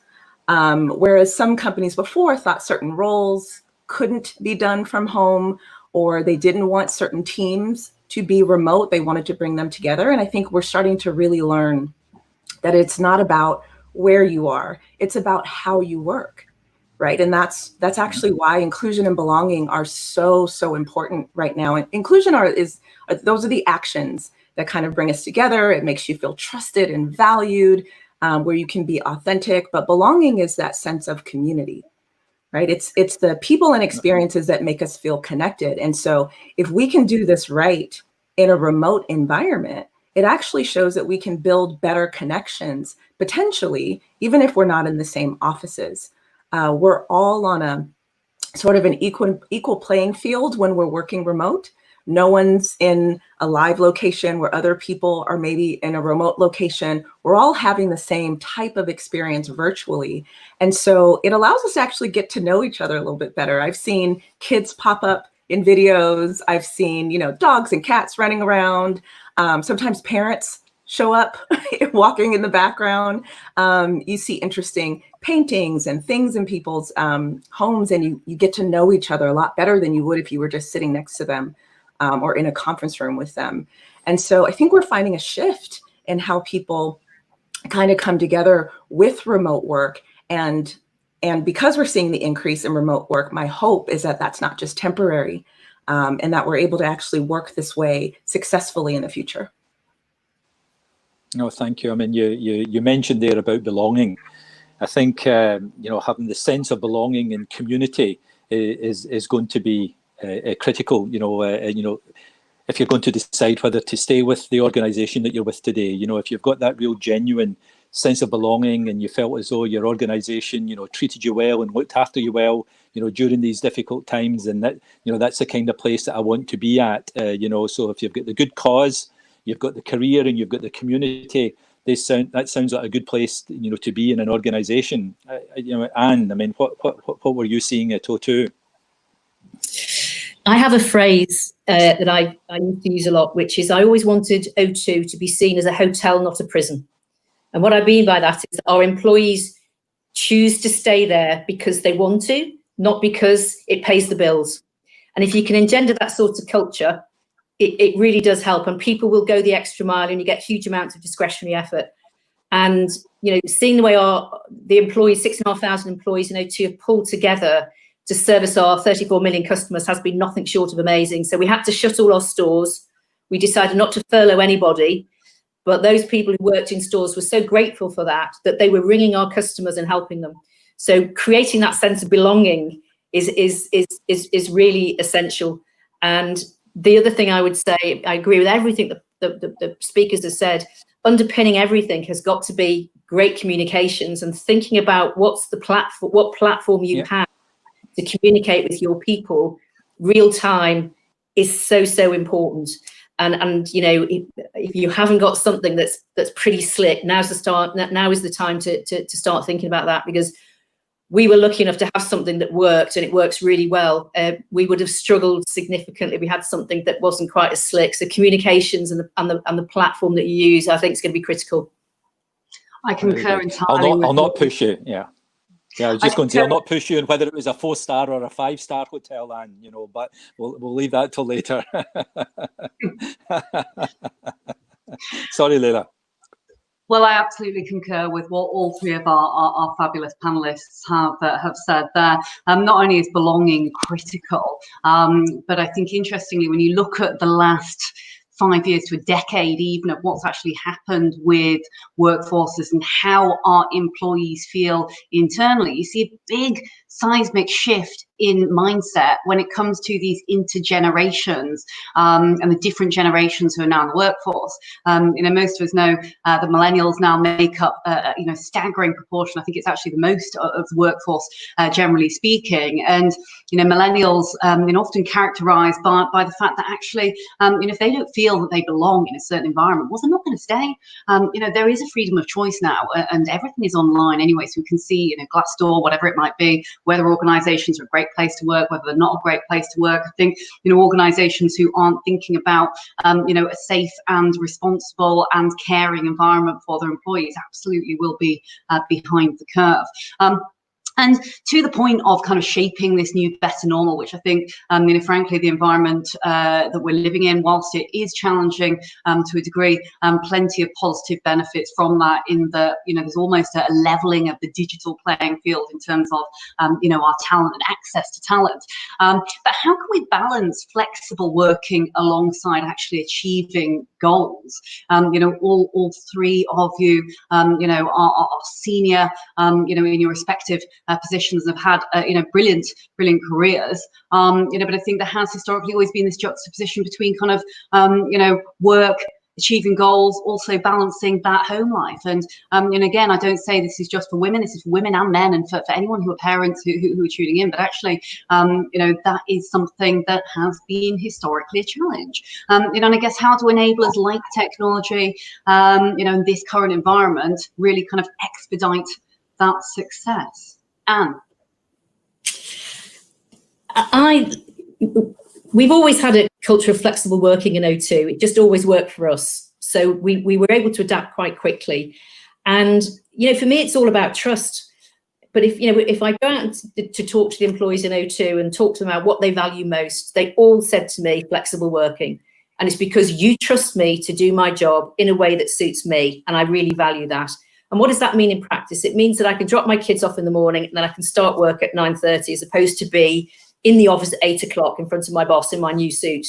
O: Whereas some companies before thought certain roles couldn't be done from home, or they didn't want certain teams to be remote. They wanted to bring them together. And I think we're starting to really learn that it's not about where you are, it's about how you work. Right. And that's actually why inclusion and belonging are so important right now. And inclusion those are the actions that kind of bring us together. It makes you feel trusted and valued, where you can be authentic. But belonging is that sense of community. Right. It's the people and experiences that make us feel connected. And so if we can do this right in a remote environment, it actually shows that we can build better connections, potentially, even if we're not in the same offices. We're all on a sort of an equal playing field when we're working remote. No one's in a live location where other people are maybe in a remote location. We're all having the same type of experience virtually. And so it allows us to actually get to know each other a little bit better. I've seen kids pop up in videos. I've seen, dogs and cats running around. Sometimes parents show up walking in the background. You see interesting paintings and things in people's homes, and you get to know each other a lot better than you would if you were just sitting next to them or in a conference room with them. And so I think we're finding a shift in how people kind of come together with remote work. And because we're seeing the increase in remote work, my hope is that that's not just temporary, and that we're able to actually work this way successfully in the future.
B: No, thank you. I mean, you mentioned there about belonging. I think having the sense of belonging in community is going to be critical. If you're going to decide whether to stay with the organisation that you're with today, if you've got that real genuine sense of belonging and you felt as though your organisation, treated you well and looked after you well, during these difficult times, and that, that's the kind of place that I want to be at. So if you've got the good cause, you've got the career, and you've got the community. That sounds like a good place, to be in an organisation. Anne, I mean, what were you seeing at O2?
Q: I have a phrase that I used to use a lot, which is I always wanted O2 to be seen as a hotel, not a prison. And what I mean by that is that our employees choose to stay there because they want to, not because it pays the bills. And if you can engender that sort of culture, it really does help, and people will go the extra mile, and you get huge amounts of discretionary effort. And seeing the way the employees, 6,500 employees in O2 have pulled together to service our 34 million customers has been nothing short of amazing. So we had to shut all our stores. We decided not to furlough anybody, but those people who worked in stores were so grateful for that they were ringing our customers and helping them. So creating that sense of belonging is really essential. And the other thing I would say, I agree with everything the speakers have said. Underpinning everything has got to be great communications, and thinking about what platform you have to communicate with your people real time is so important. And if you haven't got something that's pretty slick, now is the time to start thinking about that, because we were lucky enough to have something that worked, and it works really well. We would have struggled significantly if we had something that wasn't quite as slick. So communications and the platform that you use, I think, is going to be critical.
A: I concur entirely.
B: I'll not push you. Yeah, I was just going to say, I'll not push you on whether it was a 4-star or a 5-star hotel, Anne. But we'll leave that till later. Sorry, Leila.
A: Well, I absolutely concur with what all three of our fabulous panelists have said there. Not only is belonging critical, but I think interestingly, when you look at the last 5 years to a decade even of what's actually happened with workforces and how our employees feel internally, you see a big seismic shift in mindset when it comes to these intergenerations and the different generations who are now in the workforce. Most of us know that millennials now make up staggering proportion. I think it's actually the most of the workforce, generally speaking. And millennials often characterized by the fact that actually if they don't feel that they belong in a certain environment, well, they're not going to stay. There is a freedom of choice now, and everything is online anyway, so we can see Glassdoor, whatever it might be, whether organizations are a great place to work, whether they're not a great place to work. I think organizations who aren't thinking about a safe and responsible and caring environment for their employees absolutely will be behind the curve. And to the point of kind of shaping this new better normal, which I think, frankly, the environment that we're living in, whilst it is challenging to a degree, plenty of positive benefits from that in the, there's almost a leveling of the digital playing field in terms of, our talent and access to talent. But how can we balance flexible working alongside actually achieving goals? All three of you, are senior, in your respective positions, have had brilliant careers, but I think there has historically always been this juxtaposition between kind of work, achieving goals, also balancing that home life. And again, I don't say this is just for women, this is for women and men, and for anyone who are parents who are tuning in, but actually that is something that has been historically a challenge. And I guess how do enablers like technology in this current environment really kind of expedite that success? Anne?
Q: We've always had a culture of flexible working in O2. It just always worked for us. So we were able to adapt quite quickly. And, for me, it's all about trust. But if I go out to talk to the employees in O2 and talk to them about what they value most, they all said to me, flexible working. And it's because you trust me to do my job in a way that suits me. And I really value that. And what does that mean in practice? It means that I can drop my kids off in the morning and then I can start work at 9:30 as opposed to be in the office at 8 o'clock in front of my boss in my new suit.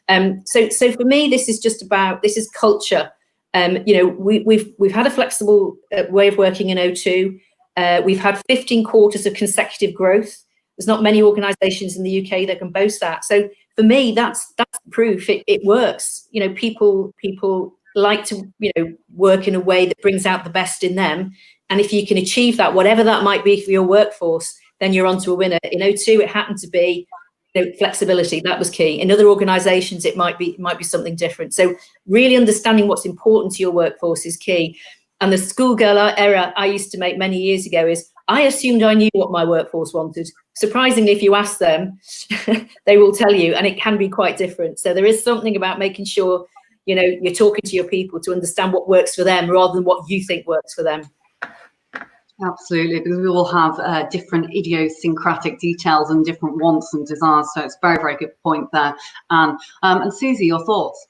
Q: So for me, this is culture. We've had a flexible way of working in O2. We've had 15 quarters of consecutive growth. There's not many organizations in the UK that can boast that. So for me, that's proof it works. People like to work in a way that brings out the best in them, and if you can achieve that, whatever that might be for your workforce, then you're onto a winner. In O2 it happened to be flexibility, that was key. In other organizations, it might be something different. So really understanding what's important to your workforce is key. And the schoolgirl error I used to make many years ago is I assumed I knew what my workforce wanted. Surprisingly, if you ask them, they will tell you, and it can be quite different. So there is something about making sure, you're talking to your people to understand what works for them rather than what you think works for them.
A: Absolutely, because we all have different idiosyncratic details and different wants and desires. So it's a very, very good point there. And Susie, your thoughts?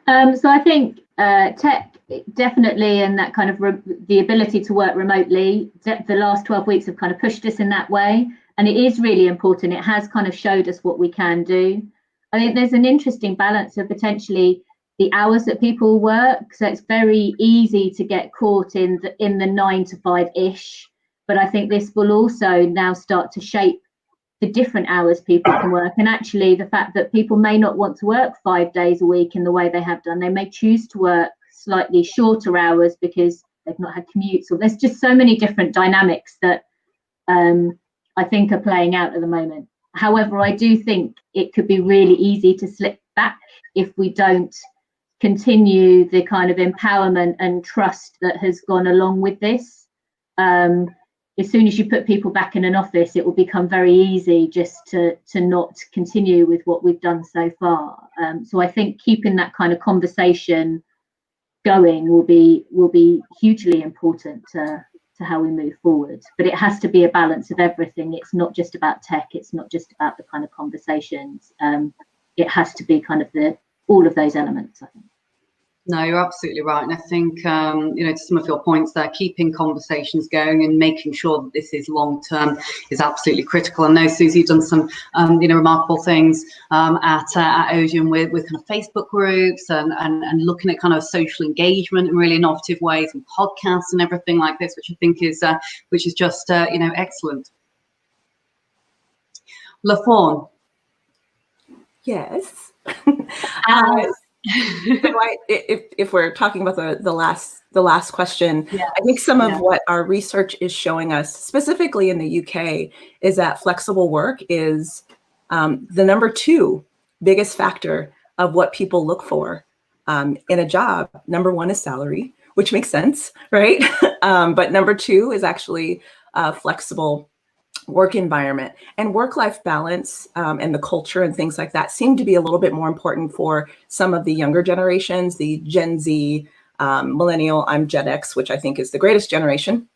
P: So I think tech definitely, and that kind of the ability to work remotely, the last 12 weeks have kind of pushed us in that way. And it is really important. It has kind of showed us what we can do. I think there's an interesting balance of potentially the hours that people work. So it's very easy to get caught in the 9 to 5-ish. But I think this will also now start to shape the different hours people can work. And actually the fact that people may not want to work 5 days a week in the way they have done. They may choose to work slightly shorter hours because they've not had commutes. Or there's just so many different dynamics that I think are playing out at the moment. However, I do think it could be really easy to slip back if we don't continue the kind of empowerment and trust that has gone along with this. As soon as you put people back in an office, it will become very easy just to not continue with what we've done so far. So I think keeping that kind of conversation going will be hugely important to how we move forward. But it has to be a balance of everything. It's not just about tech. It's not just about the kind of conversations. It has to be kind of all of those elements, I think.
A: No, you're absolutely right. And I think, to some of your points there, keeping conversations going and making sure that this is long-term is absolutely critical. I know, Susie, you've done some, remarkable things at Odeon with kind of Facebook groups and looking at kind of social engagement in really innovative ways and podcasts and everything like this, which I think is, just, excellent. LaFawn.
O: Yes. If we're talking about the last question, yes. I think some of what our research is showing us, specifically in the UK, is that flexible work is the number 2 biggest factor of what people look for in a job. Number 1 is salary, which makes sense, right? But number 2 is actually flexible work environment, and work-life balance and the culture and things like that seem to be a little bit more important for some of the younger generations, the Gen Z, millennial. I'm Gen X, which I think is the greatest generation,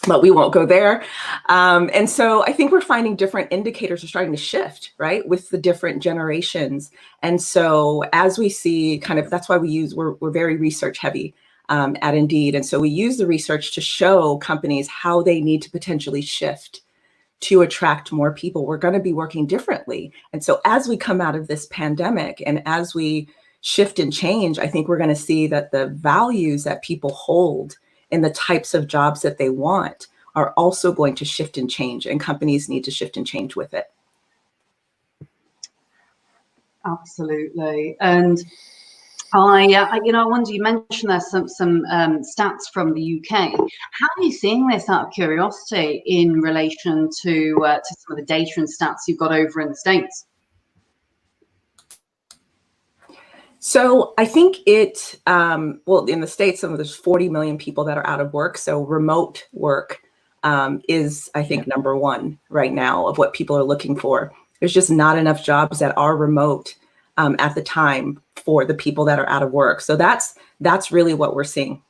O: but we won't go there. And so I think we're finding different indicators are starting to shift, right, with the different generations. And so as we see that's why we're very research heavy at Indeed. And so we use the research to show companies how they need to potentially shift to attract more people. We're going to be working differently. And so as we come out of this pandemic and as we shift and change, I think we're going to see that the values that people hold in the types of jobs that they want are also going to shift and change, and companies need to shift and change with it.
A: Absolutely. And I wonder, you mentioned there's some stats from the UK. How are you seeing this out of curiosity in relation to some of the data and stats you've got over in the States?
O: So I think in the States, there's 40 million people that are out of work. So remote work is, I think, number 1 right now of what people are looking for. There's just not enough jobs that are remote at the time for the people that are out of work. So that's really what we're seeing.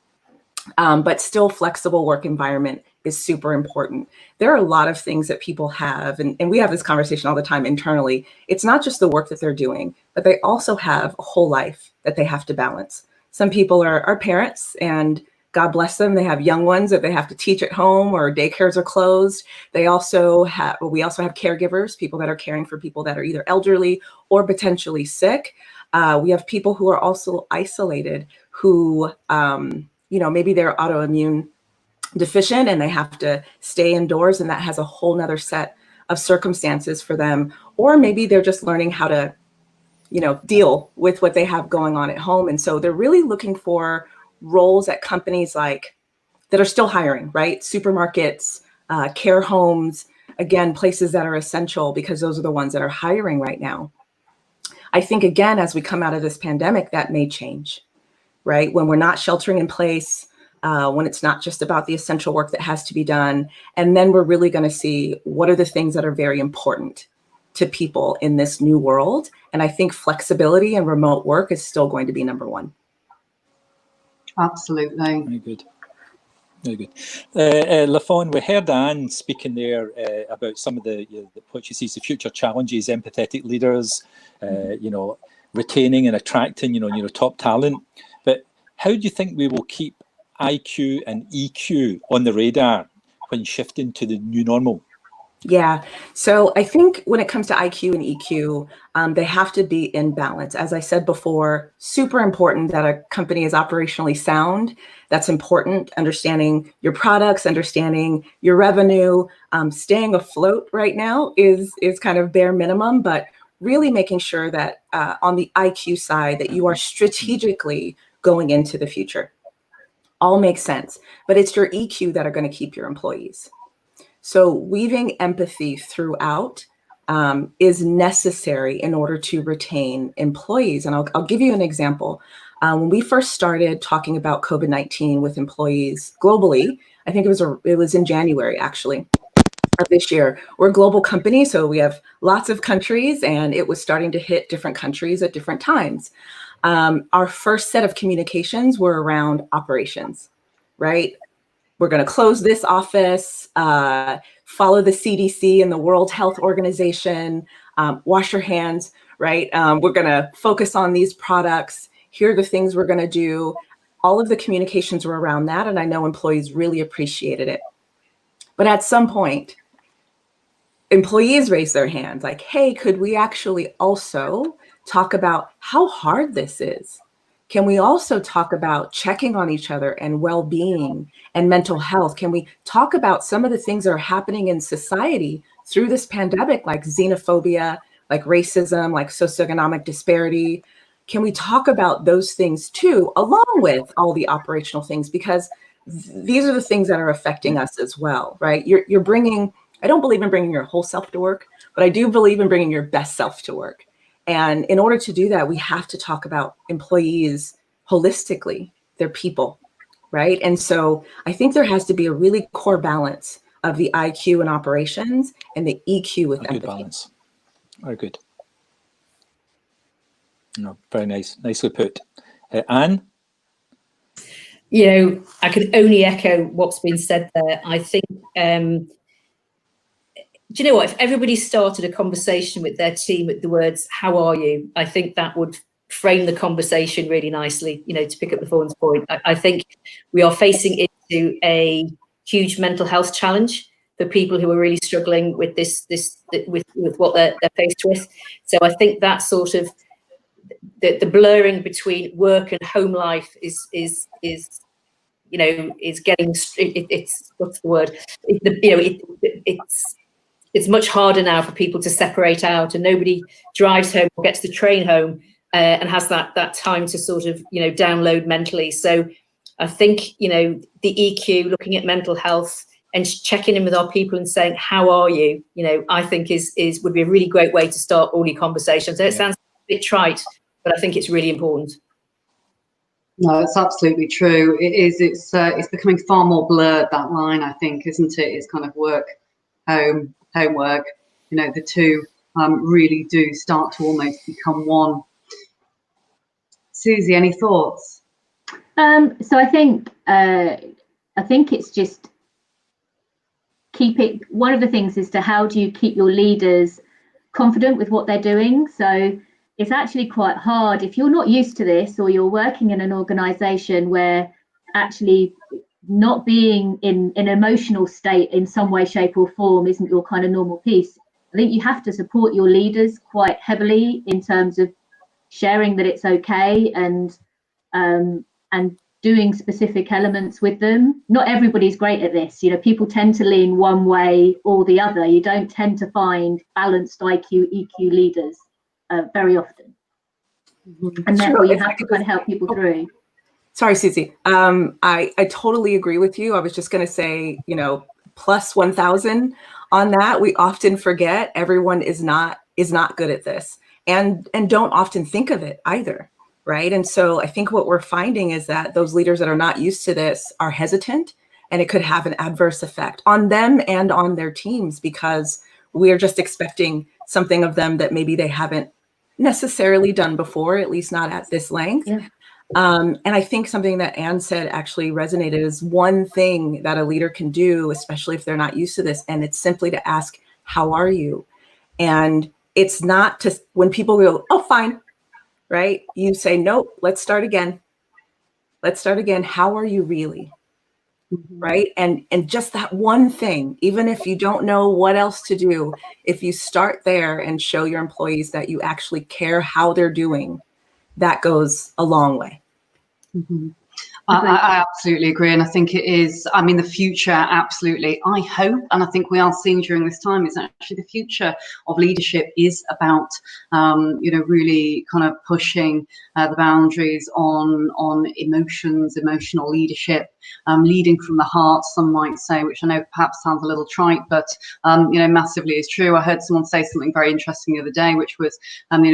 O: But still, flexible work environment is super important. There are a lot of things that people have, and we have this conversation all the time internally. It's not just the work that they're doing, but they also have a whole life that they have to balance. Some people are parents, and God bless them, they have young ones that they have to teach at home, or daycares are closed. We also have caregivers, people that are caring for people that are either elderly or potentially sick. We have people who are also isolated, who, maybe they're autoimmune deficient and they have to stay indoors, and that has a whole nother set of circumstances for them. Or maybe they're just learning how to, deal with what they have going on at home. And so they're really looking for roles at companies that are still hiring, right? Supermarkets, care homes, again, places that are essential because those are the ones that are hiring right now. I think, again, as we come out of this pandemic, that may change, right? When we're not sheltering in place, when it's not just about the essential work that has to be done. And then we're really going to see what are the things that are very important to people in this new world. And I think flexibility and remote work is still going to be number one.
A: Absolutely.
B: Very good. Very good. Lafon, we heard Anne speaking there about some of the what she sees the future challenges, empathetic leaders, retaining and attracting, top talent. But how do you think we will keep IQ and EQ on the radar when shifting to the new normal?
O: Yeah. So I think when it comes to IQ and EQ, they have to be in balance. As I said before, super important that a company is operationally sound. That's important. Understanding your products, understanding your revenue, staying afloat right now is kind of bare minimum, but really making sure that on the IQ side that you are strategically going into the future. All makes sense, but it's your EQ that are going to keep your employees. So weaving empathy throughout is necessary in order to retain employees. And I'll give you an example. When we first started talking about COVID-19 with employees globally, I think it was in January actually of this year. We're a global company, so we have lots of countries, and it was starting to hit different countries at different times. Our first set of communications were around operations, right? We're going to close this office, follow the CDC and the World Health Organization, wash your hands, right? We're going to focus on these products. Here are the things we're going to do. All of the communications were around that, and I know employees really appreciated it. But at some point, employees raised their hands like, hey, could we actually also talk about how hard this is? Can we also talk about checking on each other and well-being and mental health? Can we talk about some of the things that are happening in society through this pandemic, like xenophobia, like racism, like socioeconomic disparity? Can we talk about those things too, along with all the operational things? Because these are the things that are affecting us as well, right? You're bringing, I don't believe in bringing your whole self to work, but I do believe in bringing your best self to work. And in order to do that, we have to talk about employees holistically. They're people, right? And so I think there has to be a really core balance of the IQ and operations and the EQ with empathy.
B: Good balance. Very good. No, very nice. Nicely put. Anne?
Q: I can only echo what's been said there. I think do you know what? If everybody started a conversation with their team with the words, how are you? I think that would frame the conversation really nicely, to pick up the Fawn's point. I think we are facing into a huge mental health challenge for people who are really struggling with with what they're faced with. So I think that sort of the blurring between work and home life is getting, it's what's the word? It's much harder now for people to separate out, and nobody drives home or gets the train home and has that time to sort of, download mentally. So I think, the EQ, looking at mental health and checking in with our people and saying, how are you? I think would be a really great way to start all your conversations. So it sounds a bit trite, but I think it's really important.
A: No, it's absolutely true. It is. It's becoming far more blurred, that line, I think, isn't it? It's kind of work, home, homework. The two really do start to almost become one. Susie, any thoughts?
P: So I think it's just one of the things is to how do you keep your leaders confident with what they're doing? So it's actually quite hard if you're not used to this, or you're working in an organization where actually not being in an emotional state in some way, shape or form isn't your kind of normal piece. I think you have to support your leaders quite heavily in terms of sharing that it's okay and doing specific elements with them. Not everybody's great at this. People tend to lean one way or the other. You don't tend to find balanced IQ, EQ leaders very often. And therefore you have to kind of help people through.
O: Sorry, Susie. I totally agree with you. I was just going to say, plus 1,000 on that. We often forget everyone is not good at this, and don't often think of it either, right? And so I think what we're finding is that those leaders that are not used to this are hesitant, and it could have an adverse effect on them and on their teams, because we're just expecting something of them that maybe they haven't necessarily done before, at least not at this length.
P: Yeah.
O: And I think something that Anne said actually resonated is one thing that a leader can do, especially if they're not used to this, and it's simply to ask, how are you? And it's not to, when people go, oh, fine, right? You say, nope, let's start again. Let's start again. How are you really? Right? And just that one thing, even if you don't know what else to do, if you start there and show your employees that you actually care how they're doing, that goes a long way.
A: Mm-hmm. I absolutely agree. And I think it is, I mean, the future, absolutely. I hope, and I think we are seeing during this time, is actually the future of leadership is about, really kind of pushing the boundaries on emotions, emotional leadership, leading from the heart, some might say, which I know perhaps sounds a little trite, but, massively is true. I heard someone say something very interesting the other day, which was,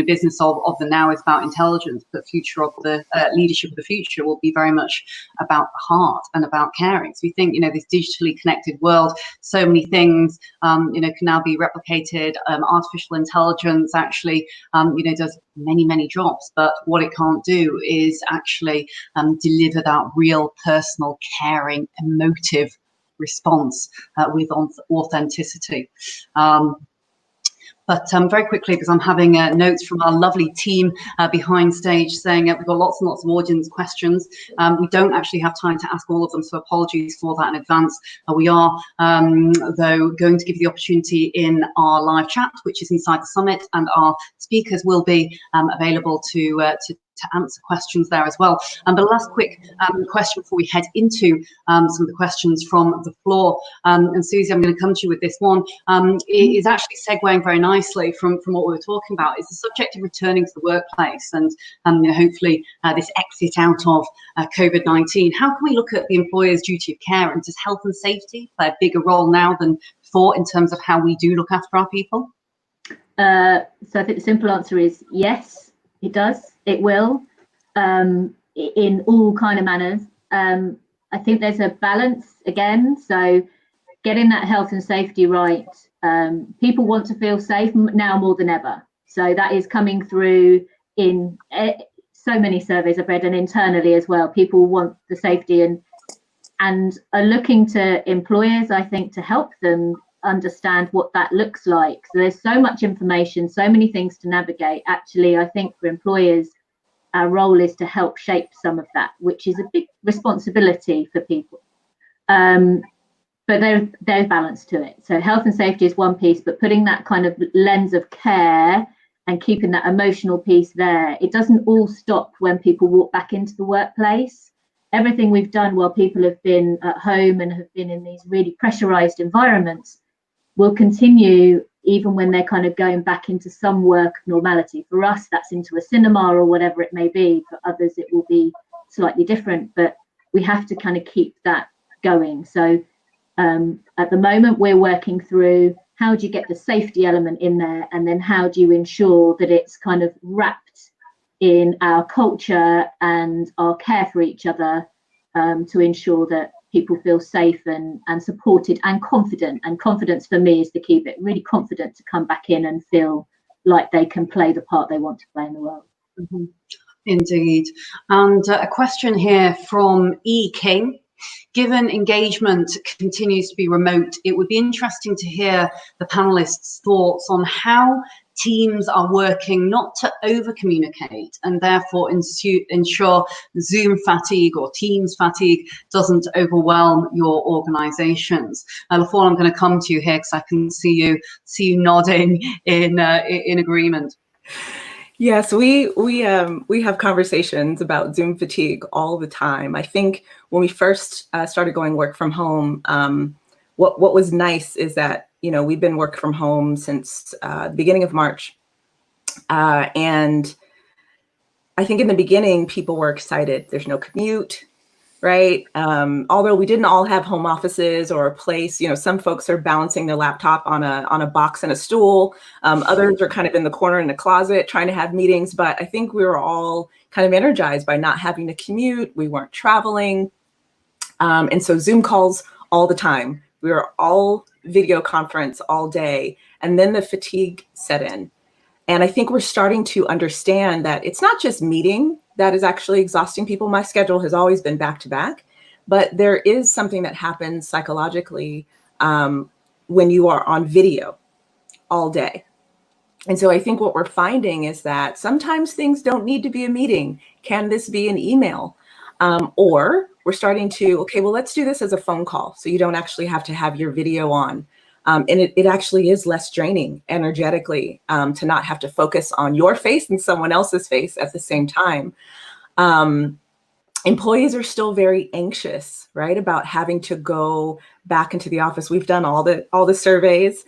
A: business of the now is about intelligence, but future of the leadership of the future will be very much about the heart and about caring. So we think, this digitally connected world, so many things, can now be replicated. Artificial intelligence actually, does many, many jobs, but what it can't do is actually deliver that real, personal, caring, emotive response with authenticity. But very quickly, because I'm having notes from our lovely team behind stage saying we've got lots and lots of audience questions. We don't actually have time to ask all of them, so apologies for that in advance. We are, though, going to give the opportunity in our live chat, which is inside the summit, and our speakers will be available to answer questions there as well. But a last quick question before we head into some of the questions from the floor. And Susie, I'm going to come to you with this one. It is actually segueing very nicely from what we were talking about. It's the subject of returning to the workplace and hopefully this exit out of COVID-19. How can we look at the employer's duty of care, and does health and safety play a bigger role now than before in terms of how we do look after our people?
P: So I think the simple answer is yes, it does. It will, in all kind of manners. I think there's a balance again. So getting that health and safety right. People want to feel safe now more than ever. So that is coming through in so many surveys I've read, and internally as well. People want the safety and are looking to employers, I think, to help them understand what that looks like. So there's so much information, so many things to navigate. Actually, I think for employers, our role is to help shape some of that, which is a big responsibility for people. But there's balance to it. So health and safety is one piece, but putting that kind of lens of care and keeping that emotional piece there, it doesn't all stop when people walk back into the workplace. Everything we've done while people have been at home and have been in these really pressurized environments will continue even when they're kind of going back into some work normality. For us, that's into a cinema or whatever it may be. For others, it will be slightly different, but we have to kind of keep that going. So at the moment, we're working through how do you get the safety element in there, and then how do you ensure that it's kind of wrapped in our culture and our care for each other, to ensure that people feel safe and supported and confident. And confidence for me is the key bit, really confident to come back in and feel like they can play the part they want to play in the world.
A: Mm-hmm. Indeed. And a question here from E. King. Given engagement continues to be remote, it would be interesting to hear the panelists' thoughts on how teams are working not to over-communicate and therefore ensure Zoom fatigue or Teams fatigue doesn't overwhelm your organizations. LaFawn, I'm going to come to you here because I can see you nodding in agreement.
O: Yes, we have conversations about Zoom fatigue all the time. I think when we first started going work from home, what was nice is that, we've been work from home since the beginning of March. And I think in the beginning, people were excited. There's no commute. right? Although we didn't all have home offices or a place, you know, some folks are balancing their laptop on a box and a stool. Others are kind of in the corner in the closet trying to have meetings. But I think we were all kind of energized by not having to commute. We weren't traveling. And so Zoom calls all the time. We were all video conference all day. And then the fatigue set in. And I think we're starting to understand that it's not just meeting that is actually exhausting people. My schedule has always been back to back, but there is something that happens psychologically when you are on video all day. And so I think what we're finding is that sometimes things don't need to be a meeting. Can this be an email? Or we're starting to, okay, well, let's do this as a phone call. So you don't actually have to have your video on. And it actually is less draining energetically to not have to focus on your face and someone else's face at the same time. Employees are still very anxious, right, about having to go back into the office. We've done all the surveys.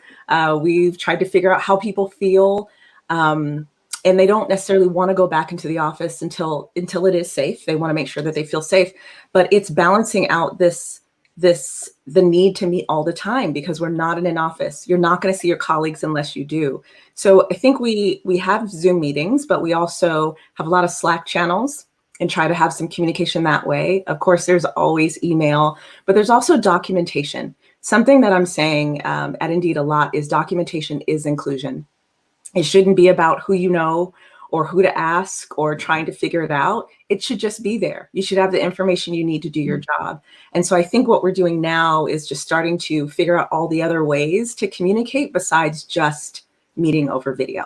O: We've tried to figure out how people feel. And they don't necessarily want to go back into the office until it is safe. They want to make sure that they feel safe. But it's balancing out the need to meet all the time because we're not in an office. You're not going to see your colleagues unless you do. So I think we have Zoom meetings, but we also have a lot of Slack channels and try to have some communication that way. Of course, there's always email, but there's also documentation. Something that I'm saying at Indeed a lot is documentation is inclusion. It shouldn't be about who you know or who to ask or trying to figure it out. It should just be there. You should have the information you need to do your job. And so I think what we're doing now is just starting to figure out all the other ways to communicate besides just meeting over video.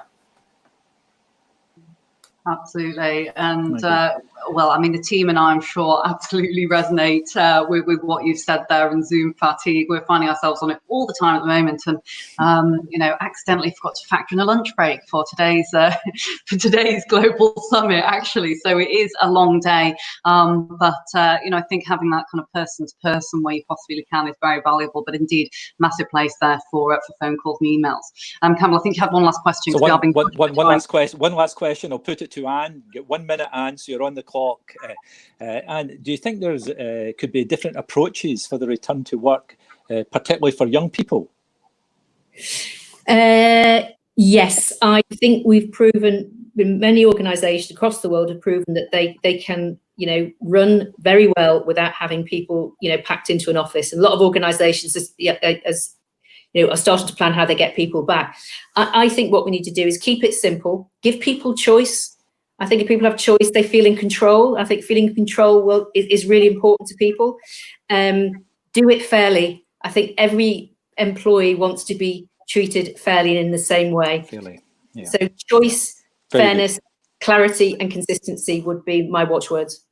A: Absolutely. And well, I mean, the team and I, I'm sure, absolutely resonate with what you've said there, and Zoom fatigue. We're finding ourselves on it all the time at the moment, and you know, accidentally forgot to factor in a lunch break for today's global summit, actually. So it is a long day, but you know, I think having that kind of person-to-person where you possibly can is very valuable. But indeed, massive place there for phone calls and emails. Campbell, I think you had one last question.
B: So one last question. I'll put it to Anne. Get 1 minute, Anne, so you're on the clock. Anne, do you think there's could be different approaches for the return to work, particularly for young people?
Q: Yes, I think we've proven, many organisations across the world have proven that they can, you know, run very well without having people, you know, packed into an office. And a lot of organisations, as you know, are starting to plan how they get people back. I think what we need to do is keep it simple, give people choice. I think if people have choice, they feel in control. I think feeling in control is really important to people. Do it fairly. I think every employee wants to be treated fairly in the same way.
B: Fairly, yeah.
Q: So choice, fairness, clarity, and consistency would be my watchwords.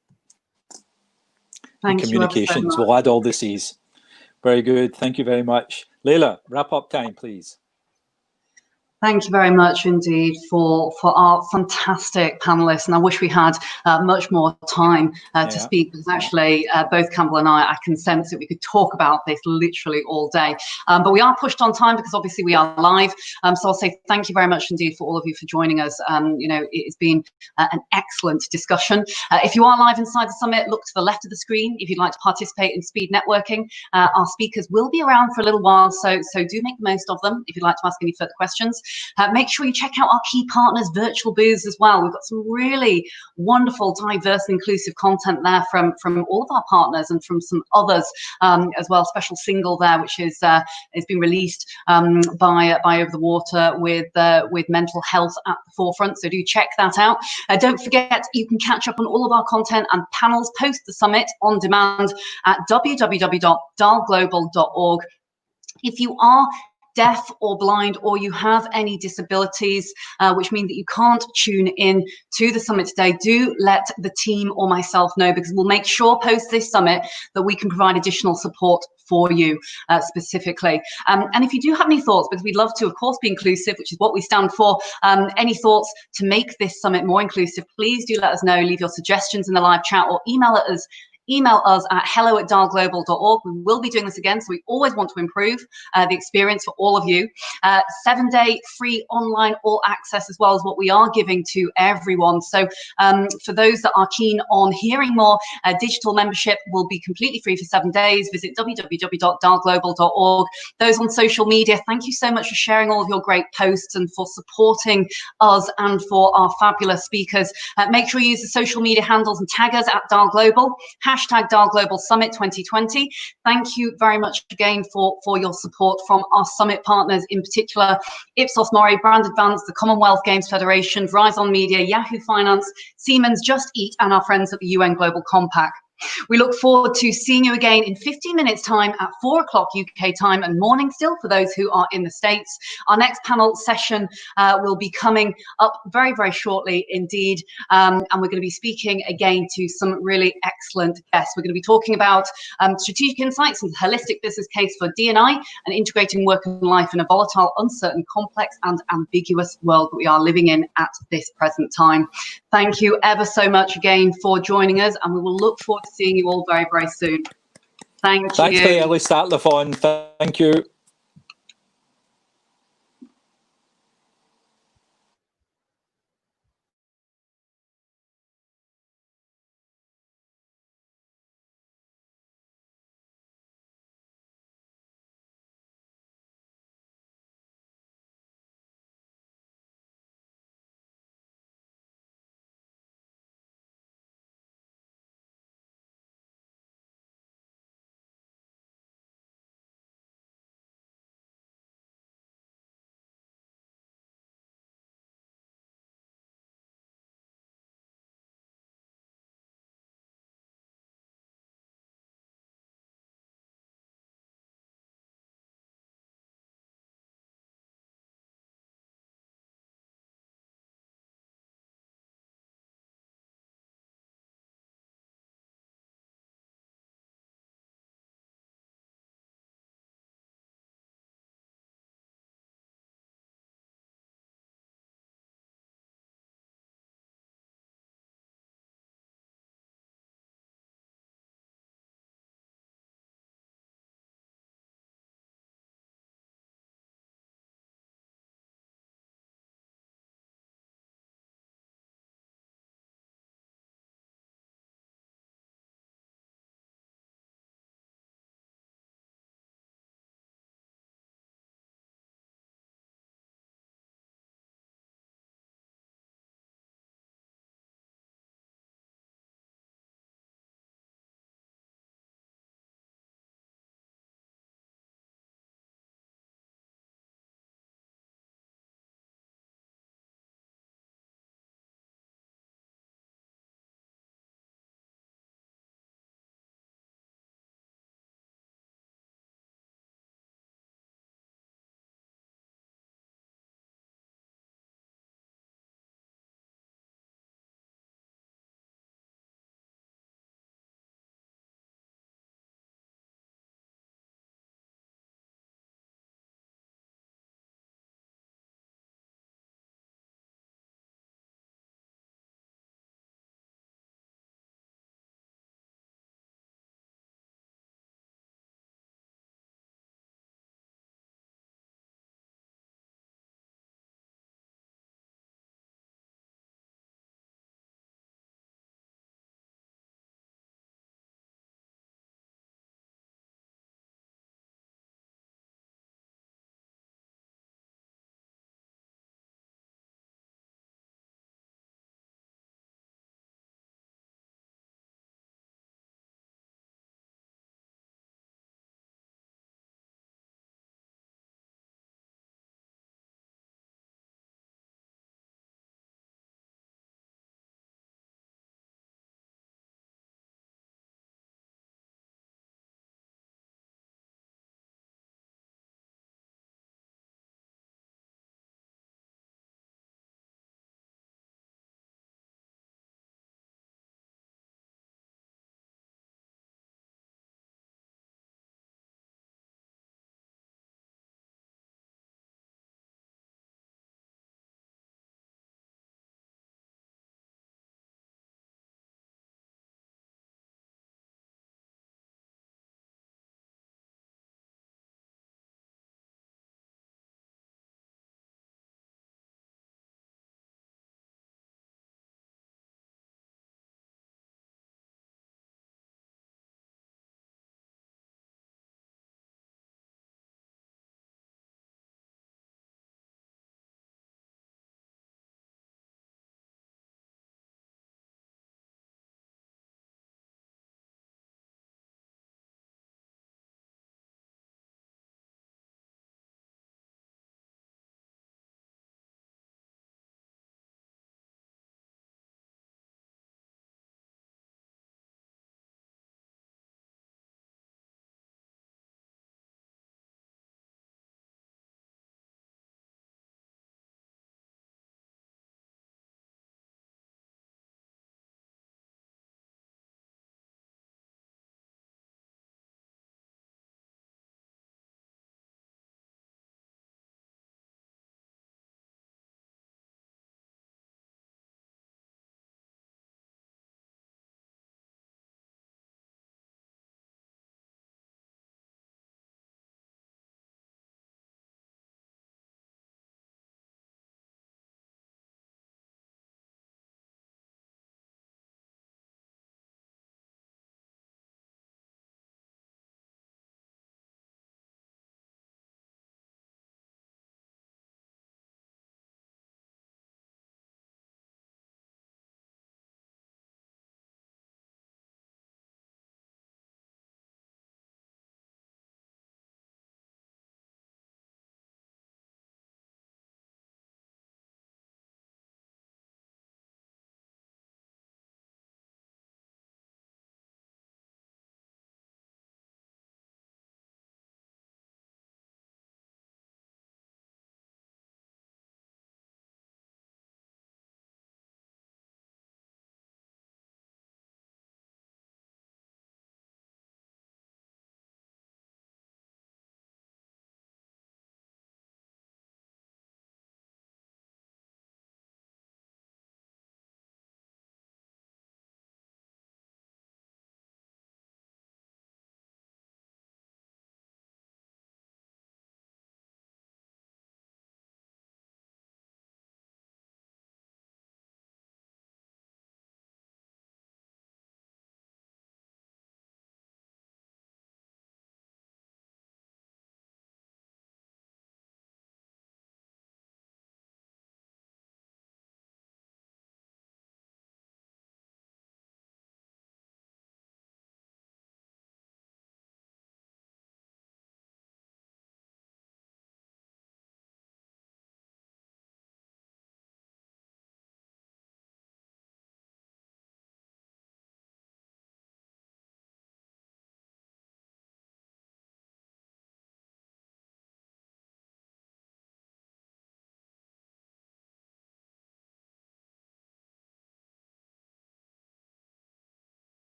B: Thank you. Communications. We'll add all the C's. Very good. Thank you very much. Leila, wrap up time, please.
A: Thank you very much indeed for our fantastic panelists, and I wish we had much more time to speak, because actually both Campbell and I can sense that we could talk about this literally all day. But we are pushed on time because obviously we are live. So I'll say thank you very much indeed for all of you for joining us. You know, it's been an excellent discussion. If you are live inside the summit, look to the left of the screen if you'd like to participate in speed networking. Our speakers will be around for a little while, so do make the most of them if you'd like to ask any further questions. Make sure you check out our key partners' virtual booths as well. We've got some really wonderful, diverse, and inclusive content there from all of our partners and from some others as well. Special single there, which is been released by Over the Water with mental health at the forefront. So do check that out. Don't forget, you can catch up on all of our content and panels post the summit on demand at www.dahlglobal.org. If you are deaf or blind, or you have any disabilities, which mean that you can't tune in to the summit today, do let the team or myself know, because we'll make sure post this summit that we can provide additional support for you specifically. And if you do have any thoughts, because we'd love to, of course, be inclusive, which is what we stand for, any thoughts to make this summit more inclusive, please do let us know. Leave your suggestions in the live chat or email us email us at hello@dahlglobal.org. We will be doing this again, so we always want to improve the experience for all of you. 7-day free online all access as well as what we are giving to everyone. So for those that are keen on hearing more, digital membership will be completely free for 7 days. Visit www.dahlglobal.org. Those on social media, thank you so much for sharing all of your great posts and for supporting us and for our fabulous speakers. Make sure you use the social media handles and tag us at Dahl Global, hashtag Dahl Global Summit 2020. Thank you very much again for your support from our summit partners, in particular Ipsos Mori, Brand Advance, the Commonwealth Games Federation, Verizon Media, Yahoo Finance, Siemens, Just Eat, and our friends at the UN Global Compact. We look forward to seeing you again in 15 minutes time at 4 o'clock UK time and morning still for those who are in the States. Our next panel session will be coming up very, very shortly indeed. And we're going to be speaking again to some really excellent guests. We're going to be talking about strategic insights and holistic business case for D&I and integrating work and life in a volatile, uncertain, complex and ambiguous world that we are living in at this present time. Thank you ever so much again for joining us, and we will look forward to seeing you all very, very soon. Thanks
B: for Ellie Satlafon. Thank you.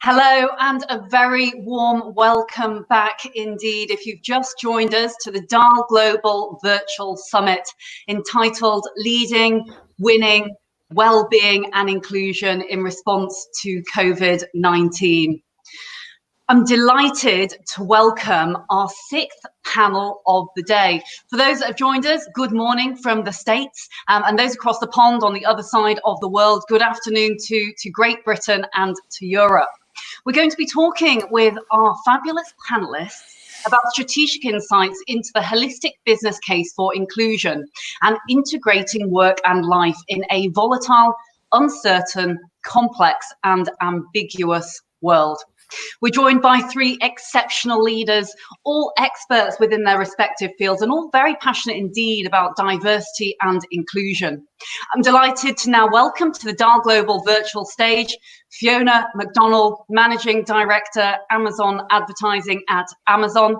A: Hello and a very warm welcome back indeed if you've just joined us to the DAL Global Virtual Summit entitled Leading, Winning, Wellbeing and Inclusion in Response to COVID-19. I'm delighted to welcome our 6th panel of the day. For those that have joined us, good morning from the States, and those across the pond on the other side of the world, good afternoon to Great Britain and to Europe. We're going to be talking with our fabulous panelists about strategic insights into the holistic business case for inclusion and integrating work and life in a volatile, uncertain, complex and ambiguous world. We're joined by 3 exceptional leaders, all experts within their respective fields and all very passionate indeed about diversity and inclusion. I'm delighted to now welcome to the DAL Global virtual stage, Fiona McDonald, Managing Director, Amazon Advertising at Amazon,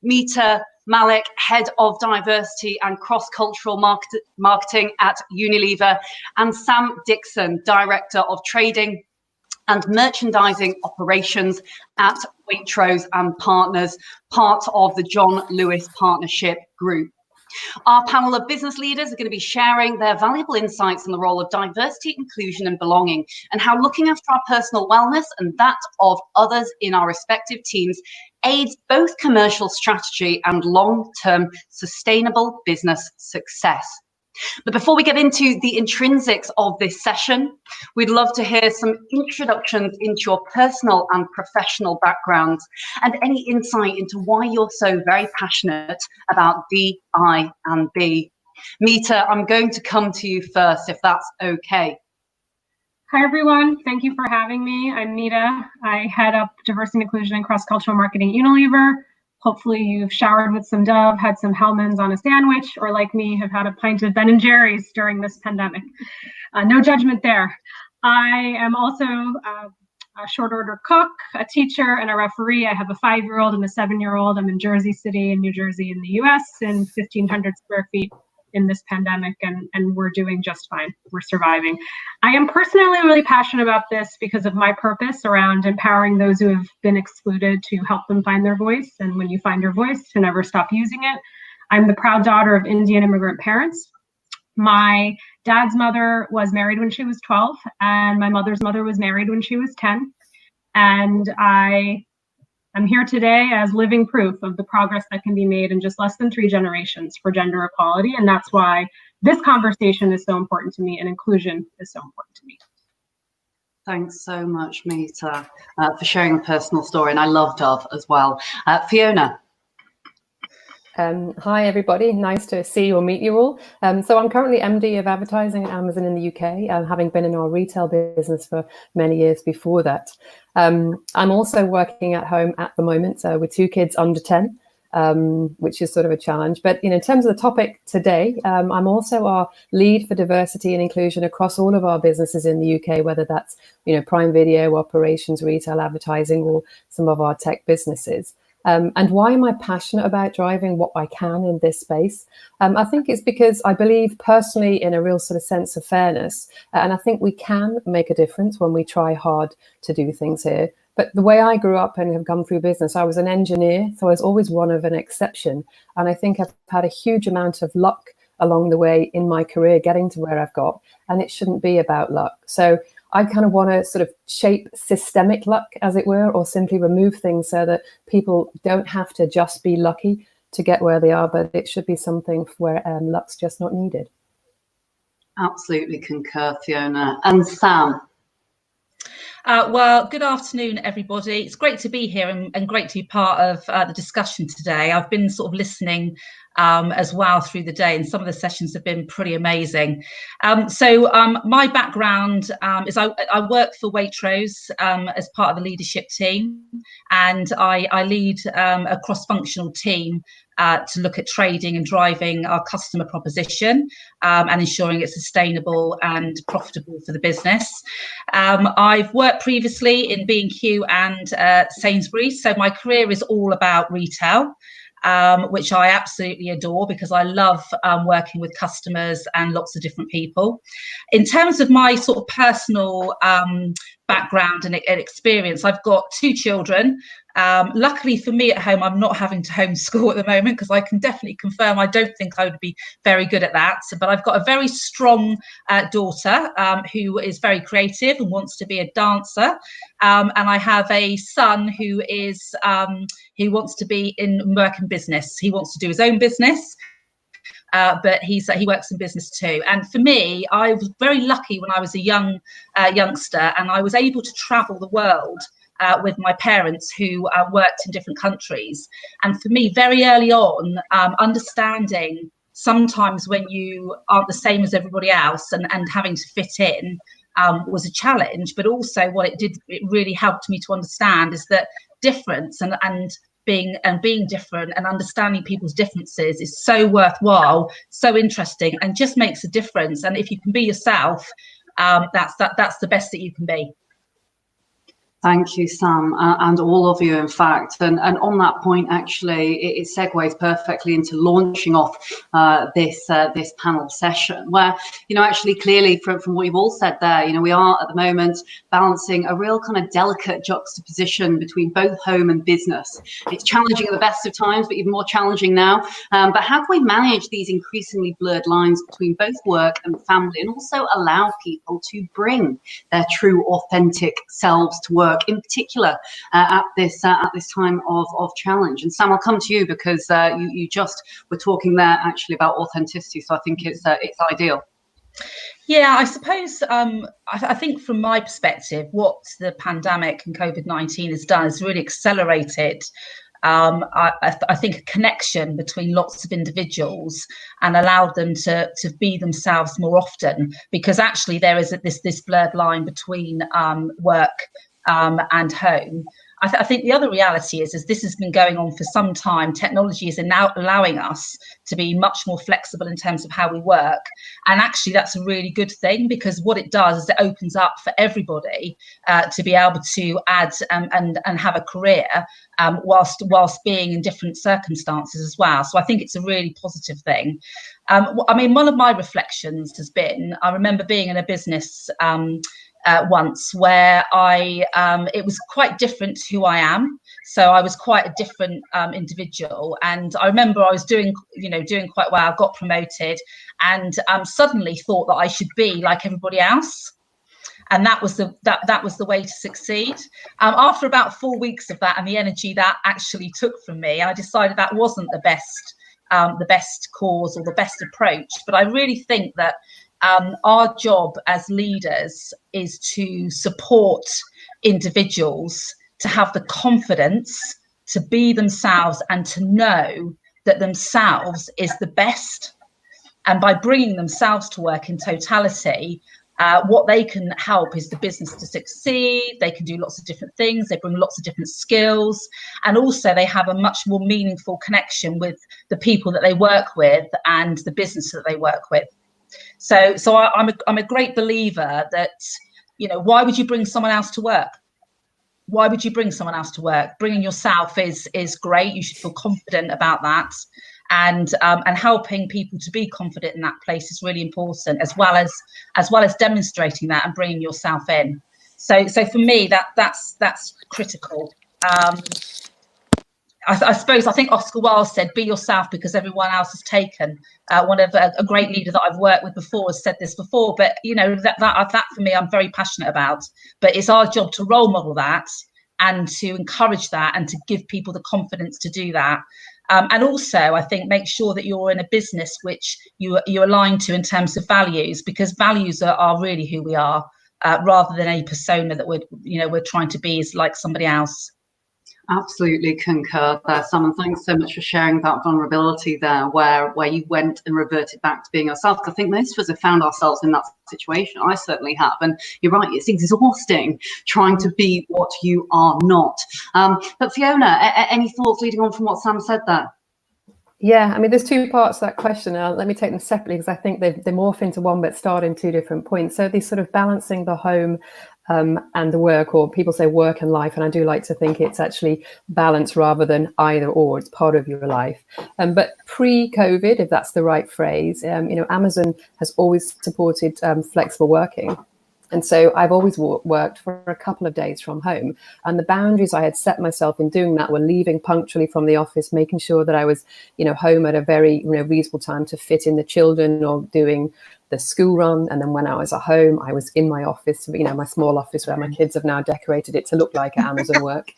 A: Meeta Malik, Head of Diversity and Cross-Cultural Marketing at Unilever, and Sam Dixon, Director of Trading and Merchandising Operations at Waitrose and Partners, part of the John Lewis Partnership Group. Our panel of business leaders are going to be sharing their valuable insights on the role of diversity, inclusion and belonging, and how looking after our personal wellness and that of others in our respective teams aids both commercial strategy and long-term sustainable business success. But before we get into the intrinsics of this session, we'd love to hear some introductions into your personal and professional backgrounds and any insight into why you're so very passionate about DI&B. Meeta, I'm going to come to you first, if that's okay.
R: Hi, everyone. Thank you for having me. I'm Meeta. I head up diversity and inclusion and cross-cultural marketing at Unilever. Hopefully you've showered with some Dove, had some Hellmann's on a sandwich, or like me, have had a pint of Ben & Jerry's during this pandemic. No judgment there. I am also a short order cook, a teacher, and a referee. I have a 5-year-old and a 7-year-old. I'm in Jersey City in New Jersey in the US in 1,500 square feet in this pandemic, and we're doing just fine. We're surviving. I am personally really passionate about this because of my purpose around empowering those who have been excluded to help them find their voice. And when you find your voice, to never stop using it. I'm the proud daughter of Indian immigrant parents. My dad's mother was married when she was 12, and my mother's mother was married when she was 10. And I'm here today as living proof of the progress that can be made in just less than 3 generations for gender equality. And that's why this conversation is so important to me and inclusion is so important to me.
A: Thanks so much, Meeta, for sharing a personal story. And I love Dove as well. Fiona.
S: Hi, everybody. Nice to see or meet you all. So I'm currently MD of advertising at Amazon in the UK, having been in our retail business for many years before that. I'm also working at home at the moment with 2 kids under 10, which is sort of a challenge. But in terms of the topic today, I'm also our lead for diversity and inclusion across all of our businesses in the UK, whether that's Prime Video, operations, retail, advertising, or some of our tech businesses. And why am I passionate about driving what I can in this space? I think it's because I believe personally in a real sort of sense of fairness. And I think we can make a difference when we try hard to do things here. But the way I grew up and have gone through business, I was an engineer, so I was always one of an exception. And I think I've had a huge amount of luck along the way in my career getting to where I've got. And it shouldn't be about luck. So I kind of want to sort of shape systemic luck, as it were, or simply remove things so that people don't have to just be lucky to get where they are, but it should be something where luck's just not needed.
A: Absolutely concur, Fiona. And Sam.
T: Well, good afternoon, everybody. It's great to be here and great to be part of the discussion today. I've been sort of listening as well through the day, and some of the sessions have been pretty amazing. So my background is I work for Waitrose as part of the leadership team, and I lead a cross-functional team to look at trading and driving our customer proposition and ensuring it's sustainable and profitable for the business. I've worked previously in B&Q and Sainsbury's, so my career is all about retail. Which I absolutely adore because I love working with customers and lots of different people. In terms of my sort of personal background and experience. I've got 2 children. Luckily for me at home, I'm not having to homeschool at the moment, because I can definitely confirm I don't think I would be very good at that. But I've got a very strong daughter who is very creative and wants to be a dancer. And I have a son who wants to be in work in business. He wants to do his own business. But he works in business too. And for me, I was very lucky when I was a youngster, and I was able to travel the world with my parents who worked in different countries. And for me, very early on, understanding sometimes when you aren't the same as everybody else and having to fit in was a challenge. But also what it really helped me to understand is that difference and being different and understanding people's differences is so worthwhile, so interesting, and just makes a difference. And if you can be yourself, that's the best that you can be.
A: Thank you, Sam, and all of you, in fact. And on that point, actually, it segues perfectly into launching off this panel session, where, actually, clearly from what you've all said there, we are at the moment balancing a real kind of delicate juxtaposition between both home and business. It's challenging at the best of times, but even more challenging now. But how can we manage these increasingly blurred lines between both work and family, and also allow people to bring their true, authentic selves to work, in particular at this time of challenge? And Sam, I'll come to you, because you just were talking there actually about authenticity, so I think it's ideal.
T: Yeah, I suppose I think from my perspective, what the pandemic and COVID-19 has done is really accelerated I think a connection between lots of individuals and allowed them to be themselves more often, because actually there is this blurred line between work and home. I think the other reality is this has been going on for some time. Technology is now allowing us to be much more flexible in terms of how we work. And actually, that's a really good thing, because what it does is it opens up for everybody to be able to add and have a career whilst being in different circumstances as well. So I think it's a really positive thing. I mean, one of my reflections has been, I remember being in a business once where it was quite different to who I am. So I was quite a different individual, and I remember I was doing quite well, got promoted, and suddenly thought that I should be like everybody else, and that was the way to succeed. After about 4 weeks of that and the energy that actually took from me, I decided that wasn't the best cause or the best approach. But I really think that our job as leaders is to support individuals to have the confidence to be themselves and to know that themselves is the best. And by bringing themselves to work in totality, what they can help is the business to succeed. They can do lots of different things. They bring lots of different skills. And also they have a much more meaningful connection with the people that they work with and the business that they work with. So I'm a great believer that, why would you bring someone else to work? Why would you bring someone else to work? Bringing yourself is great. You should feel confident about that. And helping people to be confident in that place is really important, as well as demonstrating that and bringing yourself in. So for me, that's critical. I suppose I think Oscar Wilde said, "Be yourself because everyone else is taken." One of a great leader that I've worked with before has said this before. But that for me, I'm very passionate about. But it's our job to role model that and to encourage that and to give people the confidence to do that. And also, I think, make sure that you're in a business which you align to in terms of values, because values are really who we are, rather than a persona that we're trying to be as like somebody else.
A: Absolutely concur there, Sam, and thanks so much for sharing that vulnerability there, where you went and reverted back to being yourself. I think most of us have found ourselves in that situation. I certainly have, and you're right, it's exhausting trying to be what you are not. But Fiona, any thoughts leading on from what Sam said there?
S: Yeah, I mean, there's 2 parts to that question. Let me take them separately, because I think they morph into one but start in 2 different points. So these sort of balancing the home and the work, or people say work and life, and I do like to think it's actually balance rather than either or. It's part of your life. But pre-COVID, if that's the right phrase, Amazon has always supported flexible working. And so I've always worked for a couple of days from home. And the boundaries I had set myself in doing that were leaving punctually from the office, making sure that I was, home at a very reasonable time to fit in the children, or doing the school run. And then when I was at home, I was in my office, my small office where my kids have now decorated it to look like Amazon work.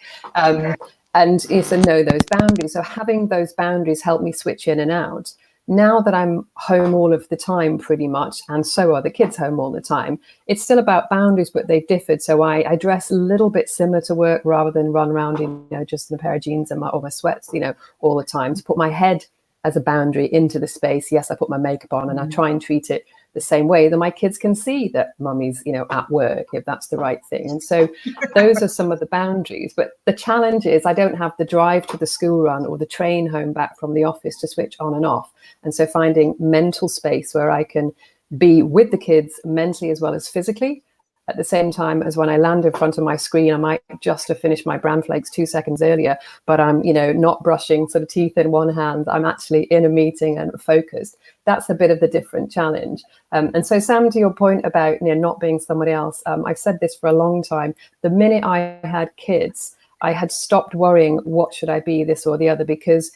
S: And so know those boundaries. So having those boundaries helped me switch in and out. Now that I'm home all of the time pretty much, and so are the kids home all the time, it's still about boundaries, but they've differed. So I dress a little bit similar to work rather than run around in just in a pair of jeans and my sweats all the time, to put my head as a boundary into the space. Yes, I put my makeup on and I try and treat it the same way that my kids can see that mummy's at work, if that's the right thing. And so those are some of the boundaries. But the challenge is I don't have the drive to the school run or the train home back from the office to switch on and off. And so finding mental space where I can be with the kids mentally as well as physically, at the same time as when I land in front of my screen, I might just have finished my bran flakes 2 seconds earlier, but I'm, not brushing sort of teeth in one hand. I'm actually in a meeting and focused. That's a bit of the different challenge. And so, Sam, to your point about not being somebody else, I've said this for a long time. The minute I had kids, I had stopped worrying, what should I be, this or the other, because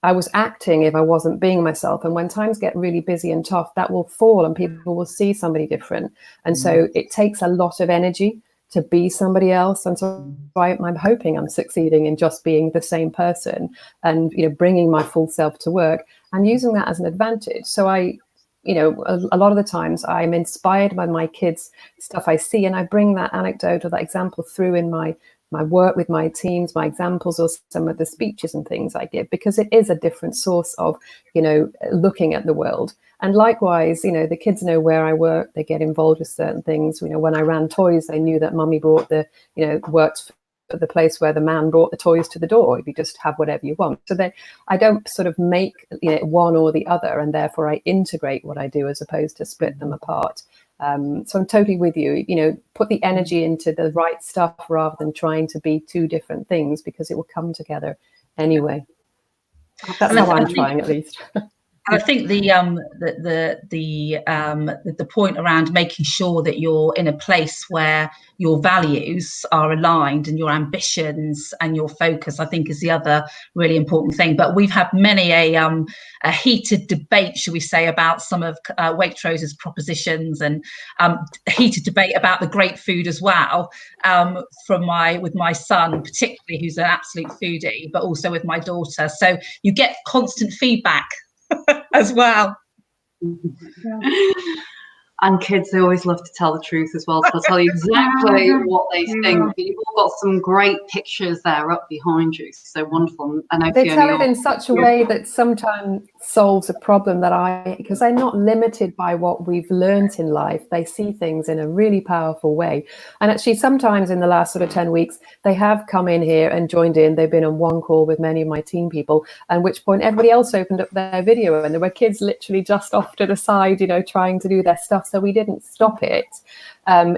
S: I was acting if I wasn't being myself. And when times get really busy and tough, that will fall and people will see somebody different. And so it takes a lot of energy to be somebody else. And so I'm hoping I'm succeeding in just being the same person and, bringing my full self to work and using that as an advantage. So a lot of the times I'm inspired by my kids' stuff I see, and I bring that anecdote or that example through in my work with my teams, my examples, or some of the speeches and things I give, because it is a different source of, looking at the world. And likewise, the kids know where I work, they get involved with certain things. When I ran toys, they knew that mummy brought worked at the place where the man brought the toys to the door. You just have whatever you want. So I don't sort of make one or the other, and therefore I integrate what I do as opposed to split them apart. So I'm totally with you. Put the energy into the right stuff rather than trying to be two different things, because it will come together anyway. That's how I'm trying, at least.
T: I think the point around making sure that you're in a place where your values are aligned and your ambitions and your focus, I think, is the other really important thing. But we've had many a heated debate, should we say, about some of Waitrose's propositions, and a heated debate about the great food as well, with my son particularly, who's an absolute foodie, but also with my daughter. So you get constant feedback as well.
A: And kids, they always love to tell the truth as well. So they'll tell you exactly what they think. You've all got some great pictures there up behind you. So wonderful. And
S: they tell it in such a way that sometimes solves a problem because they're not limited by what we've learnt in life. They see things in a really powerful way. And actually, sometimes in the last sort of 10 weeks, they have come in here and joined in. They've been on one call with many of my team people, at which point everybody else opened up their video, and there were kids literally just off to the side, trying to do their stuff. So we didn't stop it.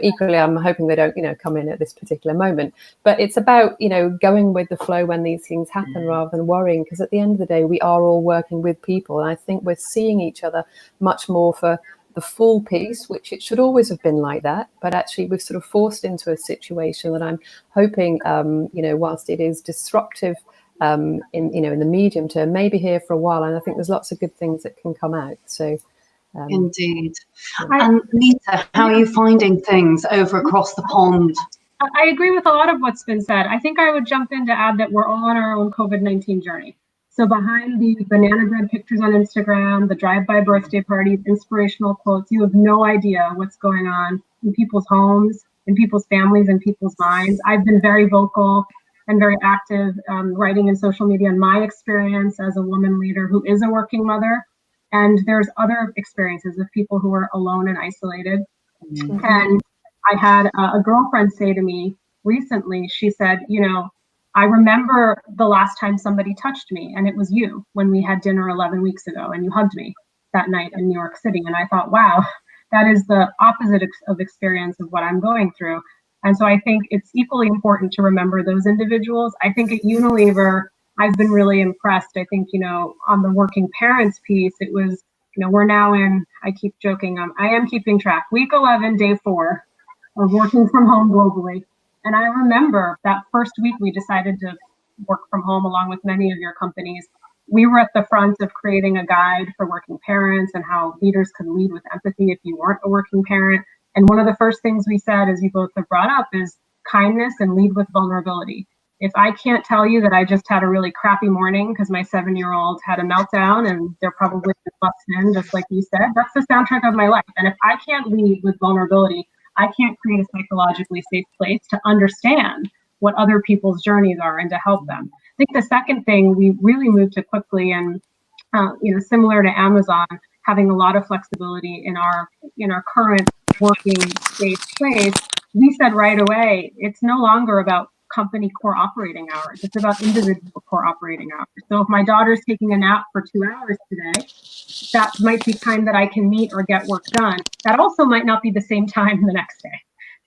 S: Equally, I'm hoping they don't, come in at this particular moment. But it's about, going with the flow when these things happen rather than worrying, because at the end of the day, we are all working with people. And I think we're seeing each other much more for the full piece, which it should always have been like that. But actually, we've sort of forced into a situation that I'm hoping, whilst it is disruptive in the medium term, maybe here for a while. And I think there's lots of good things that can come out. So.
A: Indeed. And Nita, how are you finding things over across the pond?
R: I agree with a lot of what's been said. I think I would jump in to add that we're all on our own COVID-19 journey. So behind the banana bread pictures on Instagram, the drive-by birthday parties, inspirational quotes, you have no idea what's going on in people's homes, in people's families, in people's minds. I've been very vocal and very active writing in social media on my experience as a woman leader who is a working mother. And there's other experiences of people who are alone and isolated. Mm-hmm. And I had a girlfriend say to me recently, she said, I remember the last time somebody touched me, and it was you when we had dinner 11 weeks ago, and you hugged me that night in New York City. And I thought, wow, that is the opposite of experience of what I'm going through. And so I think it's equally important to remember those individuals. I think at Unilever, I've been really impressed. I think, on the working parents piece, it was, we're now in, I keep joking, I am keeping track, week 11, day 4 of working from home globally. And I remember that first week we decided to work from home along with many of your companies. We were at the front of creating a guide for working parents and how leaders could lead with empathy if you weren't a working parent. And one of the first things we said, as you both have brought up, is kindness and lead with vulnerability. If I can't tell you that I just had a really crappy morning because my 7-year-old had a meltdown and they're probably busted in, just like you said, that's the soundtrack of my life. And if I can't lead with vulnerability, I can't create a psychologically safe place to understand what other people's journeys are and to help them. I think the second thing we really moved to quickly, and similar to Amazon, having a lot of flexibility in our current working space, we said right away, it's no longer about company core operating hours. It's about individual core operating hours. So if my daughter's taking a nap for 2 hours today, that might be time that I can meet or get work done. That also might not be the same time the next day,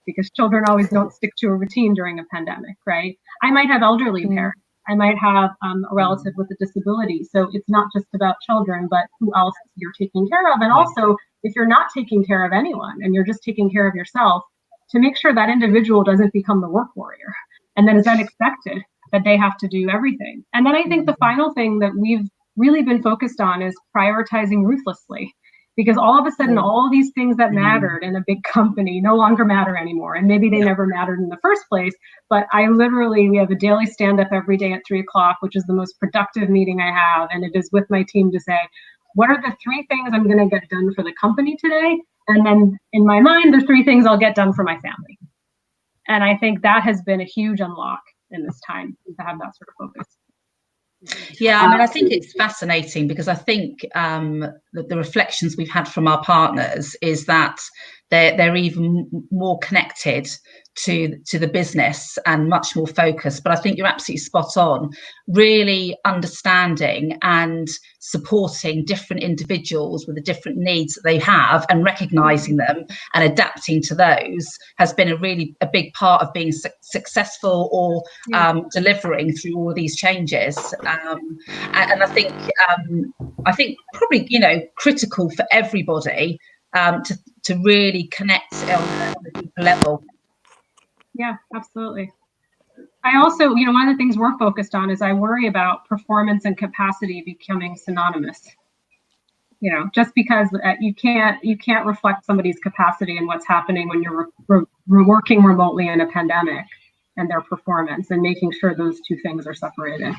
R: because children always don't stick to a routine during a pandemic, right? I might have elderly parents. I might have a relative with a disability. So it's not just about children, but who else you're taking care of. And also, if you're not taking care of anyone and you're just taking care of yourself, to make sure that individual doesn't become the work warrior. And then is then expected that they have to do everything. And then I think the final thing that we've really been focused on is prioritizing ruthlessly, because all of a sudden, all these things that mattered in a big company no longer matter anymore. And maybe they never mattered in the first place, but we have a daily stand up every day at 3:00, which is the most productive meeting I have. And it is with my team to say, what are the 3 things I'm going to get done for the company today? And then in my mind, the 3 things I'll get done for my family. And I think that has been a huge unlock in this time, to have that sort of focus.
T: Yeah, I mean, I think it's fascinating because I think the reflections we've had from our partners is that they're even more connected to the business and much more focused. But I think you're absolutely spot on, really understanding and supporting different individuals with the different needs that they have and recognizing them and adapting to those has been a big part of being successful or delivering through all of these changes. And I think probably, critical for everybody to really connect on a deeper level.
R: Yeah, absolutely. I also, one of the things we're focused on is I worry about performance and capacity becoming synonymous. Just because you can't reflect somebody's capacity and what's happening when you're working remotely in a pandemic and their performance, and making sure those 2 things are separated.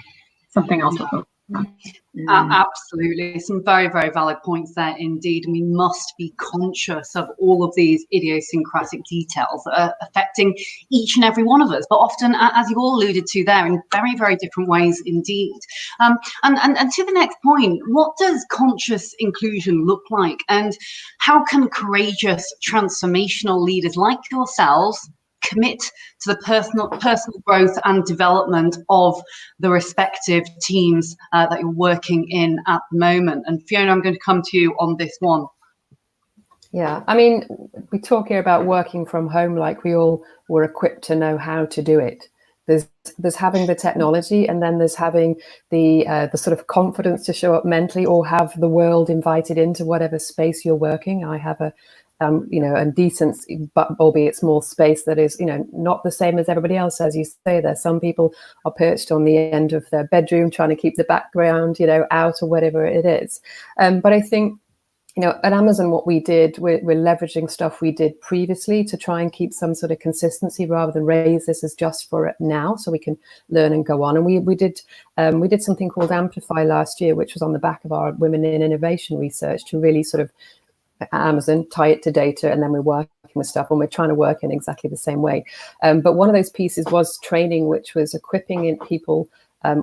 R: Something else we're focused on.
A: Absolutely. Some very, very valid points there indeed. And we must be conscious of all of these idiosyncratic details that are affecting each and every one of us, but often, as you all alluded to there, in very, very different ways indeed. And to the next point, what does conscious inclusion look like? And how can courageous transformational leaders like yourselves commit to the personal growth and development of the respective teams that you're working in at the moment? And Fiona, I'm going to come to you on this one.
S: Yeah, I mean, we talk here about working from home like we all were equipped to know how to do it. There's having the technology, and then there's having the sort of confidence to show up mentally or have the world invited into whatever space you're working. I have a decent, but albeit small space that is, not the same as everybody else. As you say, there, some people are perched on the end of their bedroom trying to keep the background, out or whatever it is. But I think, at Amazon, what we did, we're leveraging stuff we did previously to try and keep some sort of consistency rather than raise this as just for now, so we can learn and go on. And we did something called Amplify last year, which was on the back of our Women in Innovation research, to really sort of Amazon, tie it to data, and then we're working with stuff, and we're trying to work in exactly the same way. But one of those pieces was training, which was equipping people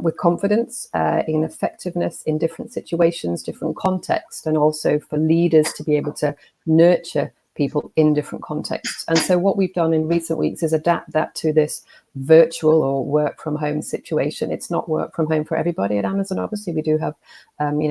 S: with confidence, in effectiveness in different situations, different contexts, and also for leaders to be able to nurture people in different contexts. And so what we've done in recent weeks is adapt that to this virtual or work from home situation. It's not work from home for everybody at Amazon. Obviously, we do have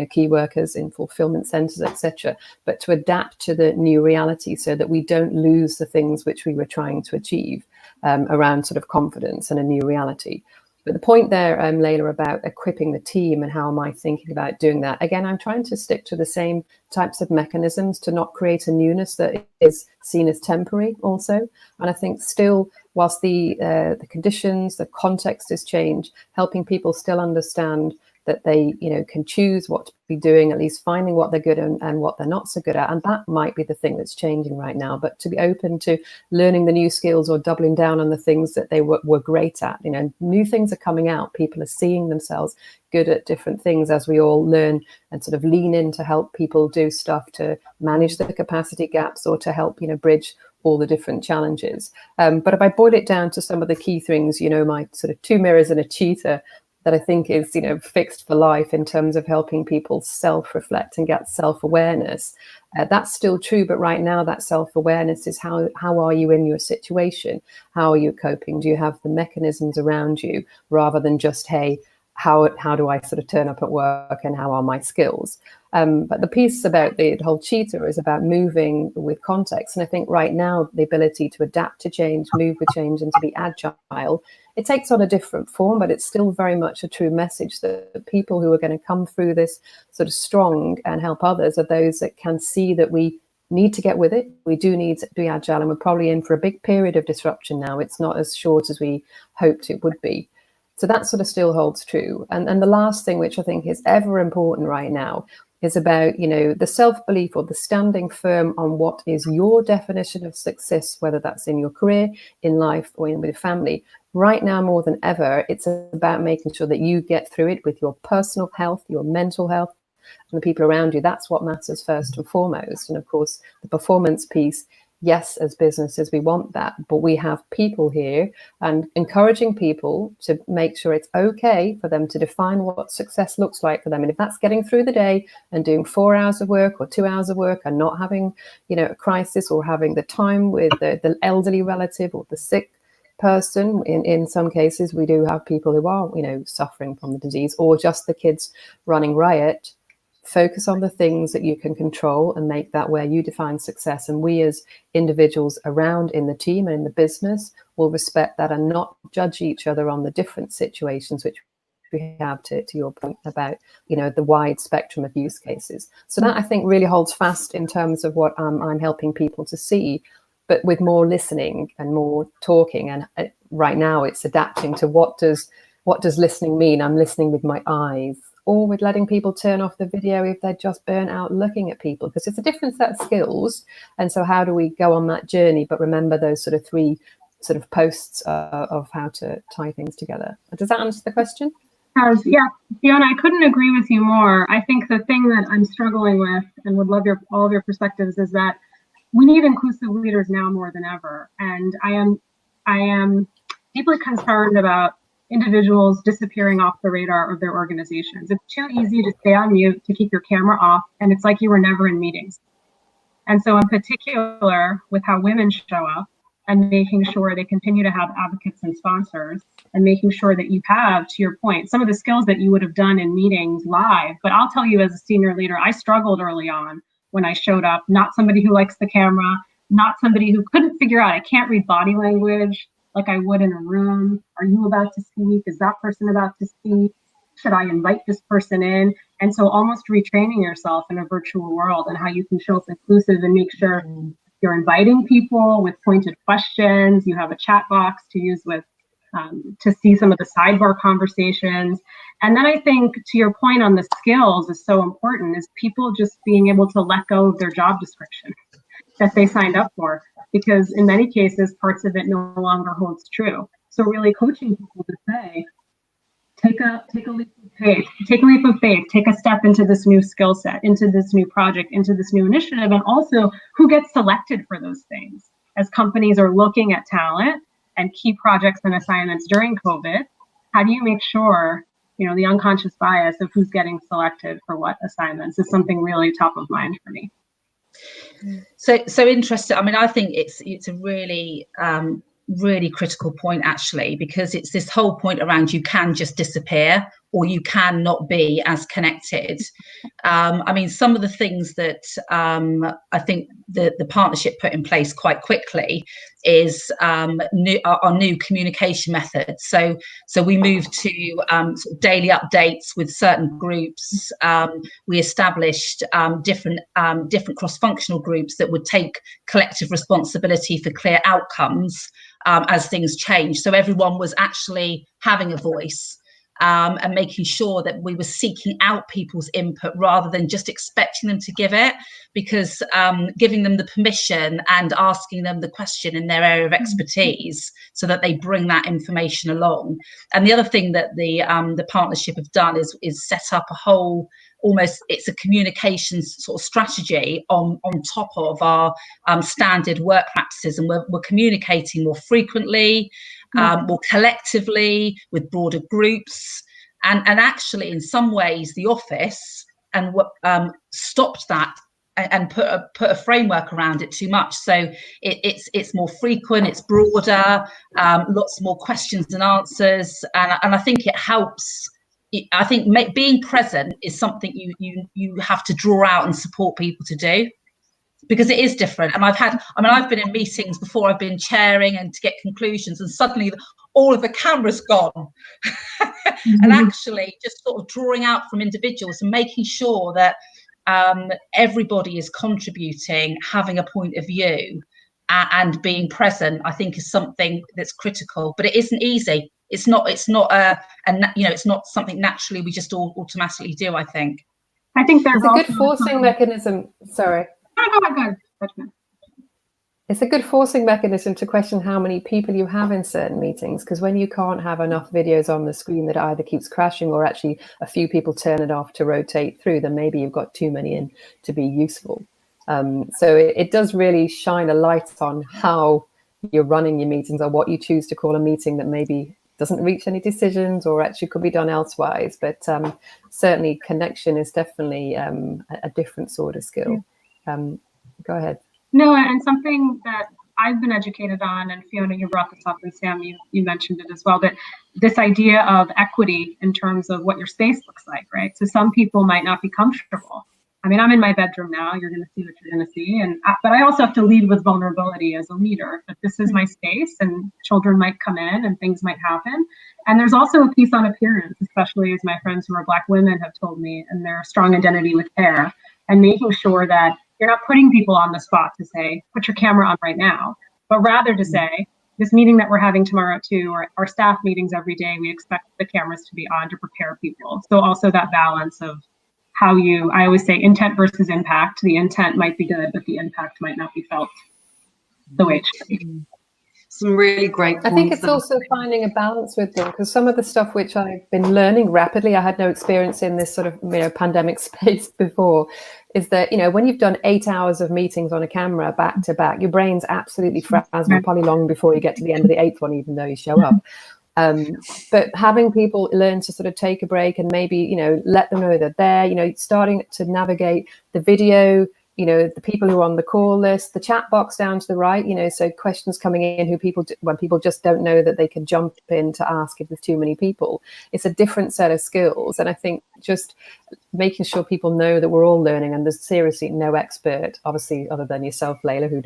S: key workers in fulfillment centers, etc. But to adapt to the new reality so that we don't lose the things which we were trying to achieve around sort of confidence and a new reality. But the point there, Layla, about equipping the team and how am I thinking about doing that? Again, I'm trying to stick to the same types of mechanisms to not create a newness that is seen as temporary also. And I think still, whilst the conditions, the context has changed, helping people still understand that they, you know, can choose what to be doing, at least finding what they're good at and what they're not so good at. And that might be the thing that's changing right now. But to be open to learning the new skills or doubling down on the things that they were great at. You know, new things are coming out. People are seeing themselves good at different things as we all learn and sort of lean in to help people do stuff to manage the capacity gaps or to help, you know, bridge all the different challenges. But if I boil it down to some of the key things, you know, my sort of 2 mirrors and a cheetah, that I think is, you know, fixed for life in terms of helping people self-reflect and get self-awareness. That's still true, but right now that self-awareness is how are you in your situation? How are you coping? Do you have the mechanisms around you rather than just, hey, how do I sort of turn up at work and how are my skills? But the piece about the whole cheetah is about moving with context. And I think right now the ability to adapt to change, move with change and to be agile, it takes on a different form, but it's still very much a true message that the people who are going to come through this sort of strong and help others are those that can see that we need to get with it. We do need to be agile, and we're probably in for a big period of disruption now. It's not as short as we hoped it would be. So that sort of still holds true. And the last thing, which I think is ever important right now, is about, you know, the self-belief or the standing firm on what is your definition of success, whether that's in your career, in life, or with your family. Right now, more than ever, it's about making sure that you get through it with your personal health, your mental health, and the people around you. That's what matters first and foremost. And of course, the performance piece, yes, as businesses, we want that, but we have people here and encouraging people to make sure it's okay for them to define what success looks like for them. And if that's getting through the day and doing 4 hours of work or 2 hours of work and not having, you know, a crisis or having the time with the elderly relative or the sick person, in some cases, we do have people who are, you know, suffering from the disease, or just the kids running riot. Focus on the things that you can control and make that where you define success. And we as individuals around in the team and in the business will respect that and not judge each other on the different situations which we have, to your point about, you know, the wide spectrum of use cases. So that I think really holds fast in terms of what I'm helping people to see, but with more listening and more talking. And right now it's adapting to what does listening mean? I'm listening with my eyes, or with letting people turn off the video if they're just burnt out looking at people, because it's a different set of skills. And so how do we go on that journey, but remember those sort of 3 sort of posts of how to tie things together? Does that answer the question?
R: Yeah, Fiona, I couldn't agree with you more. I think the thing that I'm struggling with and would love all of your perspectives is that we need inclusive leaders now more than ever. And I am deeply concerned about individuals disappearing off the radar of their organizations. It's too easy to stay on mute, to keep your camera off, and it's like you were never in meetings. And so in particular, with how women show up and making sure they continue to have advocates and sponsors, and making sure that you have, to your point, some of the skills that you would have done in meetings live. But I'll tell you, as a senior leader, I struggled early on when I showed up, not somebody who likes the camera, not somebody who couldn't figure out, I can't read body language like I would in a room. Are you about to speak? Is that person about to speak? Should I invite this person in? And so almost retraining yourself in a virtual world and how you can show up inclusive and make sure you're inviting people with pointed questions. You have a chat box to use with, to see some of the sidebar conversations. And then I think, to your point on the skills is so important, is people just being able to let go of their job description that they signed up for, because in many cases, parts of it no longer holds true. So really coaching people to say, take a leap of faith, take a step into this new skill set, into this new project, into this new initiative, and also who gets selected for those things. As companies are looking at talent and key projects and assignments during COVID, how do you make sure, you know, the unconscious bias of who's getting selected for what assignments is something really top of mind for me.
T: So interesting. I mean, I think it's a really really critical point, actually, because it's this whole point around you can just disappear or you cannot be as connected. I mean, some of the things that I think the partnership put in place quite quickly is our new communication methods. So we moved to sort of daily updates with certain groups. We established different cross-functional groups that would take collective responsibility for clear outcomes as things change. So everyone was actually having a voice. And making sure that we were seeking out people's input rather than just expecting them to give it, because giving them the permission and asking them the question in their area of expertise so that they bring that information along. And the other thing that the partnership have done is set up a whole, almost, it's a communications sort of strategy on top of our standard work practices, and we're communicating more frequently, more collectively, with broader groups, and actually in some ways the office and what stopped that and put a framework around it too much. So it's more frequent, it's broader, lots more questions and answers, and I think it helps. I think being present is something you have to draw out and support people to do, because it is different. And I've been in meetings before, I've been chairing and to get conclusions, and suddenly all of the camera's gone. And actually just sort of drawing out from individuals and making sure that everybody is contributing, having a point of view, and being present, I think is something that's critical. But it isn't easy. It's not it's not something naturally we just all automatically do, I think.
S: I think there's a good forcing mechanism. Sorry. It's a good forcing mechanism to question how many people you have in certain meetings, because when you can't have enough videos on the screen that either keeps crashing or actually a few people turn it off to rotate through, then maybe you've got too many in to be useful. So it does really shine a light on how you're running your meetings, or what you choose to call a meeting that maybe doesn't reach any decisions or actually could be done elsewise. But certainly connection is definitely a different sort of skill. Go ahead.
R: No, and something that I've been educated on, and Fiona, you brought this up, and Sam, you mentioned it as well, that this idea of equity in terms of what your space looks like, right? So some people might not be comfortable. I mean, I'm in my bedroom now, you're gonna see what you're gonna see, but I also have to lead with vulnerability as a leader, that this is my space and children might come in and things might happen. And there's also a piece on appearance, especially as my friends who are Black women have told me, and their strong identity with hair, and making sure that you're not putting people on the spot to say, put your camera on right now, but rather to say, this meeting that we're having tomorrow too, or our staff meetings every day, we expect the cameras to be on to prepare people. So also that balance of how I always say intent versus impact. The intent might be good, but the impact might not be felt the way it should be.
A: Some really great points.
S: I think it's also finding a balance with them, because some of the stuff which I've been learning rapidly, I had no experience in this sort of pandemic space before, is that when you've done 8 hours of meetings on a camera back to back, your brain's absolutely frazzled, probably long before you get to the end of the 8th one, even though you show up. But having people learn to sort of take a break and maybe let them know that they're starting to navigate the video, the people who are on the call list, the chat box down to the right, so questions coming in when people just don't know that they can jump in to ask if there's too many people. It's a different set of skills. And I think just making sure people know that we're all learning, and there's seriously no expert, obviously, other than yourself, Layla, who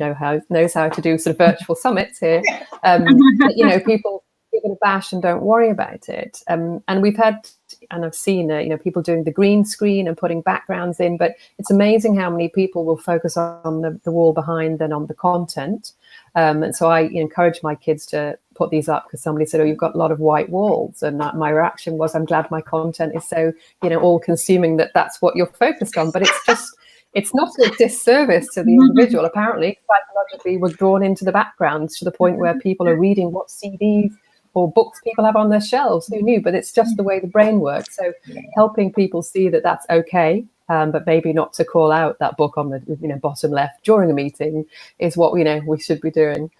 S: knows how to do sort of virtual summits here. But, people give it a bash and don't worry about it. And we've had, and I've seen people doing the green screen and putting backgrounds in, but it's amazing how many people will focus on the wall behind than on the content. And so I encourage my kids to put these up, because somebody said, oh, you've got a lot of white walls, and my reaction was, I'm glad my content is so all consuming that's what you're focused on. But it's not a disservice to the individual. Apparently psychologically we're drawn into the backgrounds to the point where people are reading what CDs or books people have on their shelves. Who knew? But it's just the way the brain works. So helping people see that that's okay, but maybe not to call out that book on the bottom left during a meeting is what we should be doing.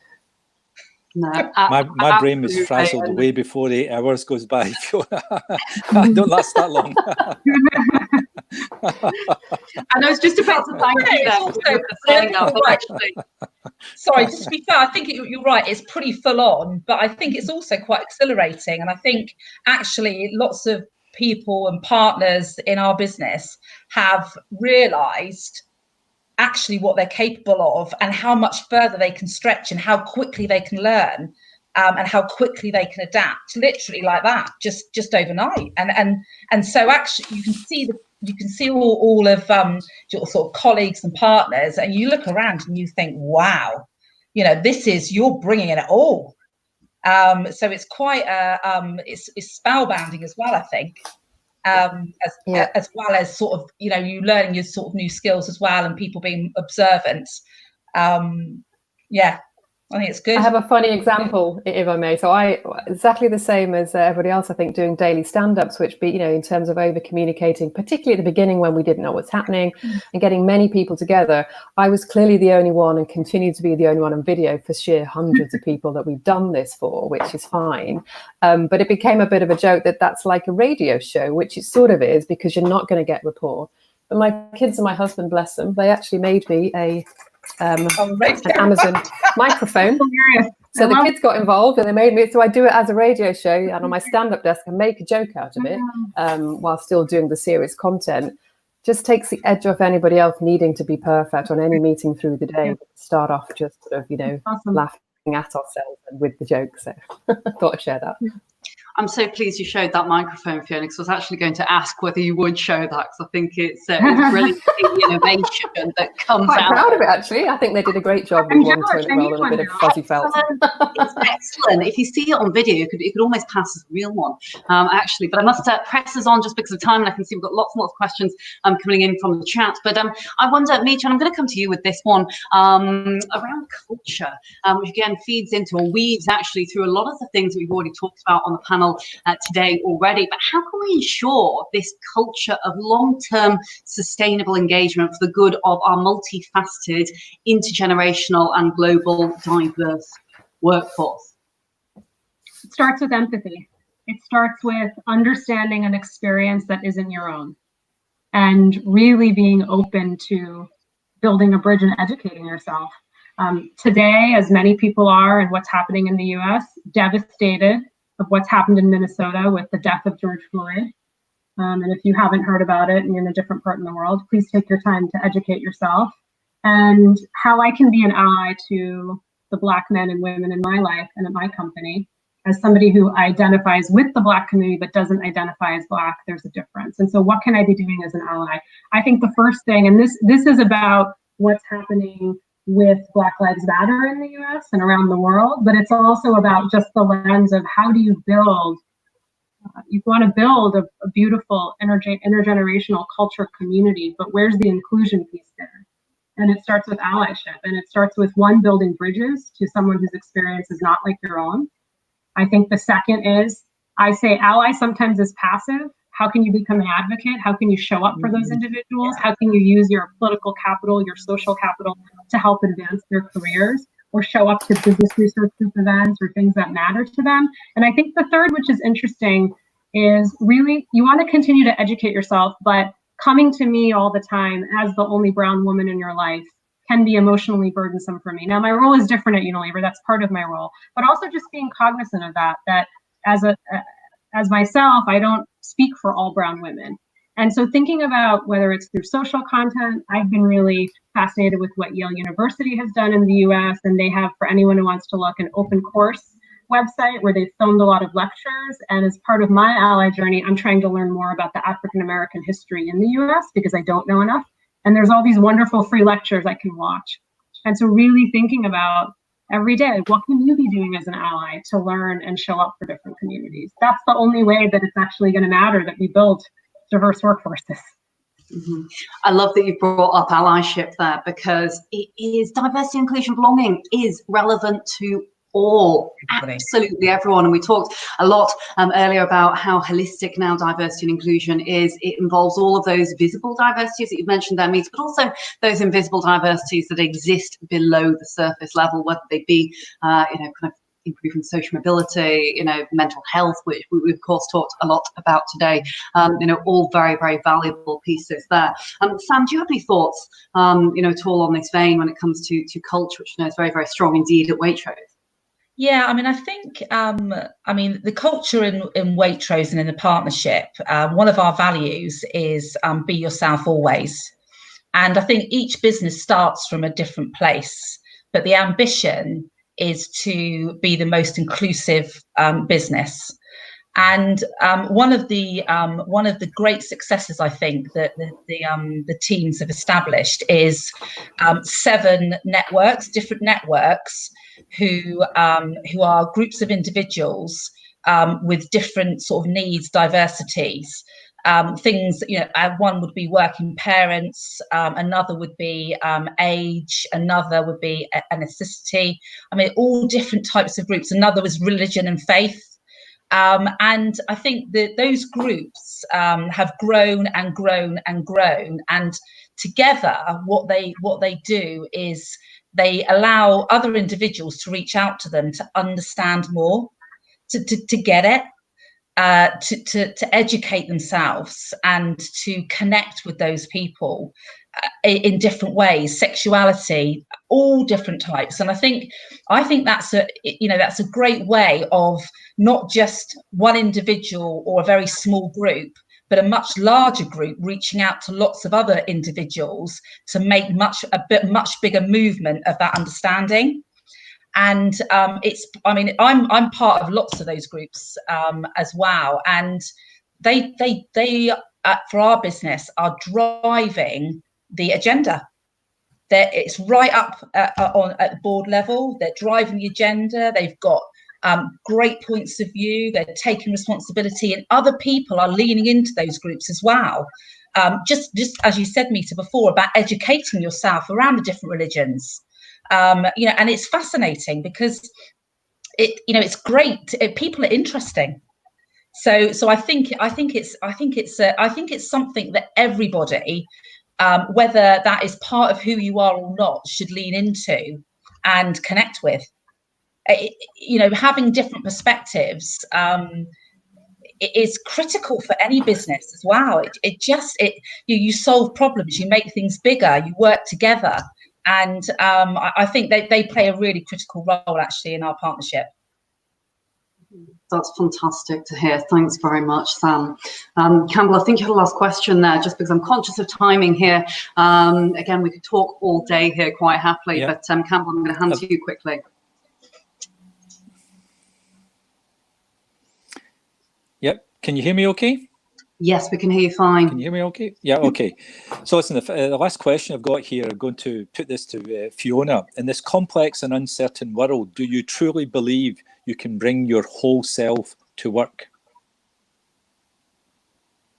A: No,
B: my brain was frazzled way before 8 hours goes by. I don't last that long.
A: And I was just about to thank you there for saying that, but actually,
T: sorry, just to be fair, I think you're right, it's pretty full on, but I think it's also quite exhilarating. And I think actually lots of people and partners in our business have realized actually what they're capable of and how much further they can stretch and how quickly they can learn, and how quickly they can adapt, literally like that, just overnight. And so actually you can see all of your sort of colleagues and partners, and you look around and you think, wow, you know, you're bringing it all. So it's quite it's spellbinding as well, I think, as well as sort of, you know, you learning your sort of new skills as well, and people being observant. Yeah, I think it's good.
S: I have a funny example, if I may. So I exactly the same as everybody else, I think, doing daily stand-ups, which be, you know, in terms of over communicating, particularly at the beginning when we didn't know what's happening, and getting many people together. I was clearly the only one, and continue to be the only one on video for sheer hundreds of people that we've done this for, which is fine. But it became a bit of a joke that that's like a radio show, which it sort of is, because you're not going to get rapport. But my kids and my husband, bless them, they actually made me an Amazon microphone. So the kids got involved and they made me, so I do it as a radio show, and on my stand-up desk I make a joke out of it while still doing the serious content. Just takes the edge off anybody else needing to be perfect on any meeting through the day. Start off just sort of, you know, laughing at ourselves and with the jokes. So I thought I'd share that.
A: I'm so pleased you showed that microphone, Fiona, because I was actually going to ask whether you would show that, because I think it's really the innovation that comes
S: Quite
A: out.
S: proud of it, actually. I think they did a great job with one toilet roll and a bit of fuzzy felt.
A: It's excellent. If you see it on video, it could almost pass as a real one, actually. But I must press us on just because of time, and I can see we've got lots and lots of questions coming in from the chat. But I wonder, Meechan, I'm going to come to you with this one around culture, which again feeds into or weaves actually through a lot of the things that we've already talked about on the panel today already. But how can we ensure this culture of long-term sustainable engagement for the good of our multifaceted, intergenerational and global diverse workforce?
R: It starts with empathy. It starts with understanding an experience that isn't your own, and really being open to building a bridge and educating yourself. Today, as many people are, and what's happening in the US, devastated of what's happened in Minnesota with the death of George Floyd. And if you haven't heard about it and you're in a different part in the world, please take your time to educate yourself. And how I can be an ally to the Black men and women in my life and at my company. As somebody who identifies with the Black community but doesn't identify as Black, there's a difference. And so what can I be doing as an ally? I think the first thing, and this is about what's happening with Black Lives Matter in the US and around the world, but it's also about just the lens of how do you build, you want to build a beautiful intergenerational culture community, but where's the inclusion piece there? And it starts with allyship, and it starts with one, building bridges to someone whose experience is not like your own. I think the second is, I say ally sometimes is passive. How can you become an advocate? How can you show up for those individuals? How can you use your political capital, your social capital to help advance their careers, or show up to business research group events or things that matter to them? And I think the third, which is interesting, is really you want to continue to educate yourself, but coming to me all the time as the only brown woman in your life can be emotionally burdensome for me. Now, my role is different at Unilever. That's part of my role, but also just being cognizant of that as myself, I don't speak for all brown women. And so thinking about whether it's through social content, I've been really fascinated with what Yale University has done in the US, and they have, for anyone who wants to look, an open course website where they've filmed a lot of lectures. And as part of my ally journey, I'm trying to learn more about the African-American history in the US because I don't know enough. And there's all these wonderful free lectures I can watch. And so really thinking about every day, what can you be doing as an ally to learn and show up for different communities? That's the only way that it's actually going to matter that we build diverse workforces.
A: Mm-hmm. I love that you brought up allyship there, because it is diversity, inclusion, belonging is relevant to all, absolutely everyone. And we talked a lot earlier about how holistic now diversity and inclusion is. It involves all of those visible diversities that you've mentioned there, Meet, but also those invisible diversities that exist below the surface level, whether they be, kind of improving social mobility, mental health, which we of course talked a lot about today. All very, very valuable pieces there. Sam, do you have any thoughts, at all on this vein when it comes to culture, which is very, very strong indeed at Waitrose?
T: Yeah, I mean, I think, the culture in Waitrose and in the partnership, one of our values is be yourself always. And I think each business starts from a different place, but the ambition is to be the most inclusive business. And one of the great successes I think that the teams have established is 7 networks, different networks, who are groups of individuals with different sort of needs, diversities. Things, one would be working parents, another would be age, another would be ethnicity. I mean, all different types of groups. Another was religion and faith. And I think that those groups have grown and grown and grown. And together, what they do is they allow other individuals to reach out to them to understand more, to get it. To educate themselves and to connect with those people in different ways, sexuality, all different types. And I think that's a great way of not just one individual or a very small group, but a much larger group reaching out to lots of other individuals to make a much bigger movement of that understanding. And I'm part of lots of those groups as well, and they for our business are driving the agenda. It's right up at the board level. They're driving the agenda. They've got great points of view. They're taking responsibility, and other people are leaning into those groups as well. Just as you said, Mita, before, about educating yourself around the different religions. And it's fascinating because it's great. People are interesting. So I think it's something that everybody, whether that is part of who you are or not, should lean into and connect with. Having different perspectives is critical for any business as well. You solve problems, you make things bigger, you work together. And I think they play a really critical role, actually, in our partnership.
A: That's fantastic to hear. Thanks very much, Sam. Campbell, I think you had a last question there, just because I'm conscious of timing here. Again, we could talk all day here quite happily, but Campbell, I'm going to hand to you quickly.
B: Yep. Can you hear me okay?
A: Yes, we can hear you fine.
B: Can you hear me okay? Yeah, okay. So listen, the last question I've got here, I'm going to put this to Fiona. In this complex and uncertain world, do you truly believe you can bring your whole self to work?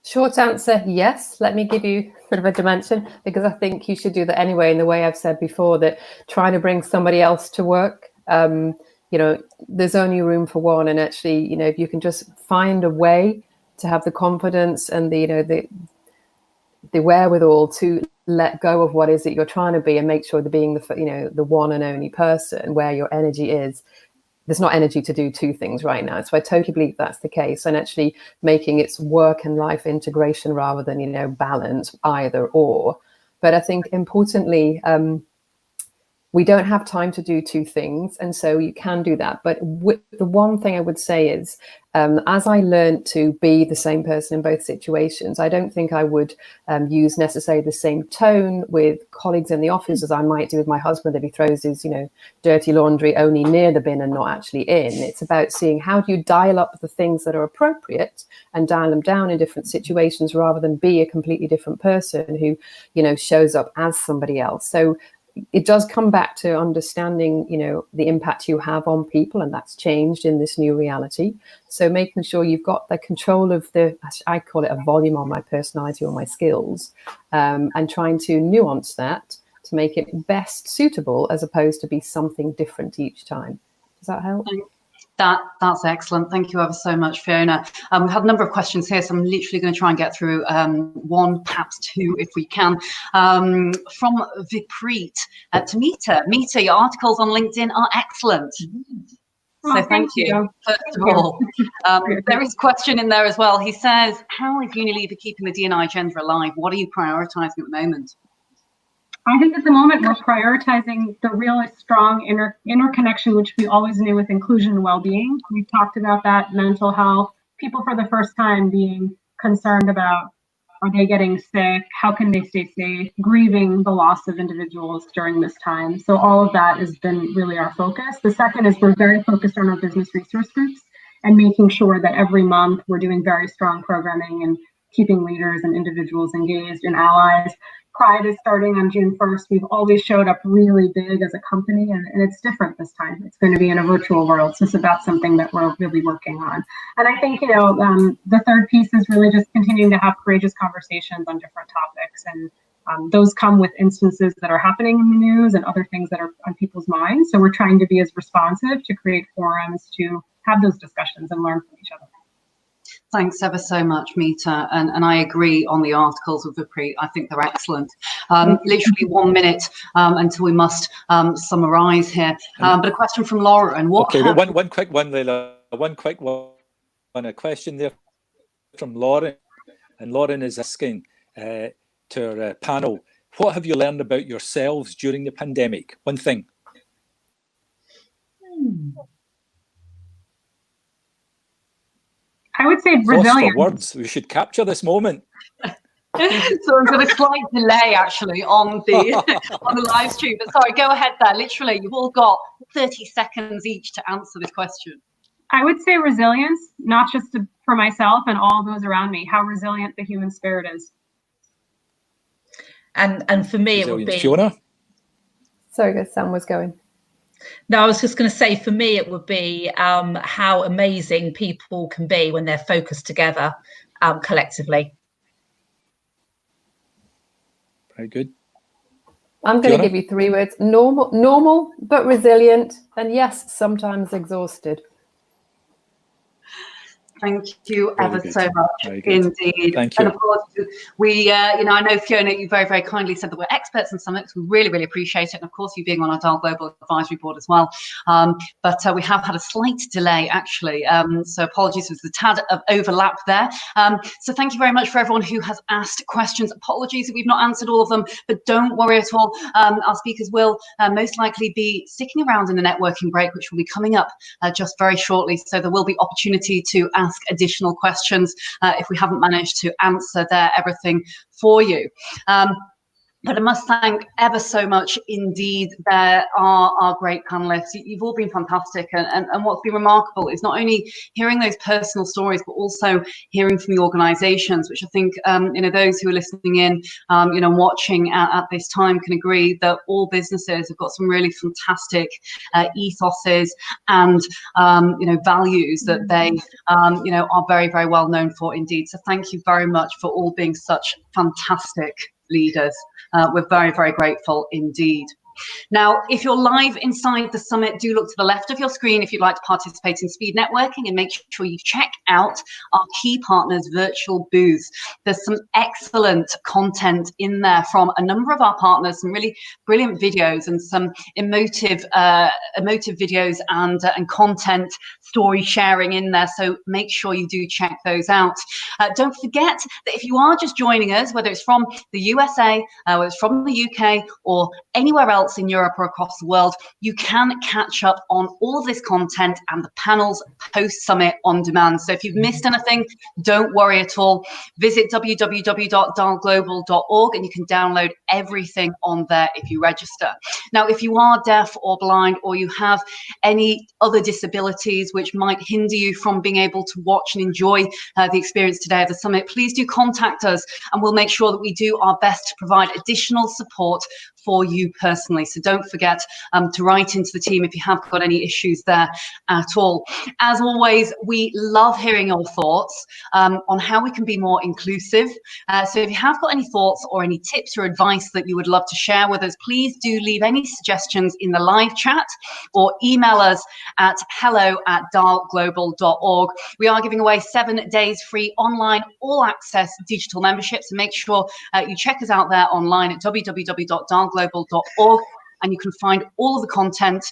S: Short answer, yes. Let me give you a bit of a dimension, because I think you should do that anyway, in the way I've said before, that trying to bring somebody else to work, there's only room for one. And actually, if you can just find a way to have the confidence and the wherewithal to let go of what is it you're trying to be, and make sure that being the one and only person where your energy is, there's not energy to do two things right now. So I totally believe that's the case, and actually making its work and life integration rather than balance, either or. But I think importantly, we don't have time to do two things, and so you can do that. But the one thing I would say is, as I learned to be the same person in both situations, I don't think I would use necessarily the same tone with colleagues in the office as I might do with my husband if he throws his, dirty laundry only near the bin and not actually in. It's about seeing how do you dial up the things that are appropriate and dial them down in different situations, rather than be a completely different person who, shows up as somebody else. So it does come back to understanding, the impact you have on people, and that's changed in this new reality. So making sure you've got the control of I call it a volume on my personality or my skills, and trying to nuance that to make it best suitable, as opposed to be something different each time. Does that help?
A: That's excellent. Thank you ever so much, Fiona. We've had a number of questions here, so I'm literally going to try and get through one, perhaps two, if we can. From Vipreet to Mita. Mita, your articles on LinkedIn are excellent. So thank you, first of all. There is a question in there as well. He says, how is Unilever keeping the D&I agenda alive? What are you prioritising at the moment?
R: I think at the moment we're prioritizing the really strong interconnection, which we always knew with inclusion and well-being. We've talked about that, mental health, people for the first time being concerned about, are they getting sick? How can they stay safe? Grieving the loss of individuals during this time. So all of that has been really our focus. The second is we're very focused on our business resource groups and making sure that every month we're doing very strong programming and keeping leaders and individuals engaged and allies. Pride is starting on June 1st. We've always showed up really big as a company, and it's different this time. It's going to be in a virtual world. So that's something that we're really working on. And I think, the third piece is really just continuing to have courageous conversations on different topics. And those come with instances that are happening in the news and other things that are on people's minds. So we're trying to be as responsive to create forums to have those discussions and learn from each other.
A: Thanks ever so much, Meeta. And I agree on the articles with Vipreet. I think they're excellent. Literally 1 minute until we must summarize here. But a question from Lauren.
B: Okay, one quick one, Leila. One quick one. A question there from Lauren. And Lauren is asking to our panel, what have you learned about yourselves during the pandemic? One thing.
R: I would say resilience.
B: For words. We should capture this moment.
A: So there's a slight delay actually on the live stream. But sorry, go ahead there. Literally, you've all got 30 seconds each to answer this question.
R: I would say resilience, not just for myself and all those around me, how resilient the human spirit is.
T: And for me, it would be
B: Fiona.
S: Sorry, guys, Sam was going.
T: No, I was just going to say, for me, it would be how amazing people can be when they're focused together collectively.
B: Very good.
S: I'm going to give you 3 words: normal, but resilient, and yes, sometimes exhausted.
A: Thank you ever so much indeed.
B: Thank you.
A: And of course, we, I know Fiona, you very, very kindly said that we're experts in summits. We really, really appreciate it. And of course, you being on our DAL Global Advisory Board as well. But we have had a slight delay actually. So apologies for the tad of overlap there. So thank you very much for everyone who has asked questions. Apologies if we've not answered all of them, but don't worry at all. Our speakers will most likely be sticking around in the networking break, which will be coming up just very shortly. So there will be opportunity to ask additional questions if we haven't managed to answer everything for you. But I must thank ever so much indeed our great panelists. You've all been fantastic. And what's been remarkable is not only hearing those personal stories, but also hearing from the organizations, which I think, those who are listening in, watching at this time can agree that all businesses have got some really fantastic ethoses and, values that they, are very, very well known for indeed. So thank you very much for all being such fantastic leaders. We're very, very grateful indeed. Now, if you're live inside the summit, do look to the left of your screen if you'd like to participate in speed networking, and make sure you check out our key partners virtual booth. There's some excellent content in there from a number of our partners, some really brilliant videos and some emotive videos and content story sharing in there. So make sure you do check those out. Don't forget that if you are just joining us, whether it's from the USA, whether it's from the UK or anywhere else in Europe or across the world, you can catch up on all of this content and the panels post-summit on demand. So if you've missed anything, don't worry at all. Visit www.dalglobal.org and you can download everything on there if you register. Now, if you are deaf or blind, or you have any other disabilities which might hinder you from being able to watch and enjoy the experience today at the summit, please do contact us and we'll make sure that we do our best to provide additional support for you personally. So don't forget to write into the team if you have got any issues there at all. As always, we love hearing your thoughts on how we can be more inclusive. So if you have got any thoughts or any tips or advice that you would love to share with us, please do leave any suggestions in the live chat or email us at hello@dalglobal.org. We are giving away 7 days free online all access digital memberships, so make sure you check us out there online at www.dalglobal.org. and you can find all of the content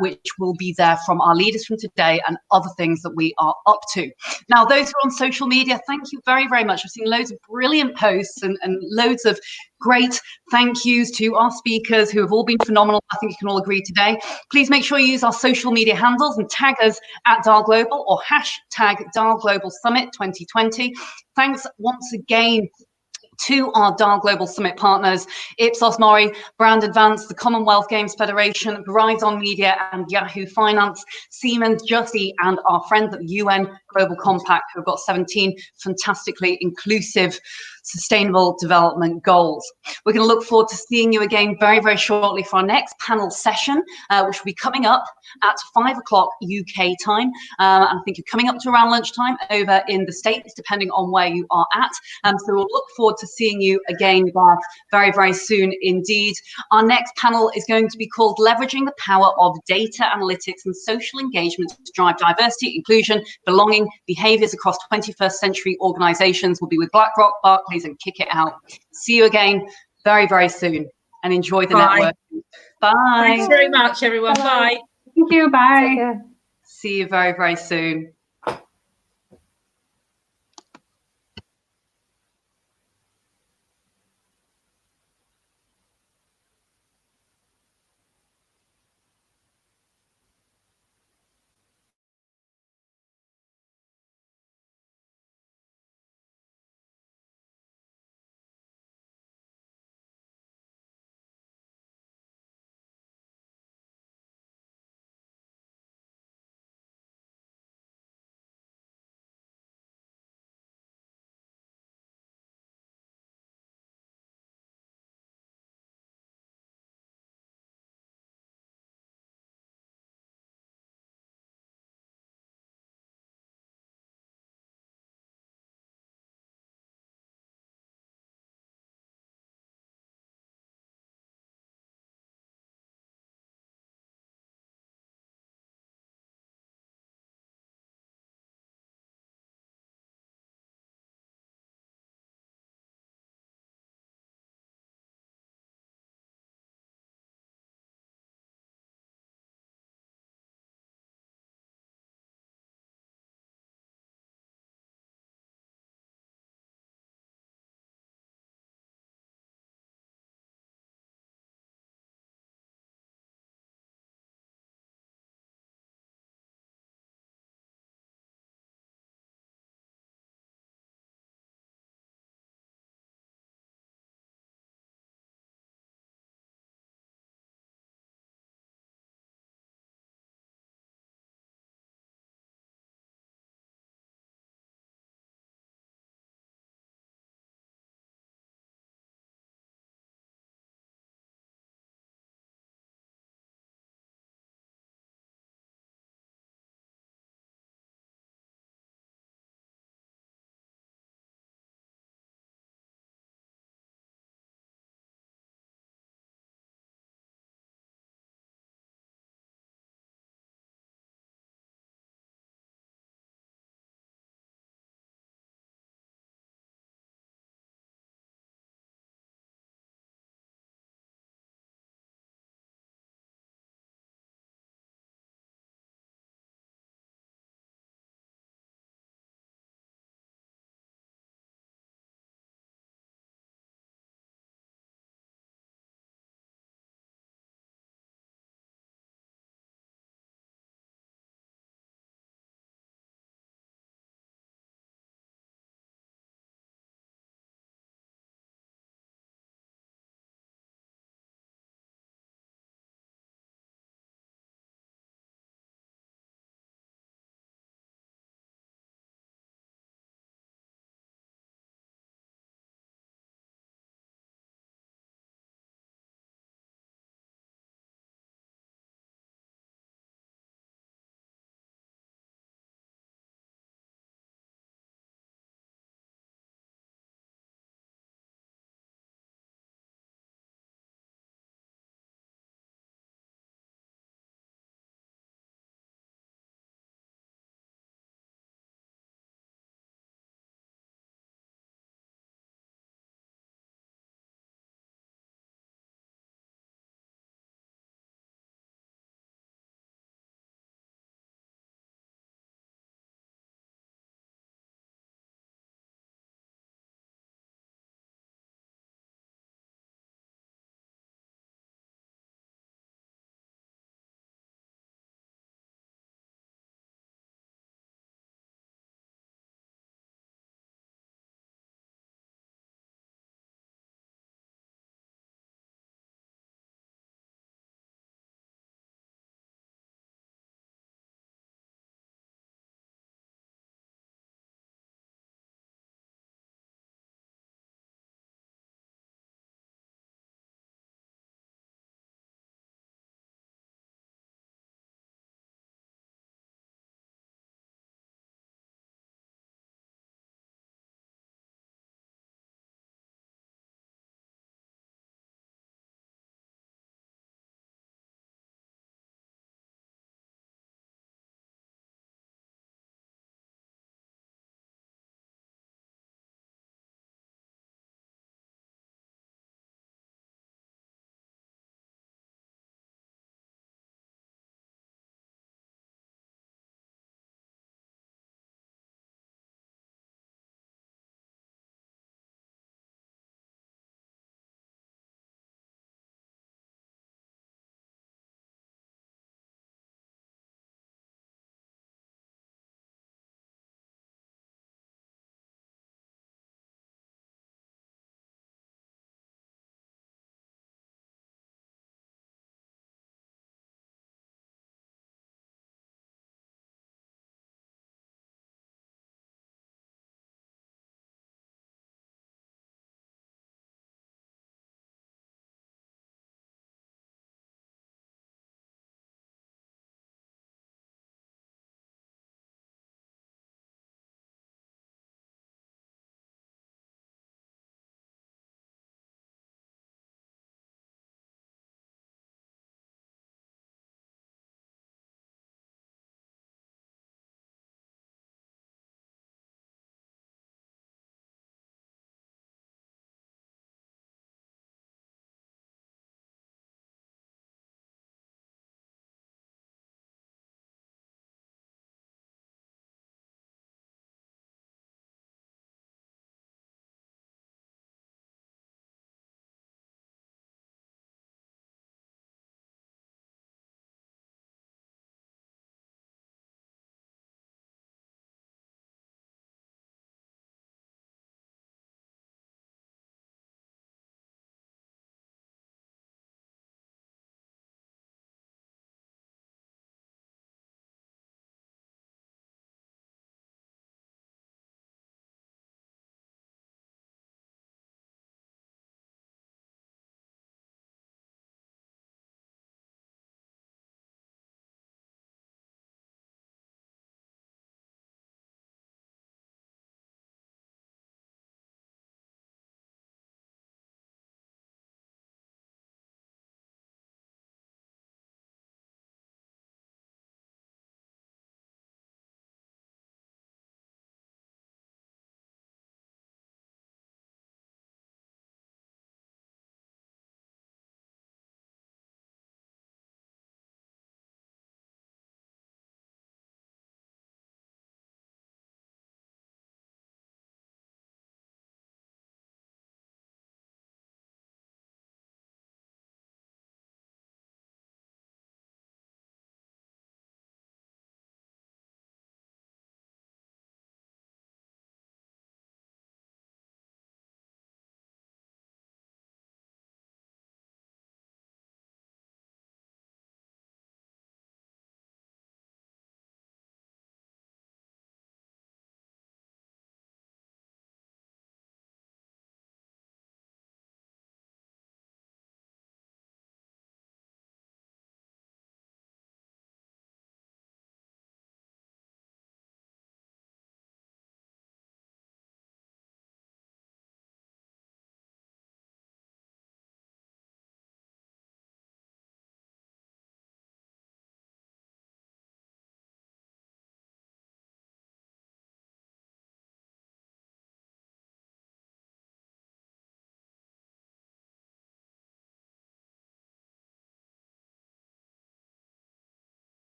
A: which will be there from our leaders from today and other things that we are up to. Now, those who are on social media, thank you very, very much. I've seen loads of brilliant posts and loads of great thank yous to our speakers who have all been phenomenal. I think you can all agree today. Please make sure you use our social media handles and tag us at Dial Global or hashtag Dial Global Summit 2020. Thanks once again to our Dial Global Summit partners, Ipsos Mori, Brand Advance, the Commonwealth Games Federation, Verizon Media and Yahoo Finance, Siemens, Just Eat, and our friends at the UN Global Compact, who have got 17 fantastically inclusive sustainable development goals. We're going to look forward to seeing you again very, very shortly for our next panel session, which will be coming up at 5 o'clock UK time. And I think you're coming up to around lunchtime over in the States, depending on where you are at. So we'll look forward to seeing you again, Garth, very, very soon indeed. Our next panel is going to be called Leveraging the Power of Data Analytics and Social Engagement to Drive Diversity, Inclusion, Belonging, Behaviors across 21st Century Organizations. Will be with BlackRock, Barclays, and Kick It Out. See you again very, very soon, and enjoy the network. Bye.
T: Thanks very much, everyone. Bye.
R: Thank you. Bye.
A: See you very, very soon.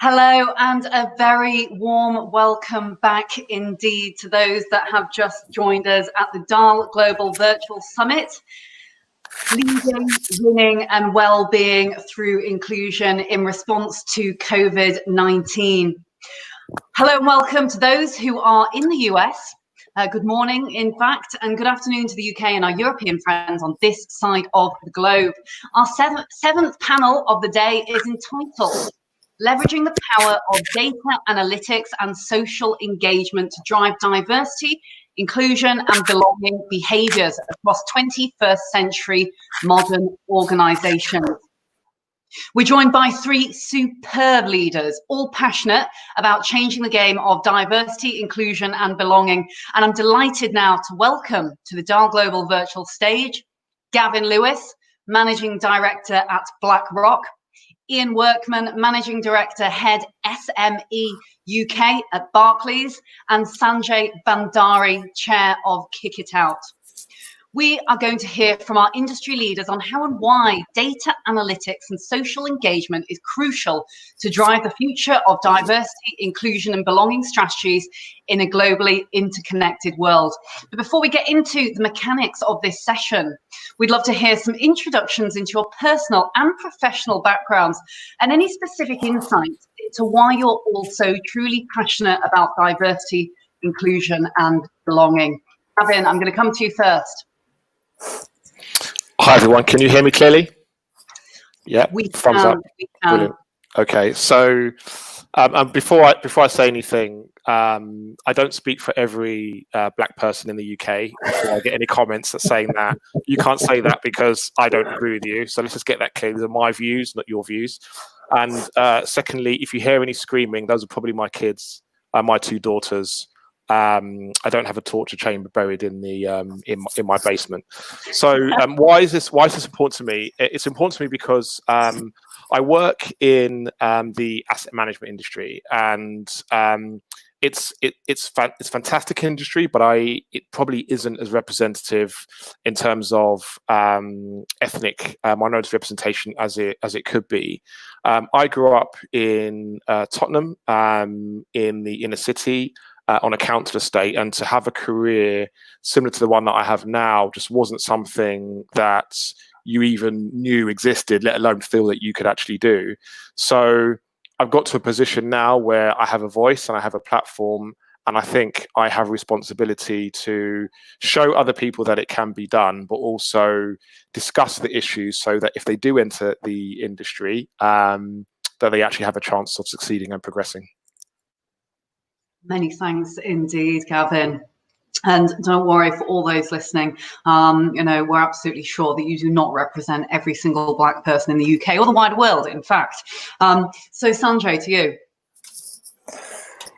A: Hello, and a very warm welcome back indeed to those that have just joined us at the DAL Global Virtual Summit, Leading, Winning and Wellbeing Through Inclusion in Response to COVID-19. Hello and welcome to those who are in the US. Good morning, in fact, and good afternoon to the UK and our European friends on this side of the globe. Our seventh panel of the day is entitled Leveraging the Power of Data Analytics and Social Engagement to Drive Diversity, Inclusion and Belonging Behaviours Across 21st Century Modern Organisations. We're joined by three superb leaders, all passionate about changing the game of diversity, inclusion and belonging. And I'm delighted now to welcome to the DAL Global Virtual Stage, Gavin Lewis, Managing Director at BlackRock, Ian Workman, Managing Director, Head SME UK at Barclays, and Sanjay Bandari, Chair of Kick It Out. We are going to hear from our industry leaders on how and why data analytics and social engagement is crucial to drive the future of diversity, inclusion and belonging strategies in a globally interconnected world. But before we get into the mechanics of this session, we'd love to hear some introductions into your personal and professional backgrounds and any specific insights into why you're all so truly passionate about diversity, inclusion and belonging. Gavin, I'm going to come to you first.
U: Hi everyone, can you hear me clearly? Yeah, thumbs up.
A: We can.
U: Brilliant. Okay, so before I say anything, I don't speak for every black person in the UK. Before I get any comments that saying that, you can't say that because I don't agree with you. So let's just get that clear. These are my views, not your views. And secondly, if you hear any screaming, those are probably my kids, my two daughters. I don't have a torture chamber buried in the in my basement. So why is this important to me? It's important to me because I work in the asset management industry, and it's fantastic industry, but it probably isn't as representative in terms of ethnic minority representation as it could be. I grew up in Tottenham, in the inner city. On a council estate, and to have a career similar to the one that I have now just wasn't something that you even knew existed, let alone feel that you could actually do. So I've got to a position now where I have a voice and I have a platform, and I think I have a responsibility to show other people that it can be done, but also discuss the issues so that if they do enter the industry, that they actually have a chance of succeeding and progressing.
A: Many thanks indeed, Gavin. And don't worry, for all those listening, we're absolutely sure that you do not represent every single black person in the UK or the wider world, in fact. So Sanjay, to you.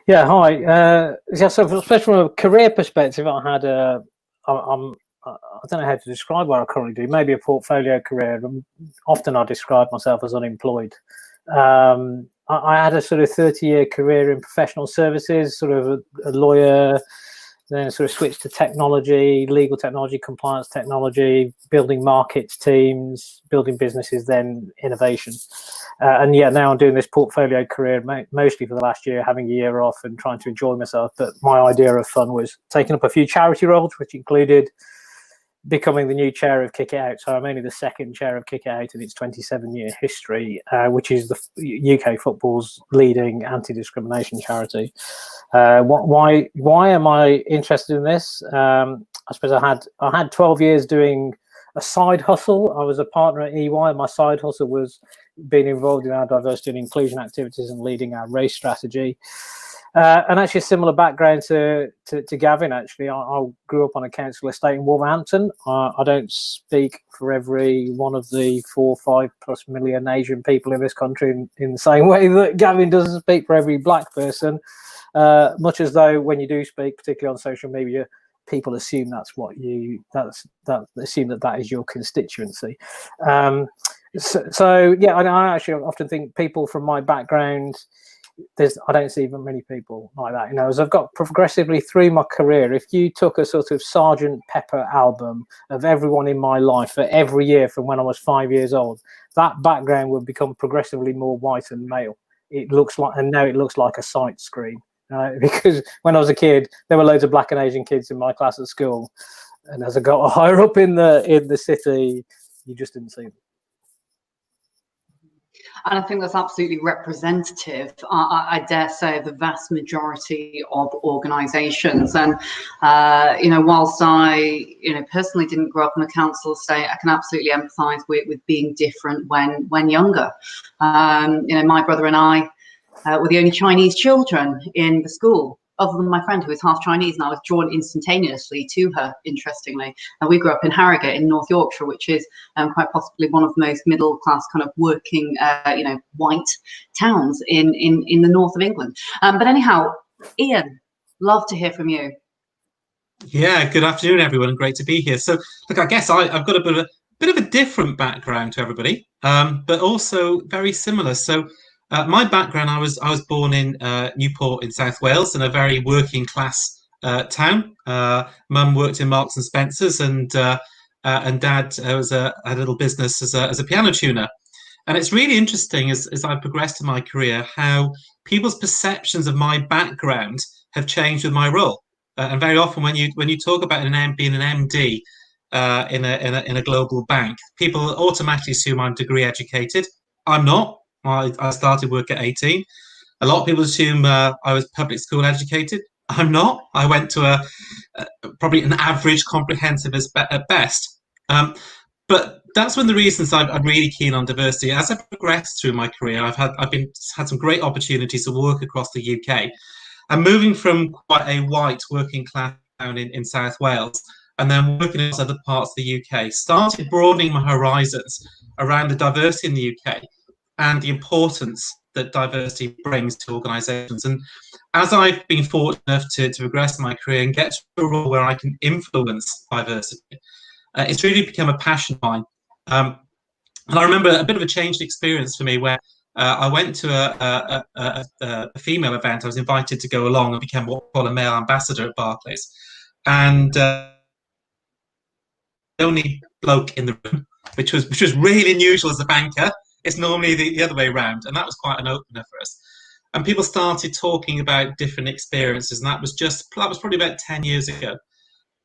V: Yeah, hi. So especially from a career perspective, I had I don't know how to describe what I currently do, maybe a portfolio career. Often I describe myself as unemployed. I had a sort of 30-year career in professional services, sort of a lawyer, then sort of switched to technology, legal technology, compliance technology, building markets teams, building businesses, then innovation. And yeah, now I'm doing this portfolio career, mostly for the last year, having a year off and trying to enjoy myself. But my idea of fun was taking up a few charity roles, which included becoming the new chair of Kick It Out. So I'm only the second chair of Kick It Out in its 27-year history, which is the UK football's leading anti-discrimination charity. Why am I interested in this? I suppose I had 12 years doing a side hustle. I was a partner at EY. My side hustle was being involved in our diversity and inclusion activities and leading our race strategy. And actually a similar background to Gavin, actually. I grew up on a council estate in Wolverhampton. I don't speak for every one of the 4 or 5+ million Asian people in this country in the same way that Gavin doesn't speak for every black person, much as though when you do speak, particularly on social media, people assume that's what you, assume that is your constituency. So yeah, I actually often think people from my background, I don't see even many people like that. As I've got progressively through my career, if you took a sort of Sgt. Pepper album of everyone in my life for every year from when I was 5 years old, that background would become progressively more white and male. it looks like, and now it looks like a sight screen. Because when I was a kid, there were loads of Black and Asian kids in my class at school, and as I got higher up in the city, you just didn't see them.
A: And I think that's absolutely representative, I dare say, of the vast majority of organisations. And, whilst I, personally didn't grow up in a council estate, I can absolutely empathise with being different when younger. My brother and I were the only Chinese children in the school, other than my friend who was half Chinese, and I was drawn instantaneously to her, interestingly. And we grew up in Harrogate in North Yorkshire, which is quite possibly one of the most middle-class kind of working, white towns in the north of England. But anyhow, Ian, love to hear from you.
C: Yeah, good afternoon, everyone, and great to be here. So, look, I guess I've got a bit of a different background to everybody, but also very similar. So, my background, I was born in Newport in South Wales, in a very working class town. Mum worked in Marks and Spencers, and Dad had a little business as a piano tuner. And it's really interesting as I've progressed in my career how people's perceptions of my background have changed with my role. And very often when you talk about being an MD in a global bank, people automatically assume I'm degree educated. I'm not. I started work at 18. A lot of people assume I was public school educated. I'm not. I went to probably an average comprehensive at best. But that's one of the reasons I'm really keen on diversity. As I progressed through my career, I've had some great opportunities to work across the UK. And moving from quite a white working class town in South Wales, and then working in other parts of the UK, started broadening my horizons around the diversity in the UK and the importance that diversity brings to organisations. And as I've been fortunate enough to progress in my career and get to a role where I can influence diversity, it's really become a passion of mine. And I remember a bit of a changed experience for me where I went to a female event. I was invited to go along and became what we call a male ambassador at Barclays. And the only bloke in the room, which was really unusual as a banker. It's normally the other way around, and that was quite an opener for us. And people started talking about different experiences, and that was probably about 10 years ago.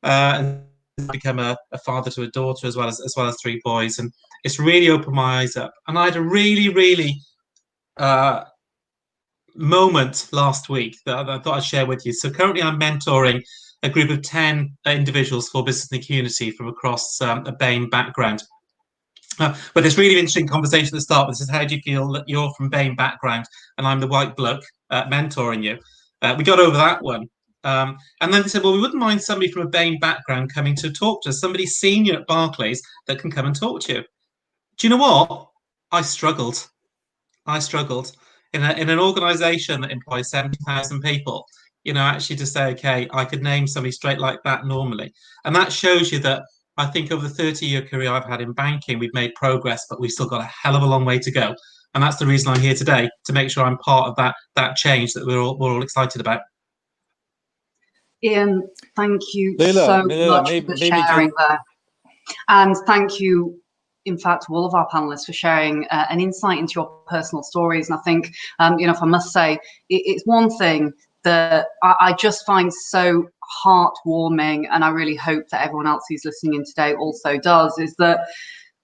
C: And I became a father to a daughter as well as 3 boys, and it's really opened my eyes up. And I had a really moment last week that I thought I'd share with you. So currently I'm mentoring a group of 10 individuals for business and community from across a BAME background. But this really interesting conversation at the start. This is, how do you feel that you're from BAME background and I'm the white bloke mentoring you? We got over that one. And then they said, well, we wouldn't mind somebody from a BAME background coming to talk to us, somebody senior at Barclays that can come and talk to you. Do you know what? I struggled. In an organisation that employs 70,000 people, actually to say, okay, I could name somebody straight like that normally. And that shows you that I think over the 30-year career I've had in banking, we've made progress, but we've still got a hell of a long way to go. And that's the reason I'm here today, to make sure I'm part of that change that we're all excited about.
A: Ian, thank you so much for sharing there. And thank you, in fact, to all of our panelists for sharing an insight into your personal stories. And I think, if I must say, it's one thing that I just find so heartwarming, and I really hope that everyone else who's listening in today also does, is that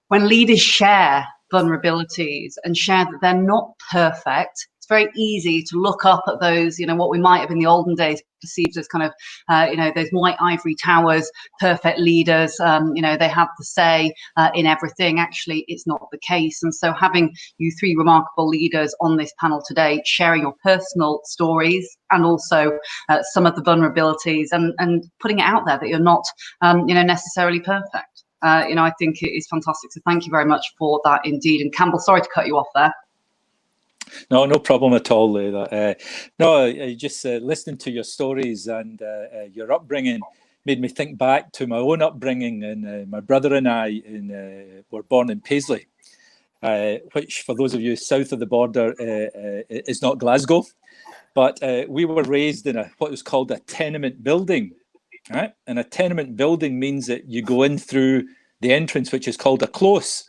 A: when leaders share vulnerabilities and share that they're not perfect, it's very easy to look up at those, what we might have in the olden days perceived as kind of, those white ivory towers, perfect leaders, they have the say in everything. Actually, it's not the case. And so having you 3 remarkable leaders on this panel today, sharing your personal stories and also some of the vulnerabilities and putting it out there that you're not, necessarily perfect. I think it is fantastic. So thank you very much for that indeed. And Campbell, sorry to cut you off there.
B: No problem at all, Leila. Just listening to your stories and your upbringing made me think back to my own upbringing. And my brother and I were born in Paisley, which for those of you south of the border is not Glasgow. But we were raised in what was called a tenement building. Right? And a tenement building means that you go in through the entrance, which is called a close.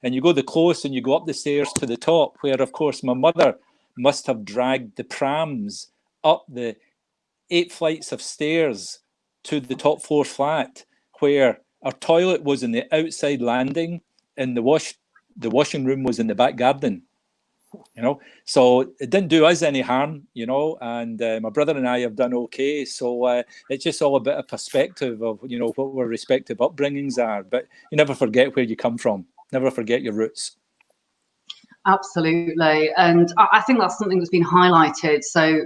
B: And you go the close and you go up the stairs to the top, where, of course, my mother must have dragged the prams up the 8 flights of stairs to the top floor flat, where our toilet was in the outside landing and the washing room was in the back garden. You know, so it didn't do us any harm, you know, and my brother and I have done okay. So it's just all a bit of perspective of, you know, what our respective upbringings are. But you never forget where you come from. Never forget your roots.
A: Absolutely, and I think that's something that's been highlighted so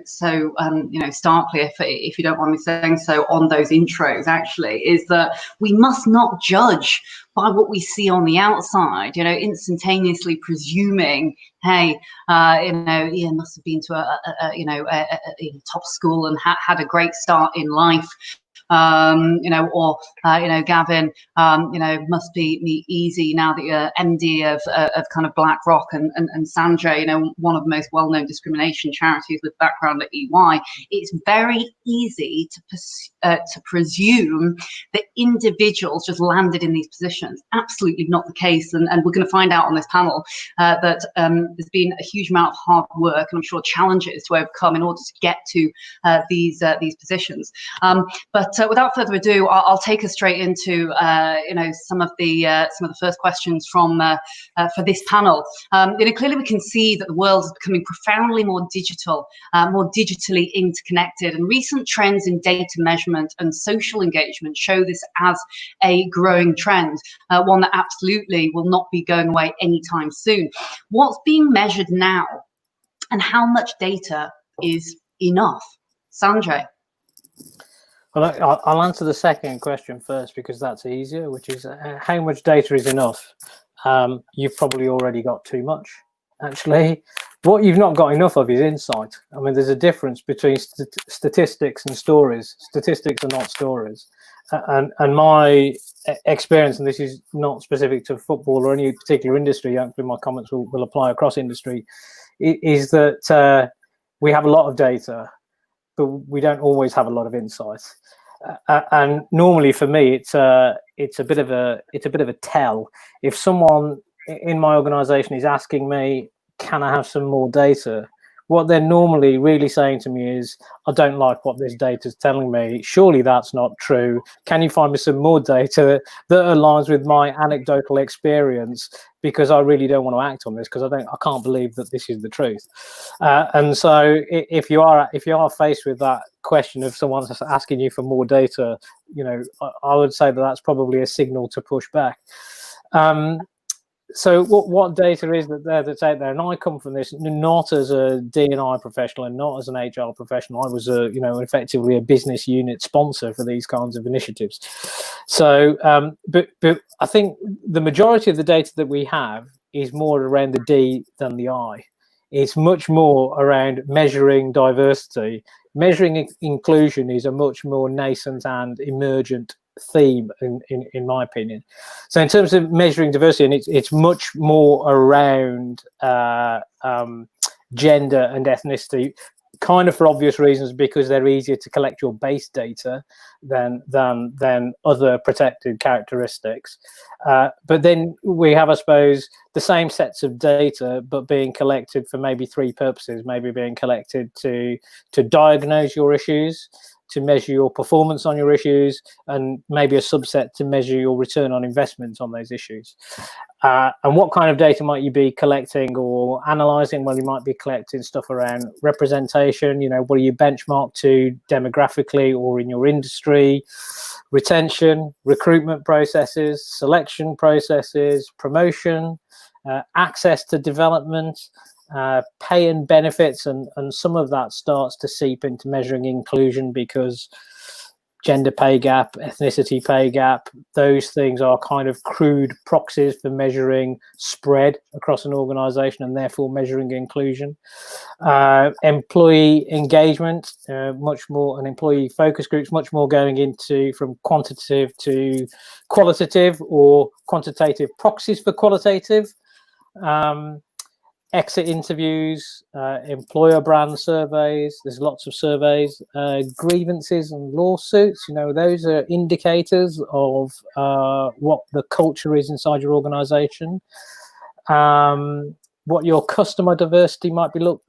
A: you know, starkly, if you don't mind me saying so, on those intros actually, is that we must not judge by what we see on the outside, you know, instantaneously presuming, hey, you know, Ian must have been to a top school and had a great start in life. You know, or you know, Gavin, you know, must be easy now that you're MD of kind of BlackRock, and Sanjay, you know, one of the most well-known discrimination charities with background at EY. It's very easy to presume that individuals just landed in these positions. Absolutely not the case, and we're going to find out on this panel that there's been a huge amount of hard work, and I'm sure challenges to overcome in order to get to these positions. But without further ado, I'll take us straight into you know, some of the first questions from for this panel. You know, clearly we can see that the world is becoming profoundly more digital, more digitally interconnected, and recent trends in data measurement and social engagement show this as a growing trend, one that absolutely will not be going away anytime soon. What's being measured now, and how much data is enough? Sanjay.
V: Well, I'll answer the second question first, because that's easier, which is how much data is enough? You've probably already got too much, actually. What you've not got enough of is insight. I mean, there's a difference between statistics and stories. Statistics are not stories. And my experience, and this is not specific to football or any particular industry, actually my comments will apply across industry, is that we have a lot of data, but we don't always have a lot of insight. And normally for me, it's a bit of a tell. If someone in my organization is asking me, can I have some more data? What they're normally really saying to me is, I don't like what this data is telling me. Surely that's not true. Can you find me some more data that aligns with my anecdotal experience? Because I really don't want to act on this, because I can't believe that this is the truth. And so if you are faced with that question of someone asking you for more data, you know, I would say that that's probably a signal to push back. So what data is that's out there? And I come from this not as a D&I professional and not as an HR professional. I was effectively a business unit sponsor for these kinds of initiatives. So, but I think the majority of the data that we have is more around the D than the I. It's much more around measuring diversity. Measuring inclusion is a much more nascent and emergent theme in my opinion. So in terms of measuring diversity, and it's much more around gender and ethnicity, kind of for obvious reasons, because they're easier to collect your base data than other protected characteristics. But then we have, I suppose, the same sets of data, but being collected for maybe three purposes. Maybe being collected to diagnose your issues, to measure your performance on your issues, and maybe a subset to measure your return on investment on those issues. And what kind of data might you be collecting or analysing? Well, you might be collecting stuff around representation, you know, what are you benchmarked to demographically or in your industry, retention, recruitment processes, selection processes, promotion, access to development, pay and benefits, and some of that starts to seep into measuring inclusion, because gender pay gap, ethnicity pay gap, those things are kind of crude proxies for measuring spread across an organization and therefore measuring inclusion. Employee engagement, much more, and employee focus groups, much more going into from quantitative to qualitative or quantitative proxies for qualitative. Exit interviews, employer brand surveys, there's lots of surveys, grievances and lawsuits, you know, those are indicators of what the culture is inside your organization. what your customer diversity might look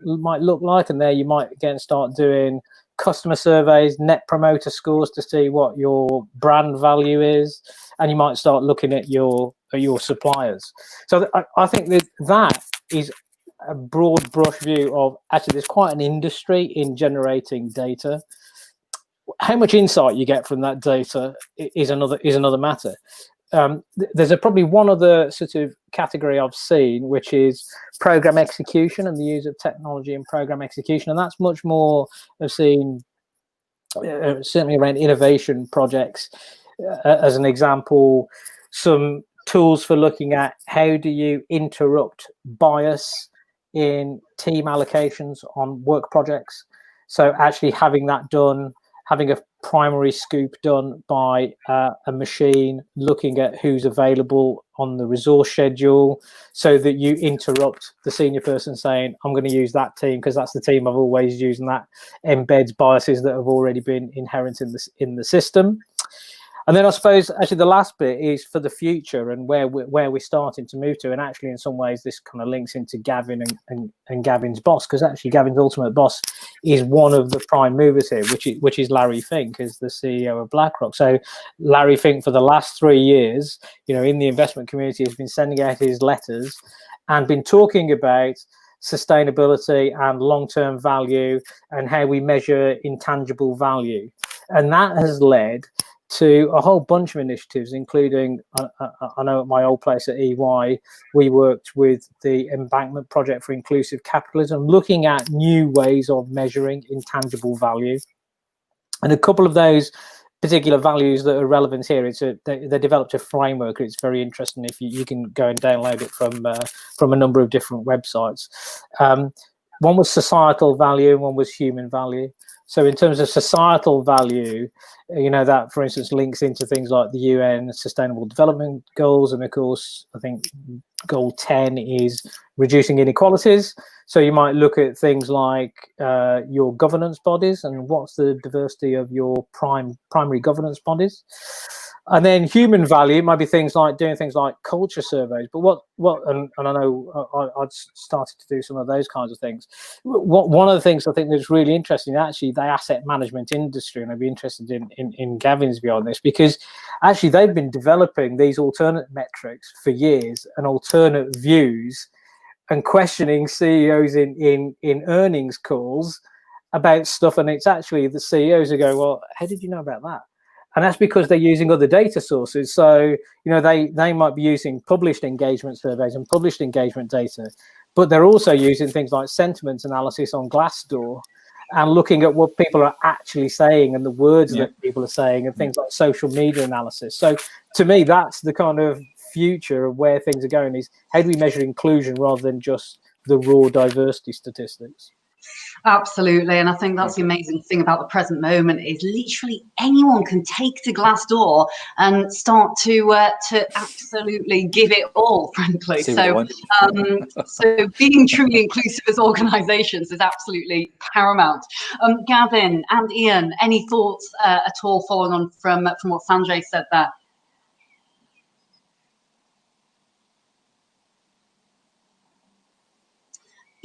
V: like, and there you might again start doing customer surveys, net promoter scores to see what your brand value is, and you might start looking at your suppliers. So I think that is a broad brush view of actually there's quite an industry in generating data. How much insight you get from that data is another matter. There's probably one other sort of category I've seen, which is program execution and the use of technology in program execution, and that's much more I've seen certainly around innovation projects. As an example, some tools for looking at how do you interrupt bias in team allocations on work projects. So actually having that done, having a primary scoop done by a machine, looking at who's available on the resource schedule, so that you interrupt the senior person saying, I'm going to use that team because that's the team I've always used, and that embeds biases that have already been inherent in the system. And then I suppose actually the last bit is for the future and where we're starting to move to. And actually in some ways this kind of links into Gavin and Gavin's boss, because actually Gavin's ultimate boss is one of the prime movers here, which is Larry Fink, as the CEO of BlackRock. So Larry Fink for the last 3 years, in the investment community has been sending out his letters and been talking about sustainability and long-term value and how we measure intangible value. And that has led to a whole bunch of initiatives, including, I know at my old place at EY, we worked with the Embankment Project for Inclusive Capitalism, looking at new ways of measuring intangible value. And a couple of those particular values that are relevant here, they developed a framework. It's very interesting. If you can go and download it from a number of different websites. One was societal value and one was human value. So in terms of societal value, that, for instance, links into things like the UN Sustainable Development Goals. And of course, I think goal 10 is reducing inequalities. So you might look at things like your governance bodies and what's the diversity of your primary governance bodies. And then human value might be things like doing things like culture surveys. But and I know I'd started to do some of those kinds of things. One of the things I think that's really interesting, actually, the asset management industry, and I'd be interested in Gavin's view on this, because actually they've been developing these alternate metrics for years and alternate views, and questioning CEOs in earnings calls about stuff. And it's actually the CEOs are going, well, how did you know about that? And that's because they're using other data sources. So, they might be using published engagement surveys and published engagement data, but they're also using things like sentiment analysis on Glassdoor and looking at what people are actually saying and the words that people are saying, and things like social media analysis. So to me, that's the kind of future of where things are going, is how do we measure inclusion rather than just the raw diversity statistics?
A: Absolutely, and I think that's the amazing thing about the present moment, is literally anyone can take to Glassdoor and start to absolutely give it all, frankly. So being truly inclusive as organisations is absolutely paramount. Gavin and Ian, any thoughts at all following on from what Sanjay said there?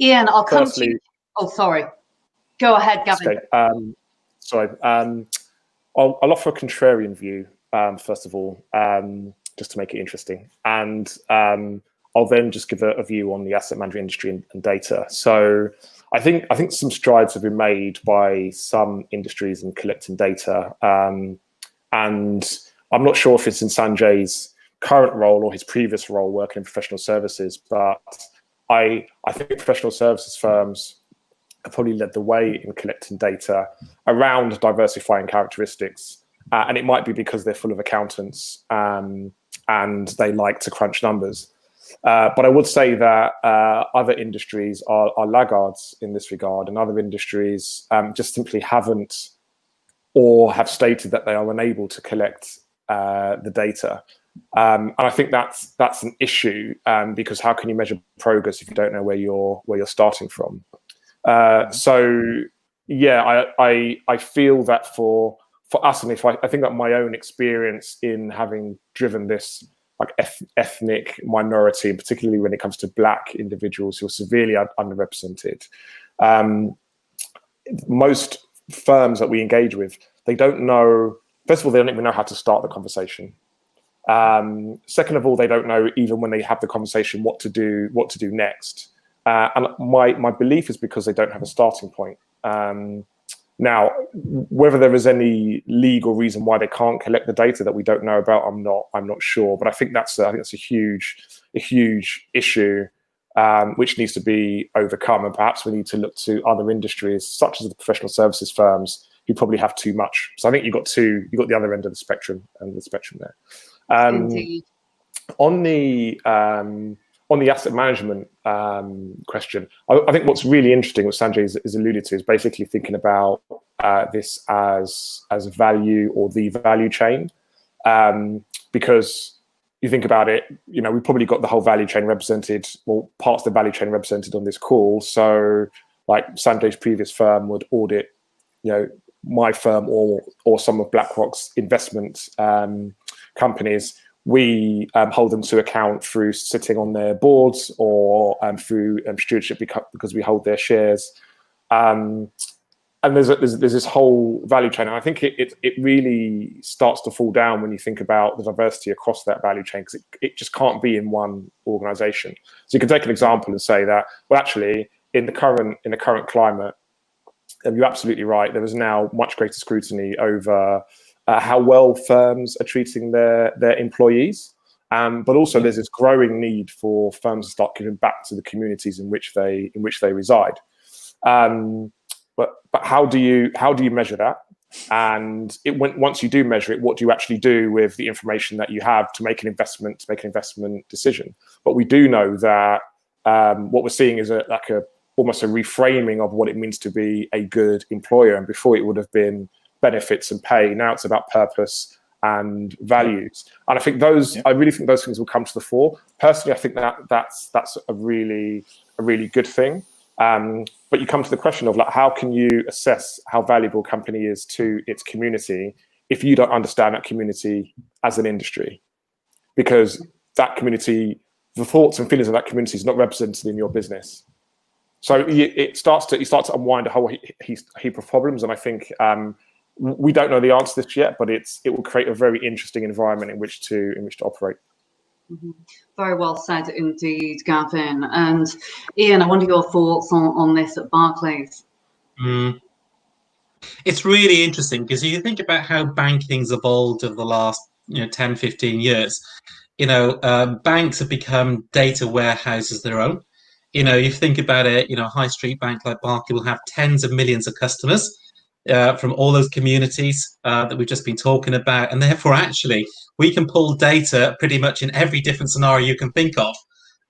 A: Ian, I'll come to you. Oh, sorry. Go ahead, Gavin.
U: Okay. Sorry. I'll offer a contrarian view, first of all, just to make it interesting. And I'll then just give a view on the asset management industry and data. So I think some strides have been made by some industries in collecting data. And I'm not sure if it's in Sanjay's current role or his previous role working in professional services, but I think professional services firms have probably led the way in collecting data around diversifying characteristics. And it might be because they're full of accountants and they like to crunch numbers. But I would say that other industries are laggards in this regard, and other industries just simply haven't, or have stated that they are unable to collect the data. And I think that's an issue, because how can you measure progress if you don't know where you're starting from? So yeah, I feel that for us, and I think that my own experience in having driven this like ethnic minority, and particularly when it comes to Black individuals who are severely underrepresented. Most firms that we engage with, they don't know, first of all, they don't even know how to start the conversation. Second of all, they don't know, even when they have the conversation, what to do next. And my belief is because they don't have a starting point. Now, whether there is any legal reason why they can't collect the data that we don't know about, I'm not sure. But I think that's a huge issue which needs to be overcome. And perhaps we need to look to other industries, such as the professional services firms, who probably have too much. So I think you've got the other end of the spectrum there.
A: Indeed.
U: On the asset management question, I think what's really interesting, what Sanjay has alluded to, is basically thinking about this as value, or the value chain, because you think about it, we've probably got the whole value chain represented, or parts of the value chain represented on this call. So, like Sanjay's previous firm would audit, my firm or some of BlackRock's investment companies. We hold them to account through sitting on their boards, or through stewardship, because we hold their shares. And there's this whole value chain, and I think it really starts to fall down when you think about the diversity across that value chain, because it just can't be in one organization. So you can take an example and say that, well, actually, in the current climate, you're absolutely right. There is now much greater scrutiny over how well firms are treating their employees, but also there's this growing need for firms to start giving back to the communities in which they reside. But how do you measure that? And once you do measure it, what do you actually do with the information that you have to make an investment decision? But we do know that what we're seeing is almost a reframing of what it means to be a good employer. And before, it would have been benefits and pay. Now it's about purpose and values. And I think I really think those things will come to the fore. Personally, I think that's a really good thing. But you come to the question of, like, how can you assess how valuable a company is to its community if you don't understand that community as an industry? Because that community, the thoughts and feelings of that community is not represented in your business. So you start to unwind a whole heap of problems. And I think we don't know the answer to this yet, but it will create a very interesting environment in which to operate.
A: Mm-hmm. Very well said indeed, Gavin. And Ian, I wonder your thoughts on this at Barclays.
C: It's really interesting, because you think about how banking's evolved over the last 10, 15 years. Banks have become data warehouses of their own. You think about it, a high street bank like Barclays will have tens of millions of customers from all those communities that we've just been talking about. And therefore, actually, we can pull data pretty much in every different scenario you can think of.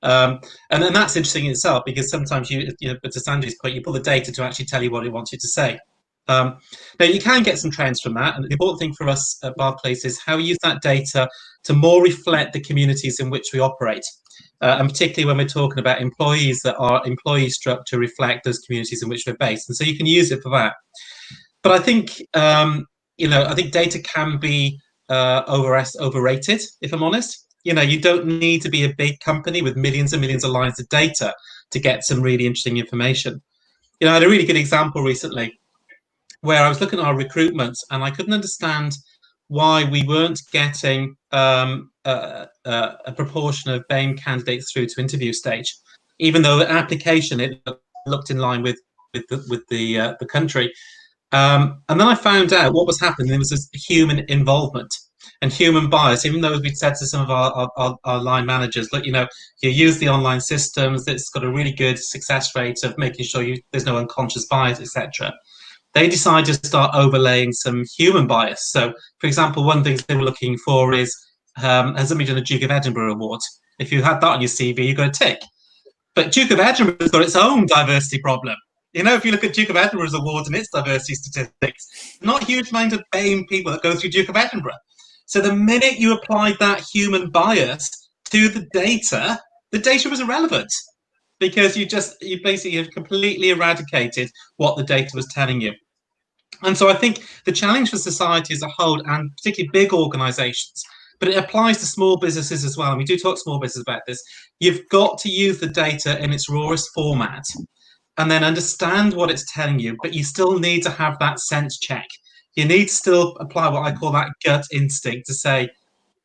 C: And that's interesting in itself, because sometimes but to Sanjay's point, you pull the data to actually tell you what it wants you to say. Now, you can get some trends from that. And the important thing for us at Barclays is how we use that data to more reflect the communities in which we operate. And particularly when we're talking about employees, that our employee structure reflect those communities in which we're based. And so you can use it for that. But I think, I think data can be overrated, if I'm honest. You don't need to be a big company with millions and millions of lines of data to get some really interesting information. I had a really good example recently where I was looking at our recruitment, and I couldn't understand why we weren't getting a proportion of BAME candidates through to interview stage, even though the application, it looked in line with the country. And then I found out what was happening. There was this human involvement and human bias, even though we'd said to some of our line managers, look, you use the online systems, it's got a really good success rate of making sure there's no unconscious bias, etc. They decided to start overlaying some human bias. So, for example, one thing they were looking for is, has somebody done a Duke of Edinburgh Award? If you had that on your CV, you got a tick. But Duke of Edinburgh's got its own diversity problem. If you look at Duke of Edinburgh's awards and its diversity statistics, not a huge amount of BAME people that go through Duke of Edinburgh. So the minute you applied that human bias to the data was irrelevant, because you basically have completely eradicated what the data was telling you. And so I think the challenge for society as a whole, and particularly big organizations, but it applies to small businesses as well. And we do talk to small businesses about this. You've got to use the data in its rawest format and then understand what it's telling you, but you still need to have that sense check. You need to still apply what I call that gut instinct to say,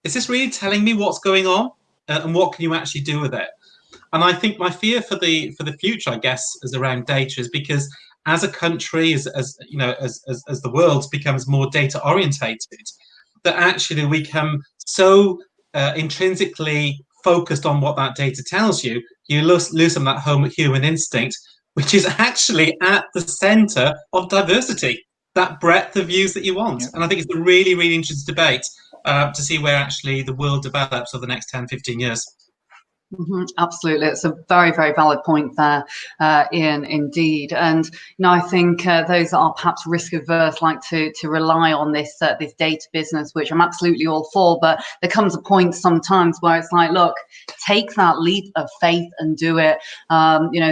C: is this really telling me what's going on? And what can you actually do with it? And I think my fear for the future, I guess, is around data, is because as a country, as the world becomes more data orientated, that actually we become so intrinsically focused on what that data tells you, you lose some of that human instinct, which is actually at the center of diversity, that breadth of views that you want. And I think it's a really, really interesting debate to see where actually the world develops over the next 10, 15 years.
A: Absolutely, it's a very, very valid point there, Ian, indeed. And I think those that are perhaps risk averse like to rely on this this data business, which I'm absolutely all for. But there comes a point sometimes where it's like, look, take that leap of faith and do it.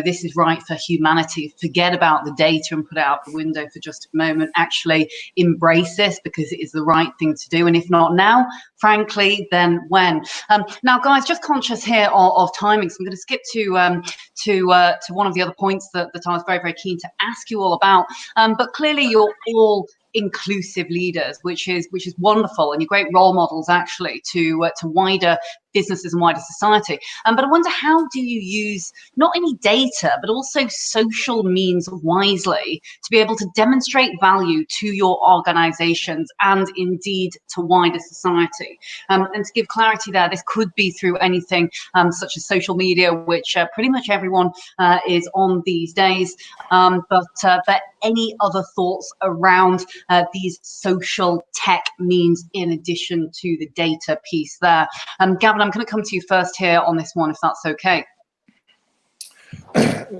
A: This is right for humanity. Forget about the data and put it out the window for just a moment. Actually embrace this because it is the right thing to do. And if not now, frankly, then when? Now, guys, just conscious here of timing, so I'm going to skip to one of the other points that I was very, very keen to ask you all about. But clearly, you're all inclusive leaders, which is wonderful, and you're great role models actually to wider businesses and wider society. But I wonder, how do you use not only data but also social means wisely to be able to demonstrate value to your organizations and indeed to wider society? And to give clarity there, this could be through anything such as social media, which pretty much everyone is on these days. But any other thoughts around these social tech means in addition to the data piece there? Gavin, I'm going to come to you first here on this one, if that's okay.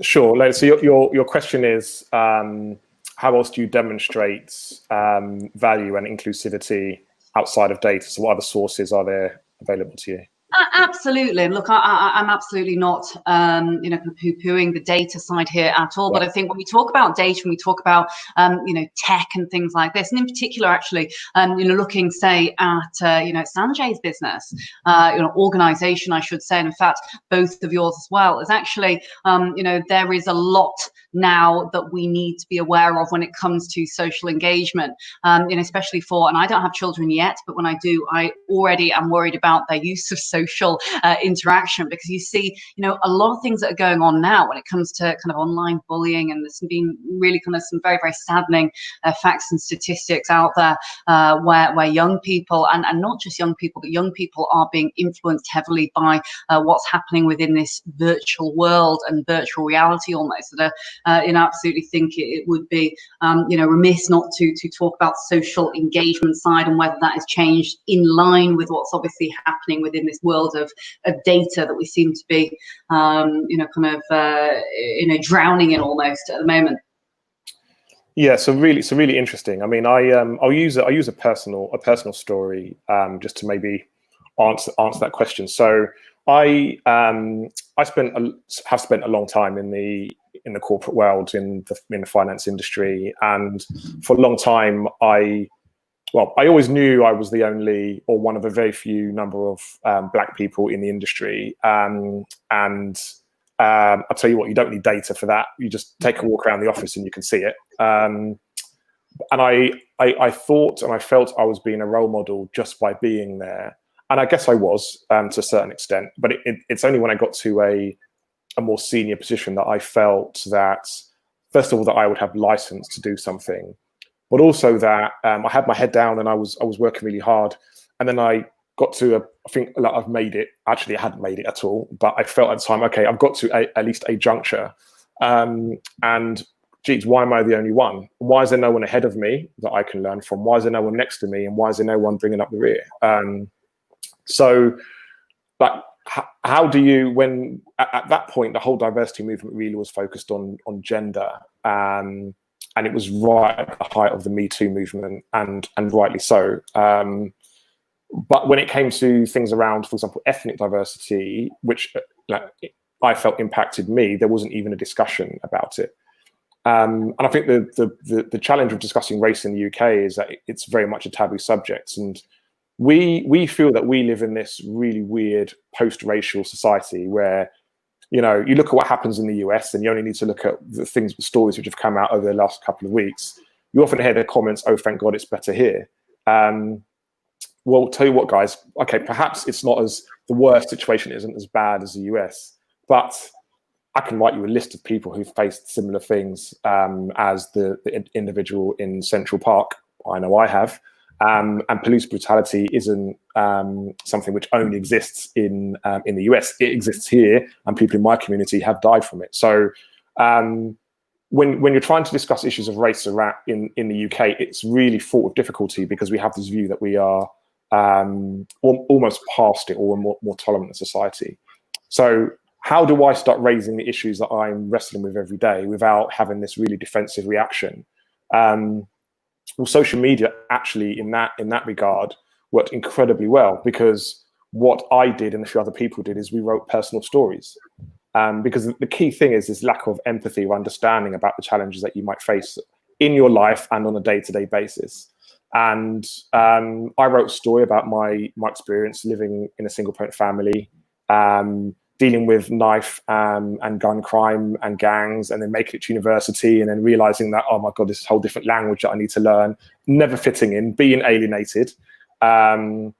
U: Sure. So your question is, how else do you demonstrate value and inclusivity outside of data? So what other sources are there available to you?
A: Absolutely. Look, I'm absolutely not, kind of poo-pooing the data side here at all. But I think when we talk about data, when we talk about, tech and things like this, and in particular, actually, looking, say, at, Sanjay's business, organization, I should say, and in fact, both of yours as well, is actually, there is a lot now that we need to be aware of when it comes to social engagement, especially for, and I don't have children yet, but when I do, I already am worried about their use of social interaction, because you see, a lot of things that are going on now when it comes to kind of online bullying, and there's been really kind of some very, very saddening facts and statistics out there where young people, and not just young people, but young people are being influenced heavily by what's happening within this virtual world and virtual reality almost, that absolutely think it would be remiss not to talk about the social engagement side and whether that has changed in line with what's obviously happening within this world of data that we seem to be drowning in almost at the moment.
U: Yeah, so really interesting. I mean, I'll use a personal story just to maybe answer that question. So I have spent a long time in the corporate world, in the finance industry, and for a long time I always knew I was the only, or one of a very few number of black people in the industry. And I'll tell you what, you don't need data for that. You just take a walk around the office and you can see it. And I thought and I felt I was being a role model just by being there. And I guess I was to a certain extent, but it's only when I got to a more senior position that I felt that, first of all, that I would have license to do something, but also that I had my head down and I was working really hard. And then I got to I think I've made it. Actually, I hadn't made it at all, but I felt at the time, okay, I've got to at least a juncture. And geez, why am I the only one? Why is there no one ahead of me that I can learn from? Why is there no one next to me? And why is there no one bringing up the rear? So, like, how do you, when at that point, the whole diversity movement really was focused on gender, and it was right at the height of the Me Too movement, and rightly so. But when it came to things around, for example, ethnic diversity, which I felt impacted me, there wasn't even a discussion about it. And I think the challenge of discussing race in the UK is that it's very much a taboo subject, and we feel that we live in this really weird post-racial society where, you know, you look at what happens in the US and you only need to look at the stories which have come out over the last couple of weeks. You often hear the comments, "Oh, thank God it's better here." Well, tell you what, guys, okay, perhaps it's not as, the worst situation isn't as bad as the US, but I can write you a list of people who've faced similar things as the individual in Central Park. I know I have. And police brutality isn't something which only exists in the US. It exists here, and people in my community have died from it. So when you're trying to discuss issues of race in the UK, it's really fraught with difficulty because we have this view that we are almost past it, or a more tolerant society. So how do I start raising the issues that I'm wrestling with every day without having this really defensive reaction? Well, social media actually, in that regard, worked incredibly well, because what I did and a few other people did is we wrote personal stories. Because the key thing is this lack of empathy or understanding about the challenges that you might face in your life and on a day-to-day basis. And I wrote a story about my experience living in a single-parent family, dealing with knife and gun crime and gangs, and then making it to university, and then realizing that, oh my God, this is a whole different language that I need to learn, never fitting in, being alienated. And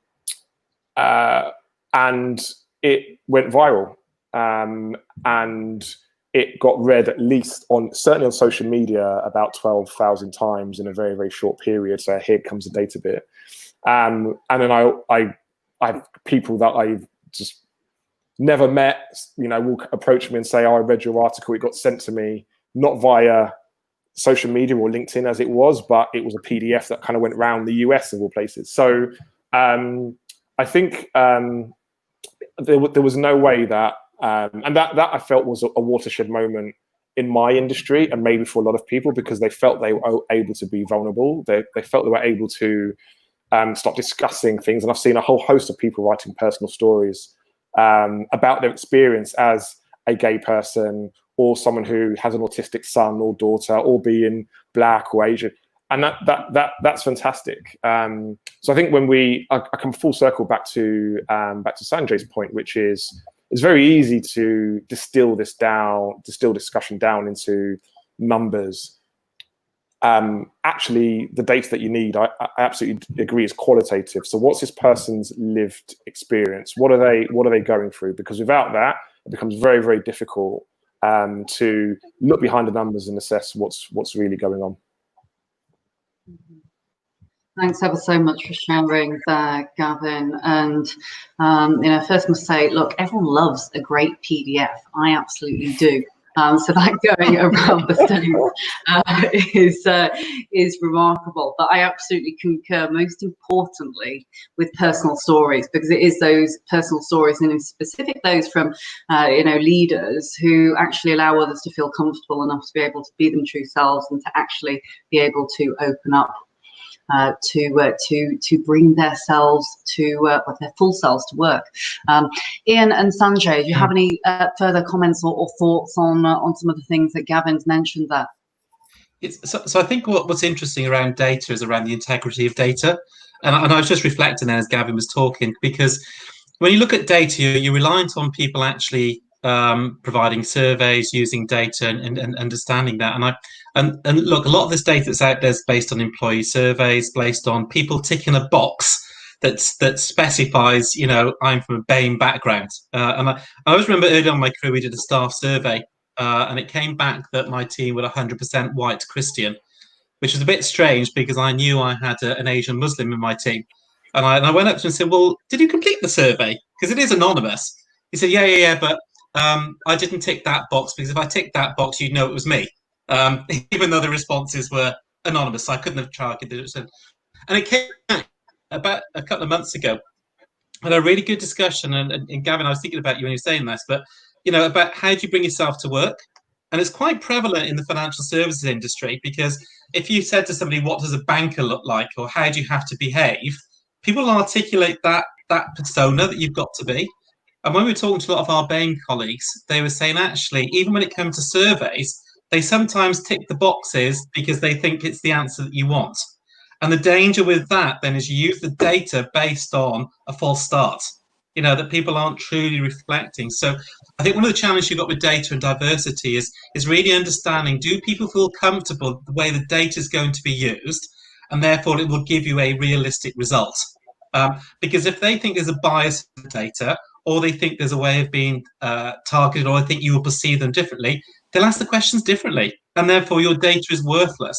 U: it went viral. And it got read at least certainly on social media about 12,000 times in a very, very short period. So here comes the data bit. And then I have people that I've just never met, you know, will approach me and say, "Oh, I read your article. It got sent to me, not via social media or LinkedIn as it was, but it was a PDF that kind of went around the US of all places." So I think there was no way that, and that I felt was a watershed moment in my industry, and maybe for a lot of people, because they felt they were able to be vulnerable. They felt they were able to start discussing things. And I've seen a whole host of people writing personal stories about their experience as a gay person, or someone who has an autistic son or daughter, or being Black or Asian, and that's fantastic. So I think when I come full circle back to Sanjay's point, which is it's very easy to distill discussion down into numbers. Actually, the data that you need, I absolutely agree, is qualitative. So what's this person's lived experience? What are they going through? Because without that, it becomes very, very difficult to look behind the numbers and assess what's really going on.
A: Thanks ever so much for sharing there, Gavin. And first must say, look, everyone loves a great PDF. I absolutely do. So that going around the States is remarkable. But I absolutely concur, most importantly, with personal stories, because it is those personal stories, and in specific those from leaders who actually allow others to feel comfortable enough to be able to be them true selves, and to actually be able to open up to bring their selves to their full selves to work. Ian and Sanjay, do you have any further comments or thoughts on some of the things that Gavin's mentioned there?
C: So I think what's interesting around data is around the integrity of data, and I was just reflecting as Gavin was talking, because when you look at data, you're reliant on people actually providing surveys, using data, and understanding that. And look, a lot of this data that's out there is based on employee surveys, based on people ticking a box that specifies, I'm from a BAME background. And I always remember early on in my career, we did a staff survey, and it came back that my team were 100% white Christian, which was a bit strange because I knew I had an Asian Muslim in my team. And I went up to him and said, "Well, did you complete the survey? Because it is anonymous." He said, yeah, but I didn't tick that box, because if I ticked that box, you'd know it was me. Even though the responses were anonymous, I couldn't have targeted it. And it came back about a couple of months ago. I had a really good discussion, and Gavin, I was thinking about you when you were saying this, but about how do you bring yourself to work? And it's quite prevalent in the financial services industry, because if you said to somebody, "What does a banker look like?" or "How do you have to behave?" people articulate that persona that you've got to be. And when we were talking to a lot of our BAME colleagues, they were saying, actually, even when it comes to surveys, they sometimes tick the boxes because they think it's the answer that you want. And the danger with that then is you use the data based on a false start, you know, that people aren't truly reflecting. So I think one of the challenges you've got with data and diversity is really understanding, do people feel comfortable the way the data is going to be used, and therefore it will give you a realistic result? Because if they think there's a bias in the data, or they think there's a way of being targeted, or they think you will perceive them differently, they'll ask the questions differently, and therefore your data is worthless.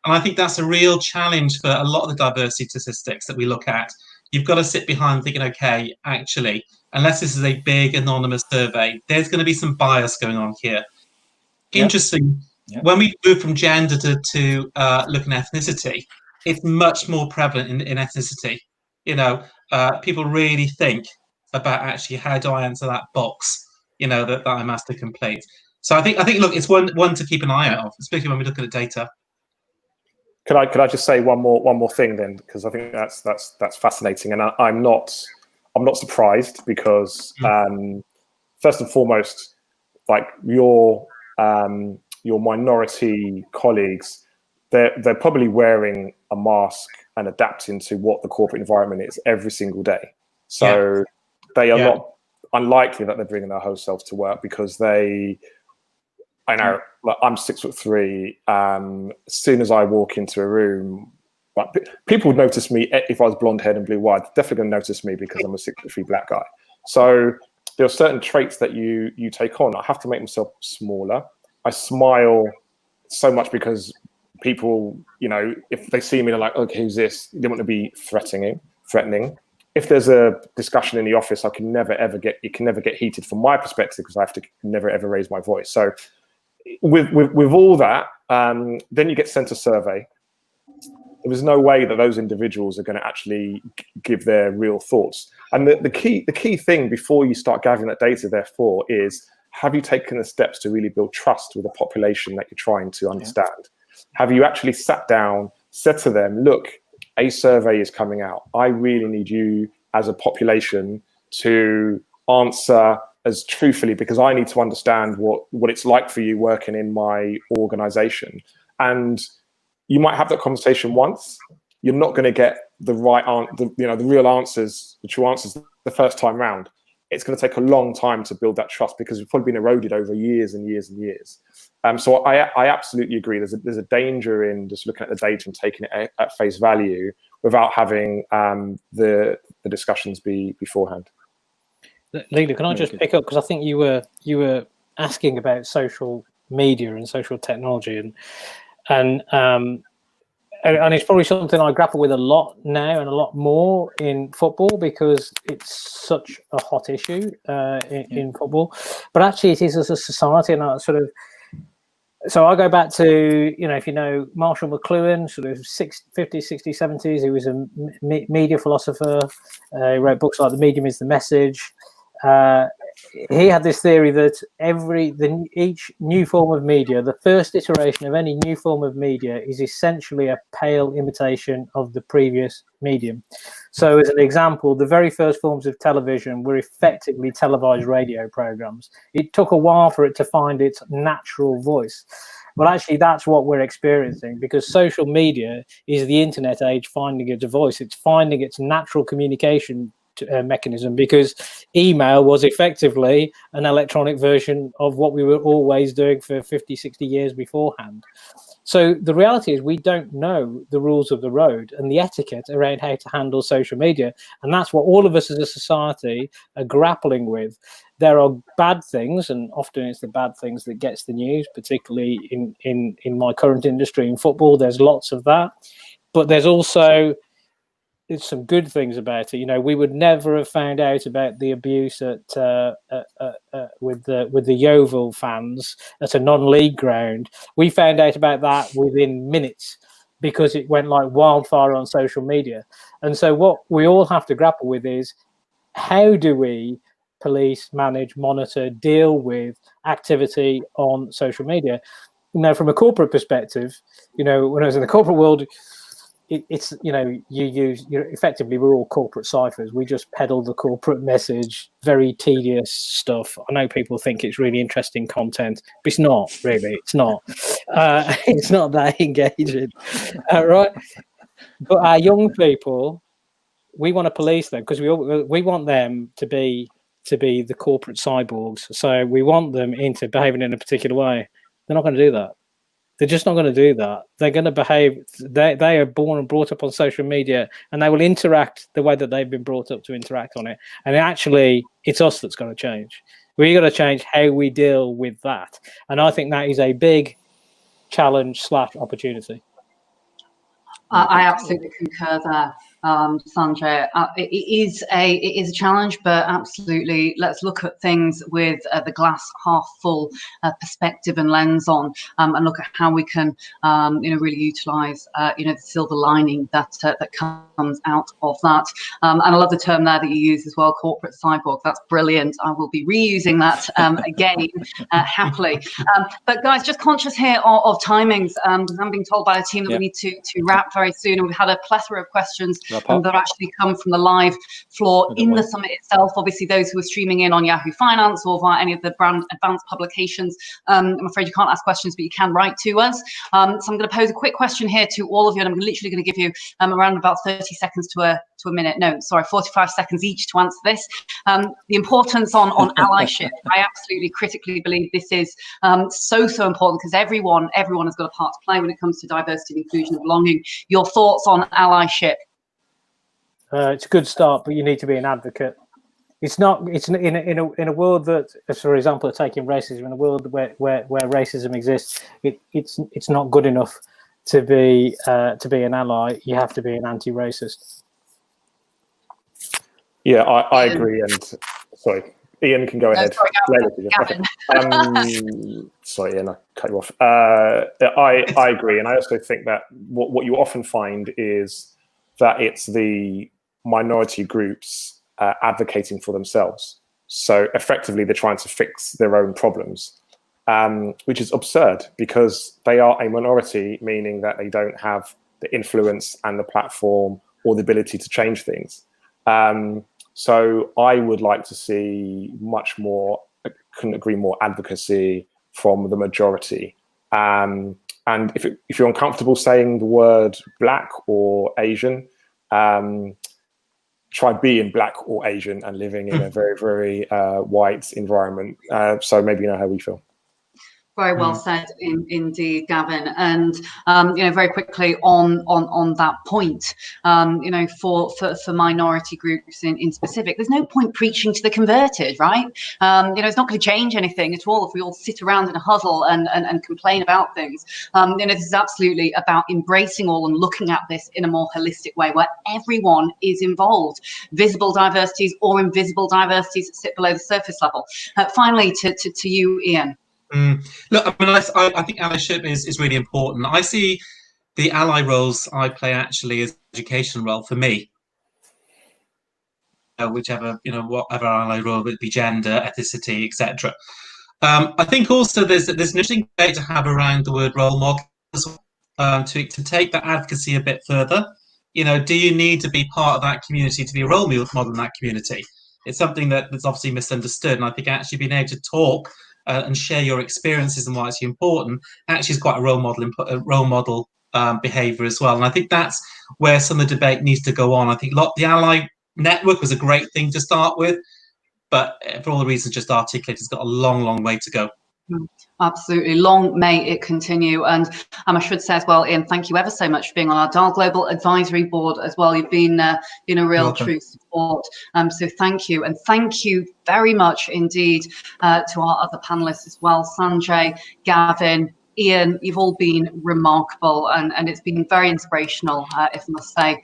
C: And I think that's a real challenge for a lot of the diversity statistics that we look at. You've got to sit behind thinking, okay, actually, unless this is a big anonymous survey, there's going to be some bias going on here. Yep. Interesting. Yep. When we move from gender to looking at ethnicity, it's much more prevalent in ethnicity. You know, people really think about actually, how do I answer that box, you know, that I'm asked to complete. So I think look, it's one to keep an eye out of, especially when we look at the data.
U: Could I just say one more thing then, because I think that's fascinating, and I'm not surprised, because first and foremost, like your minority colleagues, they're probably wearing a mask and adapting to what the corporate environment is every single day. So they are not unlikely that they're bringing their whole selves to work, because I know, like, I'm 6'3". As soon as I walk into a room, like, people would notice me if I was blonde haired and blue eyed. Definitely going to notice me because I'm a 6'3" black guy. So there are certain traits that you take on. I have to make myself smaller. I smile so much because people, you know, if they see me, they're like, okay, who's this? They want to be threatening. If there's a discussion in the office, it can never get heated from my perspective, because I have to never ever raise my voice. So with all that, then you get sent a survey. There was no way that those individuals are going to actually give their real thoughts. And the key thing before you start gathering that data, therefore, is, have you taken the steps to really build trust with the population that you're trying to understand? Yeah. Have you actually sat down, said to them, look, a survey is coming out. I really need you as a population to answer as truthfully, because I need to understand what it's like for you working in my organization. And you might have that conversation once. You're not going to get the right answer, the real answers, the true answers the first time round. It's going to take a long time to build that trust, because it's probably been eroded over years and years and years. So I absolutely agree. There's a danger in just looking at the data and taking it at face value without having the discussions beforehand.
V: Leila, can I just pick up, because I think you were asking about social media and social technology, and it's probably something I grapple with a lot now and a lot more in football, because it's such a hot issue in football. But actually, it is as a society, and so I go back to, if you know Marshall McLuhan, sort of 50s, 60s, 70s. He was a media philosopher. He wrote books like The Medium is the Message. He had this theory that each new form of media, the first iteration of any new form of media, is essentially a pale imitation of the previous medium. So as an example, the very first forms of television were effectively televised radio programs. It took a while for it to find its natural voice. But actually, that's what we're experiencing, because social media is the internet age finding its voice. It's finding its natural communication mechanism, because email was effectively an electronic version of what we were always doing for 50, 60 years beforehand. So the reality is we don't know the rules of the road and the etiquette around how to handle social media. And that's what all of us as a society are grappling with. There are bad things, and often it's the bad things that gets the news, particularly in my current industry in football. There's lots of that. But there's also some good things about it. We would never have found out about the abuse with the Yeovil fans at a non-league ground. We found out about that within minutes, because it went like wildfire on social media. And so what we all have to grapple with is, how do we police, manage, monitor, deal with activity on social media? From a corporate perspective, when I was in the corporate world, it's effectively, we're all corporate ciphers. We just peddle the corporate message, very tedious stuff. I know people think it's really interesting content, but it's not really. It's not. It's not that engaging, right? But our young people, we want to police them because we want them to be the corporate cyborgs. So we want them into behaving in a particular way. They're not going to do that. They're just not going to do that. They're going to behave. They are born and brought up on social media, and they will interact the way that they've been brought up to interact on it. And actually, it's us that's got to change. We've got to change how we deal with that. And I think that is a big challenge / opportunity.
A: I absolutely concur there, Sanjay. It is a challenge, but absolutely, let's look at things with the glass half full perspective and lens on, and look at how we can, really utilise, the silver lining that comes out of that. And I love the term there that you use as well, corporate cyborg. That's brilliant. I will be reusing that again happily. But guys, just conscious here of timings. I'm being told by the team that we need to wrap very soon, and we've had a plethora of questions that actually come from the live floor in the summit itself. Obviously, those who are streaming in on Yahoo Finance or via any of the brand advanced publications, I'm afraid you can't ask questions, but you can write to us. So I'm going to pose a quick question here to all of you, and I'm literally going to give you around about 30 seconds to a minute. No, sorry, 45 seconds each to answer this. The importance on allyship. I absolutely critically believe this is so important, because everyone has got a part to play when it comes to diversity, inclusion, and belonging. Your thoughts on allyship?
V: It's a good start, but you need to be an advocate. It's not. It's in a world that, for example, taking racism, in a world where racism exists, it's not good enough to be an ally. You have to be an anti-racist.
U: Yeah, I agree. And sorry, Ian can go ahead. Sorry, Ian, I cut you off. I agree, and I also think that what you often find is that it's the minority groups advocating for themselves. So effectively, they're trying to fix their own problems, which is absurd, because they are a minority, meaning that they don't have the influence and the platform or the ability to change things. So I would like to see much more, I couldn't agree more, advocacy from the majority. And if you're uncomfortable saying the word Black or Asian, try being Black or Asian and living in a very, very white environment. So maybe you know how we feel.
A: Very well said, indeed, Gavin. And very quickly on that point, for minority groups in specific, there's no point preaching to the converted, right? It's not going to change anything at all if we all sit around in a huddle and complain about things. This is absolutely about embracing all and looking at this in a more holistic way, where everyone is involved, visible diversities or invisible diversities that sit below the surface level. Finally, to you, Ian.
C: Look, I think allyship is really important. I see the ally roles I play actually as an education role for me. Whatever ally role, whether it be gender, ethnicity, etc. I think also there's an interesting debate to have around the word role model as well, to take that advocacy a bit further. Do you need to be part of that community to be a role model in that community? It's something that's obviously misunderstood, and I think actually being able to talk and share your experiences and why it's important actually is quite a role model behavior as well. And I think that's where some of the debate needs to go on. I think the Ally Network was a great thing to start with, but for all the reasons just articulated, it's got a long way to go.
A: Absolutely. Long may it continue. And I should say as well, Ian, thank you ever so much for being on our DAL Global Advisory Board as well. You've been a real true support. So thank you. And thank you very much indeed to our other panelists as well, Sanjay, Gavin, Ian. You've all been remarkable, and it's been very inspirational, if I must say,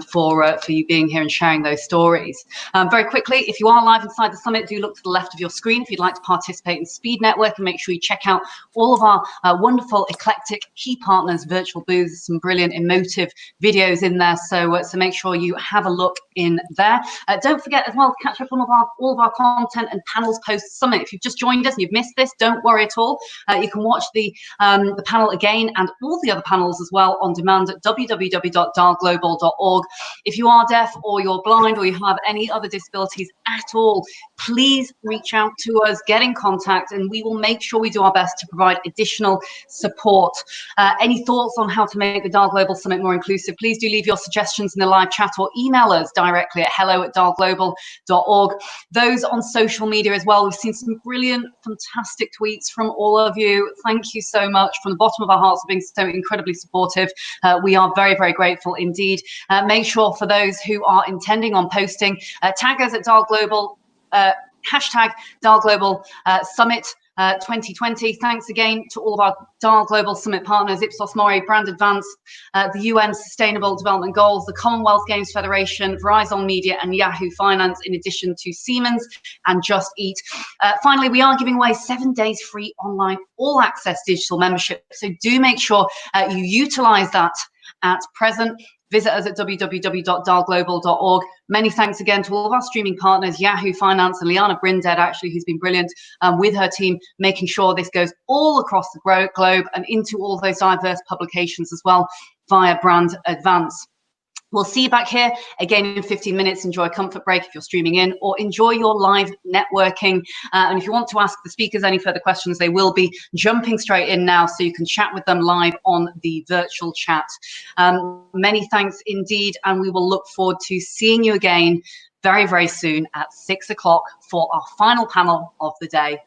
A: for you being here and sharing those stories. Very quickly, if you are live inside the summit, do look to the left of your screen if you'd like to participate in Speed Network, and make sure you check out all of our wonderful, eclectic key partners virtual booths. Some brilliant, emotive videos in there, so make sure you have a look in there. Don't forget as well to catch up on all of our content and panels post summit. If you've just joined us and you've missed this, don't worry at all. You can watch the the panel again and all the other panels as well on demand at www.dahlglobal.org. If you are deaf or you're blind or you have any other disabilities at all, please reach out to us, get in contact, and we will make sure we do our best to provide additional support. Any thoughts on how to make the DAHL Global Summit more inclusive, please do leave your suggestions in the live chat or email us directly at hello@dahlglobal.org. Those on social media as well, we've seen some brilliant, fantastic tweets from all of you. Thank you so much from the bottom of our hearts for being so incredibly supportive. We are very, very grateful indeed. Make sure for those who are intending on posting, tag us at DAHL Global, hashtag DAHL Global Summit 2020. Thanks again to all of our DAHL Global Summit partners, Ipsos Mori, Brand Advance, the UN Sustainable Development Goals, the Commonwealth Games Federation, Verizon Media and Yahoo Finance, in addition to Siemens and Just Eat. Finally, we are giving away 7 days free online all access digital membership, so do make sure you utilize that at present. Visit us at www.dahlglobal.org. Many thanks again to all of our streaming partners, Yahoo Finance and Liana Brinded, actually, who's been brilliant with her team, making sure this goes all across the globe and into all those diverse publications as well via Brand Advance. We'll see you back here again in 15 minutes. Enjoy a comfort break if you're streaming in, or enjoy your live networking. And if you want to ask the speakers any further questions, they will be jumping straight in now, so you can chat with them live on the virtual chat. Many thanks indeed, and we will look forward to seeing you again very, very soon at 6 o'clock for our final panel of the day.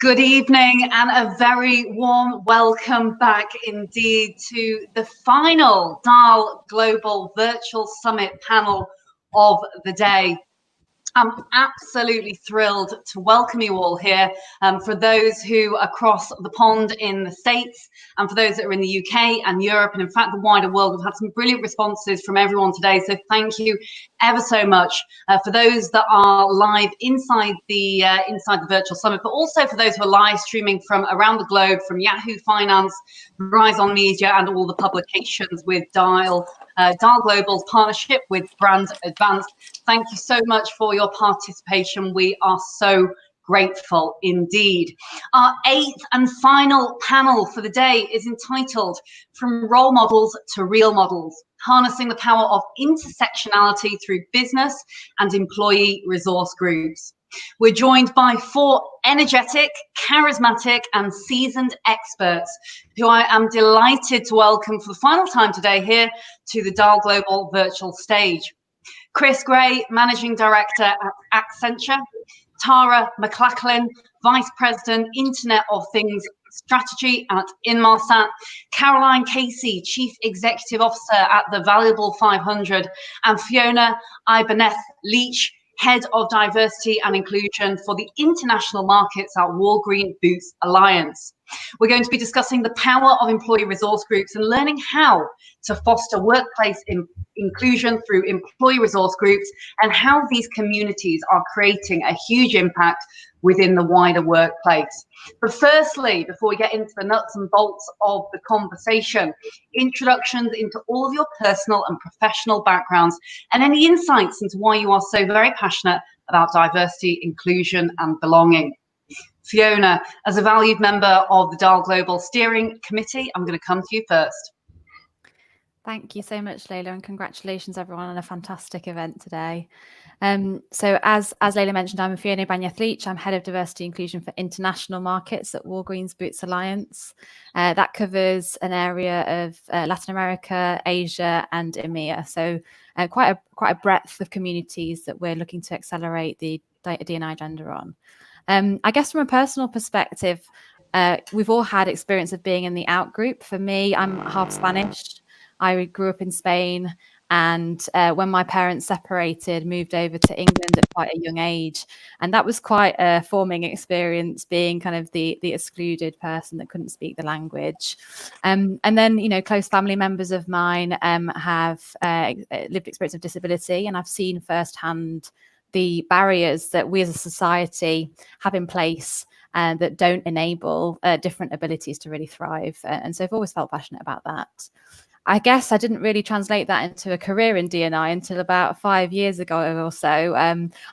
A: Good evening and a very warm welcome back indeed to the final DAL Global Virtual Summit panel of the day. I'm absolutely thrilled to welcome you all here. For those who are across the pond in the States, and for those that are in the UK and Europe, and in fact the wider world, we've had some brilliant responses from everyone today. So thank you ever so much. For those that are live inside the virtual summit, but also for those who are live streaming from around the globe, from Yahoo Finance, Verizon Media, and all the publications with DAL Global's partnership with Brand Advanced. Thank you so much for your participation. We are so grateful indeed. Our 8th and final panel for the day is entitled From Role Models to Real Models, Harnessing the Power of Intersectionality Through Business and Employee Resource Groups. We're joined by 4 energetic, charismatic and seasoned experts who I am delighted to welcome for the final time today here to the DAL Global virtual stage. Chris Gray, Managing Director at Accenture, Tara McLachlan, Vice President, Internet of Things Strategy at Inmarsat, Caroline Casey, Chief Executive Officer at the Valuable 500, and Fiona Ibanez-Leach, Head of Diversity and Inclusion for the International Markets at Walgreen Boots Alliance. We're going to be discussing the power of employee resource groups and learning how to foster workplace inclusion through employee resource groups and how these communities are creating a huge impact within the wider workplace. But firstly, before we get into the nuts and bolts of the conversation, introductions into all of your personal and professional backgrounds and any insights into why you are so very passionate about diversity, inclusion and belonging. Fiona, as a valued member of the DAL Global Steering Committee, I'm going to come to you first.
D: Thank you so much, Layla, and congratulations everyone on a fantastic event today. So as Layla mentioned, I'm Fiona Ibanez-Leach. I'm Head of Diversity Inclusion for International Markets at Walgreens Boots Alliance. That covers an area of Latin America, Asia and EMEA. So quite a breadth of communities that we're looking to accelerate the D&I agenda on. I guess from a personal perspective, we've all had experience of being in the out group. For me, I'm half Spanish. I grew up in Spain, and when my parents separated, moved over to England at quite a young age, and that was quite a forming experience, being kind of the excluded person that couldn't speak the language. And then, you know, close family members of mine have lived experience of disability, and I've seen firsthand the barriers that we as a society have in place and that don't enable different abilities to really thrive. And so I've always felt passionate about that. I guess I didn't really translate that into a career in D&I until about 5 years ago or so.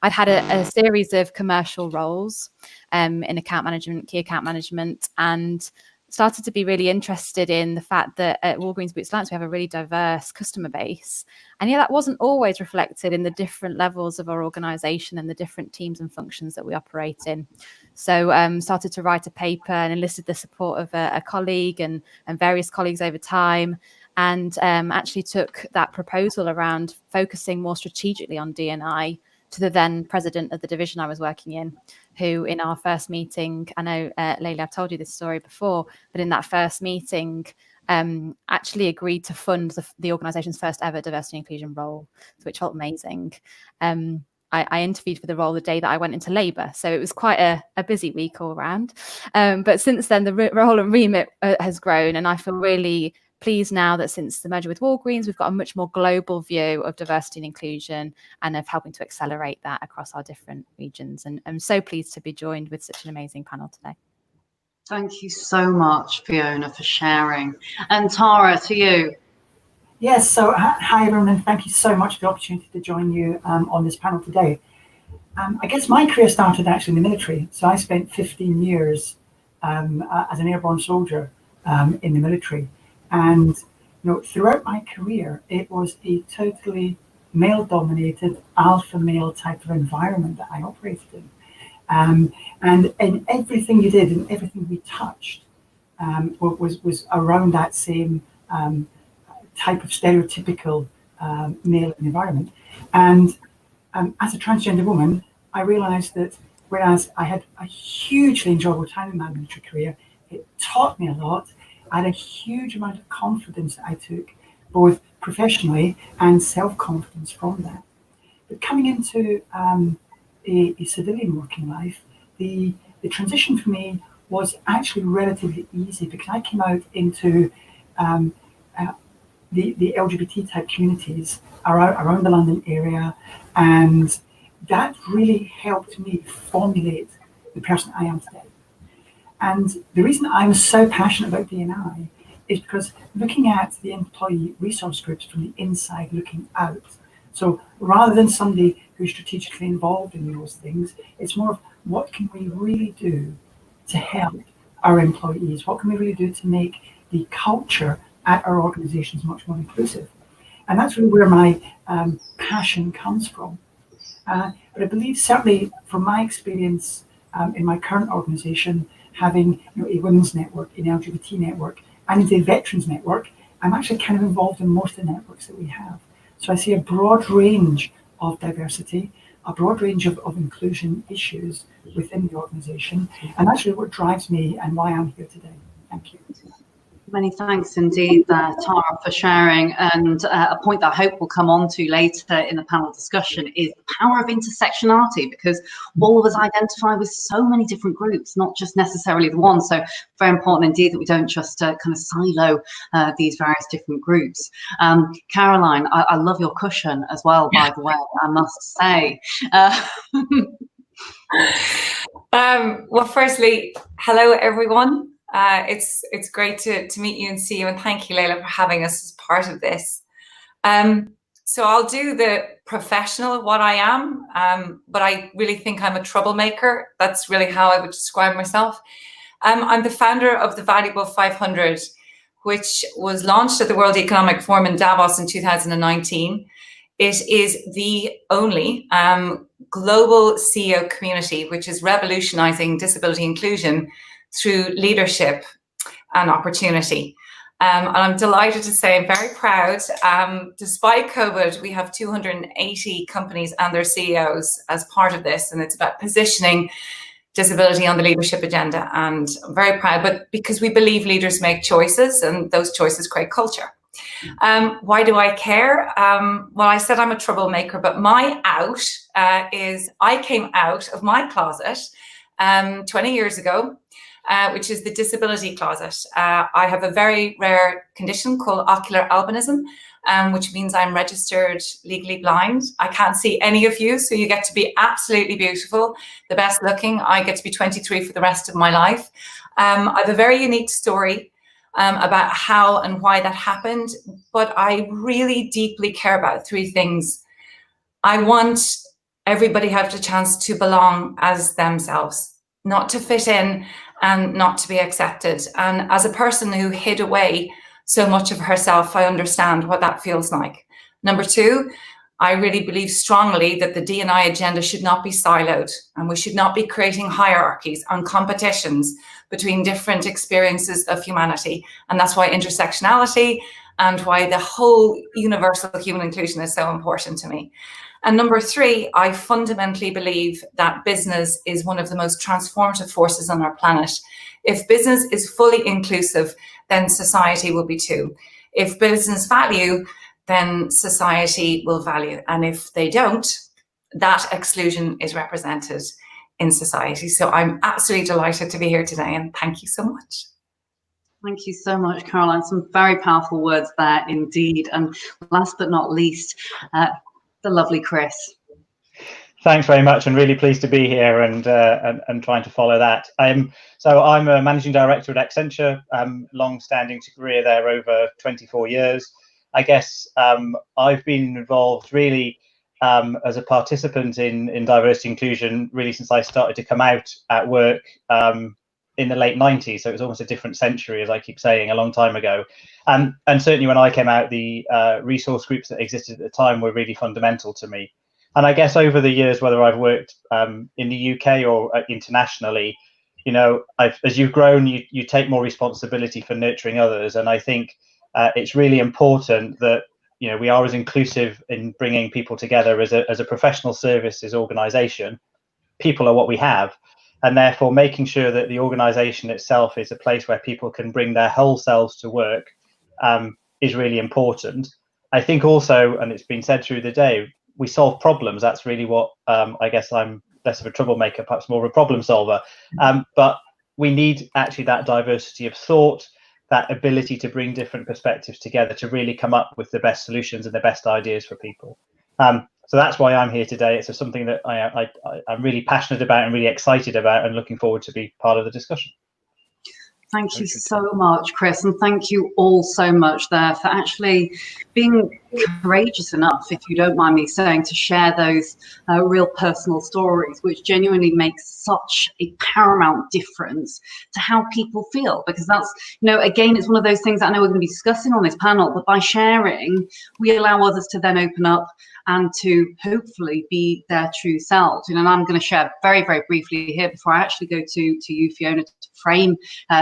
D: I'd had a series of commercial roles in account management, key account management, and started to be really interested in the fact that at Walgreens Boots Alliance we have a really diverse customer base, and yet that wasn't always reflected in the different levels of our organisation and the different teams and functions that we operate in. So started to write a paper and enlisted the support of a colleague and various colleagues over time, and actually took that proposal around focusing more strategically on D&I to the then president of the division I was working in, who in our first meeting, I know, Layla, I've told you this story before, but in that first meeting, actually agreed to fund the organisation's first ever diversity and inclusion role, which felt amazing. I interviewed for the role the day that I went into labour, so it was quite a busy week all around. But since then, the role and remit has grown, and I feel really pleased now that since the merger with Walgreens, we've got a much more global view of diversity and inclusion and of helping to accelerate that across our different regions. And I'm so pleased to be joined with such an amazing panel today.
A: Thank you so much, Fiona, for sharing. And Tara, to you.
E: Yes, so hi everyone, and thank you so much for the opportunity to join you on this panel today. I guess my career started actually in the military. So I spent 15 years as an airborne soldier in the military. And you know, throughout my career, it was a totally male-dominated, alpha male type of environment that I operated in. And in everything you did and everything we touched was around that same type of stereotypical male environment. And as a transgender woman, I realized that whereas I had a hugely enjoyable time in my military career. It taught me a lot. I had a huge amount of confidence that I took, both professionally and self-confidence from that. But coming into a civilian working life, the transition for me was actually relatively easy, because I came out into the LGBT type communities around the London area, and that really helped me formulate the person I am today. And the reason I'm so passionate about D&I is because looking at the employee resource groups from the inside looking out. So rather than somebody who's strategically involved in those things, it's more of what can we really do to help our employees? What can we really do to make the culture at our organizations much more inclusive? And that's really where my passion comes from. But I believe certainly from my experience in my current organization, having a women's network, an LGBT network, and a veterans network, I'm actually kind of involved in most of the networks that we have. So I see a broad range of diversity, a broad range of inclusion issues within the organization, and that's really what drives me and why I'm here today. Thank you.
A: Many thanks indeed, Tara, for sharing. And a point that I hope we'll come on to later in the panel discussion is the power of intersectionality, because all of us identify with so many different groups, not just necessarily the one. So very important indeed that we don't just kind of silo these various different groups. Caroline, I love your cushion as well, by the way, I must say.
F: Well, firstly, hello, everyone. It's great to meet you and see you, and thank you, Leila, for having us as part of this. So I'll do the professional what I am, but I really think I'm a troublemaker. That's really how I would describe myself. I'm the founder of the Valuable 500, which was launched at the World Economic Forum in Davos in 2019. It is the only global CEO community which is revolutionizing disability inclusion through leadership and opportunity. And I'm delighted to say I'm very proud. Despite COVID, we have 280 companies and their CEOs as part of this, and it's about positioning disability on the leadership agenda. And I'm very proud, but because we believe leaders make choices and those choices create culture. Why do I care? Well, I said I'm a troublemaker, but my out is I came out of my closet 20 years ago, which is the disability closet. I have a very rare condition called ocular albinism, which means I'm registered legally blind. I can't see any of you, so you get to be absolutely beautiful, the best looking. I get to be 23 for the rest of my life. I have a very unique story about how and why that happened, but I really deeply care about three things. I want everybody to have the chance to belong as themselves, not to fit in and not to be accepted. And as a person who hid away so much of herself, I understand what that feels like. Number two, I really believe strongly that the D&I agenda should not be siloed, and we should not be creating hierarchies and competitions between different experiences of humanity. And that's why intersectionality and why the whole universal human inclusion is so important to me. And number three, I fundamentally believe that business is one of the most transformative forces on our planet. If business is fully inclusive, then society will be too. If business value, then society will value. And if they don't, that exclusion is represented in society. So I'm absolutely delighted to be here today, and thank you so much.
A: Thank you so much, Caroline. Some very powerful words there indeed. And last but not least, the lovely Chris.
G: Thanks very much, and really pleased to be here and trying to follow that. So I'm a managing director at Accenture, long-standing career there over 24 years. I guess I've been involved really as a participant in diversity inclusion really since I started to come out at work in the late 90s. So it was almost a different century, as I keep saying, a long time ago. And certainly when I came out, the resource groups that existed at the time were really fundamental to me. And I guess over the years, whether I've worked in the UK or internationally, you know, as you've grown, you take more responsibility for nurturing others. And I think it's really important that, you know, we are as inclusive in bringing people together as a professional services organisation. people are what we have, and therefore making sure that the organisation itself is a place where people can bring their whole selves to work is really important. I think also, and it's been said through the day, we solve problems. That's really what I guess I'm less of a troublemaker, perhaps more of a problem solver. But we need actually that diversity of thought, that ability to bring different perspectives together to really come up with the best solutions and the best ideas for people. So that's why I'm here today. It's something that I'm really passionate about and really excited about, and looking forward to be part of the discussion.
A: Thank you so much, Chris, and thank you all so much there for actually being courageous enough, if you don't mind me saying, to share those real personal stories, which genuinely makes such a paramount difference to how people feel. Because that's, again, it's one of those things that I know we're going to be discussing on this panel, but by sharing, we allow others to then open up and to hopefully be their true selves. And I'm going to share very, very briefly here before I actually go to you, Fiona, to frame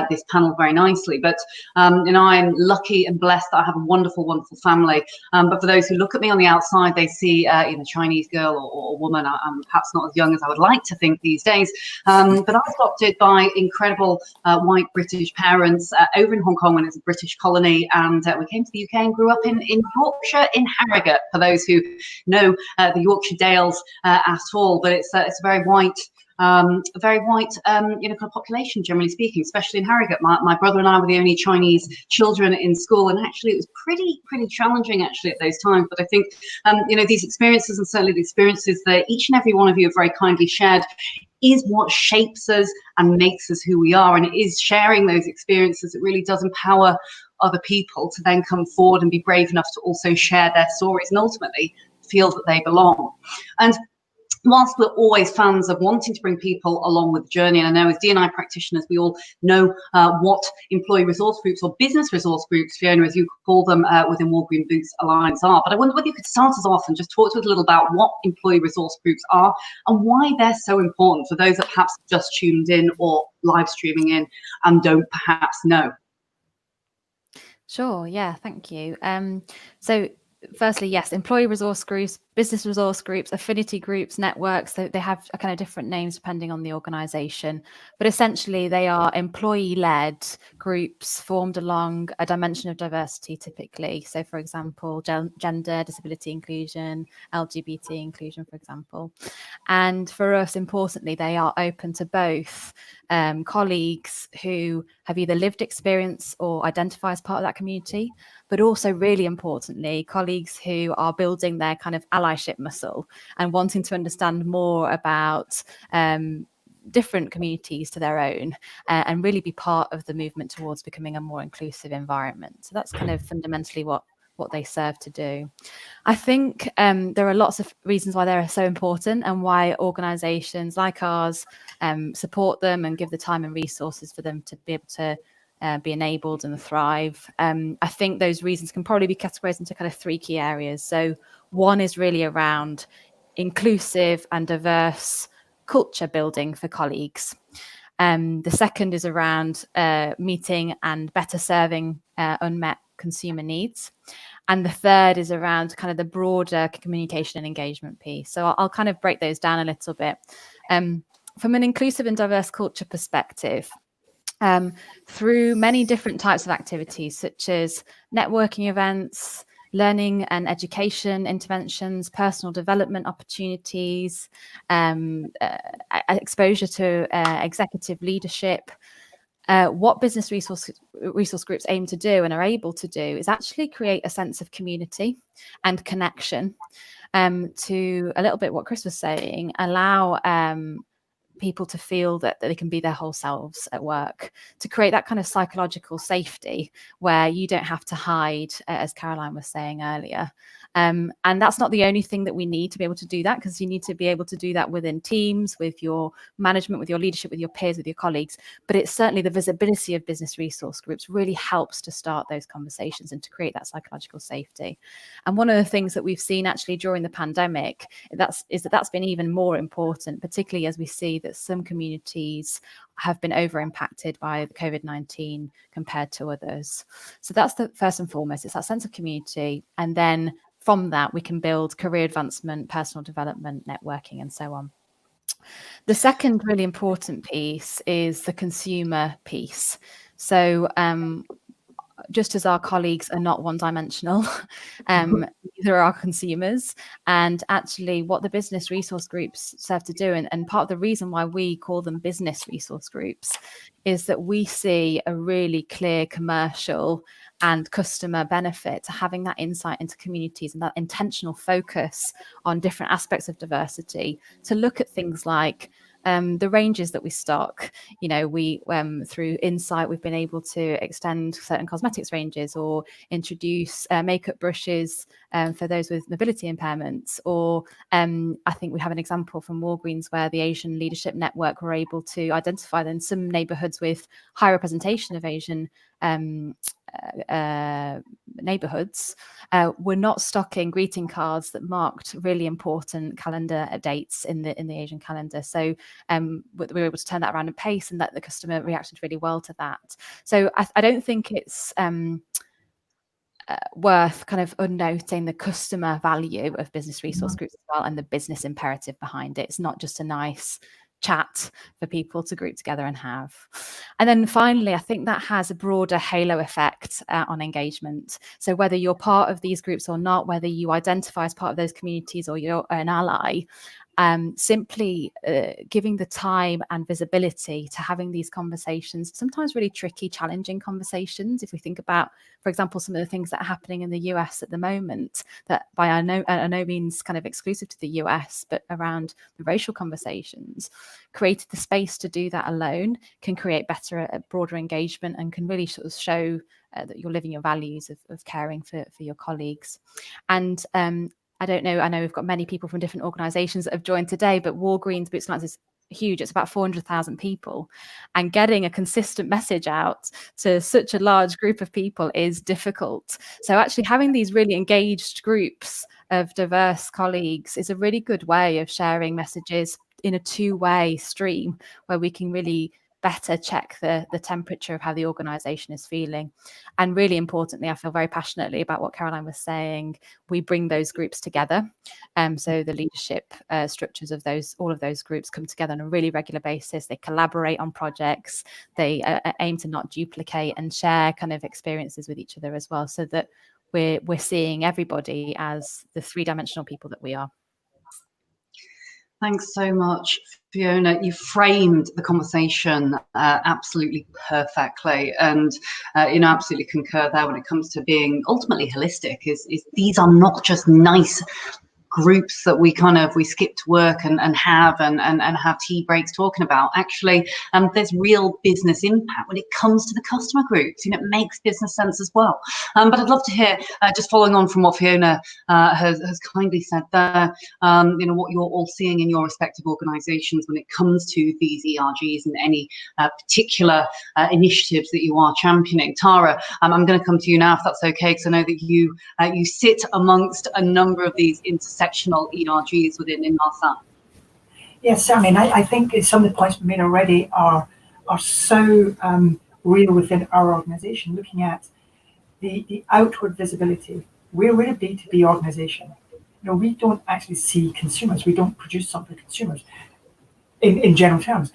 A: this panel very nicely. But I'm lucky and blessed that I have a wonderful, wonderful family. But for those who look at me on the outside, they see a Chinese girl or woman. I'm perhaps not as young as I would like to think these days. But I was adopted by incredible white British parents over in Hong Kong when it was a British colony, and we came to the UK and grew up in Yorkshire, in Harrogate, for those who know the Yorkshire Dales at all. But it's a very white, kind of population, generally speaking, especially in Harrogate. My brother and I were the only Chinese children in school, and actually it was pretty challenging actually at those times. But I think these experiences, and certainly the experiences that each and every one of you have very kindly shared, is what shapes us and makes us who we are. And it is sharing those experiences that really does empower other people to then come forward and be brave enough to also share their stories and ultimately feel that they belong. And whilst we're always fans of wanting to bring people along with the journey, and I know as D&I practitioners, we all know what employee resource groups or business resource groups, Fiona, as you call them, within War Green Boots Alliance are. But I wonder whether you could start us off and just talk to us a little about what employee resource groups are and why they're so important for those that perhaps just tuned in or live streaming in and don't perhaps know.
D: Sure, yeah, thank you. So firstly, yes, employee resource groups, business resource groups, affinity groups, networks, so they have a kind of different names depending on the organization, but essentially they are employee-led groups formed along a dimension of diversity typically. So for example, gender, disability inclusion, LGBT inclusion, for example. And for us, importantly, they are open to both colleagues who have either lived experience or identify as part of that community, but also really importantly, colleagues who are building their kind of allyship muscle and wanting to understand more about different communities to their own and really be part of the movement towards becoming a more inclusive environment. So that's kind of fundamentally what they serve to do. I think there are lots of reasons why they're so important and why organisations like ours support them and give the time and resources for them to be able to be enabled and thrive. I think those reasons can probably be categorized into kind of three key areas. So one is really around inclusive and diverse culture building for colleagues. The second is around meeting and better serving unmet consumer needs. And the third is around kind of the broader communication and engagement piece. So I'll kind of break those down a little bit. From an inclusive and diverse culture perspective, through many different types of activities, such as networking events, learning and education interventions, personal development opportunities, exposure to executive leadership. What business resource groups aim to do and are able to do is actually create a sense of community and connection to a little bit what Chris was saying, allow people to feel that they can be their whole selves at work, to create that kind of psychological safety where you don't have to hide, as Caroline was saying earlier. And that's not the only thing that we need to be able to do that, because you need to be able to do that within teams, with your management, with your leadership, with your peers, with your colleagues. But it's certainly the visibility of business resource groups really helps to start those conversations and to create that psychological safety. And one of the things that we've seen actually during the pandemic is that that's been even more important, particularly as we see that some communities have been over impacted by COVID-19 compared to others. So that's the first and foremost, it's that sense of community. And then from that, we can build career advancement, personal development, networking, and so on. The second really important piece is the consumer piece. So just as our colleagues are not one-dimensional, neither are our consumers. And actually what the business resource groups serve to do, and part of the reason why we call them business resource groups, is that we see a really clear commercial and customer benefit to having that insight into communities and that intentional focus on different aspects of diversity, to look at things like the ranges that we stock. You know, we through Insight, we've been able to extend certain cosmetics ranges or introduce makeup brushes for those with mobility impairments. Or I think we have an example from Walgreens where the Asian Leadership Network were able to identify that in some neighborhoods with high representation of Asian neighborhoods, we're not stocking greeting cards that marked really important calendar dates in the Asian calendar. So we were able to turn that around in pace, and that the customer reacted really well to that. So I don't think it's worth kind of unnoting the customer value of business resource groups as well, and the business imperative behind it. It's not just a nice chat for people to group together and have. And then finally, I think that has a broader halo effect on engagement. So whether you're part of these groups or not, whether you identify as part of those communities or you're an ally, simply giving the time and visibility to having these conversations, sometimes really tricky, challenging conversations. If we think about, for example, some of the things that are happening in the US at the moment, that by no means kind of exclusive to the US, but around the racial conversations, created the space to do that alone can create better, broader engagement, and can really sort of show that you're living your values of caring for your colleagues. And I don't know, I know we've got many people from different organizations that have joined today, but Walgreens Boots and Lights is huge. It's about 400,000 people, and getting a consistent message out to such a large group of people is difficult. So actually having these really engaged groups of diverse colleagues is a really good way of sharing messages in a two-way stream, where we can really better check the temperature of how the organization is feeling. And really importantly, I feel very passionately about what Caroline was saying. We bring those groups together. So the leadership structures of all of those groups come together on a really regular basis. They collaborate on projects. They aim to not duplicate and share kind of experiences with each other as well, so that we're seeing everybody as the three-dimensional people that we are.
A: Thanks so much, Fiona. You framed the conversation absolutely perfectly, and absolutely concur there when it comes to being ultimately holistic. Is these are not just nice groups that we skip to work and have tea breaks talking about. Actually, there's real business impact when it comes to the customer groups. It makes business sense as well. But I'd love to hear, just following on from what Fiona has kindly said there, what you're all seeing in your respective organisations when it comes to these ERGs and any particular initiatives that you are championing. Tara, I'm going to come to you now, if that's okay, because I know that you sit amongst a number of these intersectional ERGs within Inmarsat.
E: Yes, certainly. And I think some of the points we made already are so real within our organisation. Looking at the outward visibility, we're a B2B organisation. We don't actually see consumers. We don't produce something for consumers in general terms.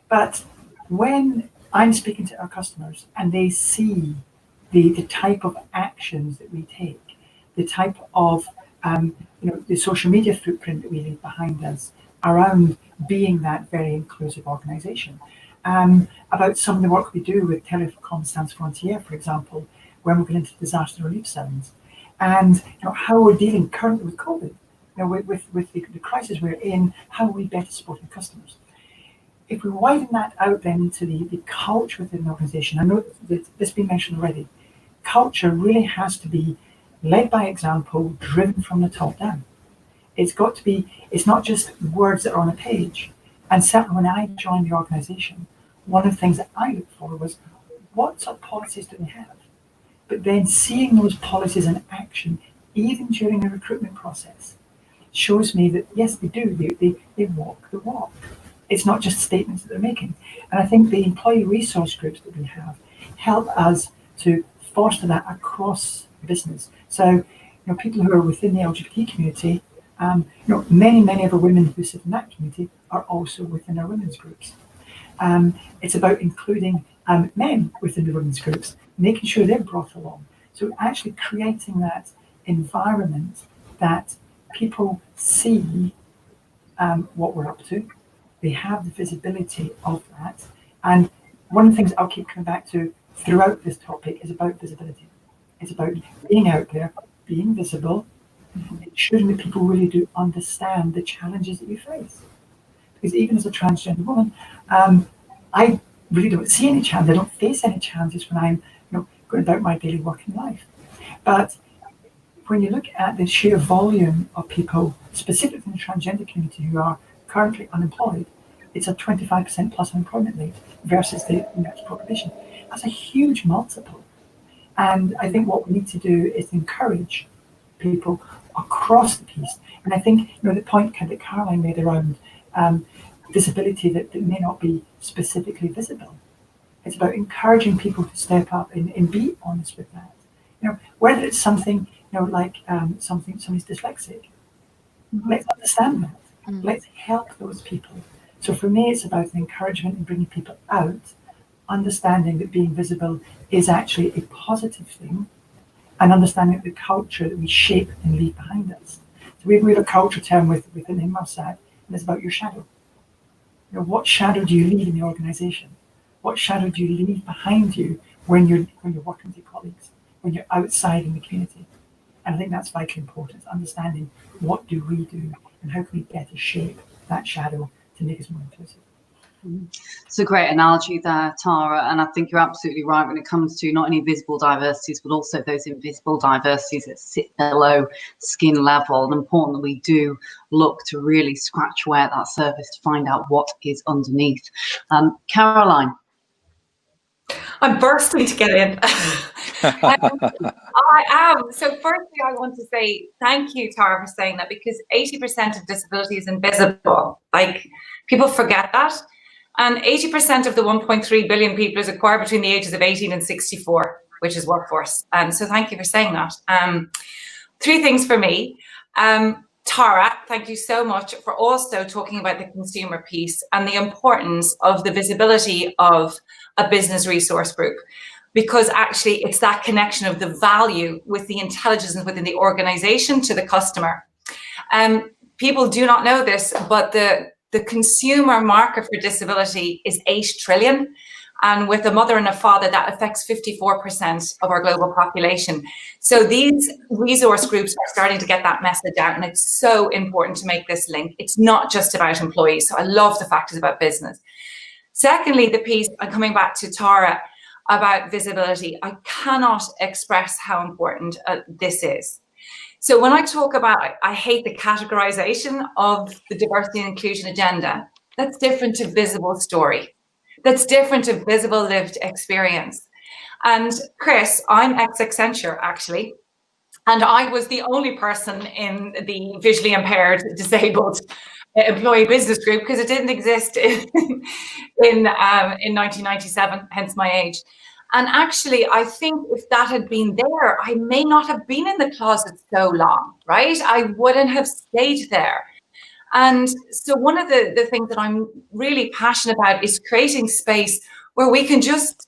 E: But when I'm speaking to our customers and they see the type of actions that we take, the type of the social media footprint that we leave behind us around being that very inclusive organisation. About some of the work we do with Télécom Sans Frontières, for example, when we're going into disaster relief zones, and how we're dealing currently with COVID, with the crisis we're in, how are we better supporting customers? If we widen that out then into the culture within the organisation, I know that this has been mentioned already, culture really has to be led by example, driven from the top down. It's got to be, it's not just words that are on a page. And certainly when I joined the organisation, one of the things that I looked for was, what sort of policies do we have? But then seeing those policies in action, even during the recruitment process, shows me that yes, they do, they walk the walk. It's not just statements that they're making. And I think the employee resource groups that we have help us to foster that across business. So, people who are within the LGBT community Many of the women who sit in that community are also within our women's groups. It's about including men within the women's groups, making sure they're brought along. So actually creating that environment that people see what we're up to, they have the visibility of that. And one of the things I'll keep coming back to throughout this topic is about visibility. It's about being out there, being visible, ensuring that people really do understand the challenges that you face. Because even as a transgender woman, I really don't see any challenge. I don't face any challenges when I'm going about my daily working life. But when you look at the sheer volume of people, specifically in the transgender community, who are currently unemployed, it's a 25% plus unemployment rate versus the next population. That's a huge multiple. And I think what we need to do is encourage people across the piece. And I think the point that Caroline made around visibility that may not be specifically visible. It's about encouraging people to step up and be honest with that. Whether it's something like somebody's dyslexic, let's understand that. Let's help those people. So for me, it's about encouragement and bringing people out, understanding that being visible is actually a positive thing, and understanding the culture that we shape and leave behind us. So we have a culture term within Inmarsat, and it's about your shadow. What shadow do you leave in the organization? What shadow do you leave behind you when you're working with your colleagues, when you're outside in the community? And I think that's vitally important, understanding what do we do and how can we better shape that shadow to make us more inclusive.
A: It's a great analogy there, Tara, and I think you're absolutely right when it comes to not only visible diversities, but also those invisible diversities that sit below skin level. And important that we do look to really scratch away at that surface to find out what is underneath. Caroline.
F: I'm bursting to get in. I am. So firstly, I want to say thank you, Tara, for saying that, because 80% of disability is invisible. Like, people forget that. And 80% of the 1.3 billion people is acquired between the ages of 18 and 64, which is workforce. So thank you for saying that. 3 things for me. Tara, thank you so much for also talking about the consumer piece and the importance of the visibility of a business resource group, because actually it's that connection of the value with the intelligence within the organization to the customer. People do not know this, but the consumer market for disability is 8 trillion. And with a mother and a father, that affects 54% of our global population. So these resource groups are starting to get that message out, and it's so important to make this link. It's not just about employees. So I love the fact it's about business. Secondly, the piece, I'm coming back to Tara, about visibility. I cannot express how important this is. So when I talk about, I hate the categorization of the diversity and inclusion agenda. That's different to visible story. That's different to visible lived experience. And Chris, I'm ex-Accenture actually, and I was the only person in the visually impaired disabled employee business group because it didn't exist in 1997, hence my age. And actually, I think if that had been there, I may not have been in the closet so long, right? I wouldn't have stayed there. And so one of the things that I'm really passionate about is creating space where we can just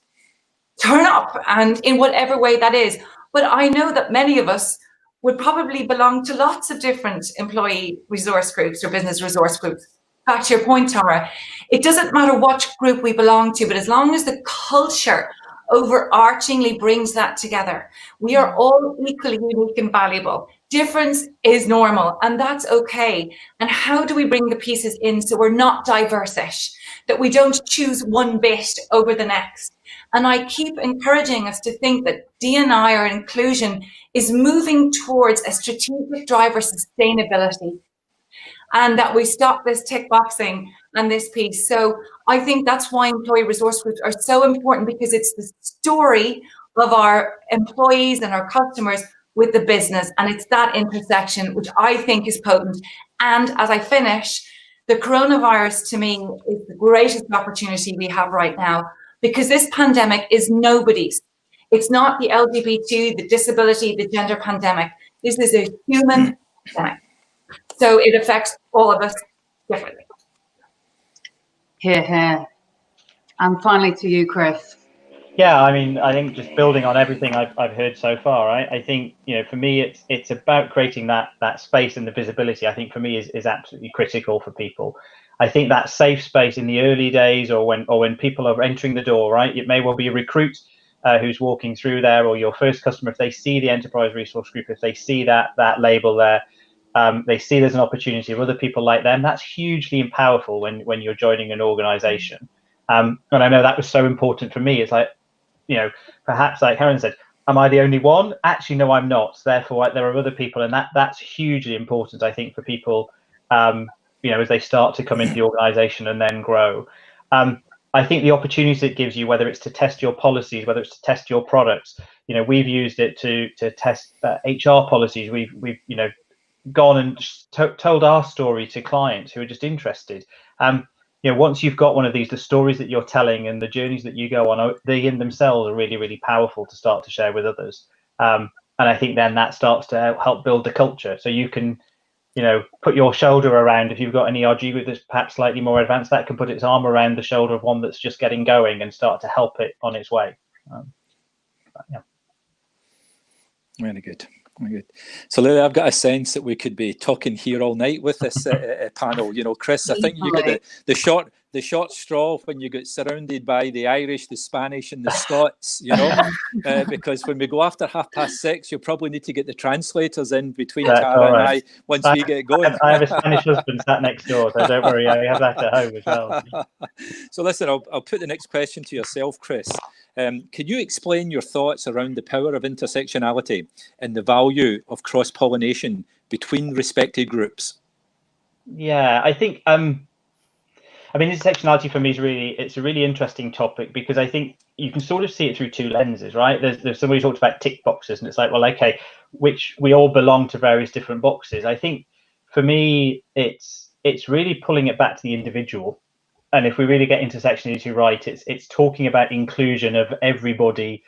F: turn up, and in whatever way that is. But I know that many of us would probably belong to lots of different employee resource groups or business resource groups. Back to your point, Tara, it doesn't matter what group we belong to, but as long as the culture overarchingly brings that together, we are all equally unique and valuable. Difference is normal, and that's okay. And how do we bring the pieces in so we're not diverse-ish, that we don't choose one bit over the next? And I keep encouraging us to think that D&I or inclusion is moving towards a strategic driver sustainability, and that we stop this tick boxing and this piece. So I think that's why employee resource groups are so important, because it's the story of our employees and our customers with the business. And it's that intersection, which I think is potent. And as I finish, the coronavirus to me is the greatest opportunity we have right now, because this pandemic is nobody's. It's not the LGBT, the disability, the gender pandemic. This is a human pandemic. So it affects all of us differently.
A: Hear, hear. And finally to you, Chris.
G: Yeah, I mean, I think just building on everything I've heard so far, right? I think, you know, for me, it's about creating that space, and the visibility, I think, for me is absolutely critical for people. I think that safe space in the early days, or when people are entering the door, right? It may well be a recruit who's walking through there, or your first customer. If they see the enterprise resource group, if they see that label there, they see there's an opportunity of other people like them. That's hugely powerful when you're joining an organization. And I know that was so important for me. It's like, you know, perhaps like Helen said, am I the only one? Actually, no, I'm not. Therefore, there are other people, and that's hugely important, I think, for people, you know, as they start to come into the organization and then grow. I think the opportunities it gives you, whether it's to test your policies, whether it's to test your products, you know, we've used it to test HR policies. We've you know, gone and told our story to clients who are just interested. You know, once you've got one of these, the stories that you're telling and the journeys that you go on, they in themselves are really, really powerful to start to share with others. And I think then that starts to help build the culture. So you can, you know, put your shoulder around, if you've got an ERG group that's perhaps slightly more advanced, that can put its arm around the shoulder of one that's just getting going and start to help it on its way. Yeah.
B: Very good. Very good. So, Lily, I've got a sense that we could be talking here all night with this panel. You know, Chris, I think you got the short straw when you get surrounded by the Irish, the Spanish, and the Scots. You know, because when we go after 6:30, you'll probably need to get the translators in between Tara and I once we get going.
G: I have a Spanish husband sat next door, so don't worry, I have that at home as well.
B: So, listen, I'll put the next question to yourself, Chris. Can you explain your thoughts around the power of intersectionality and the value of cross-pollination between respected groups?
G: Yeah, I think, I mean, intersectionality for me it's a really interesting topic, because I think you can sort of see it through two lenses, right? There's somebody who talked about tick boxes, and it's like, well, okay, which we all belong to various different boxes. I think for me, it's really pulling it back to the individual. And if we really get intersectionality right, it's talking about inclusion of everybody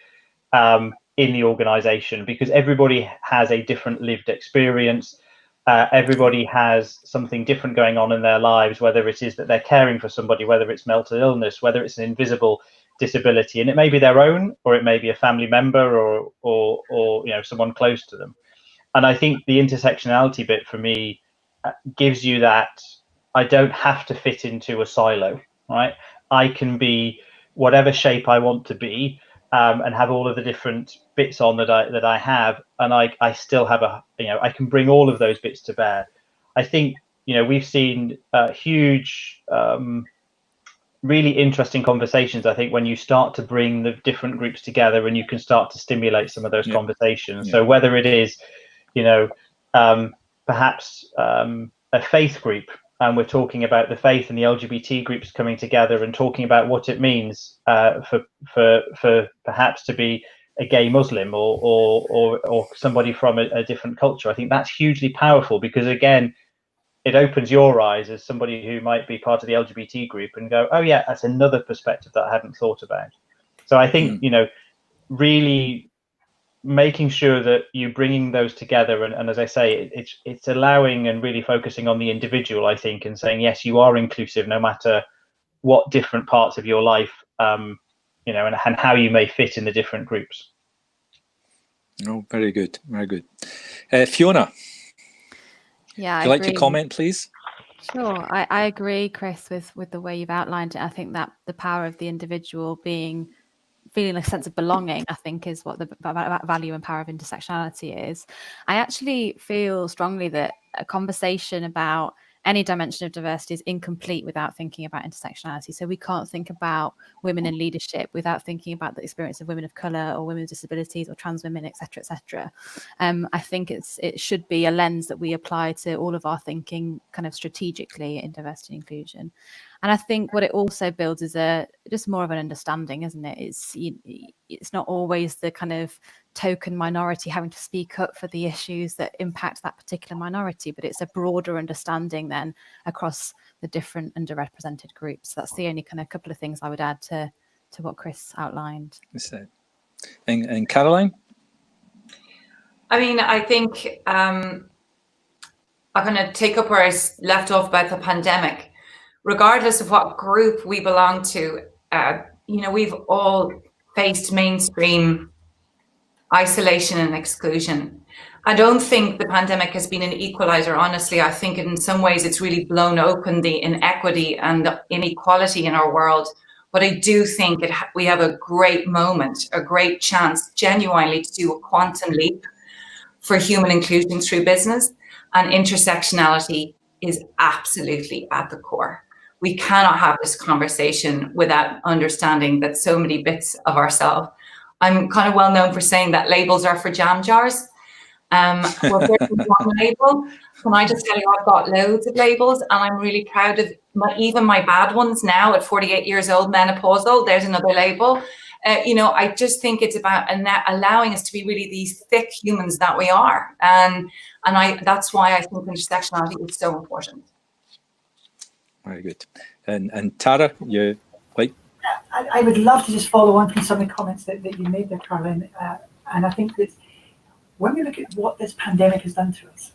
G: in the organization, because everybody has a different lived experience. Everybody has something different going on in their lives, whether it is that they're caring for somebody, whether it's mental illness, whether it's an invisible disability, and it may be their own, or it may be a family member, or you know, someone close to them. And I think the intersectionality bit for me gives you that. I don't have to fit into a silo, right? I can be whatever shape I want to be, and have all of the different bits on that I have, and I still have I can bring all of those bits to bear. I think, you know, we've seen huge, really interesting conversations, I think, when you start to bring the different groups together and you can start to stimulate some of those conversations. Yeah. So whether it is, you know, perhaps a faith group, and we're talking about the faith and the LGBT groups coming together and talking about what it means for perhaps to be a gay Muslim or somebody from a different culture. I think that's hugely powerful, because again, it opens your eyes as somebody who might be part of the LGBT group and go, oh yeah, that's another perspective that I hadn't thought about. So I think, you know, really making sure that you're bringing those together, and as I say, it's allowing and really focusing on the individual, I think, and saying, yes, you are inclusive no matter what different parts of your life, you know, and how you may fit in the different groups.
B: Oh, very good, very good. Fiona,
D: yeah,
B: would you like to comment, please?
D: Sure, I agree, Chris, with the way you've outlined it. I think that the power of the individual feeling a sense of belonging, I think, is what the value and power of intersectionality is. I actually feel strongly that a conversation about any dimension of diversity is incomplete without thinking about intersectionality. So we can't think about women in leadership without thinking about the experience of women of colour or women with disabilities or trans women, etc., etc. I think it should be a lens that we apply to all of our thinking kind of strategically in diversity and inclusion. And I think what it also builds is just more of an understanding, isn't it? It's not always the kind of token minority having to speak up for the issues that impact that particular minority, but it's a broader understanding then across the different underrepresented groups. That's the only kind of couple of things I would add to what Chris outlined.
B: And Caroline?
F: I mean, I think I'm going to take up where I left off about the pandemic. Regardless of what group we belong to, you know, we've all faced mainstream isolation and exclusion. I don't think the pandemic has been an equalizer, honestly. I think in some ways it's really blown open the inequity and the inequality in our world. But I do think we have a great moment, a great chance genuinely to do a quantum leap for human inclusion through business, and intersectionality is absolutely at the core. We cannot have this conversation without understanding that so many bits of ourselves. I'm kind of well known for saying that labels are for jam jars. We're one label. Can I just tell you, I've got loads of labels, and I'm really proud of even my bad ones now at 48 years old, menopausal. There's another label. You know, I just think it's about allowing us to be really these thick humans that we are, and that's why I think intersectionality is so important.
B: Very good. And Tara, you like?
E: I would love to just follow on from some of the comments that you made there, Caroline. And I think that when we look at what this pandemic has done to us,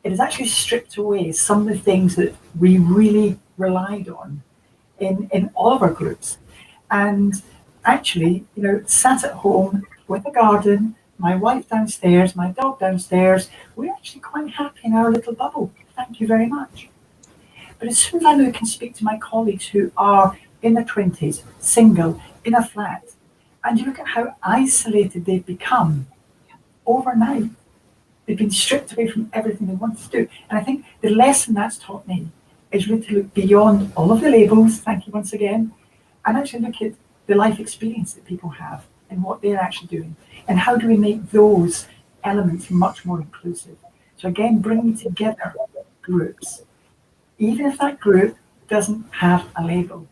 E: it has actually stripped away some of the things that we really relied on in all of our groups. And actually, you know, sat at home with a garden, my wife downstairs, my dog downstairs, we're actually quite happy in our little bubble. Thank you very much. But as soon as I look and speak to my colleagues who are in their 20s, single, in a flat, and you look at how isolated they've become overnight, they've been stripped away from everything they wanted to do. And I think the lesson that's taught me is really to look beyond all of the labels, thank you once again, and actually look at the life experience that people have and what they're actually doing. And how do we make those elements much more inclusive? So again, bringing together groups, even if that group doesn't have a label,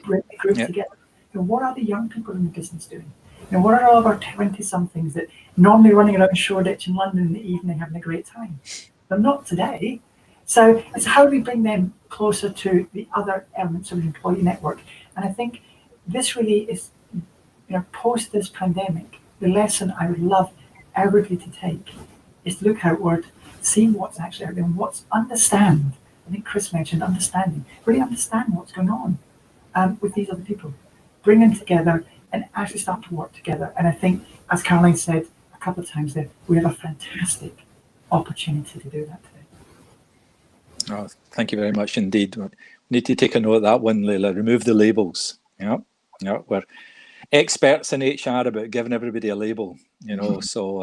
E: bring the group together. You know, what are the young people in the business doing? You know, what are all of our 20-somethings that normally running around Shoreditch in London in the evening having a great time? They're not today. So it's how do we bring them closer to the other elements of the employee network? And I think this really is, you know, post this pandemic, the lesson I would love everybody to take is to look outward, see what's actually out there, and understand. I think Chris mentioned understanding. Really understand what's going on with these other people. Bring them together and actually start to work together. And I think, as Caroline said a couple of times there, we have a fantastic opportunity to do that today.
B: Oh, thank you very much indeed. We need to take a note of that one, Leila. Remove the labels. Yeah, we're experts in HR about giving everybody a label, you know. So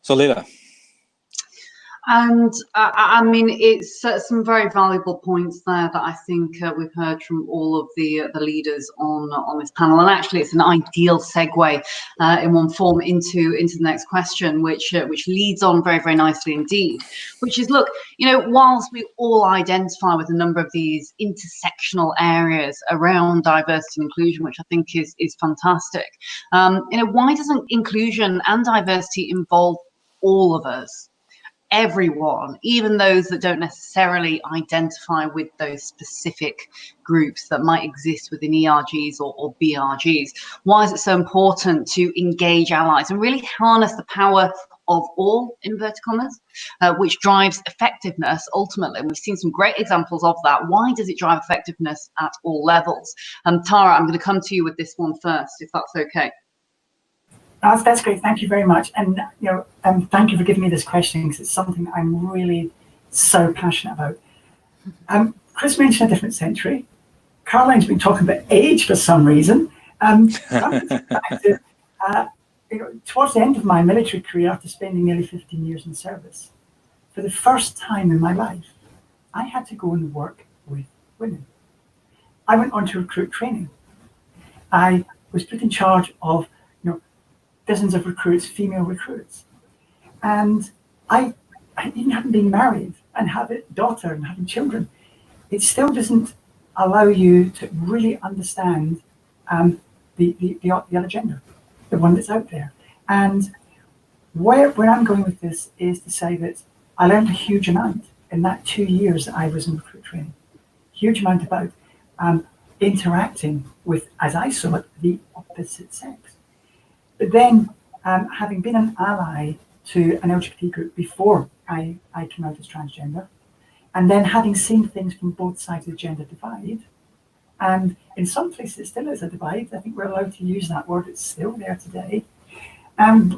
B: Leila.
A: And I mean, it's some very valuable points there that I think we've heard from all of the leaders on this panel. And actually, it's an ideal segue in one form into the next question, which leads on very, very nicely indeed. Which is, look, you know, whilst we all identify with a number of these intersectional areas around diversity and inclusion, which I think is fantastic, you know, why doesn't inclusion and diversity involve all of us? Everyone, even those that don't necessarily identify with those specific groups that might exist within ERGs or BRGs. Why is it so important to engage allies and really harness the power of all, inverted commas, which drives effectiveness ultimately? And we've seen some great examples of that. Why does it drive effectiveness at all levels? Tara, I'm going to come to you with this one first, if that's okay.
E: That's great. Thank you very much. And you know, thank you for giving me this question, because it's something I'm really so passionate about. Chris mentioned a different century. Caroline's been talking about age for some reason. You know, towards the end of my military career, after spending nearly 15 years in service, for the first time in my life, I had to go and work with women. I went on to recruit training. I was put in charge of dozens of recruits, female recruits. And I even having been married and have a daughter and having children, it still doesn't allow you to really understand the other gender, the one that's out there. And where I'm going with this is to say that I learned a huge amount in that 2 years that I was in recruit training. Huge amount about interacting with, as I saw it, the opposite sex. But then, having been an ally to an LGBT group before I came out as transgender, and then having seen things from both sides of the gender divide, and in some places it still is a divide. I think we're allowed to use that word. It's still there today.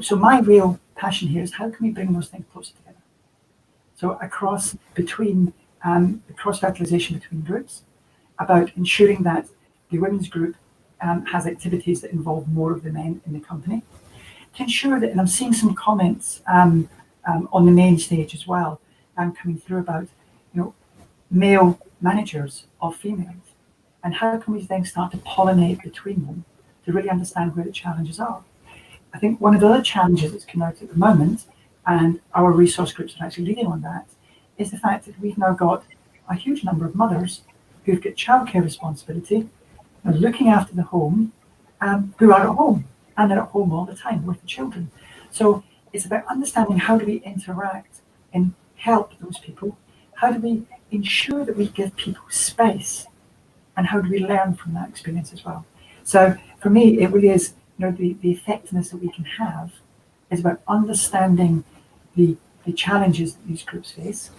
E: So my real passion here is how can we bring those things closer together? So across fertilization between groups, about ensuring that the women's group has activities that involve more of the men in the company, to ensure that, and I'm seeing some comments on the main stage as well, coming through about, male managers of females, and how can we then start to pollinate between them to really understand where the challenges are. I think one of the other challenges that's come out at the moment, and our resource groups are actually leading on that, is the fact that we've now got a huge number of mothers who've got childcare responsibility, looking after the home, who are at home, and they're at home all the time with the children. So it's about understanding how do we interact and help those people, how do we ensure that we give people space, and how do we learn from that experience as well. So for me, it really is, the effectiveness that we can have is about understanding the challenges that these groups face,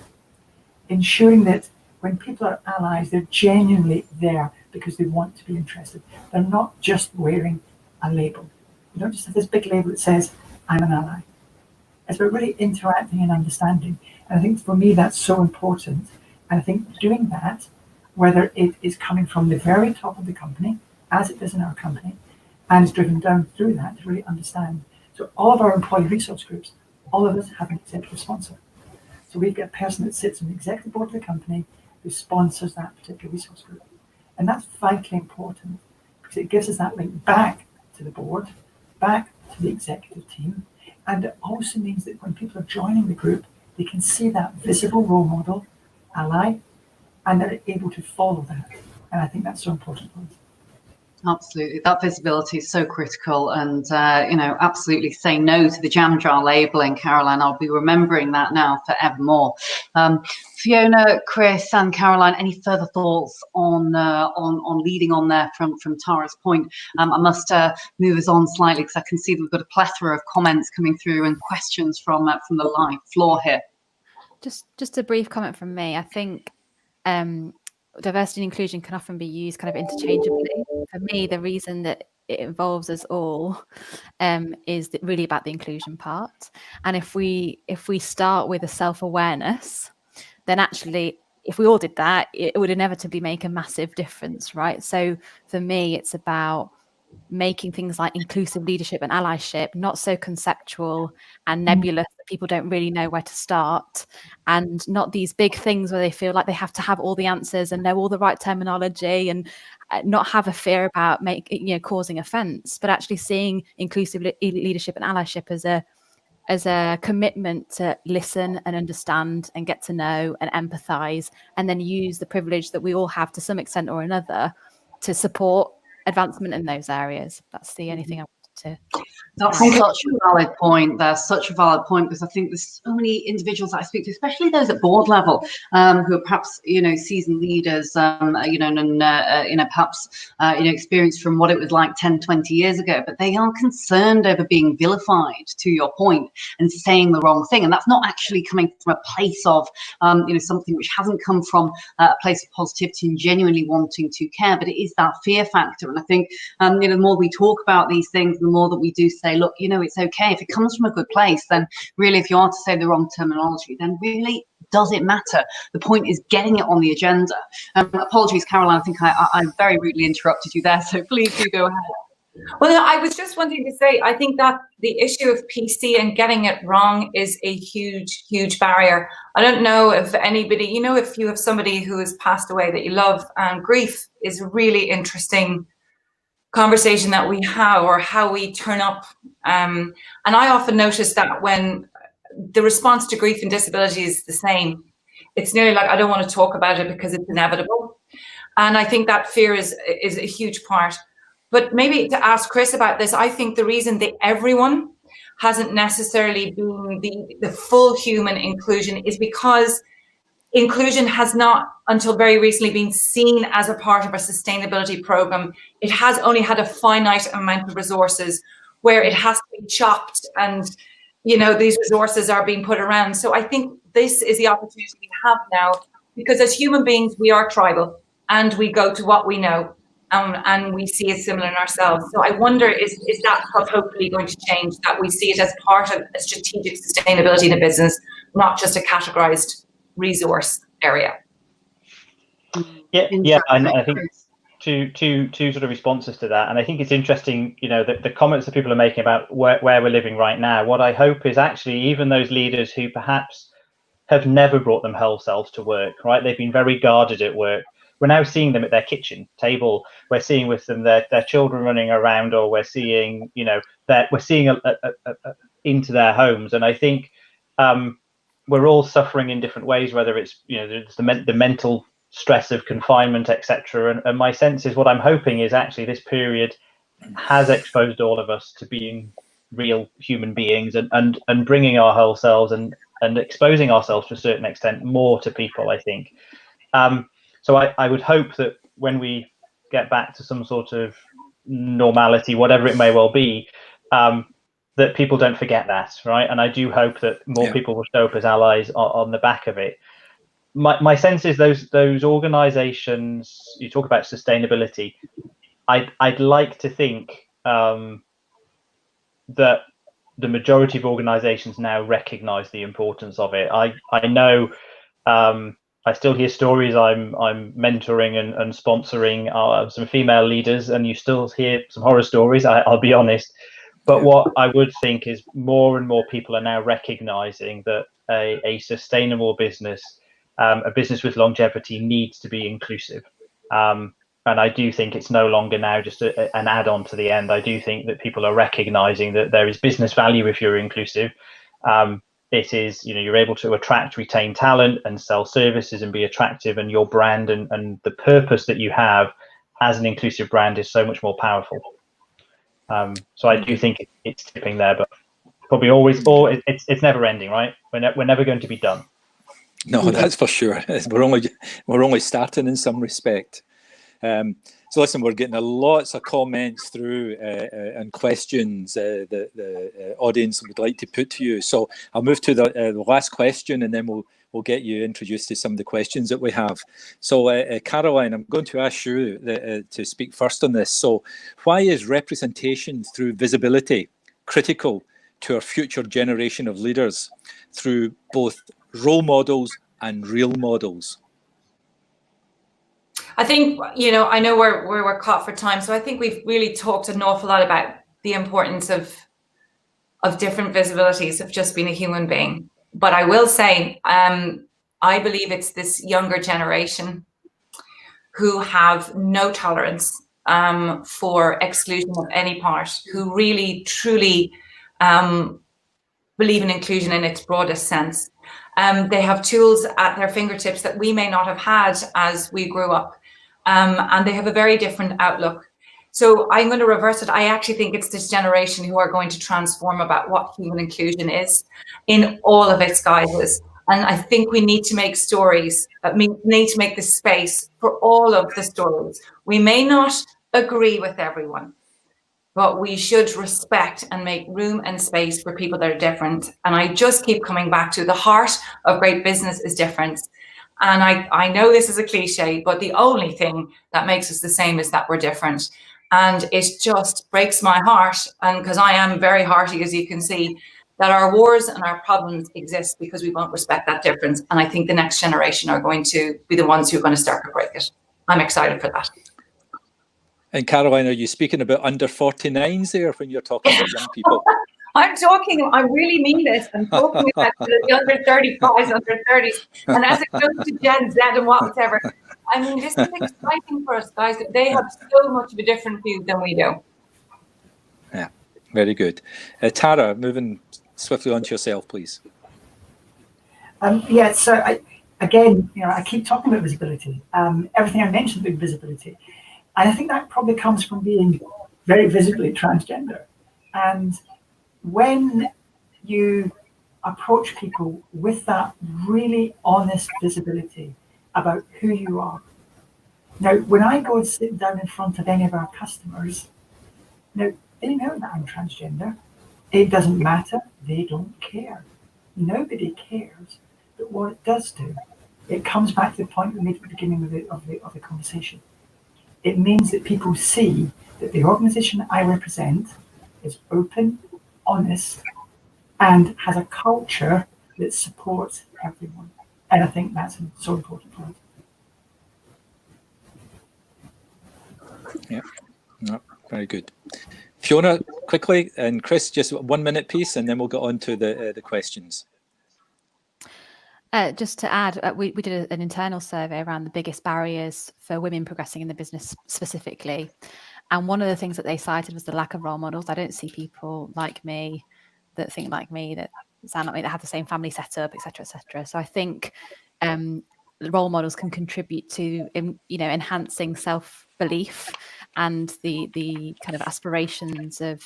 E: ensuring that when people are allies, they're genuinely there because they want to be interested. They're not just wearing a label. You don't just have this big label that says, I'm an ally. It's about really interacting and understanding. And I think for me, that's so important. And I think doing that, whether it is coming from the very top of the company, as it does in our company, and is driven down through that to really understand. So all of our employee resource groups, all of us have an executive sponsor. So we've got a person that sits on the executive board of the company who sponsors that particular resource group. And that's vitally important because it gives us that link back to the board, back to the executive team. And it also means that when people are joining the group, they can see that visible role model, ally, and they're able to follow that. And I think that's so important for us.
A: Absolutely, that visibility is so critical, and absolutely say no to the jam jar labeling, Caroline. I'll be remembering that now forevermore. Fiona, Chris, and Caroline, any further thoughts on leading on there from Tara's point? I must move us on slightly because I can see that we've got a plethora of comments coming through and questions from the live floor here.
D: Just a brief comment from me. I think diversity and inclusion can often be used kind of interchangeably. For me, the reason that it involves us all is really about the inclusion part. And if we start with a self-awareness, then actually, if we all did that, it would inevitably make a massive difference, right? So for me, it's about making things like inclusive leadership and allyship not so conceptual and nebulous that people don't really know where to start, and not these big things where they feel like they have to have all the answers and know all the right terminology and not have a fear about causing offense, but actually seeing inclusive leadership and allyship as a commitment to listen and understand and get to know and empathize, and then use the privilege that we all have to some extent or another to support advancement in those areas. That's the only thing I wanted to.
A: That's such a valid point. That's such a valid point, because I think there's so many individuals that I speak to, especially those at board level, who are perhaps seasoned leaders, perhaps experienced from what it was like 10, 20 years ago, but they are concerned over being vilified, to your point, and saying the wrong thing. And that's not actually coming from a place of something which hasn't come from a place of positivity and genuinely wanting to care, but it is that fear factor. And I think the more we talk about these things, the more that we do say, look, it's okay. If it comes from a good place, then really, if you are to say the wrong terminology, then really does it matter? The point is getting it on the agenda. Apologies, Caroline, I think I very rudely interrupted you there, so please do go ahead.
F: Well, no, I was just wanting to say, I think that the issue of PC and getting it wrong is a huge, huge barrier. I don't know if anybody, if you have somebody who has passed away that you love, and grief is a really interesting conversation that we have, or how we turn up. And I often notice that when the response to grief and disability is the same, it's nearly like, I don't want to talk about it because it's inevitable. And I think that fear is a huge part. But maybe to ask Chris about this, I think the reason that everyone hasn't necessarily been the full human inclusion is because inclusion has not, until very recently, been seen as a part of a sustainability program. It has only had a finite amount of resources where it has to be chopped and these resources are being put around. So I think this is the opportunity we have now, because as human beings, we are tribal and we go to what we know, and we see it similar in ourselves. So I wonder, is that hopefully going to change, that we see it as part of a strategic sustainability in a business, not just a categorized resource area?
G: Yeah, and I think two sort of responses to that, and I think it's interesting, the comments that people are making about where we're living right now. What I hope is actually even those leaders who perhaps have never brought them whole selves to work, right? They've been very guarded at work. We're now seeing them at their kitchen table. We're seeing with them their children running around, or we're seeing, we're seeing into their homes. And I think we're all suffering in different ways, whether it's, the mental stress of confinement, etc. And my sense is, what I'm hoping is actually this period has exposed all of us to being real human beings and bringing our whole selves and exposing ourselves to a certain extent more to people, I think. So I would hope that when we get back to some sort of normality, whatever it may well be, that people don't forget that, right? And I do hope that more people will show up as allies on the back of it. My sense is those organizations, you talk about sustainability, I'd like to think that the majority of organizations now recognize the importance of it. I know I still hear stories. I'm mentoring and sponsoring some female leaders, and you still hear some horror stories, I'll be honest. But what I would think is more and more people are now recognizing that a sustainable business, a business with longevity, needs to be inclusive. And I do think it's no longer now just an add-on to the end. I do think that people are recognizing that there is business value if you're inclusive. It is, you're able to attract, retain talent and sell services and be attractive, and your brand and the purpose that you have as an inclusive brand is so much more powerful. So I do think it's tipping there, but probably it's never ending, right? We're never going to be done.
B: No, that's for sure. We're only starting in some respect. So listen, we're getting lots of comments through and questions the audience would like to put to you. So I'll move to the last question, and then we'll get you introduced to some of the questions that we have. So Caroline, I'm going to ask you to speak first on this. So why is representation through visibility critical to our future generation of leaders through both role models and real models?
F: I think, I know we're caught for time, so I think we've really talked an awful lot about the importance of different visibilities of just being a human being. But I will say, I believe it's this younger generation who have no tolerance for exclusion of any part, who really, truly believe in inclusion in its broadest sense. They have tools at their fingertips that we may not have had as we grew up. And they have a very different outlook. So I'm going to reverse it. I actually think it's this generation who are going to transform about what human inclusion is in all of its guises. And I think we need to make stories, we need to make the space for all of the stories. We may not agree with everyone, but we should respect and make room and space for people that are different. And I just keep coming back to the heart of great business is difference. And I know this is a cliche, but the only thing that makes us the same is that we're different. And it just breaks my heart, and because I am very hearty, as you can see, that our wars and our problems exist because we won't respect that difference. And I think the next generation are going to be the ones who are going to start to break it. I'm excited for that.
B: And Caroline, are you speaking about under 49s there when you're talking about young people?
F: I really mean this. I'm talking about the under 35s, under 30s. And as it goes to Gen Z and whatever, I mean, this is exciting for us, guys. They have so much of a different view than we do.
B: Yeah, very good. Tara, moving swiftly on to yourself, please.
E: So I keep talking about visibility. Everything I mentioned about visibility. And I think that probably comes from being very visibly transgender. And when you approach people with that really honest visibility about who you are. Now, when I go and sit down in front of any of our customers, now they know that I'm transgender. It doesn't matter. They don't care. Nobody cares. But what it does do, it comes back to the point we made at the beginning of the conversation. It means that people see that the organisation that I represent is open, honest, and has a culture that supports everyone. And I think that's so important for us.
B: Yeah, no, very good. Fiona, quickly, and Chris, just 1 minute piece, and then we'll get on to the questions.
D: Just to add, we did an internal survey around the biggest barriers for women progressing in the business specifically. And one of the things that they cited was the lack of role models. I don't see people like me that think like me, that sound like me, that have the same family setup, et cetera, et cetera. So I think role models can contribute to, enhancing self-belief and the kind of aspirations of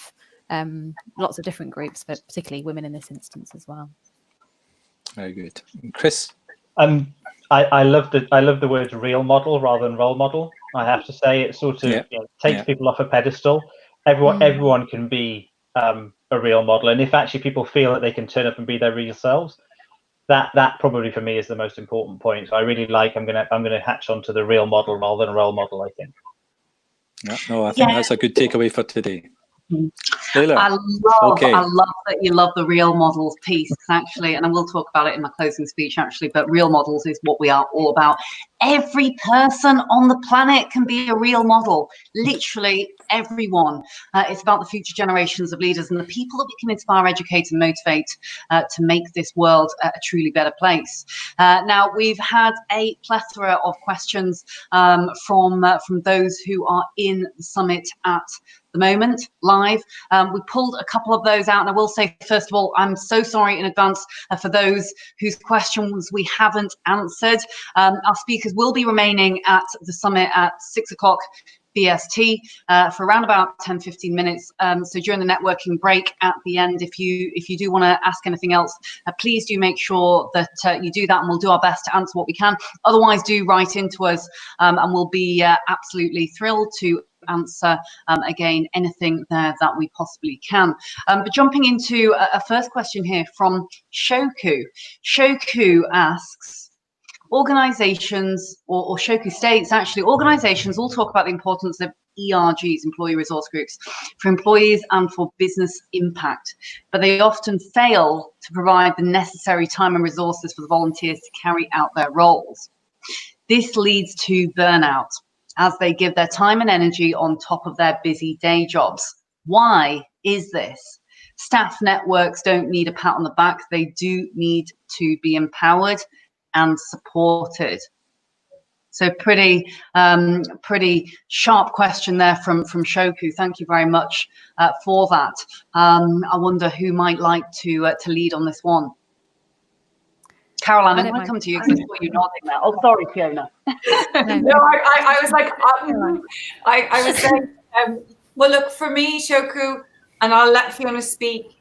D: lots of different groups, but particularly women in this instance as well.
B: Very good. Chris?
G: I love the words real model rather than role model. I have to say, it sort of takes people off a pedestal. Everyone can be a real model, and if actually people feel that they can turn up and be their real selves, that probably for me is the most important point. So I really like. I'm gonna hatch onto the real model rather than role model, I think.
B: Yeah, no, I think that's a good takeaway for today. Leila.
A: I love that you love the real models piece, actually, and I will talk about it in my closing speech, actually, but real models is what we are all about. Every person on the planet can be a real model, literally everyone. It's about the future generations of leaders and the people that we can inspire, educate and motivate to make this world a truly better place. Now, we've had a plethora of questions from those who are in the summit at the moment live. We pulled a couple of those out, and I will say, first of all, I'm so sorry in advance for those whose questions we haven't answered. Our speakers will be remaining at the summit at 6 o'clock BST for around about 10-15 minutes. So during the networking break at the end, if you do want to ask anything else, please do make sure that you do that, and we'll do our best to answer what we can. Otherwise, do write into us, and we'll be absolutely thrilled to answer again anything there that we possibly can. But jumping into a first question here from Shoku. Shoku asks, organizations, or Shoku states actually, organizations all talk about the importance of ERGs, employee resource groups, for employees and for business impact, but they often fail to provide the necessary time and resources for the volunteers to carry out their roles. This leads to burnout, as they give their time and energy on top of their busy day jobs. Why is this? Staff networks don't need a pat on the back. They do need to be empowered and supported. So pretty sharp question there from Shoku. Thank you very much for that. I wonder who might like to lead on this one. Caroline, I'm going to come to you because I saw you nodding there. Oh, sorry, Fiona.
F: No, I was like, I was saying, well, look, for me, Shoku, and I'll let Fiona speak,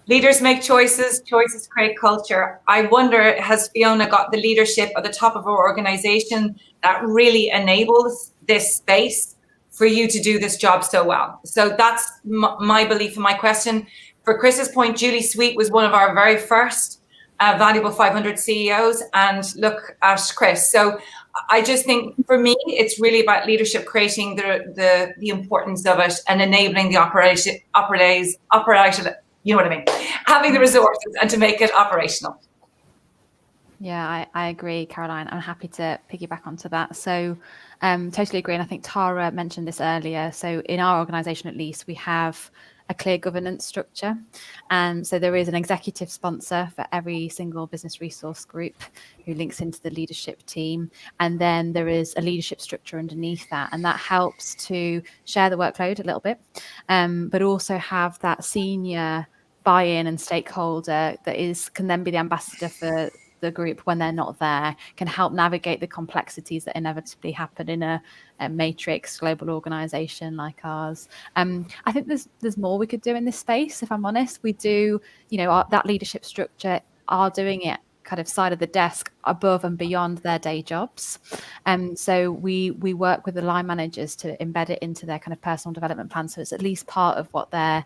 F: leaders make choices, choices create culture. I wonder, has Fiona got the leadership at the top of her organization that really enables this space for you to do this job so well? So that's my belief and my question. For Chris's point, Julie Sweet was one of our very first valuable 500 CEOs, and look at Chris. So I just think for me, it's really about leadership, creating the importance of it and enabling the operation, you know what I mean? Having the resources and to make it operational.
D: Yeah, I agree, Caroline. I'm happy to piggyback onto that. So totally agree. And I think Tara mentioned this earlier. So in our organization, at least, we have a clear governance structure. And so there is an executive sponsor for every single business resource group who links into the leadership team. And then there is a leadership structure underneath that. And that helps to share the workload a little bit, but also have that senior buy-in and stakeholder that can then be the ambassador for the group when they're not there, can help navigate the complexities that inevitably happen in a matrix global organization like ours. I think there's more we could do in this space, if I'm honest. We do, that leadership structure are doing it kind of side of the desk above and beyond their day jobs. So we work with the line managers to embed it into their kind of personal development plan. So it's at least part of what they're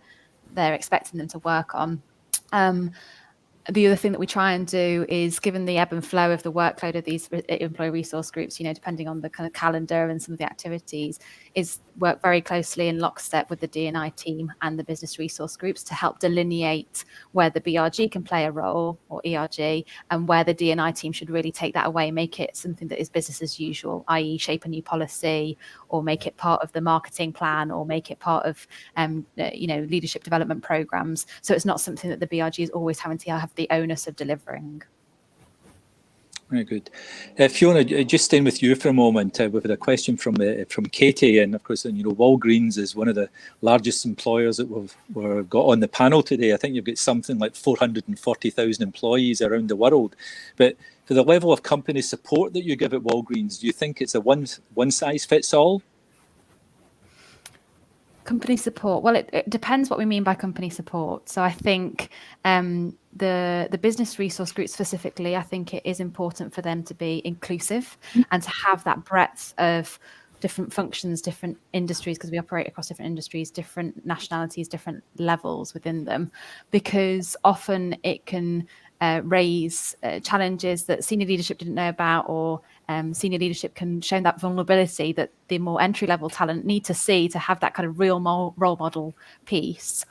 D: they're expecting them to work on. The other thing that we try and do is, given the ebb and flow of the workload of these employee resource groups, depending on the kind of calendar and some of the activities, is work very closely in lockstep with the D&I team and the business resource groups to help delineate where the BRG can play a role, or ERG, and where the D&I team should really take that away, make it something that is business as usual, i.e. shape a new policy, or make it part of the marketing plan, or make it part of leadership development programs. So it's not something that the BRG is always having to have the onus of delivering.
B: Very good. Fiona, just staying with you for a moment, we've had a question from Katie, and of course, Walgreens is one of the largest employers that we've got on the panel today. I think you've got something like 440,000 employees around the world. But for the level of company support that you give at Walgreens, do you think it's a one size fits all?
D: Company support. Well, it depends what we mean by company support. So I think the business resource group specifically, I think it is important for them to be inclusive and to have that breadth of different functions, different industries, because we operate across different industries, different nationalities, different levels within them, because often it can raise challenges that senior leadership didn't know about, or senior leadership can show that vulnerability that the more entry-level talent need to see to have that kind of real role model piece.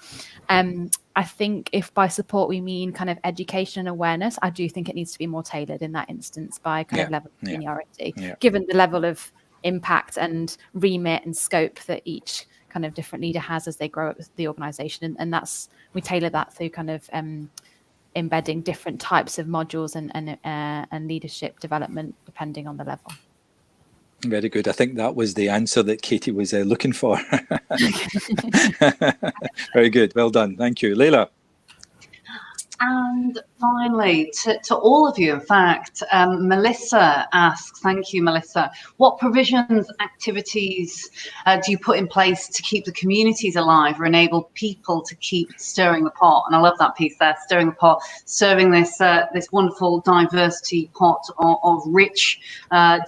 D: I think if by support we mean kind of education and awareness, I do think it needs to be more tailored in that instance by kind of level of seniority, given the level of impact and remit and scope that each kind of different leader has as they grow up the organization. And that's, we tailor that through kind of embedding different types of modules and leadership development depending on the level.
B: Very good. I think that was the answer that Katie was looking for. Very good. Well done. Thank you. Leila.
A: And finally, to all of you, in fact, Melissa asks, thank you, Melissa, what provisions, activities do you put in place to keep the communities alive or enable people to keep stirring the pot? And I love that piece there, stirring the pot, serving this wonderful diversity pot of rich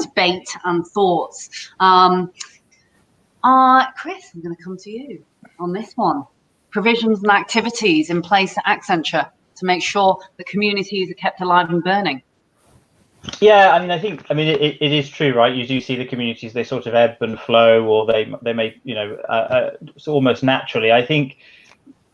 A: debate and thoughts. Chris, I'm going to come to you on this one. Provisions and activities in place at Accenture to make sure the communities are kept alive and burning.
G: Yeah, it is true, right? You do see the communities, they sort of ebb and flow, or they may, almost naturally. I think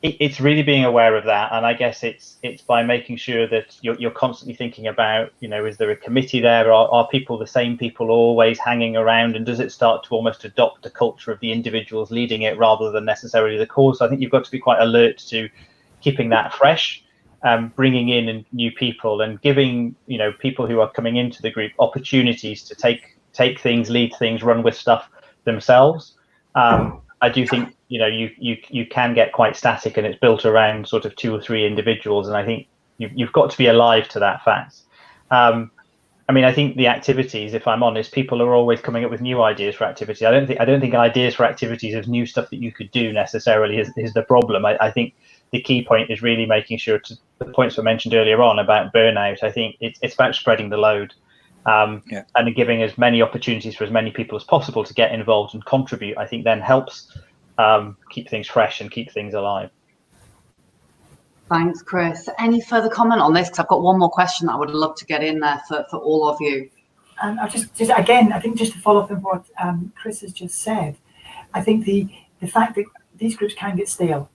G: it's really being aware of that, and I guess it's by making sure that you're constantly thinking about, is there a committee there? Are people the same people always hanging around, and does it start to almost adopt the culture of the individuals leading it rather than necessarily the cause? So I think you've got to be quite alert to keeping that fresh. Bringing in new people and giving people who are coming into the group opportunities to take things, lead things, run with stuff themselves. I do think you can get quite static, and it's built around sort of 2 or 3 individuals, and I think you've got to be alive to that fact. I think the activities, if I'm honest, people are always coming up with new ideas for activities. I don't think ideas for activities of new stuff that you could do necessarily is the problem. I think the key point is really making sure, to the points we mentioned earlier on about burnout, I think it's about spreading the load and giving as many opportunities for as many people as possible to get involved and contribute. I think then helps keep things fresh and keep things alive.
A: Thanks, Chris. Any further comment on this? Because I've got one more question that I would love to get in there for all of you.
E: I think just to follow up on what Chris has just said, I think the fact that these groups can get stale.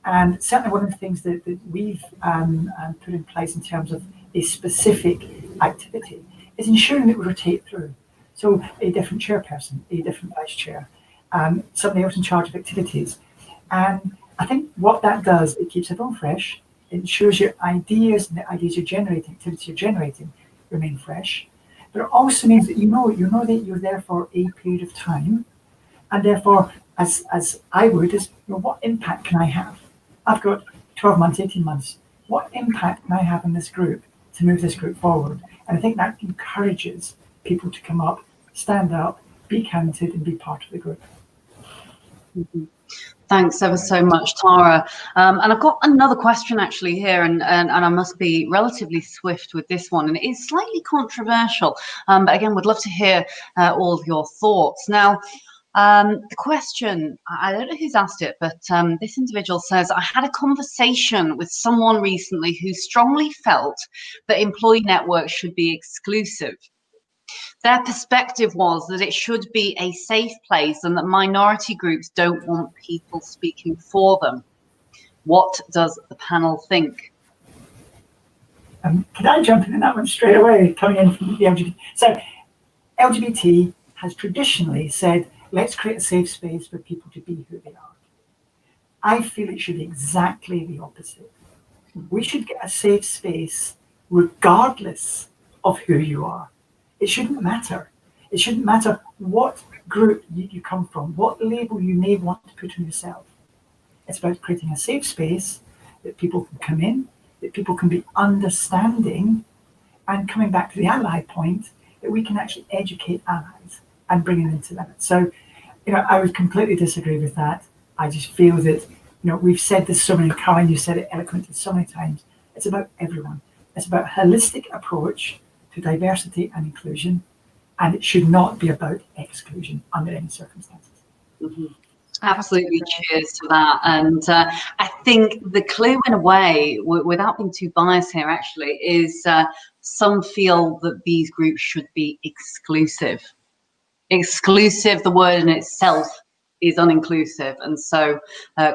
E: And certainly one of the things that we've put in place in terms of a specific activity is ensuring that we rotate through. So a different chairperson, a different vice chair, somebody else in charge of activities. And I think what that does, it keeps everyone fresh. It ensures your ideas and the ideas you're generating, activities you're generating, remain fresh. But it also means that you know that you're there for a period of time. And therefore, as I would, what impact can I have? I've got 12 months, 18 months. What impact can I have in this group to move this group forward? And I think that encourages people to come up, stand up, be counted, and be part of the group.
A: Mm-hmm. Thanks ever so much, Tara. And I've got another question actually here, and I must be relatively swift with this one, and it is slightly controversial, but again, would love to hear all of your thoughts. Now, The question, I don't know who's asked it, but this individual says, I had a conversation with someone recently who strongly felt that employee networks should be exclusive. Their perspective was that it should be a safe place and that minority groups don't want people speaking for them. What does the panel think?
E: Can I jump in on that one straight away, coming in from the LGBT? So LGBT has traditionally said, let's create a safe space for people to be who they are. I feel it should be exactly the opposite. We should get a safe space regardless of who you are. It shouldn't matter. It shouldn't matter what group you come from, what label you may want to put on yourself. It's about creating a safe space that people can come in, that people can be understanding, and coming back to the ally point, that we can actually educate allies and bring them into that. So, I would completely disagree with that. I just feel that, we've said this so many times, Caroline, you said it eloquently so many times. It's about everyone. It's about a holistic approach to diversity and inclusion, and it should not be about exclusion under any circumstances.
A: Mm-hmm. Absolutely, cheers to that. And I think the clue, in a way, without being too biased here, actually, is some feel that these groups should be exclusive. Exclusive, the word in itself is uninclusive, and so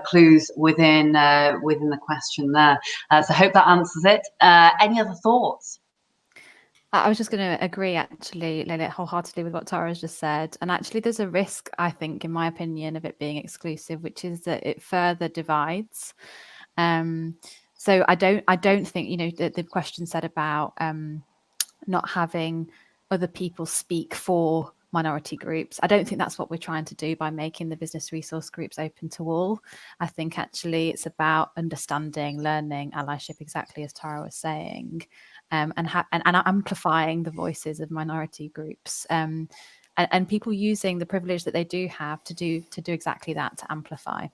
A: clues within the question there. So I hope that answers it. Any other thoughts?
D: I was just going to agree, actually, Leila, wholeheartedly with what Tara has just said. And actually, there's a risk, I think, in my opinion, of it being exclusive, which is that it further divides. So I don't think, the question said about not having other people speak for minority groups. I don't think that's what we're trying to do by making the business resource groups open to all. I think actually it's about understanding, learning, allyship, exactly as Tara was saying. And amplifying the voices of minority groups, and people using the privilege that they do have to do exactly that, to amplify.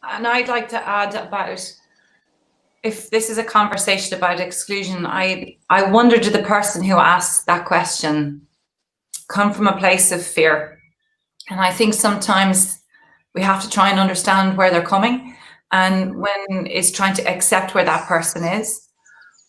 F: And I'd like to add about, if this is a conversation about exclusion, I wonder, did the person who asked that question come from a place of fear? And I think sometimes we have to try and understand where they're coming, and when it's trying to accept where that person is.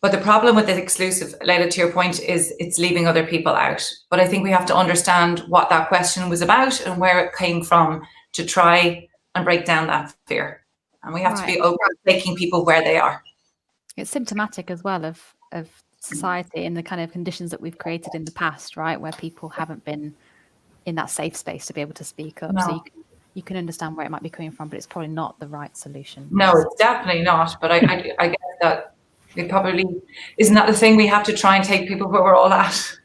F: But the problem with the exclusive, Leila, to your point, is it's leaving other people out. But I think we have to understand what that question was about and where it came from to try and break down that fear. And we have to be open to taking people where they are.
D: It's symptomatic as well of society and the kind of conditions that we've created in the past, right? Where people haven't been in that safe space to be able to speak up. No. So you can understand where it might be coming from, but it's probably not the right solution.
F: No, it's definitely not. But I guess that it probably isn't that the thing. We have to try and take people where we're all at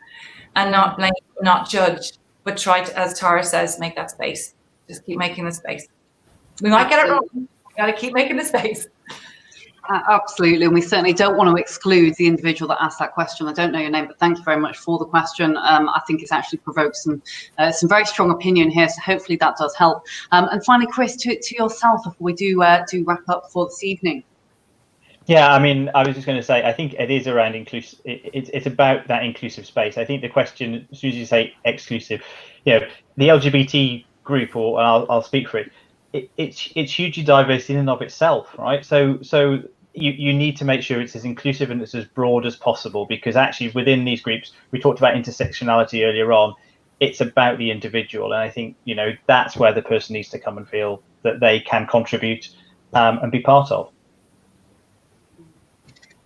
F: and not blame, not judge, but try to, as Tara says, make that space. Just keep making the space. We might get it wrong. We got to keep making the space.
A: Absolutely, and we certainly don't want to exclude the individual that asked that question. I don't know your name, but thank you very much for the question. I think it's actually provoked some very strong opinion here, so hopefully that does help. And finally, Chris, to yourself before we do wrap up for this evening.
G: Yeah, I mean, I was just going to say, I think it is around inclusive. It's about that inclusive space. I think the question, as soon as you say exclusive, the LGBT group, or I'll speak for it. It's hugely diverse in and of itself, right? So you need to make sure it's as inclusive and it's as broad as possible, because actually within these groups, we talked about intersectionality earlier on. It's about the individual, and I think that's where the person needs to come and feel that they can contribute and be part of.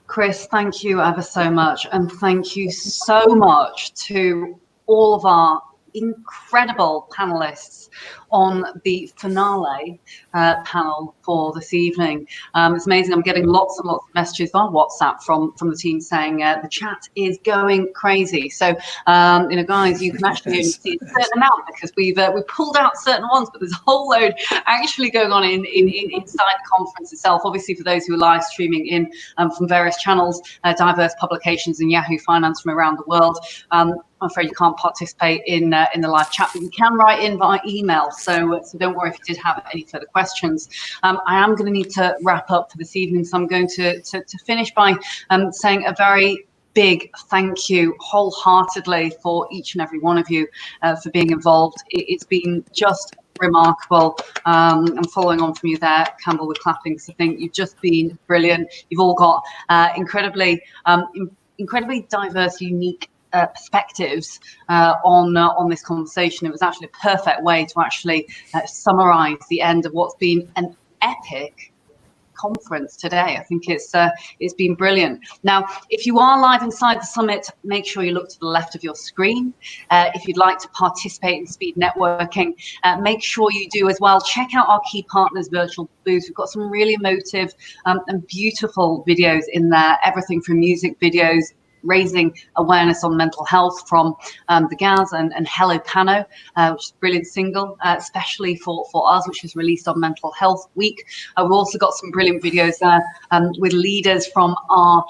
A: Chris, thank you ever so much, and thank you so much to all of our incredible panelists on the finale panel for this evening. It's amazing. I'm getting lots and lots of messages on WhatsApp from the team saying the chat is going crazy. So guys, you can actually only see a certain amount because we pulled out certain ones, but there's a whole load actually going on inside the conference itself. Obviously, for those who are live streaming in from various channels, diverse publications and Yahoo Finance from around the world. I'm afraid you can't participate in the live chat, but you can write in via email. So don't worry if you did have any further questions. I am going to need to wrap up for this evening, so I'm going to finish by saying a very big thank you wholeheartedly for each and every one of you for being involved. It's been just remarkable. I'm following on from you there, Campbell, with clapping, because I think you've just been brilliant. You've all got incredibly diverse, unique perspectives on this conversation. It was actually a perfect way to actually summarize the end of what's been an epic conference today. I think it's been brilliant. Now, if you are live inside the summit, make sure you look to the left of your screen. If you'd like to participate in speed networking, make sure you do as well. Check out our key partners virtual booth. We've got some really emotive and beautiful videos in there, everything from music videos, raising awareness on mental health from the Gaz and Hello Pano, which is a brilliant single, especially for us, which was released on Mental Health Week. We've also got some brilliant videos there with leaders from our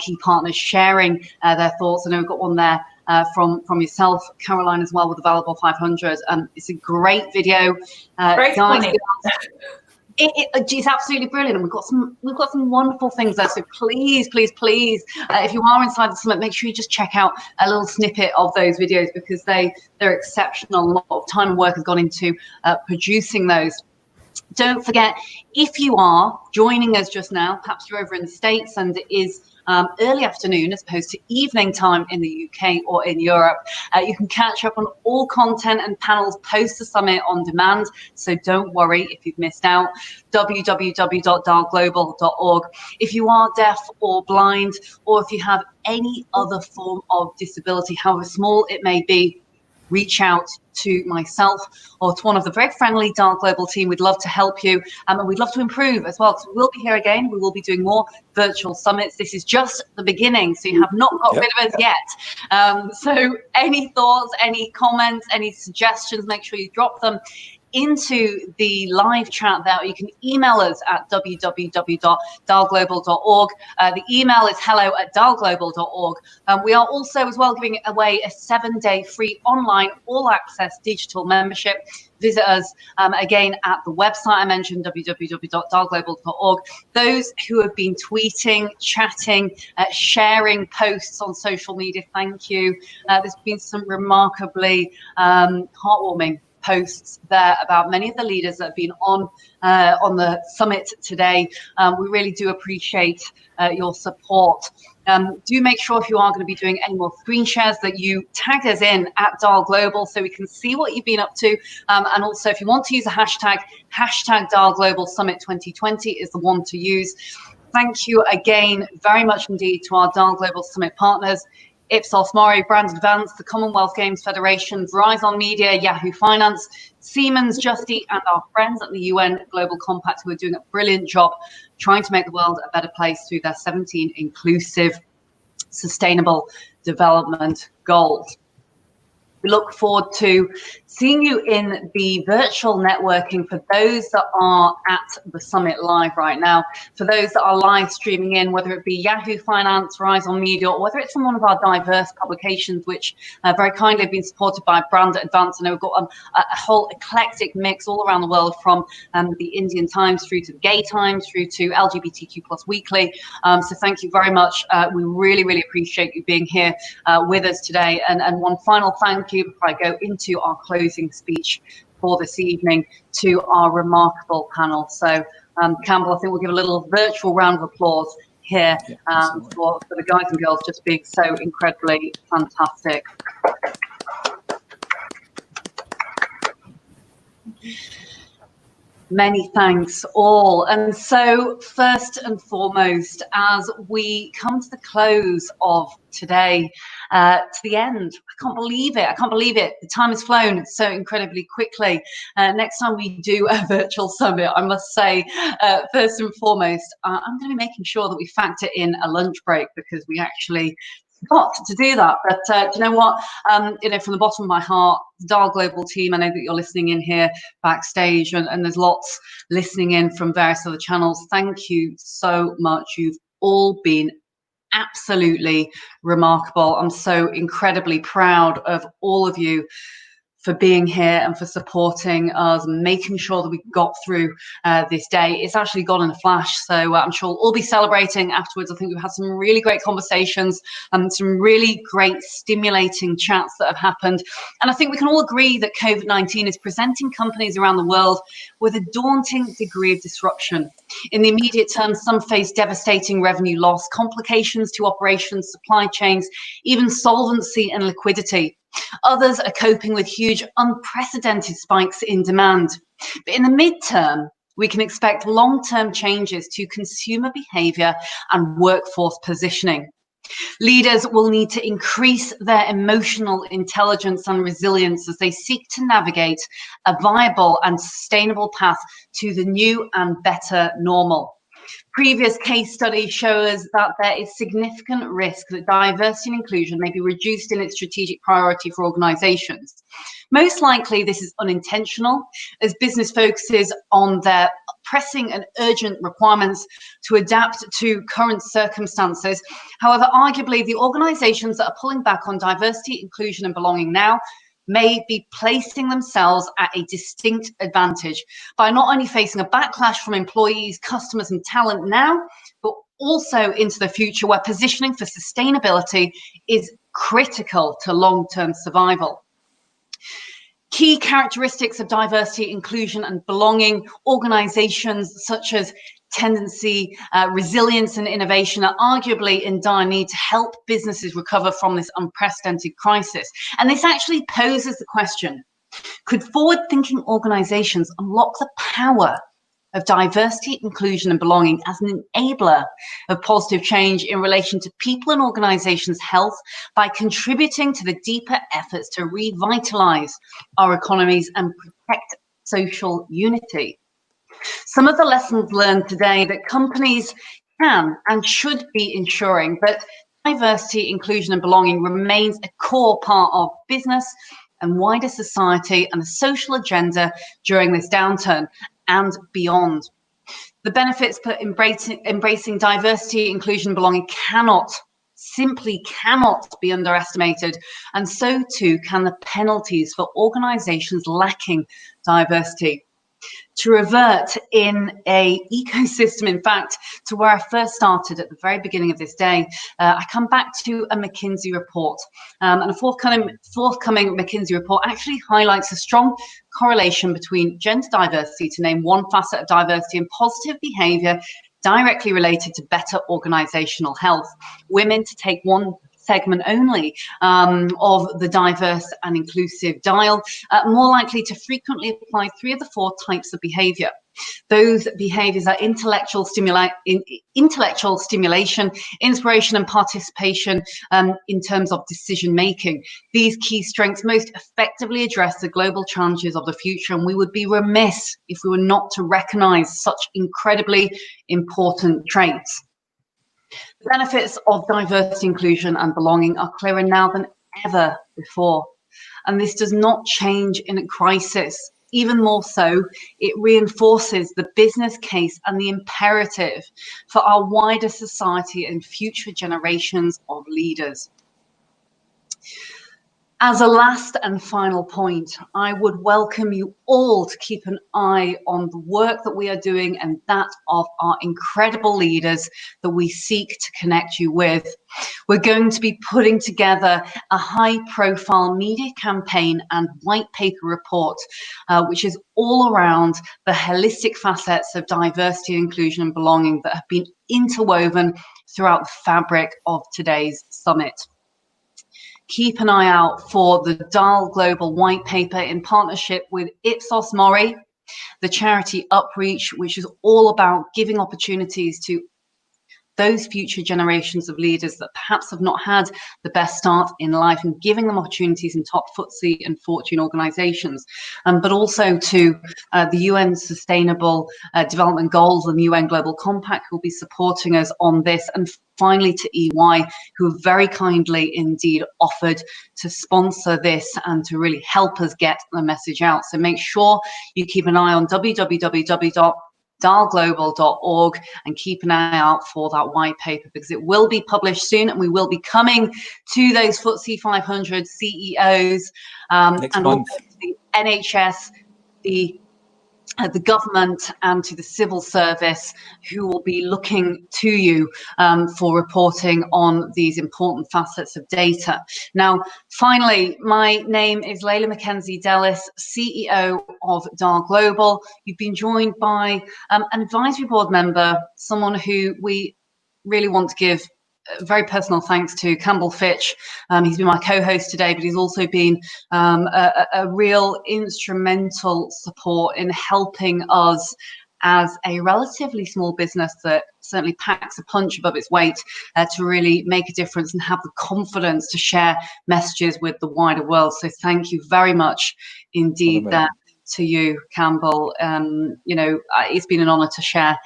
A: key partners sharing their thoughts. I know we've got one there from yourself, Caroline, as well, with the Valuable 500. It's a great video.
F: Very funny.
A: It's absolutely brilliant, and we've got some wonderful things there. So please, if you are inside the summit, make sure you just check out a little snippet of those videos, because they're exceptional. A lot of time and work has gone into producing those. Don't forget, if you are joining us just now, perhaps you're over in the States and it is early afternoon as opposed to evening time in the UK or in Europe, you can catch up on all content and panels post the summit on demand. So don't worry if you've missed out. www.dialglobal.org. If you are deaf or blind, or if you have any other form of disability, however small it may be, reach out to myself or to one of the very friendly Dial Global team. We'd love to help you, and we'd love to improve as well, because we will be here again. We will be doing more virtual summits. This is just the beginning, so you have not got rid of us yet. So any thoughts, any comments, any suggestions, make sure you drop them into the live chat there. You can email us at www.dialglobal.org. The email is hello@dialglobal.org. We are also as well giving away a 7-day free online all-access digital membership. Visit us again at the website I mentioned, www.dialglobal.org. Those who have been tweeting, chatting, sharing posts on social media, thank you. There's been some remarkably heartwarming posts there about many of the leaders that have been on the summit today. We really do appreciate your support. Do make sure, if you are going to be doing any more screen shares, that you tag us in at Dial Global so we can see what you've been up to. And also, if you want to use a hashtag Dial Global Summit 2020 is the one to use. Thank you again very much indeed to our Dial Global Summit partners: Ipsos Mori, Brand Advance, the Commonwealth Games Federation, Verizon Media, Yahoo Finance, Siemens, Justy, and our friends at the UN Global Compact, who are doing a brilliant job trying to make the world a better place through their 17 inclusive, sustainable development goals. We look forward to seeing you in the virtual networking for those that are at the summit live right now. For those that are live streaming in, whether it be Yahoo Finance, Verizon Media, or whether it's from one of our diverse publications, which very kindly have been supported by Brand Advance. I know we've got a whole eclectic mix all around the world, from the Indian Times through to the Gay Times through to LGBTQ+ Weekly. So thank you very much. We really, really appreciate you being here with us today. And one final thank you before I go into our closing speech for this evening to our remarkable panel. So Campbell, I think we'll give a little virtual round of applause here for the guys and girls just being so incredibly fantastic. Many thanks all. And so first and foremost, as we come to the close of today, to the end, I can't believe it. The time has flown so incredibly quickly. Next time we do a virtual summit, I must say, first and foremost, I'm going to be making sure that we factor in a lunch break, because we actually got to do that. But do you know what? From the bottom of my heart, the Dial Global team, I know that you're listening in here backstage, and there's lots listening in from various other channels. Thank you so much. You've all been absolutely remarkable. I'm so incredibly proud of all of you for being here and for supporting us and making sure that we got through this day. It's actually gone in a flash, so I'm sure we'll all be celebrating afterwards. I think we've had some really great conversations and some really great stimulating chats that have happened. And I think we can all agree that COVID-19 is presenting companies around the world with a daunting degree of disruption. In the immediate term, some face devastating revenue loss, complications to operations, supply chains, even solvency and liquidity. Others are coping with huge, unprecedented spikes in demand. But in the midterm, we can expect long-term changes to consumer behavior and workforce positioning. Leaders will need to increase their emotional intelligence and resilience as they seek to navigate a viable and sustainable path to the new and better normal. Previous case studies show us that there is significant risk that diversity and inclusion may be reduced in its strategic priority for organizations. Most likely this is unintentional, as business focuses on their pressing and urgent requirements to adapt to current circumstances. However, arguably the organizations that are pulling back on diversity, inclusion and belonging now may be placing themselves at a distinct advantage by not only facing a backlash from employees, customers and talent now, but also into the future where positioning for sustainability is critical to long-term survival. Key characteristics of diversity, inclusion and belonging. Organizations such as tendency, resilience and innovation are arguably in dire need to help businesses recover from this unprecedented crisis. And this actually poses the question, could forward-thinking organizations unlock the power of diversity, inclusion and belonging as an enabler of positive change in relation to people and organizations' health by contributing to the deeper efforts to revitalize our economies and protect social unity? Some of the lessons learned today that companies can and should be ensuring that diversity, inclusion and belonging remains a core part of business and wider society and the social agenda during this downturn and beyond. The benefits for embracing diversity, inclusion and belonging simply cannot be underestimated, and so too can the penalties for organizations lacking diversity. To revert in a ecosystem, in fact, to where I first started at the very beginning of this day, I come back to a McKinsey report. And a forthcoming McKinsey report actually highlights a strong correlation between gender diversity, to name one facet of diversity, and positive behavior directly related to better organizational health. Women, to take one segment only of the diverse and inclusive dial, more likely to frequently apply 3 of the 4 types of behavior. Those behaviors are intellectual stimulation, inspiration and participation in terms of decision making. These key strengths most effectively address the global challenges of the future, and we would be remiss if we were not to recognize such incredibly important traits. The benefits of diversity, inclusion and belonging are clearer now than ever before. And this does not change in a crisis. Even more so, it reinforces the business case and the imperative for our wider society and future generations of leaders. As a last and final point, I would welcome you all to keep an eye on the work that we are doing and that of our incredible leaders that we seek to connect you with. We're going to be putting together a high-profile media campaign and white paper report, which is all around the holistic facets of diversity, inclusion and belonging that have been interwoven throughout the fabric of today's summit. Keep an eye out for the DAL Global White Paper in partnership with Ipsos Mori, the charity Upreach, which is all about giving opportunities to those future generations of leaders that perhaps have not had the best start in life and giving them opportunities in top FTSE and Fortune organizations, but also to the UN Sustainable Development Goals and the UN Global Compact, who will be supporting us on this, and finally to EY, who have very kindly indeed offered to sponsor this and to really help us get the message out. So make sure you keep an eye on www.dal.org dahlglobal.org, and keep an eye out for that white paper, because it will be published soon, and we will be coming to those FTSE 500 CEOs and
B: month.
A: also to the NHS, the government, and to the civil service, who will be looking to you for reporting on these important facets of data. Now, finally, my name is Layla Mackenzie-Dellis, CEO of DAL Global. You've been joined by an advisory board member, someone who we really want to give very personal thanks to, Campbell Fitch. He's been my co-host today, but he's also been a real instrumental support in helping us, as a relatively small business that certainly packs a punch above its weight, to really make a difference and have the confidence to share messages with the wider world. So thank you very much indeed to you, Campbell. You know, it's been an honour to share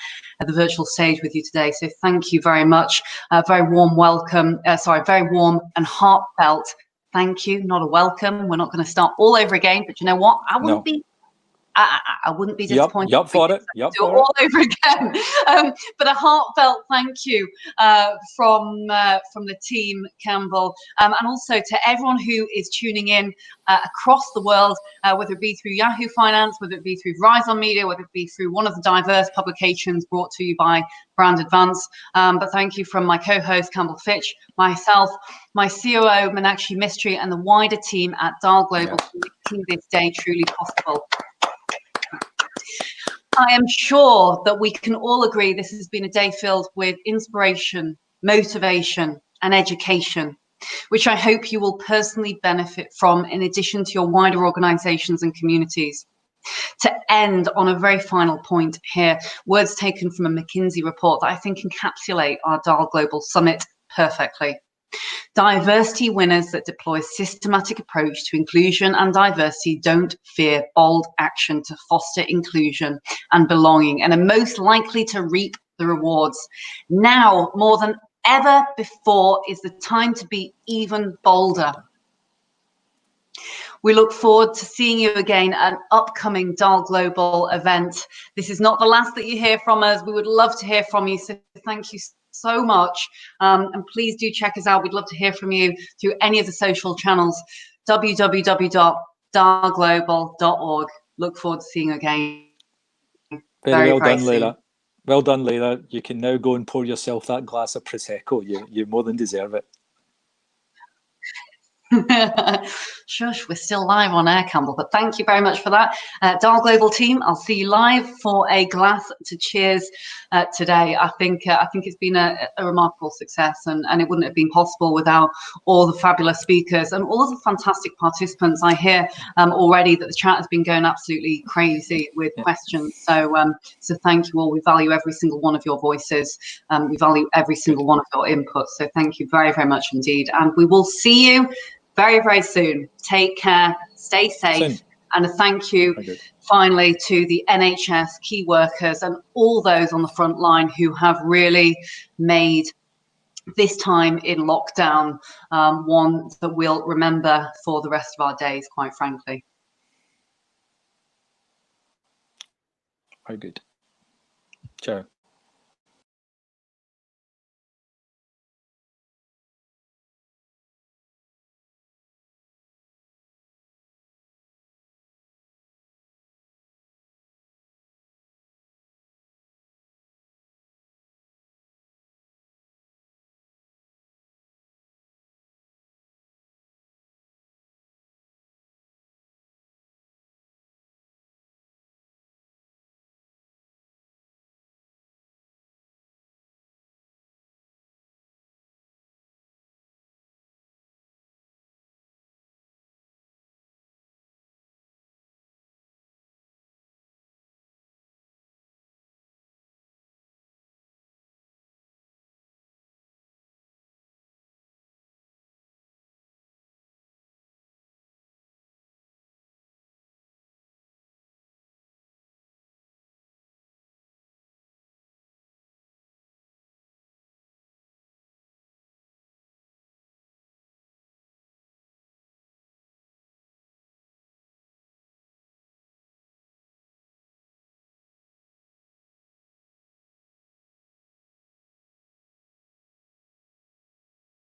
A: the virtual stage with you today. So thank you very much. Very warm welcome. Very warm and heartfelt thank you. Not a welcome. We're not going to start all over again. But you know what? I wouldn't be. I wouldn't be disappointed.
B: Yup for it.
A: Do it all over again. But a heartfelt thank you from the team, Campbell, and also to everyone who is tuning in across the world, whether it be through Yahoo Finance, whether it be through Verizon Media, whether it be through one of the diverse publications brought to you by Brand Advance. But thank you from my co-host, Campbell Fitch, myself, my COO, Meenakshi Mistry, and the wider team at DAL Global for making this day truly possible. I am sure that we can all agree this has been a day filled with inspiration, motivation, and education, which I hope you will personally benefit from, in addition to your wider organisations and communities. To end on a very final point here, words taken from a McKinsey report that I think encapsulate our DAL Global Summit perfectly. Diversity winners that deploy a systematic approach to inclusion and diversity don't fear bold action to foster inclusion and belonging, and are most likely to reap the rewards. Now, more than ever before, is the time to be even bolder. We look forward to seeing you again at an upcoming DAL Global event. This is not the last that you hear from us. We would love to hear from you, so thank you so much, and please do check us out. We'd love to hear from you through any of the social channels. www.dahlglobal.org. Look forward to seeing you again.
B: Very well done, Layla. Well done, Layla. You can now go and pour yourself that glass of Prosecco. You more than deserve it.
A: Shush, we're still live on air, Campbell, but thank you very much for that. DAL Global team, I'll see you live for a glass to cheers today. I think it's been a remarkable success, and it wouldn't have been possible without all the fabulous speakers and all of the fantastic participants. I hear already that the chat has been going absolutely crazy with questions. So thank you all. We value every single one of your voices. We value every single one of your inputs. So thank you very, very much indeed. And we will see you very, very soon. Take care, stay safe, and a thank you finally to the NHS, key workers, and all those on the front line who have really made this time in lockdown one that we'll remember for the rest of our days, quite frankly.
B: Very good. Ciao.